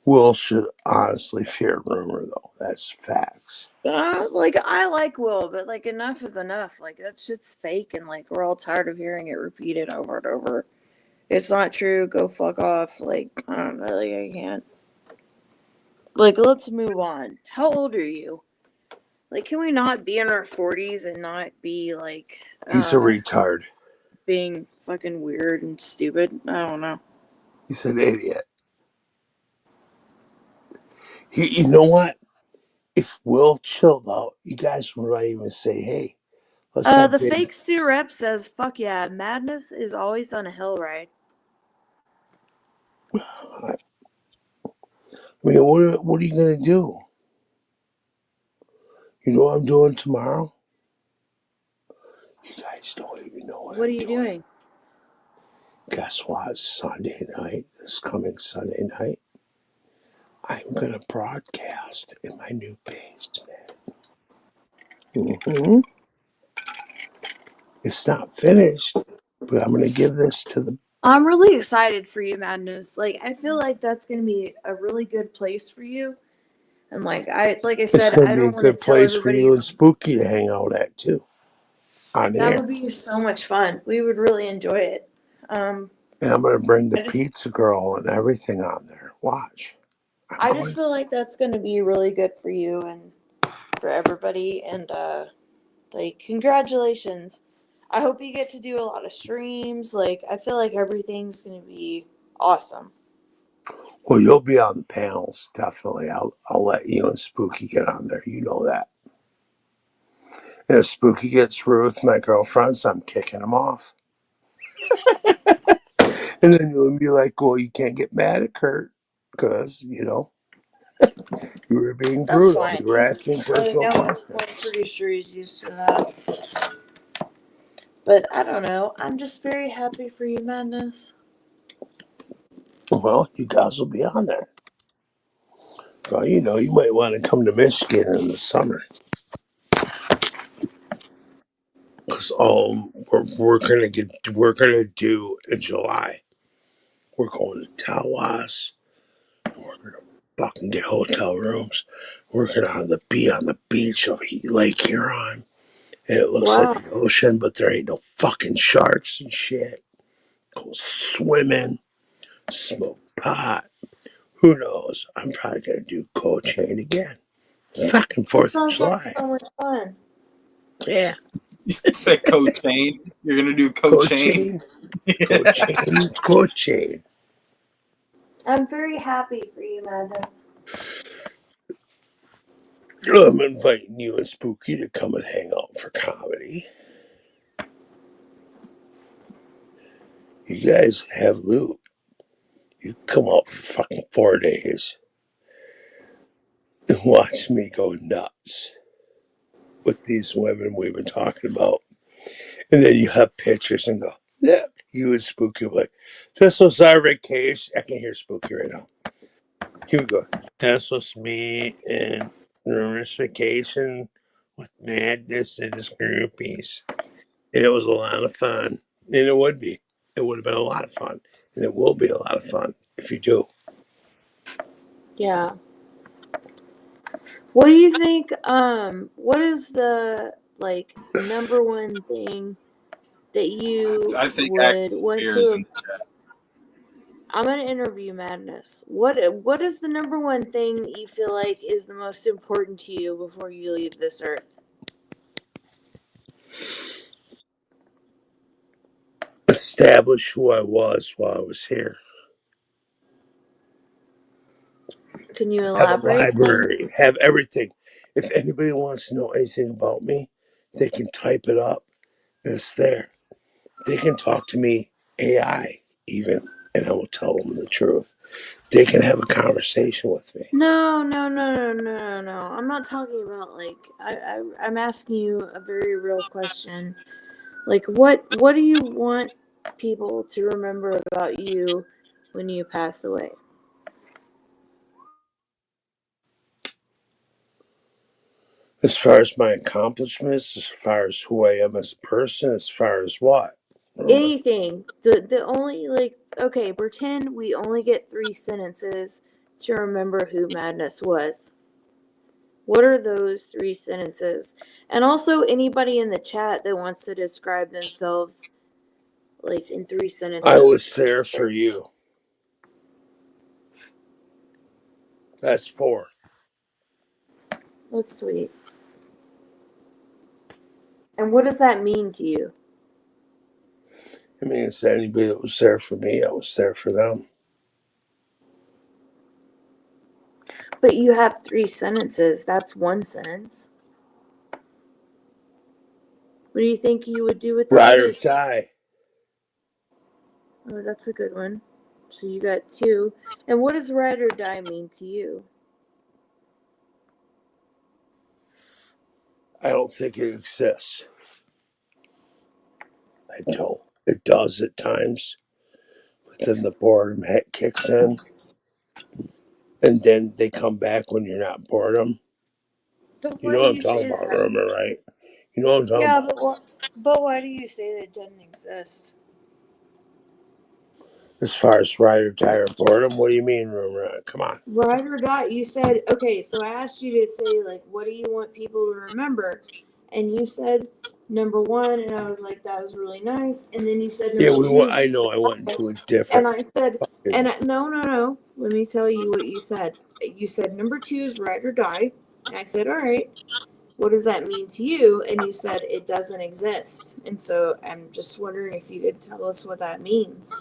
Speaker 10: Will should honestly fear Rumor, though. That's facts.
Speaker 5: Like, I like Will, but, like, enough is enough. Like, that shit's fake, and, like, we're all tired of hearing it repeated over and over. It's not true. Go fuck off. Like, I don't know. Like, I can't. Like, let's move on. How old are you? Like, can we not be in our 40s and not be, like,
Speaker 10: He's a retard.
Speaker 5: being fucking weird and stupid? I don't know.
Speaker 10: He's an idiot. You know what? If Will chilled out, you guys might even say, hey, let's have
Speaker 5: The
Speaker 10: dinner.
Speaker 5: fake Stu Rep says, fuck yeah, Madness is always on a hell ride.
Speaker 10: I mean, what are you going to do? You know what I'm doing tomorrow? You guys don't even know what
Speaker 5: What are
Speaker 10: I'm
Speaker 5: you
Speaker 10: doing.
Speaker 5: doing?
Speaker 10: Guess what? Sunday night, this coming Sunday night, I'm going to broadcast in my new basement. Mm-hmm. It's not finished, but I'm going to give this to the...
Speaker 5: I'm really excited for you, Madness. Like, I feel like that's going to be a really good place for you. And, like I
Speaker 10: It's
Speaker 5: said,
Speaker 10: going
Speaker 5: I
Speaker 10: to be a
Speaker 5: don't want to
Speaker 10: good
Speaker 5: tell
Speaker 10: place for
Speaker 5: everybody.
Speaker 10: you and Spooky to hang out at, too. On
Speaker 5: That
Speaker 10: air.
Speaker 5: would be so much fun. We would really enjoy it.
Speaker 10: And I'm going to bring the
Speaker 5: I just-
Speaker 10: pizza girl and everything on there. Watch.
Speaker 5: I just feel like that's going to be really good for you and for everybody. And, like, congratulations. I hope you get to do a lot of streams. Like, I feel like everything's going to be awesome.
Speaker 10: Well, you'll be on the panels, definitely. I'll let you and Spooky get on there. You know that. And if Spooky gets through with my girlfriends, I'm kicking him off. And then you'll be like, well, you can't get mad at Kurt because, you know, you were being
Speaker 5: That's
Speaker 10: brutal.
Speaker 5: fine.
Speaker 10: You were asking personal questions.
Speaker 5: I'm pretty sure he's used to that. But I don't know. I'm just very happy for you, Madness.
Speaker 10: Well, you guys will be on there. Well, you know, you might want to come to Michigan in the summer. Because we're gonna do in July. We're going to Tawas. We're gonna fucking get hotel rooms. We're gonna be on the beach of Lake Huron, and it looks like the ocean, but there ain't no fucking sharks and shit. Go swimming, smoke pot. Who knows? I'm probably gonna do cocaine again. Fucking 4th of July.
Speaker 5: So much fun.
Speaker 10: Yeah.
Speaker 1: You say cocaine. You're gonna do cocaine.
Speaker 10: Cocaine.
Speaker 5: I'm very happy for you, Madness.
Speaker 10: I'm inviting you and Spooky to come and hang out for comedy. You guys have loot. You come out for fucking 4 days and watch me go nuts with these women we've been talking about. And then you have pictures and go, look, you and Spooky will be like, this was our vacation. I can hear Spooky right now. He would go, this was me and Rumor's vacation with Madness and his groupies. And it was a lot of fun. And it would be. It would have been a lot of fun. And it will be a lot of fun if you do.
Speaker 5: Yeah. What do you think, what is the, number one thing that you
Speaker 1: I think
Speaker 5: would
Speaker 1: actual
Speaker 5: want
Speaker 1: fear is
Speaker 5: to...
Speaker 1: in the chat.
Speaker 5: I'm going to interview Madness. What is the number one thing that you feel like is the most important to you before you leave this earth?
Speaker 10: Establish who I was while I was here.
Speaker 5: Can you
Speaker 10: Have a
Speaker 5: elaborate?
Speaker 10: library. Have everything. If anybody wants to know anything about me, they can type it up. It's there. They can talk to me AI even, and I will tell them the truth. They can have a conversation with me.
Speaker 5: No. I'm not talking about, I'm asking you a very real question. What do you want people to remember about you when you pass away?
Speaker 10: As far as my accomplishments, as far as who I am as a person, as far as what?
Speaker 5: Anything. The only, okay, pretend we only get 3 sentences to remember who Madness was. What are those 3 sentences? And also anybody in the chat that wants to describe themselves, in 3 sentences.
Speaker 10: I was there for you. That's 4.
Speaker 5: That's sweet. And what does that mean to you?
Speaker 10: It means that anybody that was there for me, I was there for them.
Speaker 5: But you have 3 sentences. That's 1 sentence. What do you think you would do with the
Speaker 10: Ride or
Speaker 5: other?
Speaker 10: die.
Speaker 5: Oh, that's a good one. So you got 2. And what does ride or die mean to you?
Speaker 10: I don't think it exists. I don't. It does at times. But then the boredom kicks in. And then they come back when you're not boredom. You know what I'm talking about, remember, right? You know what I'm talking about.
Speaker 5: But why do you say that it doesn't exist?
Speaker 10: As far as ride or die or boredom, what do you mean, rumor? Come on.
Speaker 5: Ride or die. You said, okay, so I asked you to say, what do you want people to remember? And you said number 1, and I was like, that was really nice. And then you said number 2.
Speaker 10: I know I went into a different.
Speaker 5: And I said, no. Let me tell you what you said. You said number 2 is ride or die. And I said, all right, what does that mean to you? And you said it doesn't exist. And so I'm just wondering if you could tell us what that means.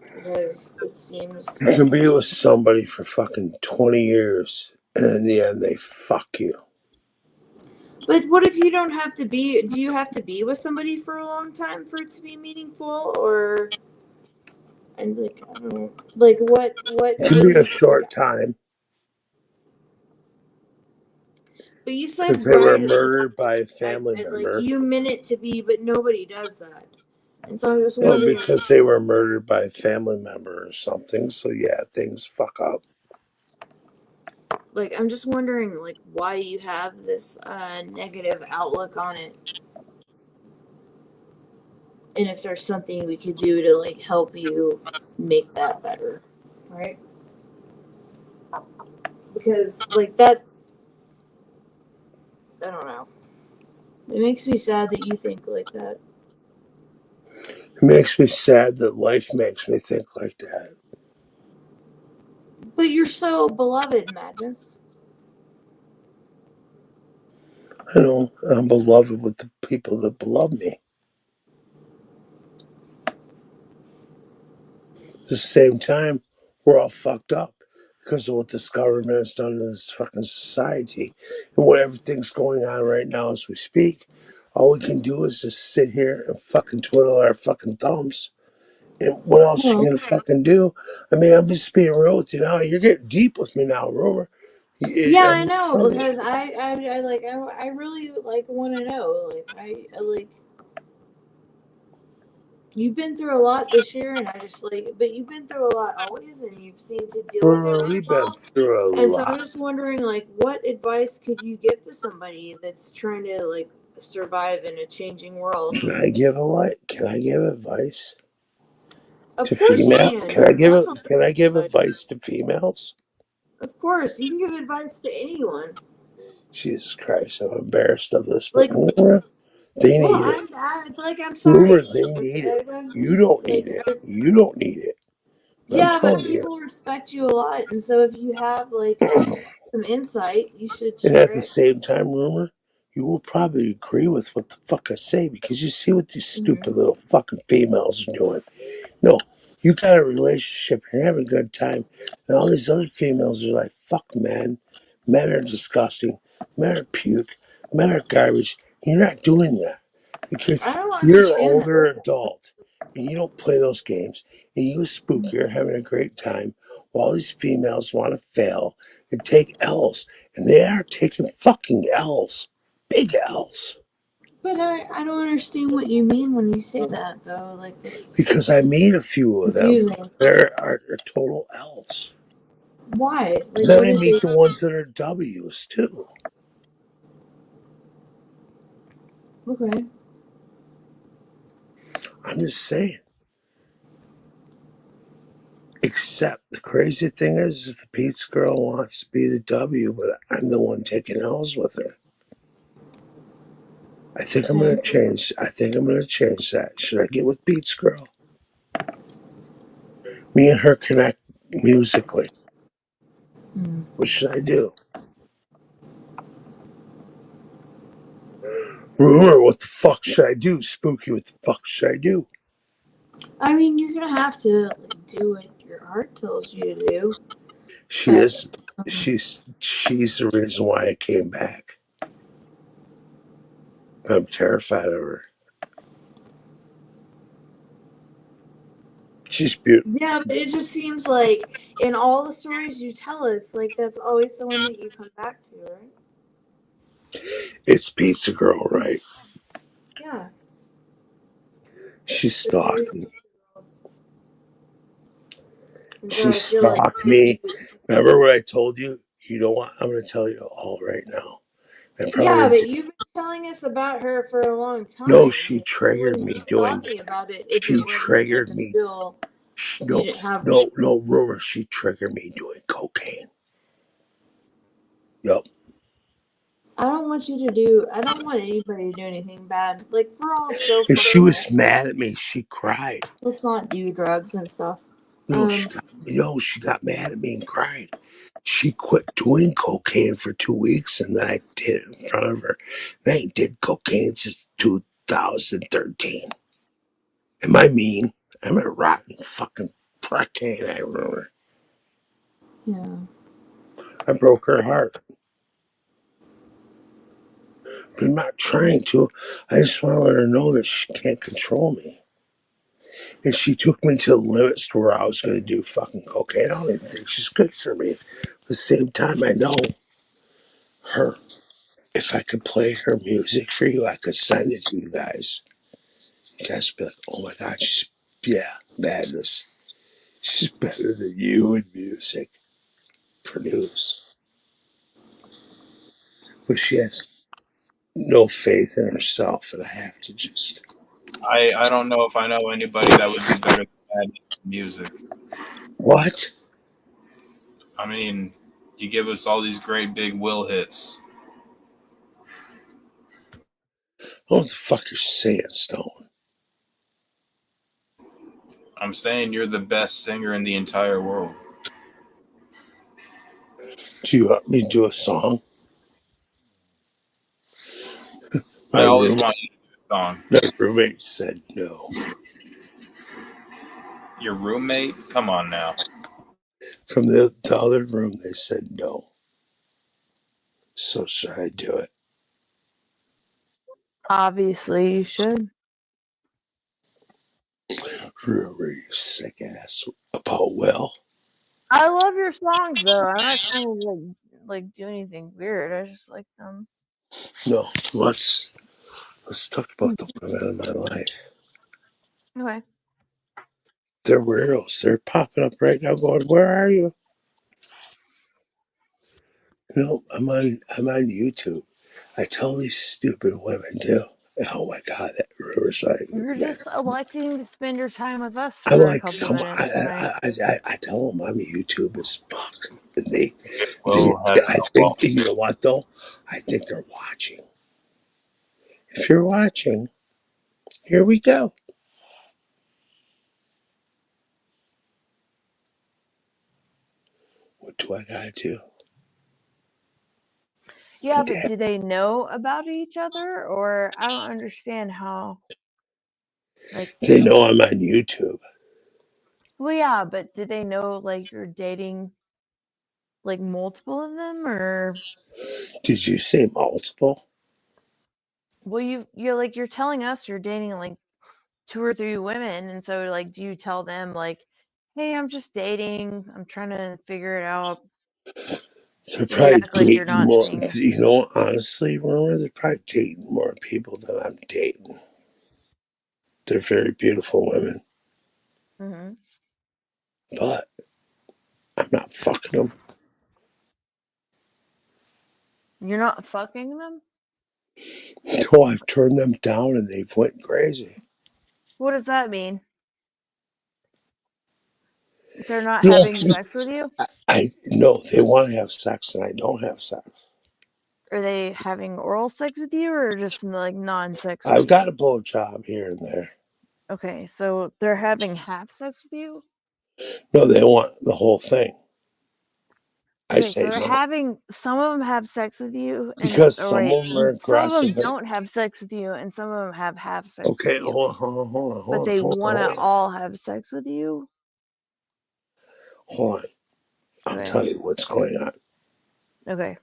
Speaker 5: Because it seems...
Speaker 10: You can be with somebody for fucking 20 years, and in the end, they fuck you.
Speaker 5: But what if you don't have to be... Do you have to be with somebody for a long time for it to be meaningful? Or... And, I don't know. What...
Speaker 10: It can be a short time.
Speaker 5: But you said
Speaker 10: Because they were
Speaker 5: right.
Speaker 10: murdered by a family
Speaker 5: Like
Speaker 10: member.
Speaker 5: you meant it to be, but nobody does that. And so I was
Speaker 10: Well,
Speaker 5: wondering.
Speaker 10: because they were murdered by a family member or something. So yeah, things fuck up.
Speaker 5: Like, I'm just wondering, like, why you have this negative outlook on it, and if there's something we could do to like help you make that better, right? Because like that, I don't know. It makes me sad that you think like that.
Speaker 10: It makes me sad that life makes me think like that.
Speaker 5: But you're so beloved, Madness.
Speaker 10: I know I'm beloved with the people that love me. At the same time, we're all fucked up because of what this government has done to this fucking society and what everything's going on right now as we speak. All we can do is just sit here and fucking twiddle our fucking thumbs. And what else you gonna fucking do? I mean, I'm just being real with you now. You're getting deep with me now, Rumor.
Speaker 5: Yeah, I
Speaker 10: I'm
Speaker 5: know,
Speaker 10: telling you.
Speaker 5: because I really like want to know. Like I like you've been through a lot this year, and I just like, but you've been through a lot always, and you've seemed to deal with it
Speaker 10: Rumor,
Speaker 5: really
Speaker 10: we've been
Speaker 5: well.
Speaker 10: through a
Speaker 5: And so I'm
Speaker 10: lot.
Speaker 5: just wondering, like, what advice could you give to somebody that's trying to like survive in a changing world?
Speaker 10: Can I give advice
Speaker 5: Of
Speaker 10: to
Speaker 5: course you
Speaker 10: female?
Speaker 5: can.
Speaker 10: Can I give advice to females?
Speaker 5: Of course, you can give advice to anyone.
Speaker 10: Jesus Christ, I'm embarrassed of this, but
Speaker 5: Like,
Speaker 10: Rumor, they
Speaker 5: well,
Speaker 10: need it.
Speaker 5: I'm sorry.
Speaker 10: Rumor, they need it. You don't need it. You don't need it. But I'm
Speaker 5: Yeah, but
Speaker 10: telling you.
Speaker 5: people respect you a lot, and so if you have like some insight, you should
Speaker 10: And
Speaker 5: share
Speaker 10: at the
Speaker 5: it.
Speaker 10: same time, Rumor, you will probably agree with what the fuck I say because you see what these stupid little fucking females are doing. No, you got a relationship, you're having a good time, and all these other females are like, fuck men. Men are disgusting. Men are puke. Men are garbage. You're not doing that because
Speaker 5: I don't
Speaker 10: you're an
Speaker 5: understand
Speaker 10: older adult and you don't play those games. And you spook, you're having a great time while these females want to fail and take L's. And they are taking fucking L's. Big L's.
Speaker 5: But I don't understand what you mean when you say that, though. Like, it's
Speaker 10: Because I meet a few of them.
Speaker 5: confusing.
Speaker 10: There are total L's.
Speaker 5: Why? Like,
Speaker 10: Then
Speaker 5: what
Speaker 10: I
Speaker 5: did
Speaker 10: meet
Speaker 5: they?
Speaker 10: the ones that are W's too.
Speaker 5: Okay.
Speaker 10: I'm just saying. Except the crazy thing is the Pete's girl wants to be the W, but I'm the one taking L's with her. I think I'm gonna change. I think I'm gonna change that. Should I get with Pete's girl? Me and her connect musically. What should I do? Rumor, what the fuck should I do? Spooky, what the fuck should I do?
Speaker 5: I mean, you're gonna have to like, do what your heart tells you to do.
Speaker 10: She is. She's the reason why I came back. I'm terrified of her. She's beautiful.
Speaker 5: Yeah, but it just seems like in all the stories you tell us, like that's always the one that you come back to, right?
Speaker 10: It's Pizza Girl, right?
Speaker 5: Yeah.
Speaker 10: She stalked me.
Speaker 5: And
Speaker 10: She
Speaker 5: so I feel like
Speaker 10: stalked me. Remember what I told you? You know what? I'm going to tell you all right now.
Speaker 5: yeah, but you've been telling us about her for a long time.
Speaker 10: No, she
Speaker 5: You
Speaker 10: triggered
Speaker 5: wouldn't
Speaker 10: me
Speaker 5: be
Speaker 10: doing.
Speaker 5: talking about it if
Speaker 10: She
Speaker 5: it wasn't
Speaker 10: triggered me.
Speaker 5: until you
Speaker 10: No,
Speaker 5: didn't have
Speaker 10: no, Rumor. She triggered me doing cocaine. Yep.
Speaker 5: I don't want you to do. I don't want anybody to do anything bad. Like we're all so.
Speaker 10: And she was mad at me. She cried.
Speaker 5: Let's not do drugs and stuff.
Speaker 10: No, she got mad at me and cried. She quit doing cocaine for 2 weeks, and then I did it in front of her. They did cocaine since 2013. Am I mean? I'm a rotten fucking prick, ain't I, Rumor?
Speaker 5: Yeah.
Speaker 10: I broke her heart. But I'm not trying to. I just want to let her know that she can't control me. And she took me to the limits to where I was going to do fucking cocaine. I don't even think she's good for me. At the same time, I know her. if I could play her music for you, I could send it to you guys. You guys be like, oh my God, madness. She's better than you in music. Produce. But she has no faith in herself, and I have to just.
Speaker 1: I don't know if I know anybody that would be better than Madness in music.
Speaker 10: What?
Speaker 1: I mean, you give us all these great big Will hits.
Speaker 10: What the fuck you're saying, Stone?
Speaker 1: I'm saying you're the best singer in the entire world.
Speaker 10: Do you want me to do a song?
Speaker 1: I always want you to do a song.
Speaker 10: My roommate said no.
Speaker 1: Your roommate? Come on now.
Speaker 10: From the other room, they said no. So should I do it?
Speaker 14: Obviously, you should.
Speaker 10: Rumor, you sick ass. About Will?
Speaker 14: I love your songs, though. I'm not trying to like do anything weird. I just like them.
Speaker 10: No. Let's talk about the women in my life.
Speaker 14: Okay.
Speaker 10: They're weirdos. They're popping up right now, going, "Where are you?" No, I'm on YouTube. I tell these stupid women too. Oh my God, that Rumor's like.
Speaker 14: You're just electing to spend your time with us
Speaker 10: I'm
Speaker 14: for a
Speaker 10: like,
Speaker 14: couple
Speaker 10: come on.
Speaker 14: minutes tonight.
Speaker 10: I tell them I'm YouTube as fuck. And I
Speaker 1: well.
Speaker 10: think, you know what though? I think they're watching. If you're watching, here we go. What do I gotta do?
Speaker 14: Yeah, but do they know about each other, or I don't understand how? Like,
Speaker 10: They know I'm on YouTube.
Speaker 14: well, yeah, but do they know like you're dating like multiple of them, or?
Speaker 10: Did you say multiple?
Speaker 14: Well, you're telling us you're dating like 2 or 3 women, and so like, do you tell them like, "Hey, I'm just dating. I'm trying to figure it out."
Speaker 10: They're
Speaker 14: Or you
Speaker 10: probably
Speaker 14: act like you're
Speaker 10: dating
Speaker 14: not
Speaker 10: more.
Speaker 14: saying it.
Speaker 10: You know, honestly, Rumor, they're probably dating more people than I'm dating. They're very beautiful women,
Speaker 14: Mm-hmm.
Speaker 10: but I'm not fucking them.
Speaker 14: You're not fucking them?
Speaker 10: No, I've turned them down and they've went crazy.
Speaker 14: What does that mean? They're not
Speaker 10: No,
Speaker 14: having sex with you?
Speaker 10: I no, they want to have sex and I don't have sex.
Speaker 14: Are they having oral sex with you, or just like non-sex with
Speaker 10: I've
Speaker 14: you?
Speaker 10: got a blowjob here and there.
Speaker 14: Okay, so they're having half sex with you?
Speaker 10: No, they want the whole thing. I
Speaker 14: Okay, so
Speaker 10: say
Speaker 14: they're
Speaker 10: no.
Speaker 14: having some of them have sex with you, and
Speaker 10: Because
Speaker 14: oh
Speaker 10: some
Speaker 14: wait,
Speaker 10: of them are
Speaker 14: some of them
Speaker 10: aggressive.
Speaker 14: don't have sex with you, and some of them have half sex
Speaker 10: Okay,
Speaker 14: with you.
Speaker 10: hold
Speaker 14: But they
Speaker 10: on.
Speaker 14: want to all have sex with you.
Speaker 10: Hold on. I'll
Speaker 14: Okay.
Speaker 10: tell you what's going on.
Speaker 14: Okay.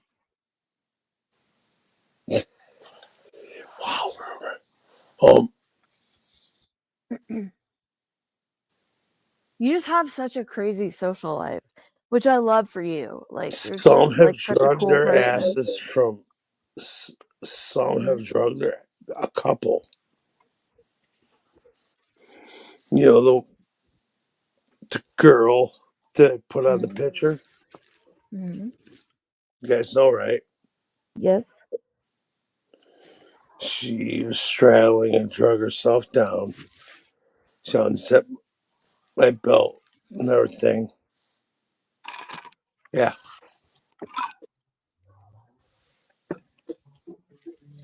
Speaker 10: Wow, Rumor.
Speaker 14: You just have such a crazy social life, which I love for you. Like you're just
Speaker 10: Some have
Speaker 14: like such a
Speaker 10: drugged
Speaker 14: cool
Speaker 10: their
Speaker 14: person.
Speaker 10: asses from. Some
Speaker 14: Mhm.
Speaker 10: have drugged a couple. You know the girl that I put on the picture.
Speaker 14: Mm-hmm.
Speaker 10: You guys know, right?
Speaker 14: Yes.
Speaker 10: She was straddling and drug herself down. She unzipped my belt and everything. Yeah.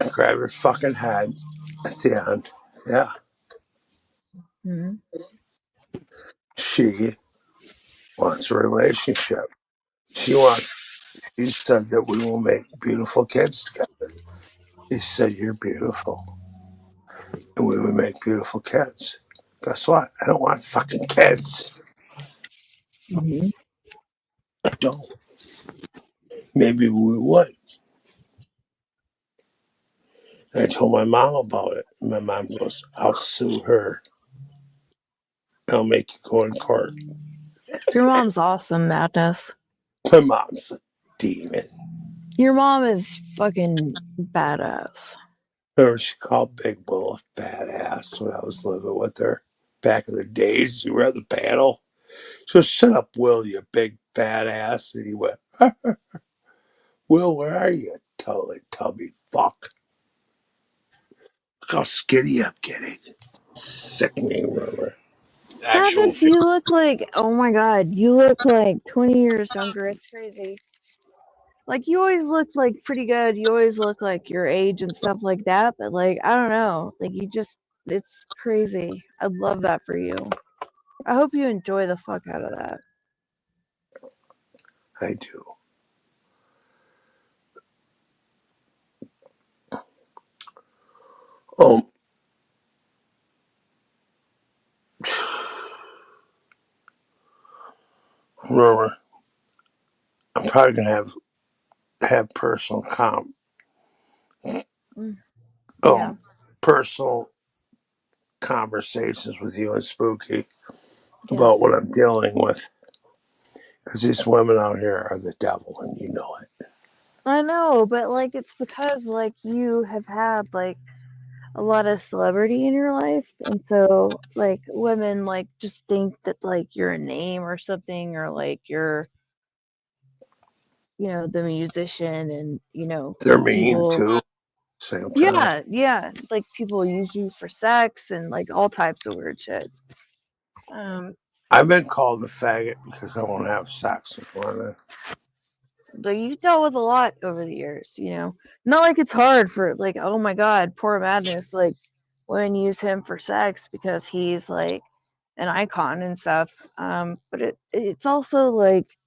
Speaker 10: I grabbed her fucking head at the end. Yeah.
Speaker 14: Mm-hmm.
Speaker 10: She wants a relationship. She said that we will make beautiful kids together. She said, "You're beautiful." And we would make beautiful kids. Guess what? I don't want fucking kids.
Speaker 14: Mm-hmm.
Speaker 10: I don't. Maybe we would. And I told my mom about it. And my mom goes, "I'll sue her. I'll make you go in court."
Speaker 14: Your mom's awesome, Madness.
Speaker 10: My mom's a demon.
Speaker 14: Your mom is fucking badass.
Speaker 10: Remember, she called Big Will a badass when I was living with her back in the days. You were at the panel. So shut up, Will, you big badass. And he went, Will, where are you? Totally tubby fuck. Look how skinny I'm getting. Sickening, remember. Actual
Speaker 14: Travis, you look like, oh my god, you look like 20 years younger. It's crazy. Like, you always looked like pretty good. You always look like your age and stuff like that. But, like, I don't know. Like, you just, it's crazy. I love that for you. I hope you enjoy the fuck out of that.
Speaker 10: I do. Remember, I'm probably gonna have personal
Speaker 14: Yeah.
Speaker 10: personal conversations with you and Spooky
Speaker 14: Yes.
Speaker 10: about what I'm dealing with. Because these women out here are the devil, and you know it.
Speaker 14: I know, but, like, it's because, like, you have had, like, a lot of celebrity in your life, and so, like, women, like, just think that, like, you're a name or something, or, like, you're, you know, the musician, and, you know,
Speaker 10: They're mean
Speaker 14: people,
Speaker 10: too. Same time.
Speaker 14: yeah, like, people use you for sex and, like, all types of weird shit.
Speaker 10: I've been called a faggot because I won't have sex with women.
Speaker 14: But you've dealt with a lot over the years, you know. Not like it's hard for, like, oh my god, poor Madness, like, women use him for sex because he's, like, an icon and stuff. But it's also like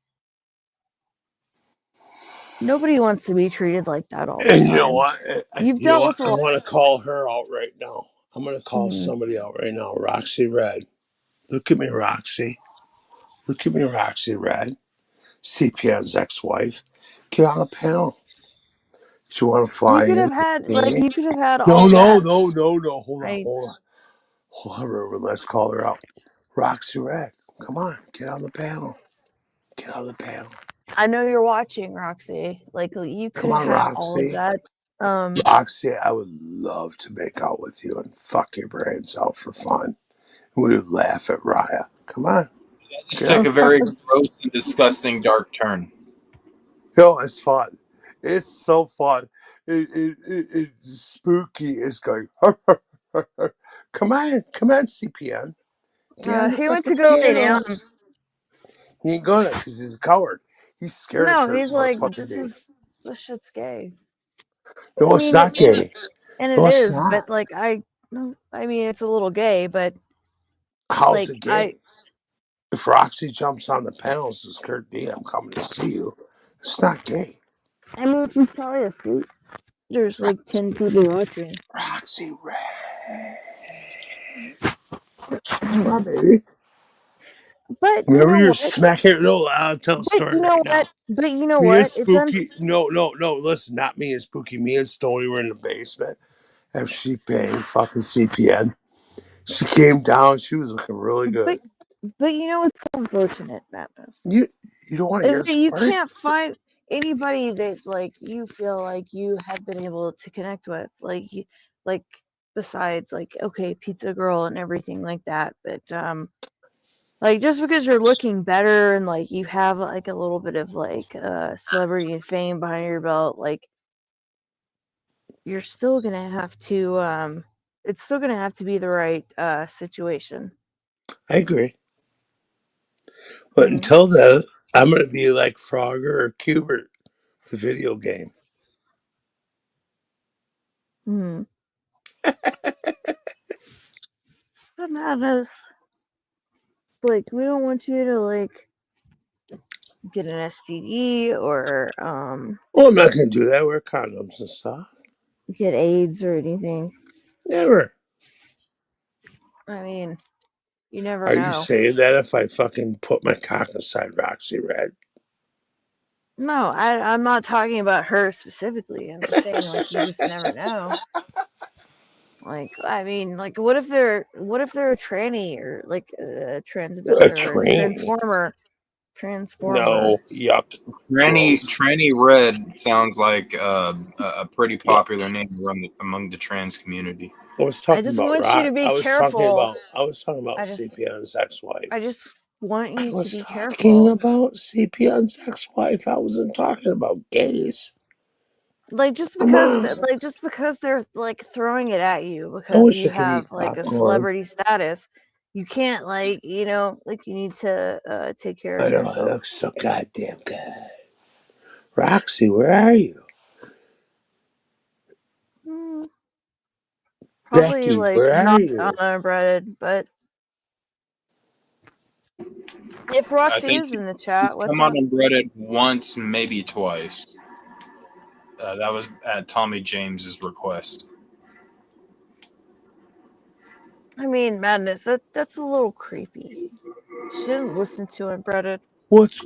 Speaker 14: nobody wants to be treated like that all the
Speaker 10: And you know
Speaker 14: time.
Speaker 10: what?
Speaker 14: You've dealt with a
Speaker 10: I
Speaker 14: lot.
Speaker 10: want to call her out right now. I'm going to call
Speaker 14: Mhm.
Speaker 10: somebody out right now. Roxy Red. Look at me, Roxy. Look at me, Roxy Red. CPN's ex-wife. Get on the panel. Do you want to fly
Speaker 14: You could
Speaker 10: in?
Speaker 14: have had, like, you could have had
Speaker 10: No.
Speaker 14: all that.
Speaker 10: Hold on.
Speaker 14: Right?
Speaker 10: Hold on, River. Let's call her out. Roxy Red. Come on. Get on the panel. Get on the panel.
Speaker 14: I know you're watching, Roxy. Like, you could
Speaker 10: Come
Speaker 14: have
Speaker 10: on,
Speaker 14: had all of
Speaker 10: Roxy.
Speaker 14: that.
Speaker 10: Roxy, I would love to make out with you and fuck your brains out for fun. We would laugh at Raya. Come on.
Speaker 1: This
Speaker 10: Get
Speaker 1: took
Speaker 10: on
Speaker 1: a very gross and disgusting dark turn.
Speaker 10: No, it's fun. It's so fun. It's spooky. It's going, come on, CPN. Get on the
Speaker 14: He went to
Speaker 10: fucking
Speaker 14: go lay
Speaker 10: piano.
Speaker 14: down.
Speaker 10: He ain't gonna because he's a coward. He's scared
Speaker 14: No,
Speaker 10: to turn
Speaker 14: he's like,
Speaker 10: fucking day.
Speaker 14: this shit's gay.
Speaker 10: No,
Speaker 14: I
Speaker 10: it's
Speaker 14: mean,
Speaker 10: not gay.
Speaker 14: and
Speaker 10: No,
Speaker 14: it
Speaker 10: it's
Speaker 14: is,
Speaker 10: not.
Speaker 14: but like, I mean, it's a little gay, but
Speaker 10: How's
Speaker 14: like,
Speaker 10: it gay? If Roxy jumps on the panels, it's Kurt D. I'm coming to see you. It's not gay.
Speaker 14: I mean, she's probably asleep. There's like 10 people watching.
Speaker 10: Roxy Red. Come on, baby.
Speaker 14: But you
Speaker 10: Remember
Speaker 14: know
Speaker 10: you're
Speaker 14: what?
Speaker 10: smacking. No, I'll tell a story right now.
Speaker 14: But you know
Speaker 10: Me and
Speaker 14: what? It's
Speaker 10: Spooky. No. Listen, not me and Spooky. Me and Stony were in the basement. And she banged fucking CPN. She came down. She was looking really good.
Speaker 14: But you know what's so unfortunate, Madness?
Speaker 10: You don't want to
Speaker 14: Is
Speaker 10: hear
Speaker 14: that
Speaker 10: a
Speaker 14: you
Speaker 10: story?
Speaker 14: can't find anybody that like you feel like you have been able to connect with, like besides like okay, Pizza Girl and everything like that. But like just because you're looking better and like you have like a little bit of like celebrity and fame behind your belt, like you're still gonna have to it's still gonna have to be the right situation.
Speaker 10: I agree. But until then, I'm going to be like Frogger or Cubert, the video game.
Speaker 14: Hmm. But Madness, like we don't want you to like get an STD or
Speaker 10: Well, I'm not going to do that. Wear condoms and stuff.
Speaker 14: get AIDS or anything.
Speaker 10: Never.
Speaker 14: I mean, you never
Speaker 10: Are you
Speaker 14: know.
Speaker 10: saying that if I fucking put my cock inside Roxy Red?
Speaker 14: No, I'm not talking about her specifically. I'm just saying like you just never know. Like I mean, like what if they're a tranny or like a transvest
Speaker 10: A
Speaker 14: or a
Speaker 10: tranny.
Speaker 14: Transformer.
Speaker 10: No, yuck.
Speaker 1: Tranny Red sounds like a pretty popular name among the trans community.
Speaker 10: I was talking
Speaker 14: just
Speaker 10: about
Speaker 14: want you to be careful.
Speaker 10: I was talking about
Speaker 14: I just-
Speaker 10: CPN's ex-wife.
Speaker 14: I just want you to be
Speaker 10: talking
Speaker 14: careful.
Speaker 10: about CPN's ex-wife. I wasn't talking about gays.
Speaker 14: Like just
Speaker 10: Come
Speaker 14: because they're like throwing it at you
Speaker 10: I
Speaker 14: because
Speaker 10: wish
Speaker 14: you
Speaker 10: I could
Speaker 14: have
Speaker 10: eat
Speaker 14: like a
Speaker 10: popcorn.
Speaker 14: celebrity status, you can't like you need to take care
Speaker 10: I
Speaker 14: of
Speaker 10: know, I
Speaker 14: yourself.
Speaker 10: look so goddamn good. Roxy, where are you?
Speaker 14: Probably
Speaker 10: Becky,
Speaker 14: like
Speaker 10: where are
Speaker 14: not
Speaker 10: you?
Speaker 14: unbreaded, but if
Speaker 1: I
Speaker 14: Roxy
Speaker 1: think
Speaker 14: is in the chat, what's
Speaker 1: come
Speaker 14: up?
Speaker 1: on and Reddit once, maybe twice. That was at Tommy James's request.
Speaker 14: I mean, Madness, that's a little creepy. Shouldn't listen to unbreaded.
Speaker 10: What's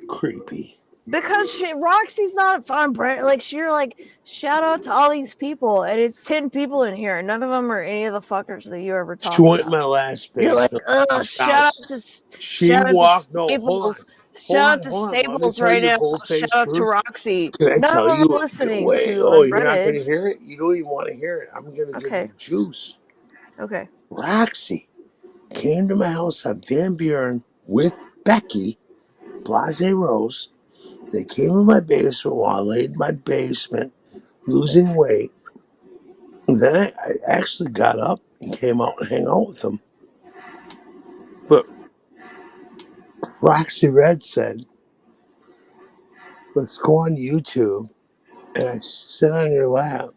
Speaker 10: creepy?
Speaker 14: Because Roxy's not fun, Brett. Like, you're like, shout out to all these people, and it's 10 people in here, and none of them are any of the fuckers that you ever talked
Speaker 10: She went in
Speaker 14: about.
Speaker 10: my last
Speaker 14: You're like,
Speaker 10: basement.
Speaker 14: shout out to
Speaker 10: She
Speaker 14: shout out
Speaker 10: walked.
Speaker 14: to
Speaker 10: No, hold on.
Speaker 14: Staples. Shout out to
Speaker 10: Hold on. Let me
Speaker 14: Staples
Speaker 10: tell
Speaker 14: right
Speaker 10: you
Speaker 14: now.
Speaker 10: bold-faced
Speaker 14: Shout out to
Speaker 10: truth.
Speaker 14: Roxy.
Speaker 10: Can I
Speaker 14: None
Speaker 10: tell
Speaker 14: of them
Speaker 10: you?
Speaker 14: are listening
Speaker 10: Wait.
Speaker 14: to
Speaker 10: Oh, you're not
Speaker 14: unbreaded.
Speaker 10: going to hear it? You don't even want to hear it. I'm going to give you juice.
Speaker 14: Okay.
Speaker 10: Roxy came to my house on Van Buren with Becky, Blase Rose. They came in my basement while I laid in my basement, losing weight. And then I actually got up and came out and hang out with them. But Roxy Red said, let's go on YouTube and I sit on your lap.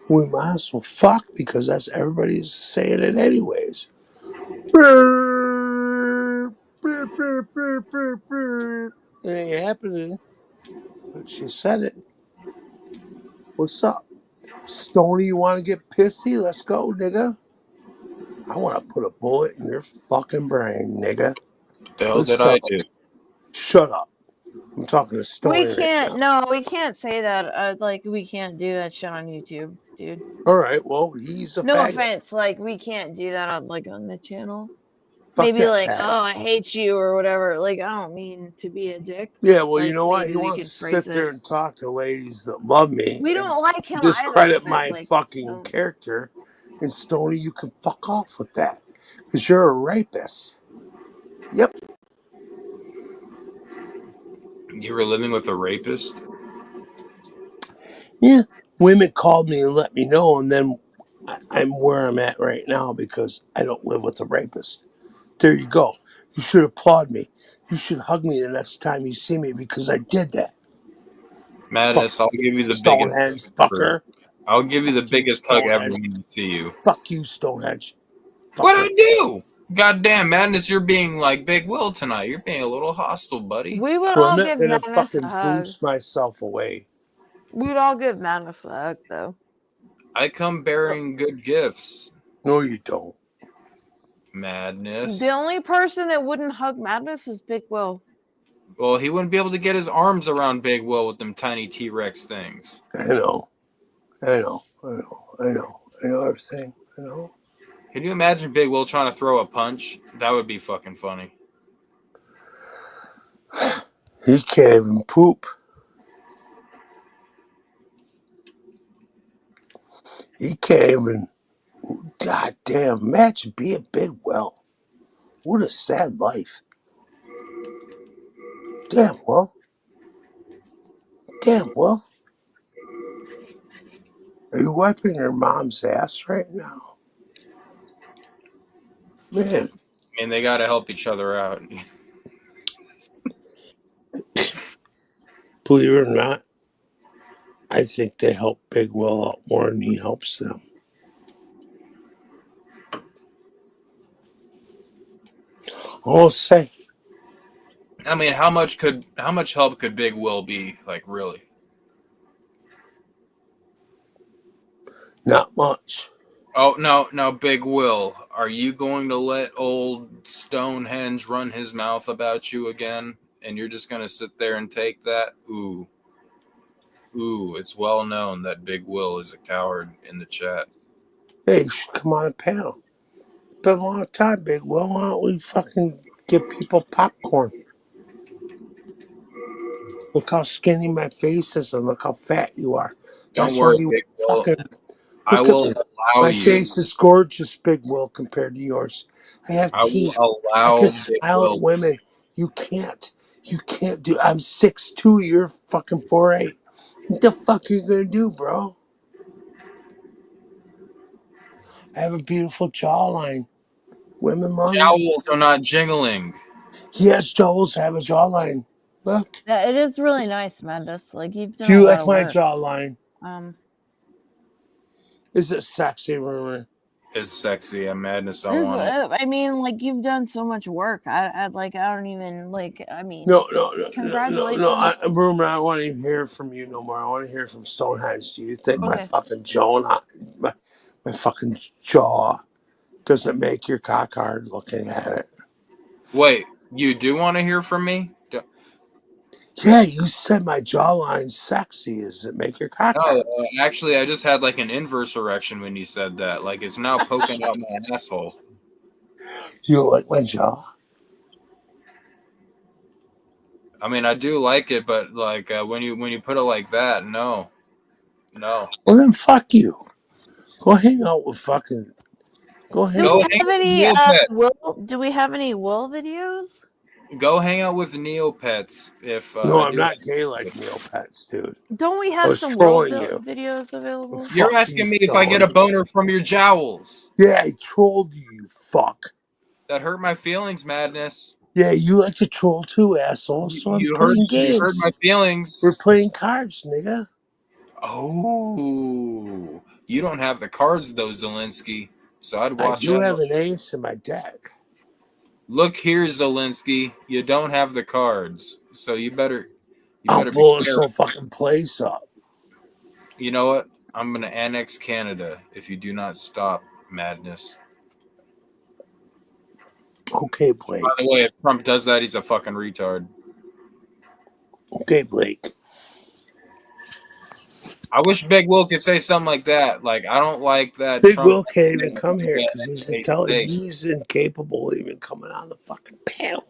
Speaker 10: We might as well fuck because that's everybody's saying it anyways. It ain't happening. But she said it. What's up? Stoney, you want to get pissy? Let's go, nigga. I want to put a bullet in your fucking brain, nigga.
Speaker 1: The hell
Speaker 10: Let's
Speaker 1: did
Speaker 10: go.
Speaker 1: I do?
Speaker 10: Shut up. I'm talking to Stoney
Speaker 14: We can't. No, we can't say that. Like, we can't do that shit on YouTube, dude.
Speaker 10: All right, well, he's a
Speaker 14: No
Speaker 10: faggot.
Speaker 14: offense. Like, we can't do that on the channel.
Speaker 10: Fuck
Speaker 14: Maybe
Speaker 10: that
Speaker 14: like,
Speaker 10: faggot.
Speaker 14: oh, I hate you or whatever. Like, I don't mean to be a dick.
Speaker 10: Yeah, well,
Speaker 14: like,
Speaker 10: you know what? He
Speaker 14: maybe we
Speaker 10: wants
Speaker 14: could
Speaker 10: to
Speaker 14: phrase
Speaker 10: sit there
Speaker 14: it.
Speaker 10: and talk to ladies that love me.
Speaker 14: We
Speaker 10: and
Speaker 14: don't like him
Speaker 10: discredit
Speaker 14: either, but,
Speaker 10: my
Speaker 14: like,
Speaker 10: fucking character. And Stoney, you can fuck off with that. Because you're a rapist. Yep.
Speaker 1: You were living with a rapist?
Speaker 10: Yeah. Women called me and let me know, and then I'm where I'm at right now because I don't live with a rapist. There you go. You should applaud me. You should hug me the next time you see me because I did that.
Speaker 1: Madness, I'll give you the
Speaker 10: Stonehenge
Speaker 1: biggest
Speaker 10: fucker.
Speaker 1: I'll give you the biggest hug ever
Speaker 10: Stonehenge.
Speaker 1: when you see you.
Speaker 10: Fuck you, Stonehenge.
Speaker 1: What'd I do? Goddamn, Madness, you're being like Big Will tonight. You're being a little hostile, buddy.
Speaker 14: we would
Speaker 10: Well,
Speaker 14: all
Speaker 10: I'm not
Speaker 14: give
Speaker 10: gonna
Speaker 14: Madness a
Speaker 10: fucking
Speaker 14: hug.
Speaker 10: boost myself away.
Speaker 14: We'd all give Madness a hug, though.
Speaker 1: I come bearing good gifts.
Speaker 10: No, you don't.
Speaker 1: Madness.
Speaker 14: The only person that wouldn't hug Madness is Big Will.
Speaker 1: Well, he wouldn't be able to get his arms around Big Will with them tiny T-Rex things.
Speaker 10: I know everything. I know.
Speaker 1: Can you imagine Big Will trying to throw a punch? That would be fucking funny.
Speaker 10: He can't even poop. He can't even. God damn, imagine being Big Will. What a sad life. Damn, Will. Are you wiping your mom's ass right now? Man.
Speaker 1: I mean, they got to help each other out.
Speaker 10: Believe it or not, I think they help Big Will out more than he helps them. I'll say.
Speaker 1: I mean, how much help could Big Will be, like, really?
Speaker 10: Not much.
Speaker 1: Oh, no, Big Will. Are you going to let old Stonehenge run his mouth about you again? And you're just going to sit there and take that? Ooh, it's well known that Big Will is a coward in the chat.
Speaker 10: Hey, you should come on the panel. It's been a long time, Big Will. Why don't we fucking give people popcorn? Look how skinny my face is and look how fat you are.
Speaker 1: Don't
Speaker 10: That's
Speaker 1: worry,
Speaker 10: why you
Speaker 1: Big Will.
Speaker 10: fucking
Speaker 1: I
Speaker 10: look at
Speaker 1: will
Speaker 10: me.
Speaker 1: allow
Speaker 10: My
Speaker 1: you.
Speaker 10: face is gorgeous, Big Will, compared to yours. I have
Speaker 1: I will
Speaker 10: teeth. I
Speaker 1: allow
Speaker 10: can
Speaker 1: Big
Speaker 10: smile
Speaker 1: Will.
Speaker 10: at women. You can't. You can't do. I'm 6'2". You're fucking 4'8". What the fuck are you gonna do, bro? I have a beautiful jawline. Women love me.
Speaker 1: Jowls are not jingling.
Speaker 10: Yes, jowls have a jawline. Look.
Speaker 14: Yeah, it is really nice, Madness. Like you've done
Speaker 10: Do
Speaker 14: a
Speaker 10: you
Speaker 14: lot
Speaker 10: like
Speaker 14: of
Speaker 10: my
Speaker 14: work.
Speaker 10: jawline?
Speaker 14: Um,
Speaker 10: Is it sexy, Rumor?
Speaker 1: Is sexy and madness. I want it.
Speaker 14: I mean, like you've done so much work. I don't even like. I mean,
Speaker 10: No.
Speaker 14: congratulations.
Speaker 10: Rumor, I don't want to hear from you no more. I want to hear from Stonehenge. Do you think my
Speaker 14: Okay.
Speaker 10: fucking jaw, my fucking jaw, doesn't make your cock hard looking at it?
Speaker 1: Wait, you do want to hear from me?
Speaker 10: Yeah, you said my jawline's sexy. Does it make your cock
Speaker 1: No,
Speaker 10: hard?
Speaker 1: actually, I just had like an inverse erection when you said that. Like it's now poking out my asshole.
Speaker 10: You don't like my jaw?
Speaker 1: I mean, I do like it, but like when you put it like that, no.
Speaker 10: Well, then fuck you. Go hang out with fucking. Go hang
Speaker 14: Do
Speaker 10: out.
Speaker 14: we
Speaker 1: hang
Speaker 14: have
Speaker 1: out with
Speaker 14: any
Speaker 1: Neopets.
Speaker 14: Do we have any Will videos?
Speaker 1: Go hang out with Neopets if
Speaker 10: No,
Speaker 1: I
Speaker 10: I'm
Speaker 1: do.
Speaker 10: not gay like Neopets, dude.
Speaker 14: Don't we
Speaker 10: I
Speaker 14: have
Speaker 10: was
Speaker 14: some Will
Speaker 10: trolling you.
Speaker 14: videos available?
Speaker 1: You're
Speaker 10: Fuck
Speaker 1: asking
Speaker 10: you,
Speaker 1: me if I get a
Speaker 10: Stone.
Speaker 1: boner from your jowls.
Speaker 10: Yeah, I trolled you, you fuck.
Speaker 1: That hurt my feelings, Madness.
Speaker 10: Yeah, you like to troll too, asshole. So I'm
Speaker 1: You
Speaker 10: playing
Speaker 1: hurt
Speaker 10: games.
Speaker 1: my feelings.
Speaker 10: We're playing cards, nigga.
Speaker 1: Oh, you don't have the cards though, Zelensky. So I'd
Speaker 10: I
Speaker 1: watch
Speaker 10: do
Speaker 1: out.
Speaker 10: have an ace in my deck.
Speaker 1: Look here, Zelensky. You don't have the cards, so you better
Speaker 10: I'll
Speaker 1: be
Speaker 10: blow this
Speaker 1: careful.
Speaker 10: whole fucking place up.
Speaker 1: You know what? I'm gonna annex Canada if you do not stop, Madness.
Speaker 10: Okay, Blake.
Speaker 1: By the way, if Trump does that, he's a fucking retard.
Speaker 10: Okay, Blake.
Speaker 1: I wish Big Will could say something like that. Like, I don't like that.
Speaker 10: Big
Speaker 1: Trump
Speaker 10: Will can't even come here because
Speaker 1: he's
Speaker 10: he's incapable of even coming on the fucking panel.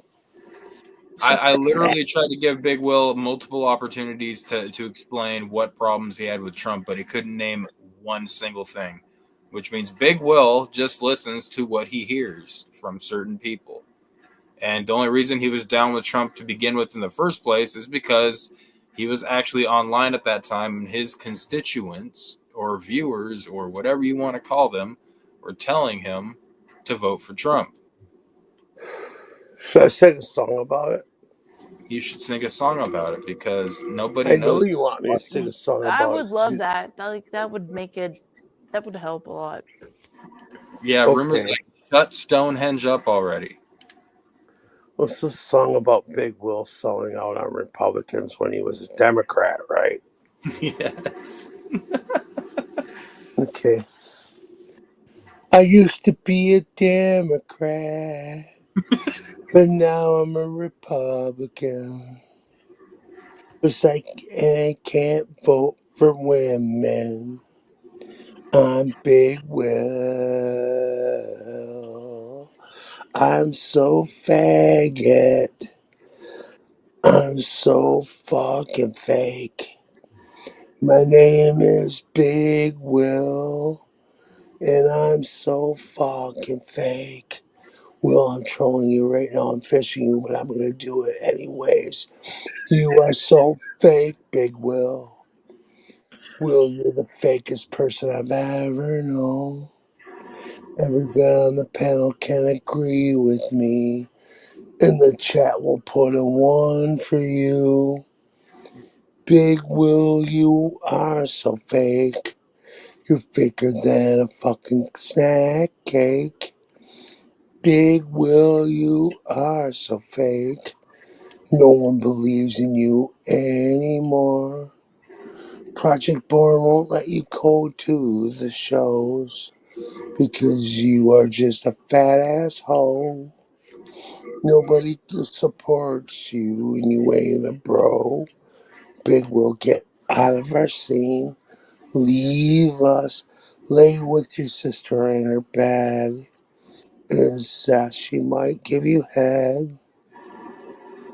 Speaker 1: I literally tried to give Big Will multiple opportunities to explain what problems he had with Trump, but he couldn't name one single thing, which means Big Will just listens to what he hears from certain people. And the only reason he was down with Trump to begin with in the first place is because he was actually online at that time, and his constituents or viewers or whatever you want to call them were telling him to vote for Trump.
Speaker 10: Should I sing a song about it?
Speaker 1: You should sing a song about it because nobody
Speaker 10: I
Speaker 1: knows.
Speaker 10: know you want me to sing a song about it.
Speaker 14: I would love that. That would make it. That would help a lot.
Speaker 1: Yeah,
Speaker 10: Okay.
Speaker 1: rumors like shut Stonehenge up already.
Speaker 10: What's this song about Big Will selling out on Republicans when he was a Democrat, right?
Speaker 1: Yes.
Speaker 10: Okay. I used to be a Democrat, but now I'm a Republican. 'Cause I can't vote for women. I'm Big Will. I'm so faggot. I'm so fucking fake. My name is Big Will, and I'm so fucking fake. Will, I'm trolling you right now. I'm fishing you, but I'm going to do it anyways. You are so fake, Big Will. Will, you're the fakest person I've ever known. Everybody on the panel can agree with me. In the chat, we'll put a 1 for you. Big Will, you are so fake. You're faker than a fucking snack cake. Big Will, you are so fake. No one believes in you anymore. Project Born won't let you go to the shows because you are just a fat asshole. Nobody supports you and you ain't a bro. Big Will, get out of our scene. Leave us. Lay with your sister in her bed. And she might give you head.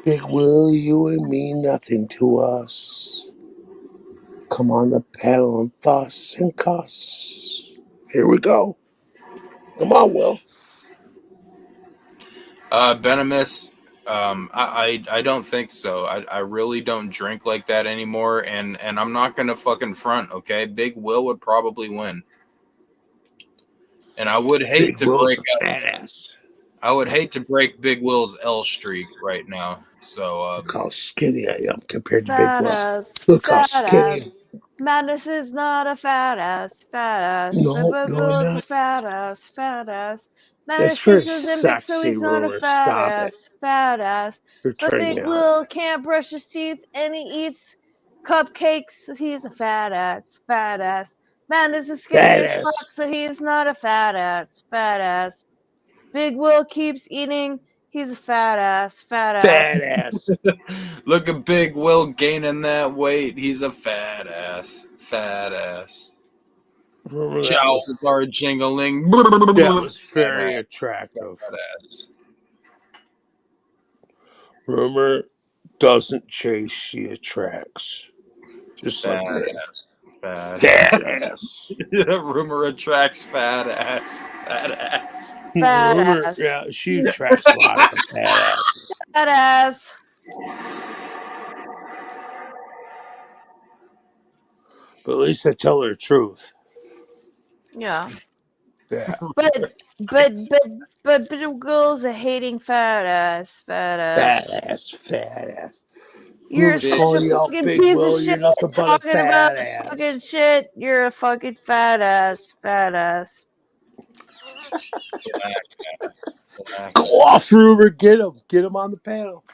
Speaker 10: Big Will, you and me, nothing to us. Come on the panel and fuss and cuss. Here we go. Come on, Will.
Speaker 1: Venomous. I don't think so. I really don't drink like that anymore, and I'm not gonna fucking front. Okay, Big Will would probably win, and I would hate
Speaker 10: Big
Speaker 1: to
Speaker 10: Will's
Speaker 1: break
Speaker 10: a
Speaker 1: up.
Speaker 10: badass.
Speaker 1: I would hate to break Big Will's L streak right now. So
Speaker 10: Look how skinny I am compared to Big
Speaker 14: Fat
Speaker 10: Will.
Speaker 14: ass.
Speaker 10: Look how
Speaker 14: Fat ass.
Speaker 10: skinny.
Speaker 14: Madness is not a fat ass. Fat ass.
Speaker 10: No,
Speaker 14: Big
Speaker 10: no,
Speaker 14: Will's a
Speaker 10: not.
Speaker 14: fat ass. Fat ass.
Speaker 10: That's
Speaker 14: Madness
Speaker 10: very
Speaker 14: keeps Ozempic, so
Speaker 10: sexy,
Speaker 14: he's not a
Speaker 10: Rumor.
Speaker 14: fat
Speaker 10: Stop it.
Speaker 14: ass. Fat ass.
Speaker 10: You're
Speaker 14: But
Speaker 10: turning
Speaker 14: Big
Speaker 10: me on.
Speaker 14: Will can't brush his teeth and he eats cupcakes. He's a fat ass. Fat ass. Madness is skinny as
Speaker 10: Badass.
Speaker 14: fuck, so he's not a fat ass. Fat ass. Big Will keeps eating. He's a fat ass. Fat ass.
Speaker 10: Badass.
Speaker 1: look at Big Will gaining that weight. He's a fat ass. Fat ass.
Speaker 10: Rumor, that
Speaker 1: Ciao,
Speaker 10: was,
Speaker 1: it's our jingling.
Speaker 10: that was very attractive.
Speaker 1: Fat ass.
Speaker 10: Rumor doesn't chase, she attracts. Just like
Speaker 1: Fat
Speaker 10: me.
Speaker 1: ass. Fat
Speaker 10: Badass.
Speaker 1: Rumor attracts fat ass. Fat ass.
Speaker 14: Fat
Speaker 10: Rumor,
Speaker 14: ass.
Speaker 10: yeah, she attracts lots of fat asses.
Speaker 14: Fat ass.
Speaker 10: But at least I tell her the truth.
Speaker 14: Yeah.
Speaker 10: Yeah.
Speaker 14: But Big Will's a hating fat ass. Fat ass.
Speaker 10: Fat ass.
Speaker 14: You're
Speaker 10: Who's
Speaker 14: such a
Speaker 10: calling you out,
Speaker 14: fucking
Speaker 10: Big
Speaker 14: piece
Speaker 10: Will?
Speaker 14: of
Speaker 10: You're
Speaker 14: shit
Speaker 10: nothing but a
Speaker 14: talking about
Speaker 10: fat ass.
Speaker 14: fucking shit. You're a fucking fat ass. Fat ass.
Speaker 10: Go off, Rumor. Get him. Get him on the panel.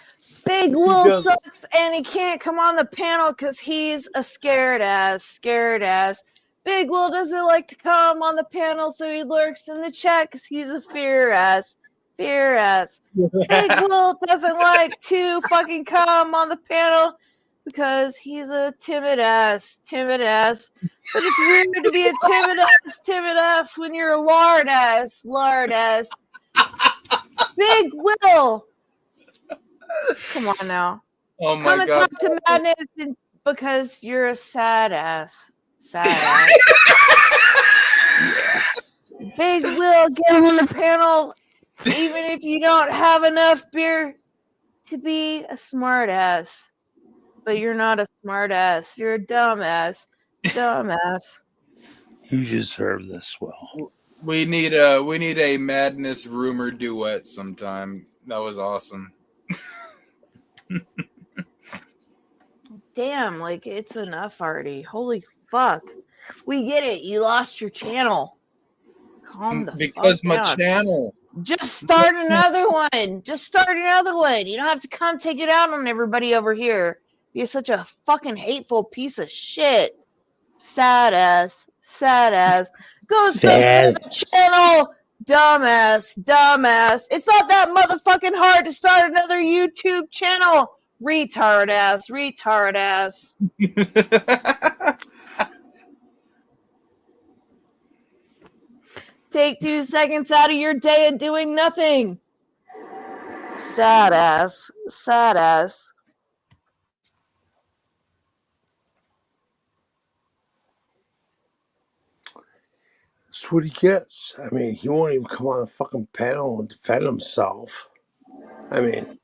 Speaker 14: Big
Speaker 10: If he
Speaker 14: Will
Speaker 10: doesn't-
Speaker 14: sucks and he can't come on the panel because he's a scared ass. Scared ass. Big Will doesn't like to come on the panel, so he lurks in the chat because he's a fear ass. Fear ass. Big Will doesn't like to fucking come on the panel because he's a timid ass. Timid ass. But it's weird to be a timid ass when you're a lard ass. Lard ass. Big Will. Come on now.
Speaker 1: Oh my
Speaker 14: Come and
Speaker 1: god.
Speaker 14: talk to Madness because you're a sad ass. Sad ass. Big Will, get him on the panel, even if you don't have enough beer to be a smart ass. But you're not a smart ass. You're a dumb ass. Dumb ass.
Speaker 10: You deserve this, Will.
Speaker 1: We need a Madness Rumor duet sometime. That was awesome.
Speaker 14: Damn, like it's enough already. Holy fuck. We get it. You lost your channel. Calm the
Speaker 1: Because
Speaker 14: fuck
Speaker 1: my
Speaker 14: down.
Speaker 1: channel.
Speaker 14: Just start another one. Just start another one. You don't have to come take it out on everybody over here. You're such a fucking hateful piece of shit. Sad ass. Sad ass. Go start another channel. Dumbass. Dumbass. It's not that motherfucking hard to start another YouTube channel. Retard ass. Retard ass. Take 2 seconds out of your day of doing nothing. Sad ass. Sad ass.
Speaker 10: That's what he gets. I mean, he won't even come on the fucking panel and defend himself. I mean,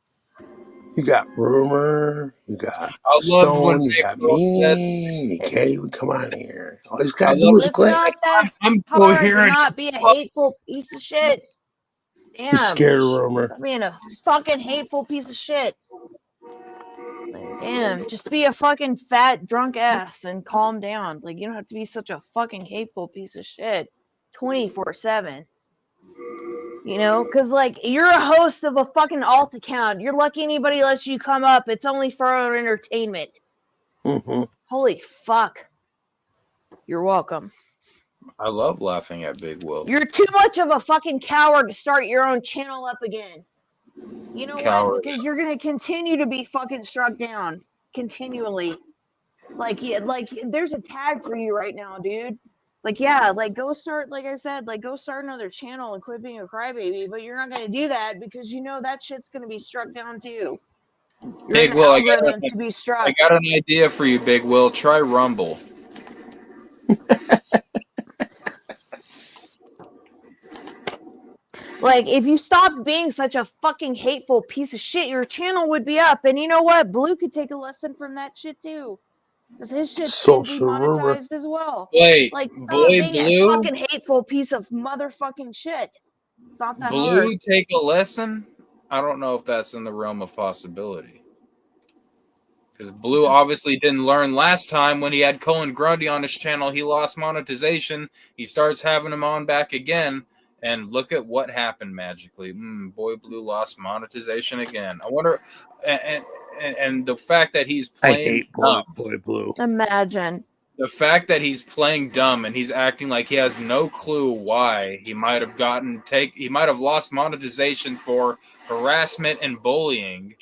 Speaker 10: you got Rumor, you got
Speaker 1: I love when
Speaker 10: Stone, you
Speaker 1: Big
Speaker 10: got
Speaker 1: Will said-
Speaker 10: me. You can't even come on here. All he's
Speaker 1: I
Speaker 10: got to
Speaker 1: love
Speaker 10: do is
Speaker 14: It's
Speaker 10: click.
Speaker 14: not that
Speaker 1: I'm
Speaker 14: hard to
Speaker 1: coherent.
Speaker 14: not be a hateful piece of shit. Damn.
Speaker 10: He's scared of Rumor.
Speaker 14: Stop being a fucking hateful piece of shit. Like, damn, just be a fucking fat drunk ass and calm down. Like, you don't have to be such a fucking hateful piece of shit 24/7. You know, because like you're a host of a fucking alt account. You're lucky anybody lets you come up. It's only for our entertainment.
Speaker 10: Mm-hmm.
Speaker 14: Holy fuck. You're welcome.
Speaker 1: I love laughing at Big Will.
Speaker 14: You're too much of a fucking coward to start your own channel up again. You know
Speaker 1: Coward.
Speaker 14: what? Because you're gonna continue to be fucking struck down continually. Like, yeah, like there's a tag for you right now, dude. Like, yeah, like go start. Like I said, like go start another channel and quit being a crybaby. But you're not gonna do that because you know that shit's gonna be struck down too. You're
Speaker 1: Big
Speaker 14: an
Speaker 1: Will,
Speaker 14: algorithm to be
Speaker 1: I
Speaker 14: struck.
Speaker 1: got an idea for you, Big Will. Try Rumble.
Speaker 14: Like, if you stopped being such a fucking hateful piece of shit, your channel would be up. And you know what? Blue could take a lesson from that shit too. Because his shit's been
Speaker 10: Social rumor.
Speaker 14: demonetized as well.
Speaker 1: Wait,
Speaker 14: Like, stop
Speaker 1: Boy
Speaker 14: being a
Speaker 1: Blue?
Speaker 14: fucking hateful piece of motherfucking shit. It's not that
Speaker 1: Blue
Speaker 14: hard.
Speaker 1: take a lesson? I don't know if that's in the realm of possibility. Because Blue obviously didn't learn last time when he had Colin Grundy on his channel. He lost monetization. He starts having him on back again. And look at what happened magically. Boy Blue lost monetization again. I wonder, and the fact that he's
Speaker 10: I
Speaker 1: playing
Speaker 10: hate
Speaker 1: dumb.
Speaker 10: Boy Blue.
Speaker 14: Imagine.
Speaker 1: The fact that he's playing dumb and he's acting like he has no clue why he might have lost monetization for harassment and bullying.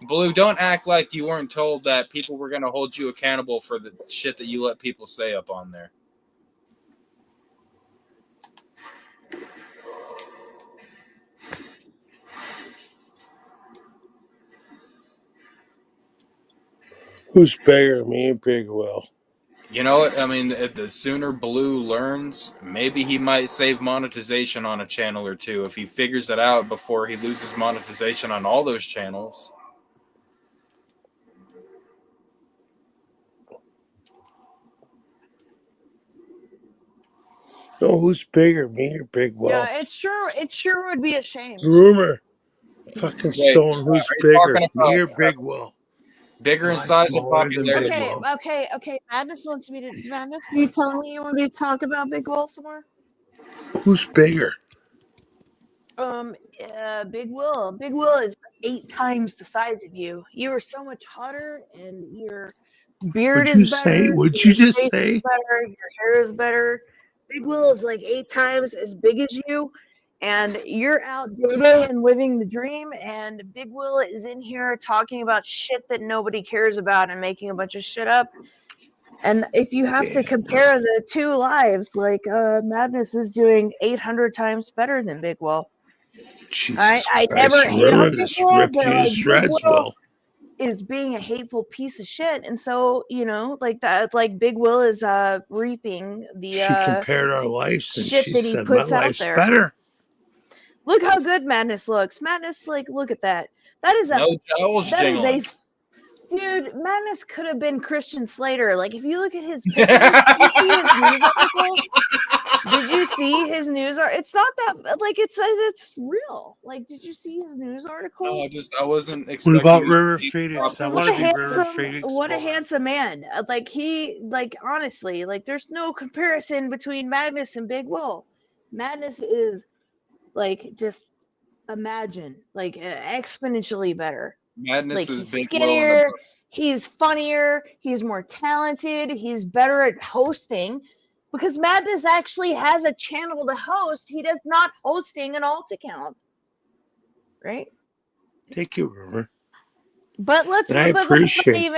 Speaker 1: Blue, don't act like you weren't told that people were going to hold you accountable for the shit that you let people say up on there.
Speaker 10: Who's bigger, me or Big Will?
Speaker 1: You know what? I mean, if the sooner Blue learns, maybe he might save monetization on a channel or two if he figures it out before he loses monetization on all those channels.
Speaker 10: No, who's bigger, me or Big Will?
Speaker 14: Yeah, it sure would be a shame.
Speaker 10: Rumor. Fucking
Speaker 1: Wait,
Speaker 10: Stone, who's
Speaker 1: are you
Speaker 10: bigger,
Speaker 1: talking
Speaker 10: me or
Speaker 1: about
Speaker 10: Big Will?
Speaker 1: bigger in
Speaker 10: Am I
Speaker 1: size and
Speaker 10: smaller than Big
Speaker 1: popularity?
Speaker 10: Will?
Speaker 14: Okay. Madness wants me to. Madness, are you telling me you want me to talk about Big Will some more?
Speaker 10: Who's bigger?
Speaker 14: Big Will. Big Will is 8 times the size of you. You are so much hotter, and your beard
Speaker 10: What'd you
Speaker 14: is
Speaker 10: say?
Speaker 14: better.
Speaker 10: What'd
Speaker 14: Your
Speaker 10: you just
Speaker 14: face
Speaker 10: say?
Speaker 14: is better. Your hair is better. Big Will is like 8 times as big as you, and you're out dating and living the dream. And Big Will is in here talking about shit that nobody cares about and making a bunch of shit up. And if you have to compare the two lives, like Madness is doing 800 times better than Big Will.
Speaker 10: Jesus
Speaker 14: I
Speaker 10: Christ,
Speaker 14: never hate on
Speaker 10: Rumor
Speaker 14: Big
Speaker 10: just
Speaker 14: Will,
Speaker 10: ripped
Speaker 14: but
Speaker 10: you
Speaker 14: like
Speaker 10: to
Speaker 14: Big
Speaker 10: shreds,
Speaker 14: Will
Speaker 10: Will.
Speaker 14: is being a hateful piece of shit, and so like that, like Big Will is reaping the
Speaker 10: She compared our lives and
Speaker 14: shit
Speaker 10: she
Speaker 14: that he
Speaker 10: said my
Speaker 14: puts out
Speaker 10: life's
Speaker 14: there.
Speaker 10: better.
Speaker 14: Look how good Madness looks. Madness, like, look at that. That is
Speaker 1: No jowls jingling.
Speaker 14: dude. Madness could have been Christian Slater. Like, if you look at his pictures, did you see his news article? Did you see his news article? It's not that, like, it's real. Like, did you see his news article?
Speaker 1: No, I wasn't expecting.
Speaker 10: What about
Speaker 1: you to
Speaker 10: River
Speaker 1: be
Speaker 10: Phoenix? I
Speaker 1: proper.
Speaker 10: want to be River Phoenix.
Speaker 14: What a handsome man. Like, honestly, like, there's no comparison between Madness and Big Will. Madness is, like, just imagine, like, exponentially better.
Speaker 1: Madness
Speaker 14: Like,
Speaker 1: is
Speaker 14: he's
Speaker 1: Big Will
Speaker 14: skinnier, he's funnier, he's more talented, he's better at hosting. Because Madness actually has a channel to host. He does not hosting an alt account. Right?
Speaker 10: Thank you, Rumor.
Speaker 14: But let's
Speaker 10: And I appreciate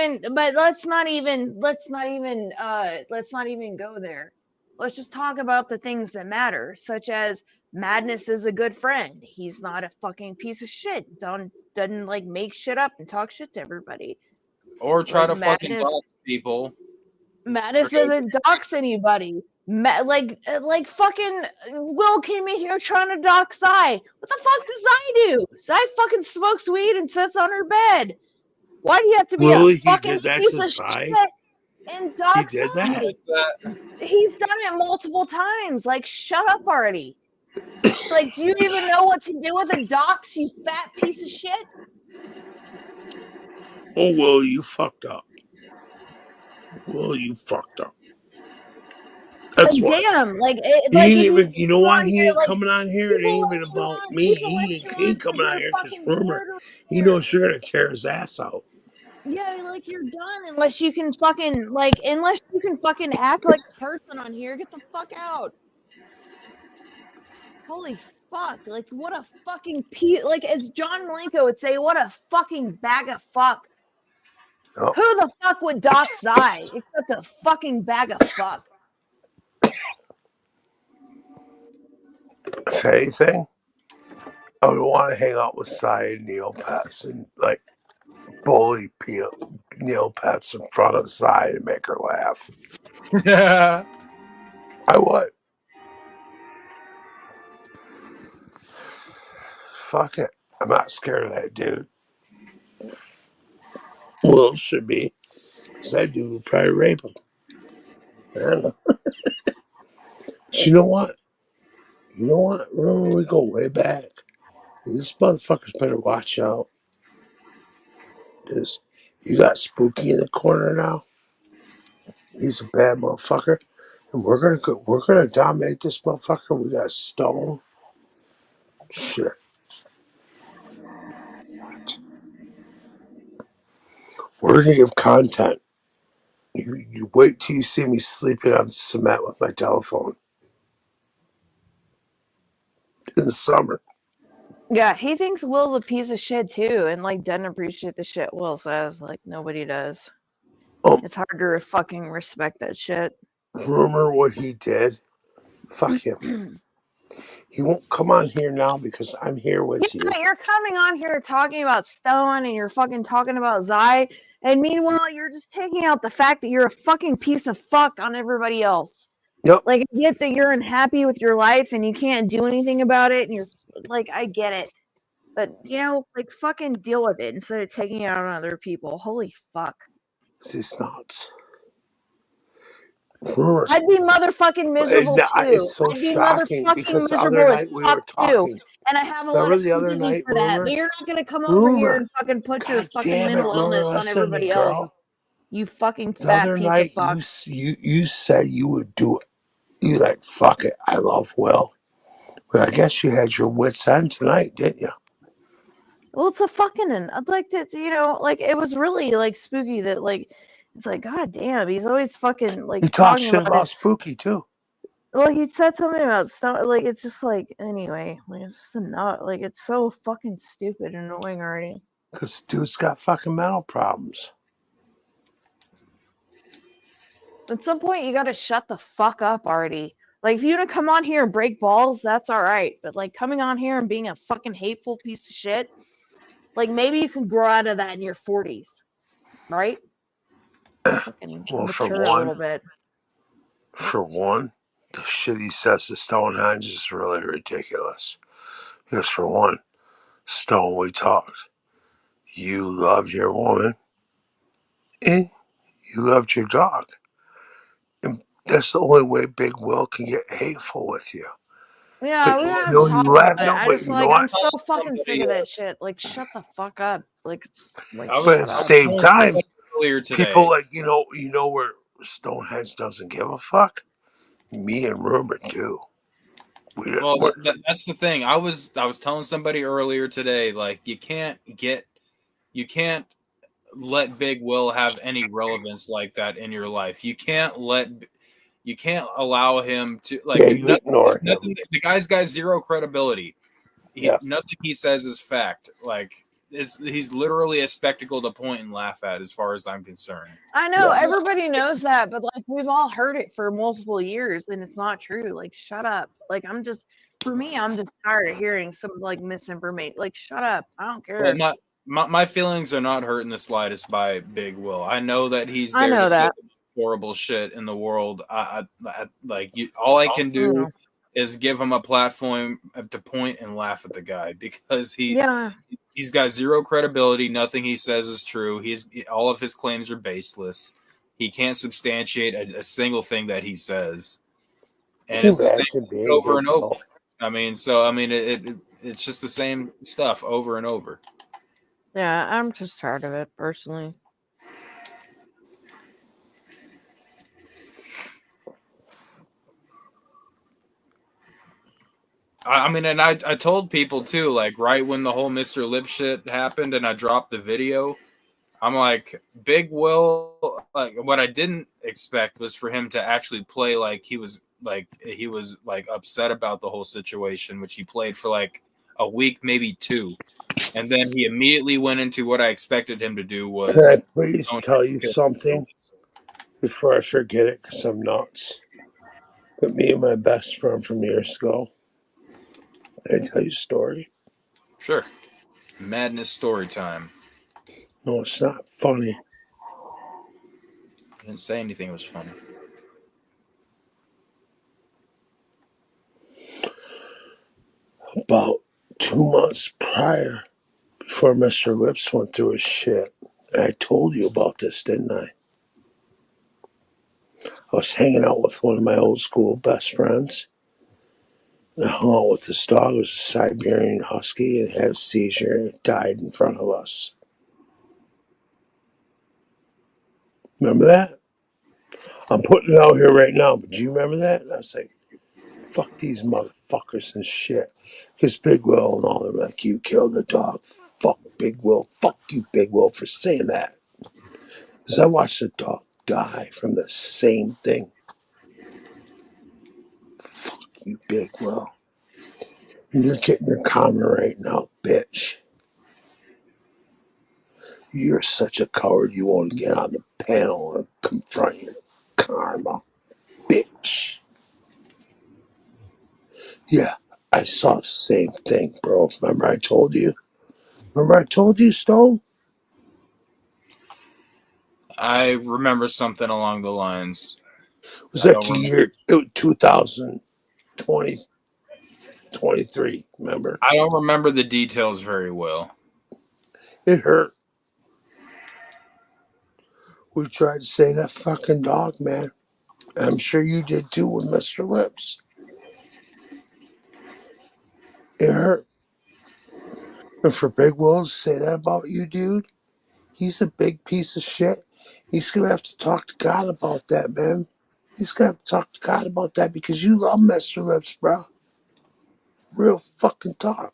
Speaker 14: let's not even go there. Let's just talk about the things that matter, such as Madness is a good friend. He's not a fucking piece of shit. Doesn't like make shit up and talk shit to everybody.
Speaker 1: Or try
Speaker 14: Like,
Speaker 1: to fucking dox people.
Speaker 14: Madness doesn't dox anybody. Like fucking Will came in here trying to dox Zai. What the fuck does Zai do? Zai fucking smokes weed and sits on her bed. Why do you have to be
Speaker 10: Really?
Speaker 14: a
Speaker 10: He
Speaker 14: fucking
Speaker 10: did that
Speaker 14: piece
Speaker 10: to
Speaker 14: of
Speaker 10: Zai?
Speaker 14: shit and dox
Speaker 10: He did that?
Speaker 14: Zai? He's done it multiple times. Like, shut up already. Like, do you even know what to do with a dox, you fat piece of shit?
Speaker 10: Oh, Will, you fucked up. Will, you fucked up. That's why.
Speaker 14: Damn, like,
Speaker 10: He ain't even, you know why
Speaker 14: on
Speaker 10: he
Speaker 14: here,
Speaker 10: ain't
Speaker 14: like,
Speaker 10: coming on here? It ain't even about me. He ain't coming on here because Rumor, he knows you're going to tear his ass out.
Speaker 14: Yeah, like, you're done unless you can fucking act like a person on here. Get the fuck out. Holy fuck. Like, what a fucking like, as John Malenko would say, what a fucking bag of fuck.
Speaker 10: Oh.
Speaker 14: Who the fuck would dox Zai except a fucking bag of fuck?
Speaker 10: If anything, I would want to hang out with Sai and Neopets and, like, bully Neopets in front of Zai to make her laugh.
Speaker 1: Yeah.
Speaker 10: I would. Fuck it. I'm not scared of that dude. Will should be. Because that dude would probably rape him. I don't know. But you know what? You know what? Remember, we go way back. These motherfuckers better watch out. Because you got Spooky in the corner now. He's a bad motherfucker. And we're gonna dominate this motherfucker. We got Stone. Shit. We're gonna give content. You wait till you see me sleeping on the cement with my telephone. In the summer.
Speaker 14: Yeah, he thinks Will's a piece of shit too, and like doesn't appreciate the shit Will says. Like nobody does. It's hard to fucking respect that shit.
Speaker 10: Rumor what he did. Fuck him. He won't come on here now because I'm here with you.
Speaker 14: Yeah, you're coming on here talking about Stone and you're fucking talking about Zai, and meanwhile you're just taking out the fact that you're a fucking piece of fuck on everybody else.
Speaker 10: Yep.
Speaker 14: Like I get that you're unhappy with your life and you can't do anything about it, and you're like, I get it. But you know, like fucking deal with it instead of taking it out on other people. Holy fuck.
Speaker 10: It's nuts. Rumor.
Speaker 14: I'd be motherfucking miserable too.
Speaker 10: It's so
Speaker 14: I'd be
Speaker 10: shocking
Speaker 14: motherfucking
Speaker 10: because the
Speaker 14: miserable
Speaker 10: other
Speaker 14: as
Speaker 10: night we
Speaker 14: fuck
Speaker 10: were
Speaker 14: too.
Speaker 10: talking.
Speaker 14: And I have a
Speaker 10: Remember
Speaker 14: lot of
Speaker 10: the other
Speaker 14: sympathy
Speaker 10: night,
Speaker 14: for that.
Speaker 10: Rumor?
Speaker 14: But you're not gonna come over here
Speaker 10: Rumor.
Speaker 14: and fucking put your
Speaker 10: God
Speaker 14: fucking
Speaker 10: damn it,
Speaker 14: mental
Speaker 10: Rumor,
Speaker 14: illness on
Speaker 10: listen to
Speaker 14: everybody
Speaker 10: me,
Speaker 14: else.
Speaker 10: girl.
Speaker 14: You fucking
Speaker 10: The
Speaker 14: fat
Speaker 10: other
Speaker 14: piece
Speaker 10: night
Speaker 14: of fuck.
Speaker 10: you said you would do it. You like, fuck it, I love Will. But I guess you had your wits end tonight, didn't you?
Speaker 14: Well, it's a fucking, I'd like to, you know, like it was really like spooky that like it's like, god damn, he's always fucking like
Speaker 10: He talks
Speaker 14: talking
Speaker 10: shit
Speaker 14: about
Speaker 10: about
Speaker 14: his.
Speaker 10: Spooky too.
Speaker 14: Well, he said something about stuff. Like it's just like anyway, like it's just not like it's so fucking stupid and annoying already.
Speaker 10: Because dude's got fucking mental problems.
Speaker 14: At some point, you gotta shut the fuck up already. Like, if you want to come on here and break balls, that's all right. But like coming on here and being a fucking hateful piece of shit, like maybe you can grow out of that in your 40s, right? Fucking
Speaker 10: Well,
Speaker 14: mature a little bit.
Speaker 10: For one, the shit he says to Stonehenge is really ridiculous. Because for one, Stone, we talked. You loved your woman, and you loved your dog. And that's the only way Big Will can get hateful with you.
Speaker 14: Yeah,
Speaker 10: But
Speaker 14: we don't
Speaker 10: you
Speaker 14: have
Speaker 10: know
Speaker 14: to
Speaker 10: you
Speaker 14: talk
Speaker 10: laugh.
Speaker 14: about it.
Speaker 10: No,
Speaker 14: I
Speaker 10: but
Speaker 14: just
Speaker 10: you know
Speaker 14: like, I'm
Speaker 10: what?
Speaker 14: so fucking sick of that shit. Like, shut the fuck up. Like,
Speaker 1: I
Speaker 10: But
Speaker 1: was
Speaker 10: at the
Speaker 1: I was
Speaker 10: same
Speaker 1: telling
Speaker 10: time,
Speaker 1: somebody earlier today.
Speaker 10: people like you know where Stonehenge doesn't give a fuck. Me and Rumor do.
Speaker 1: Well, that's the thing. I was telling somebody earlier today, like you can't let Big Will have any relevance like that in your life. You can't allow him to like
Speaker 10: ignore him.
Speaker 1: nothing. The guy's got zero credibility.
Speaker 10: Yes.
Speaker 1: Nothing he says is fact. Like he's literally a spectacle to point and laugh at, as far as I'm concerned.
Speaker 14: I know everybody knows that, but like we've all heard it for multiple years, and it's not true. Like, shut up. Like, I'm just tired of hearing some like misinformation. Like, shut up. I don't care.
Speaker 1: Well, my feelings are not hurt in the slightest by Big Will. I know that he's
Speaker 14: I
Speaker 1: there
Speaker 14: know
Speaker 1: to say
Speaker 14: that.
Speaker 1: the most horrible shit in the world. I all I can do is give him a platform to point and laugh at the guy because he's got zero credibility. Nothing he says is true. All of his claims are baseless. He can't substantiate a single thing that he says, and it's the same thing over and over. It's just the same stuff over and over.
Speaker 14: Yeah, I'm just tired of it personally.
Speaker 1: And I told people too, like right when the whole Mr. Lip shit happened and I dropped the video, I'm like, Big Will, like what I didn't expect was for him to actually play like he was upset about the whole situation, which he played for like a week, maybe two. And then he immediately went into what I expected him to do was...
Speaker 10: Can I please tell you something before I forget it, because I'm nuts? But me and my best friend from years ago, can I tell you a story?
Speaker 1: Sure. Madness story time.
Speaker 10: No, it's not funny.
Speaker 1: I didn't say anything was funny.
Speaker 10: About 2 months prior, before Mr. Lips went through his shit, I told you about this, didn't I? I was hanging out with one of my old school best friends. And I hung out with this dog. It was a Siberian Husky. It had a seizure and it died in front of us. Remember that? I'm putting it out here right now, but do you remember that? And I was like, fuck these motherfuckers and shit. Because Big Will and all them, like, you killed the dog. Fuck Big Will. Fuck you, Big Will, for saying that. Because I watched the dog die from the same thing. Fuck you, Big Will. And you're getting your karma right now, bitch. You're such a coward you won't get on the panel and confront your karma, bitch. Yeah, I saw the same thing, bro. Remember I told you? Remember I told you, Stone?
Speaker 1: I remember something along the lines.
Speaker 10: It was like a year, 2023, remember?
Speaker 1: I don't remember the details very well.
Speaker 10: It hurt. We tried to save that fucking dog, man. I'm sure you did too with Mr. Lips. It hurt. And for Big Will to say that about you, dude, he's a big piece of shit. He's going to have to talk to God about that, man. He's going to have to talk to God about that because you love Mr. Lips, bro. Real fucking talk.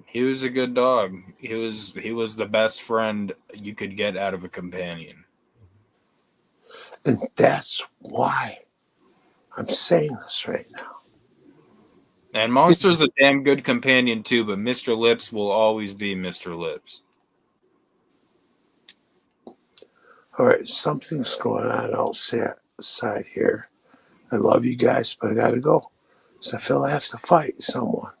Speaker 1: He was a good dog. He was the best friend you could get out of a companion.
Speaker 10: And that's why I'm saying this right now.
Speaker 1: And Monster's a damn good companion too, but Mr. Lips will always be Mr. Lips.
Speaker 10: All right, something's going on outside here. I love you guys, but I got to go. So I feel I have to fight someone.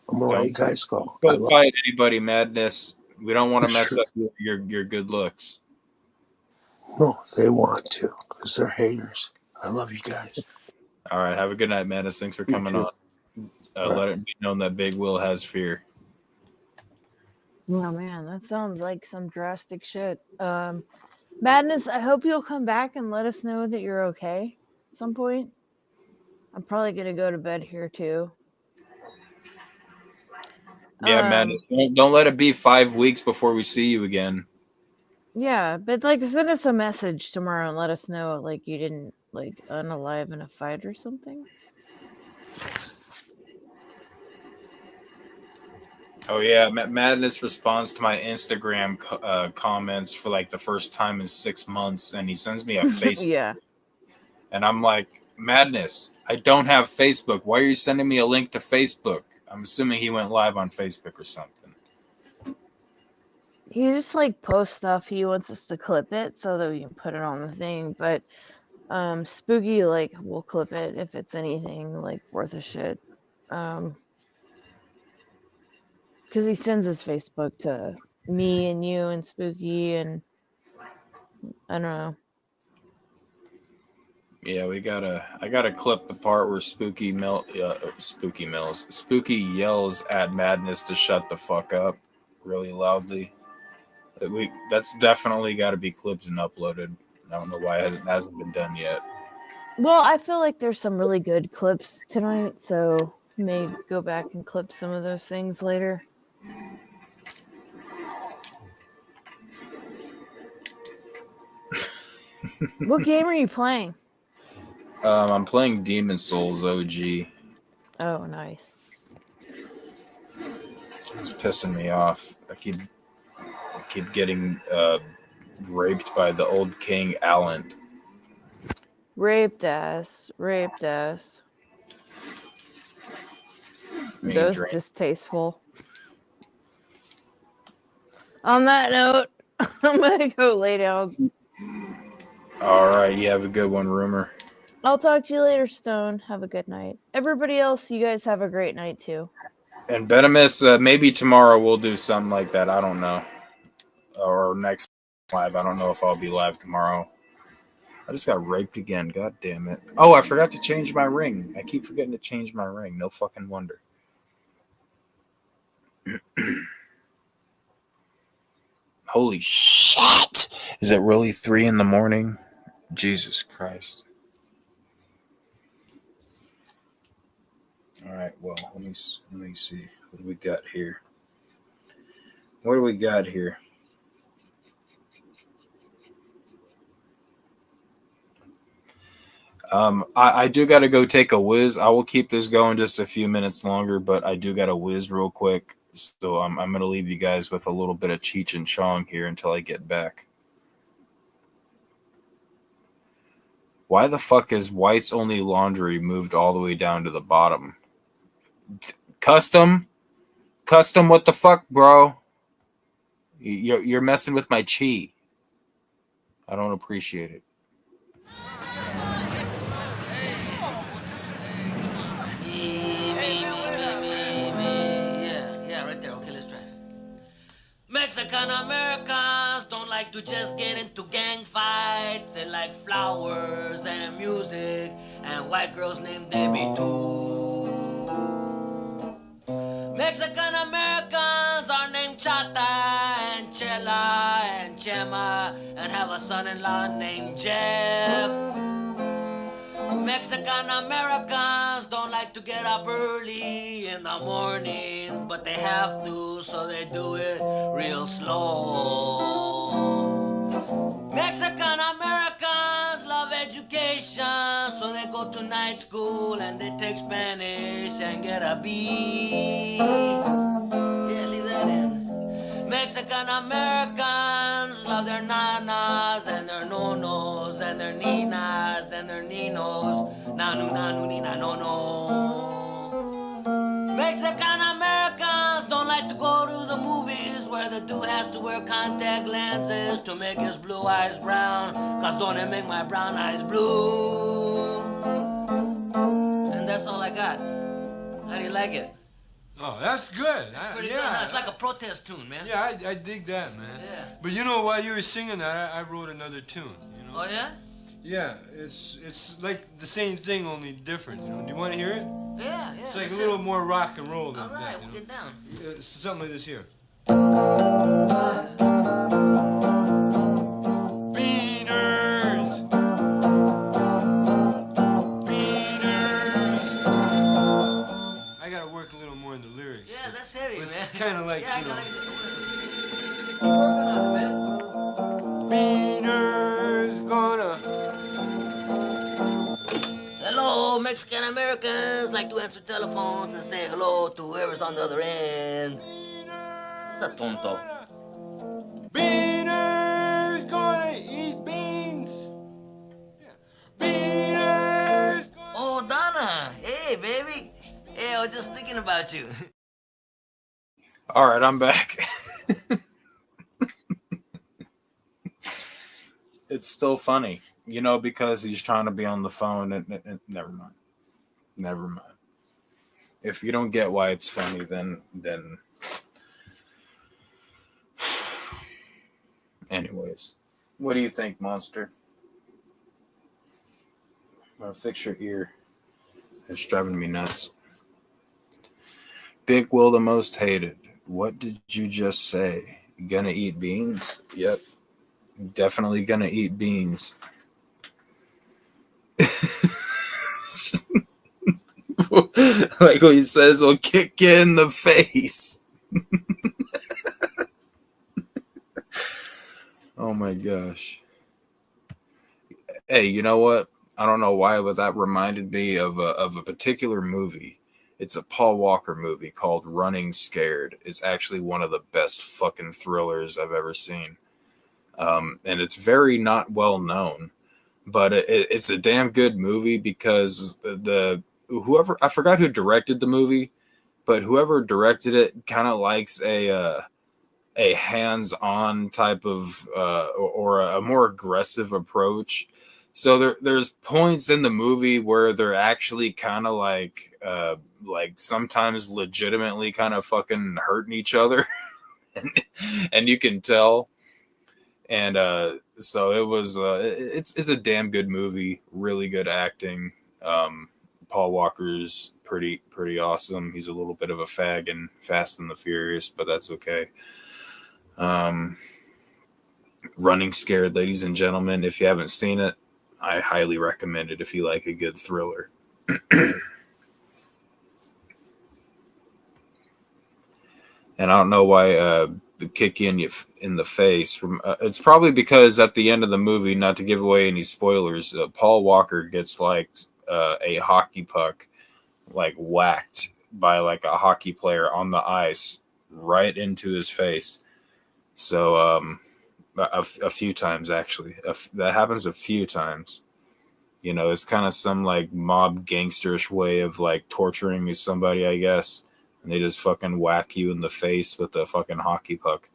Speaker 10: I'm going to let you guys go.
Speaker 1: Don't fight anybody, Madness. We don't want to mess up your good looks.
Speaker 10: No, they want to because they're haters. I love you guys.
Speaker 1: All right, have a good night, Madness. Thanks for coming on. Let it be known that Big Will has fear.
Speaker 14: Oh man, that sounds like some drastic shit. Madness, I hope you'll come back and let us know that you're okay at some point. I'm probably gonna go to bed here too.
Speaker 1: Yeah, Madness. Don't let it be 5 weeks before we see you again.
Speaker 14: Yeah, but like send us a message tomorrow and let us know like you didn't like unalive in a fight or something.
Speaker 1: Oh yeah, Madness responds to my Instagram comments for like the first time in 6 months, and he sends me a Facebook.
Speaker 14: Yeah.
Speaker 1: And I'm like, Madness, I don't have Facebook. Why are you sending me a link to Facebook? I'm assuming he went live on Facebook or something.
Speaker 14: He just like posts stuff. He wants us to clip it so that we can put it on the thing. But Spooky like will clip it if it's anything like worth a shit. Because he sends his Facebook to me and you and Spooky and I don't know.
Speaker 1: Yeah, I gotta clip the part where Spooky yells at Madness to shut the fuck up really loudly. That's definitely got to be clipped and uploaded. I don't know why it hasn't been done yet.
Speaker 14: Well, I feel like there's some really good clips tonight, so may go back and clip some of those things later. What game are you playing?
Speaker 1: I'm playing Demon Souls OG.
Speaker 14: Oh, nice.
Speaker 1: It's pissing me off. I keep getting raped by the old king Alan.
Speaker 14: Raped us. Those distasteful. On that note, I'm gonna go lay down.
Speaker 1: All right, you have a good one, Rumor.
Speaker 14: I'll talk to you later, Stone. Have a good night. Everybody else, you guys have a great night too.
Speaker 1: And Venomous, maybe tomorrow we'll do something like that. I don't know. or next live. I don't know if I'll be live tomorrow. I just got raped again. God damn it. Oh, I forgot to change my ring. I keep forgetting to change my ring. No fucking wonder. Holy shit. Is it really 3 a.m? Jesus Christ. All right, well, let me see. What do we got here? What do we got here? I do got to go take a whiz. I will keep this going just a few minutes longer, but I do got to whiz real quick. So I'm going to leave you guys with a little bit of Cheech and Chong here until I get back. Why the fuck is White's Only Laundry moved all the way down to the bottom? Custom, what the fuck, bro? You're messing with my chi. I don't appreciate it.
Speaker 15: Yeah, right there. Okay, let's try it. Mexican Americans don't like to just get into gang fights. They like flowers and music and white girls named Debbie too. Mexican Americans are named Chata and Chela and Chema and have a son-in-law named Jeff. Mexican Americans don't like to get up early in the morning, but they have to, so they do it real slow. Mexican Americans love education, so they go to night school and they take Spanish and get a B. Yeah, leave that in. Mexican Americans love their nanas and their nonos and their ninas and their ninos. Nanu, nanu, nina, no, no. Mexican Americans don't like to go to the movies where the dude has to wear contact lenses to make his blue eyes brown, cause don't it make my brown eyes blue? And that's all I got. How do you like it?
Speaker 16: Oh, that's good.
Speaker 15: Pretty good. Huh? It's like a protest tune, man.
Speaker 16: Yeah, I dig that, man.
Speaker 15: Yeah.
Speaker 16: But you know, while you were singing that, I wrote another tune. You know?
Speaker 15: Oh yeah?
Speaker 16: Yeah, it's like the same thing, only different. You know? Do you want to hear it?
Speaker 15: Yeah.
Speaker 16: It's like a little more rock and roll than
Speaker 15: all right,
Speaker 16: that.
Speaker 15: we'll get down.
Speaker 16: It's something like this here. I gotta work a little more in the lyrics.
Speaker 15: Yeah, that's heavy,
Speaker 16: It's
Speaker 15: man.
Speaker 16: kind of like,
Speaker 15: yeah,
Speaker 16: you know.
Speaker 15: Working on it, man.
Speaker 16: Beaner's gonna.
Speaker 15: Hello, Mexican Americans like to answer telephones and say hello to whoever's on the other end. What's that tonto?
Speaker 16: Beaner's gonna eat beans. Beaner's gonna...
Speaker 15: Oh, Donna. Hey, baby. Hey, I was just thinking about you.
Speaker 1: All right, I'm back. It's still funny, because he's trying to be on the phone. And never mind. If you don't get why it's funny, then. Anyways, what do you think, Monster? I'm gonna fix your ear. It's driving me nuts. Big Will, the most hated. What did you just say? Gonna eat beans? Yep. Definitely gonna eat beans. Like what he says, will kick you in the face. Oh my gosh. Hey, you know what? I don't know why, but that reminded me of a particular movie. It's a Paul Walker movie called Running Scared. It's actually one of the best fucking thrillers I've ever seen. And it's very not well known, but it's a damn good movie because whoever, I forgot who directed the movie, but whoever directed it kind of likes a hands-on type of or a more aggressive approach. So there's points in the movie where they're actually kind of like sometimes legitimately kind of fucking hurting each other, and you can tell. And so it was. It's a damn good movie. Really good acting. Paul Walker's pretty awesome. He's a little bit of a fag in Fast and the Furious, but that's okay. Running Scared, ladies and gentlemen. If you haven't seen it, I highly recommend it if you like a good thriller. And I don't know why kick you in the face. From it's probably because at the end of the movie, not to give away any spoilers, Paul Walker gets like a hockey puck like whacked by like a hockey player on the ice right into his face. So a few times actually. That happens a few times. You know, it's kind of some like mob gangsterish way of like torturing somebody, I guess. And they just fucking whack you in the face with a fucking hockey puck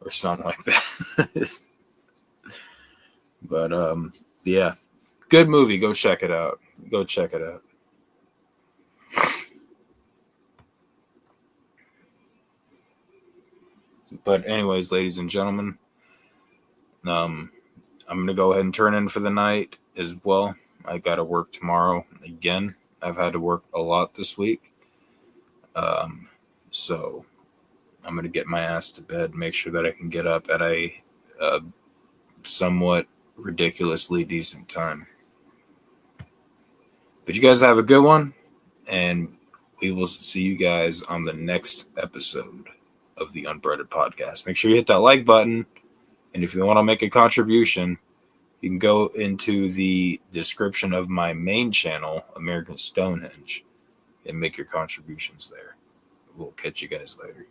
Speaker 1: or something like that. But yeah, good movie. Go check it out. Go check it out. But anyways, ladies and gentlemen, I'm gonna go ahead and turn in for the night as well. I gotta work tomorrow again. I've had to work a lot this week. So I'm going to get my ass to bed, make sure that I can get up at a somewhat ridiculously decent time. But you guys have a good one, and we will see you guys on the next episode of the Unbreaded Podcast. Make sure you hit that like button, and if you want to make a contribution, you can go into the description of my main channel, American Stonehenge, and make your contributions there. We'll catch you guys later.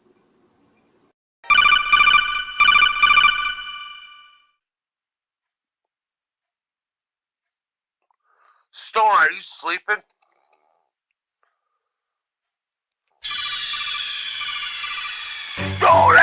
Speaker 17: Stone, are you sleeping? Stone!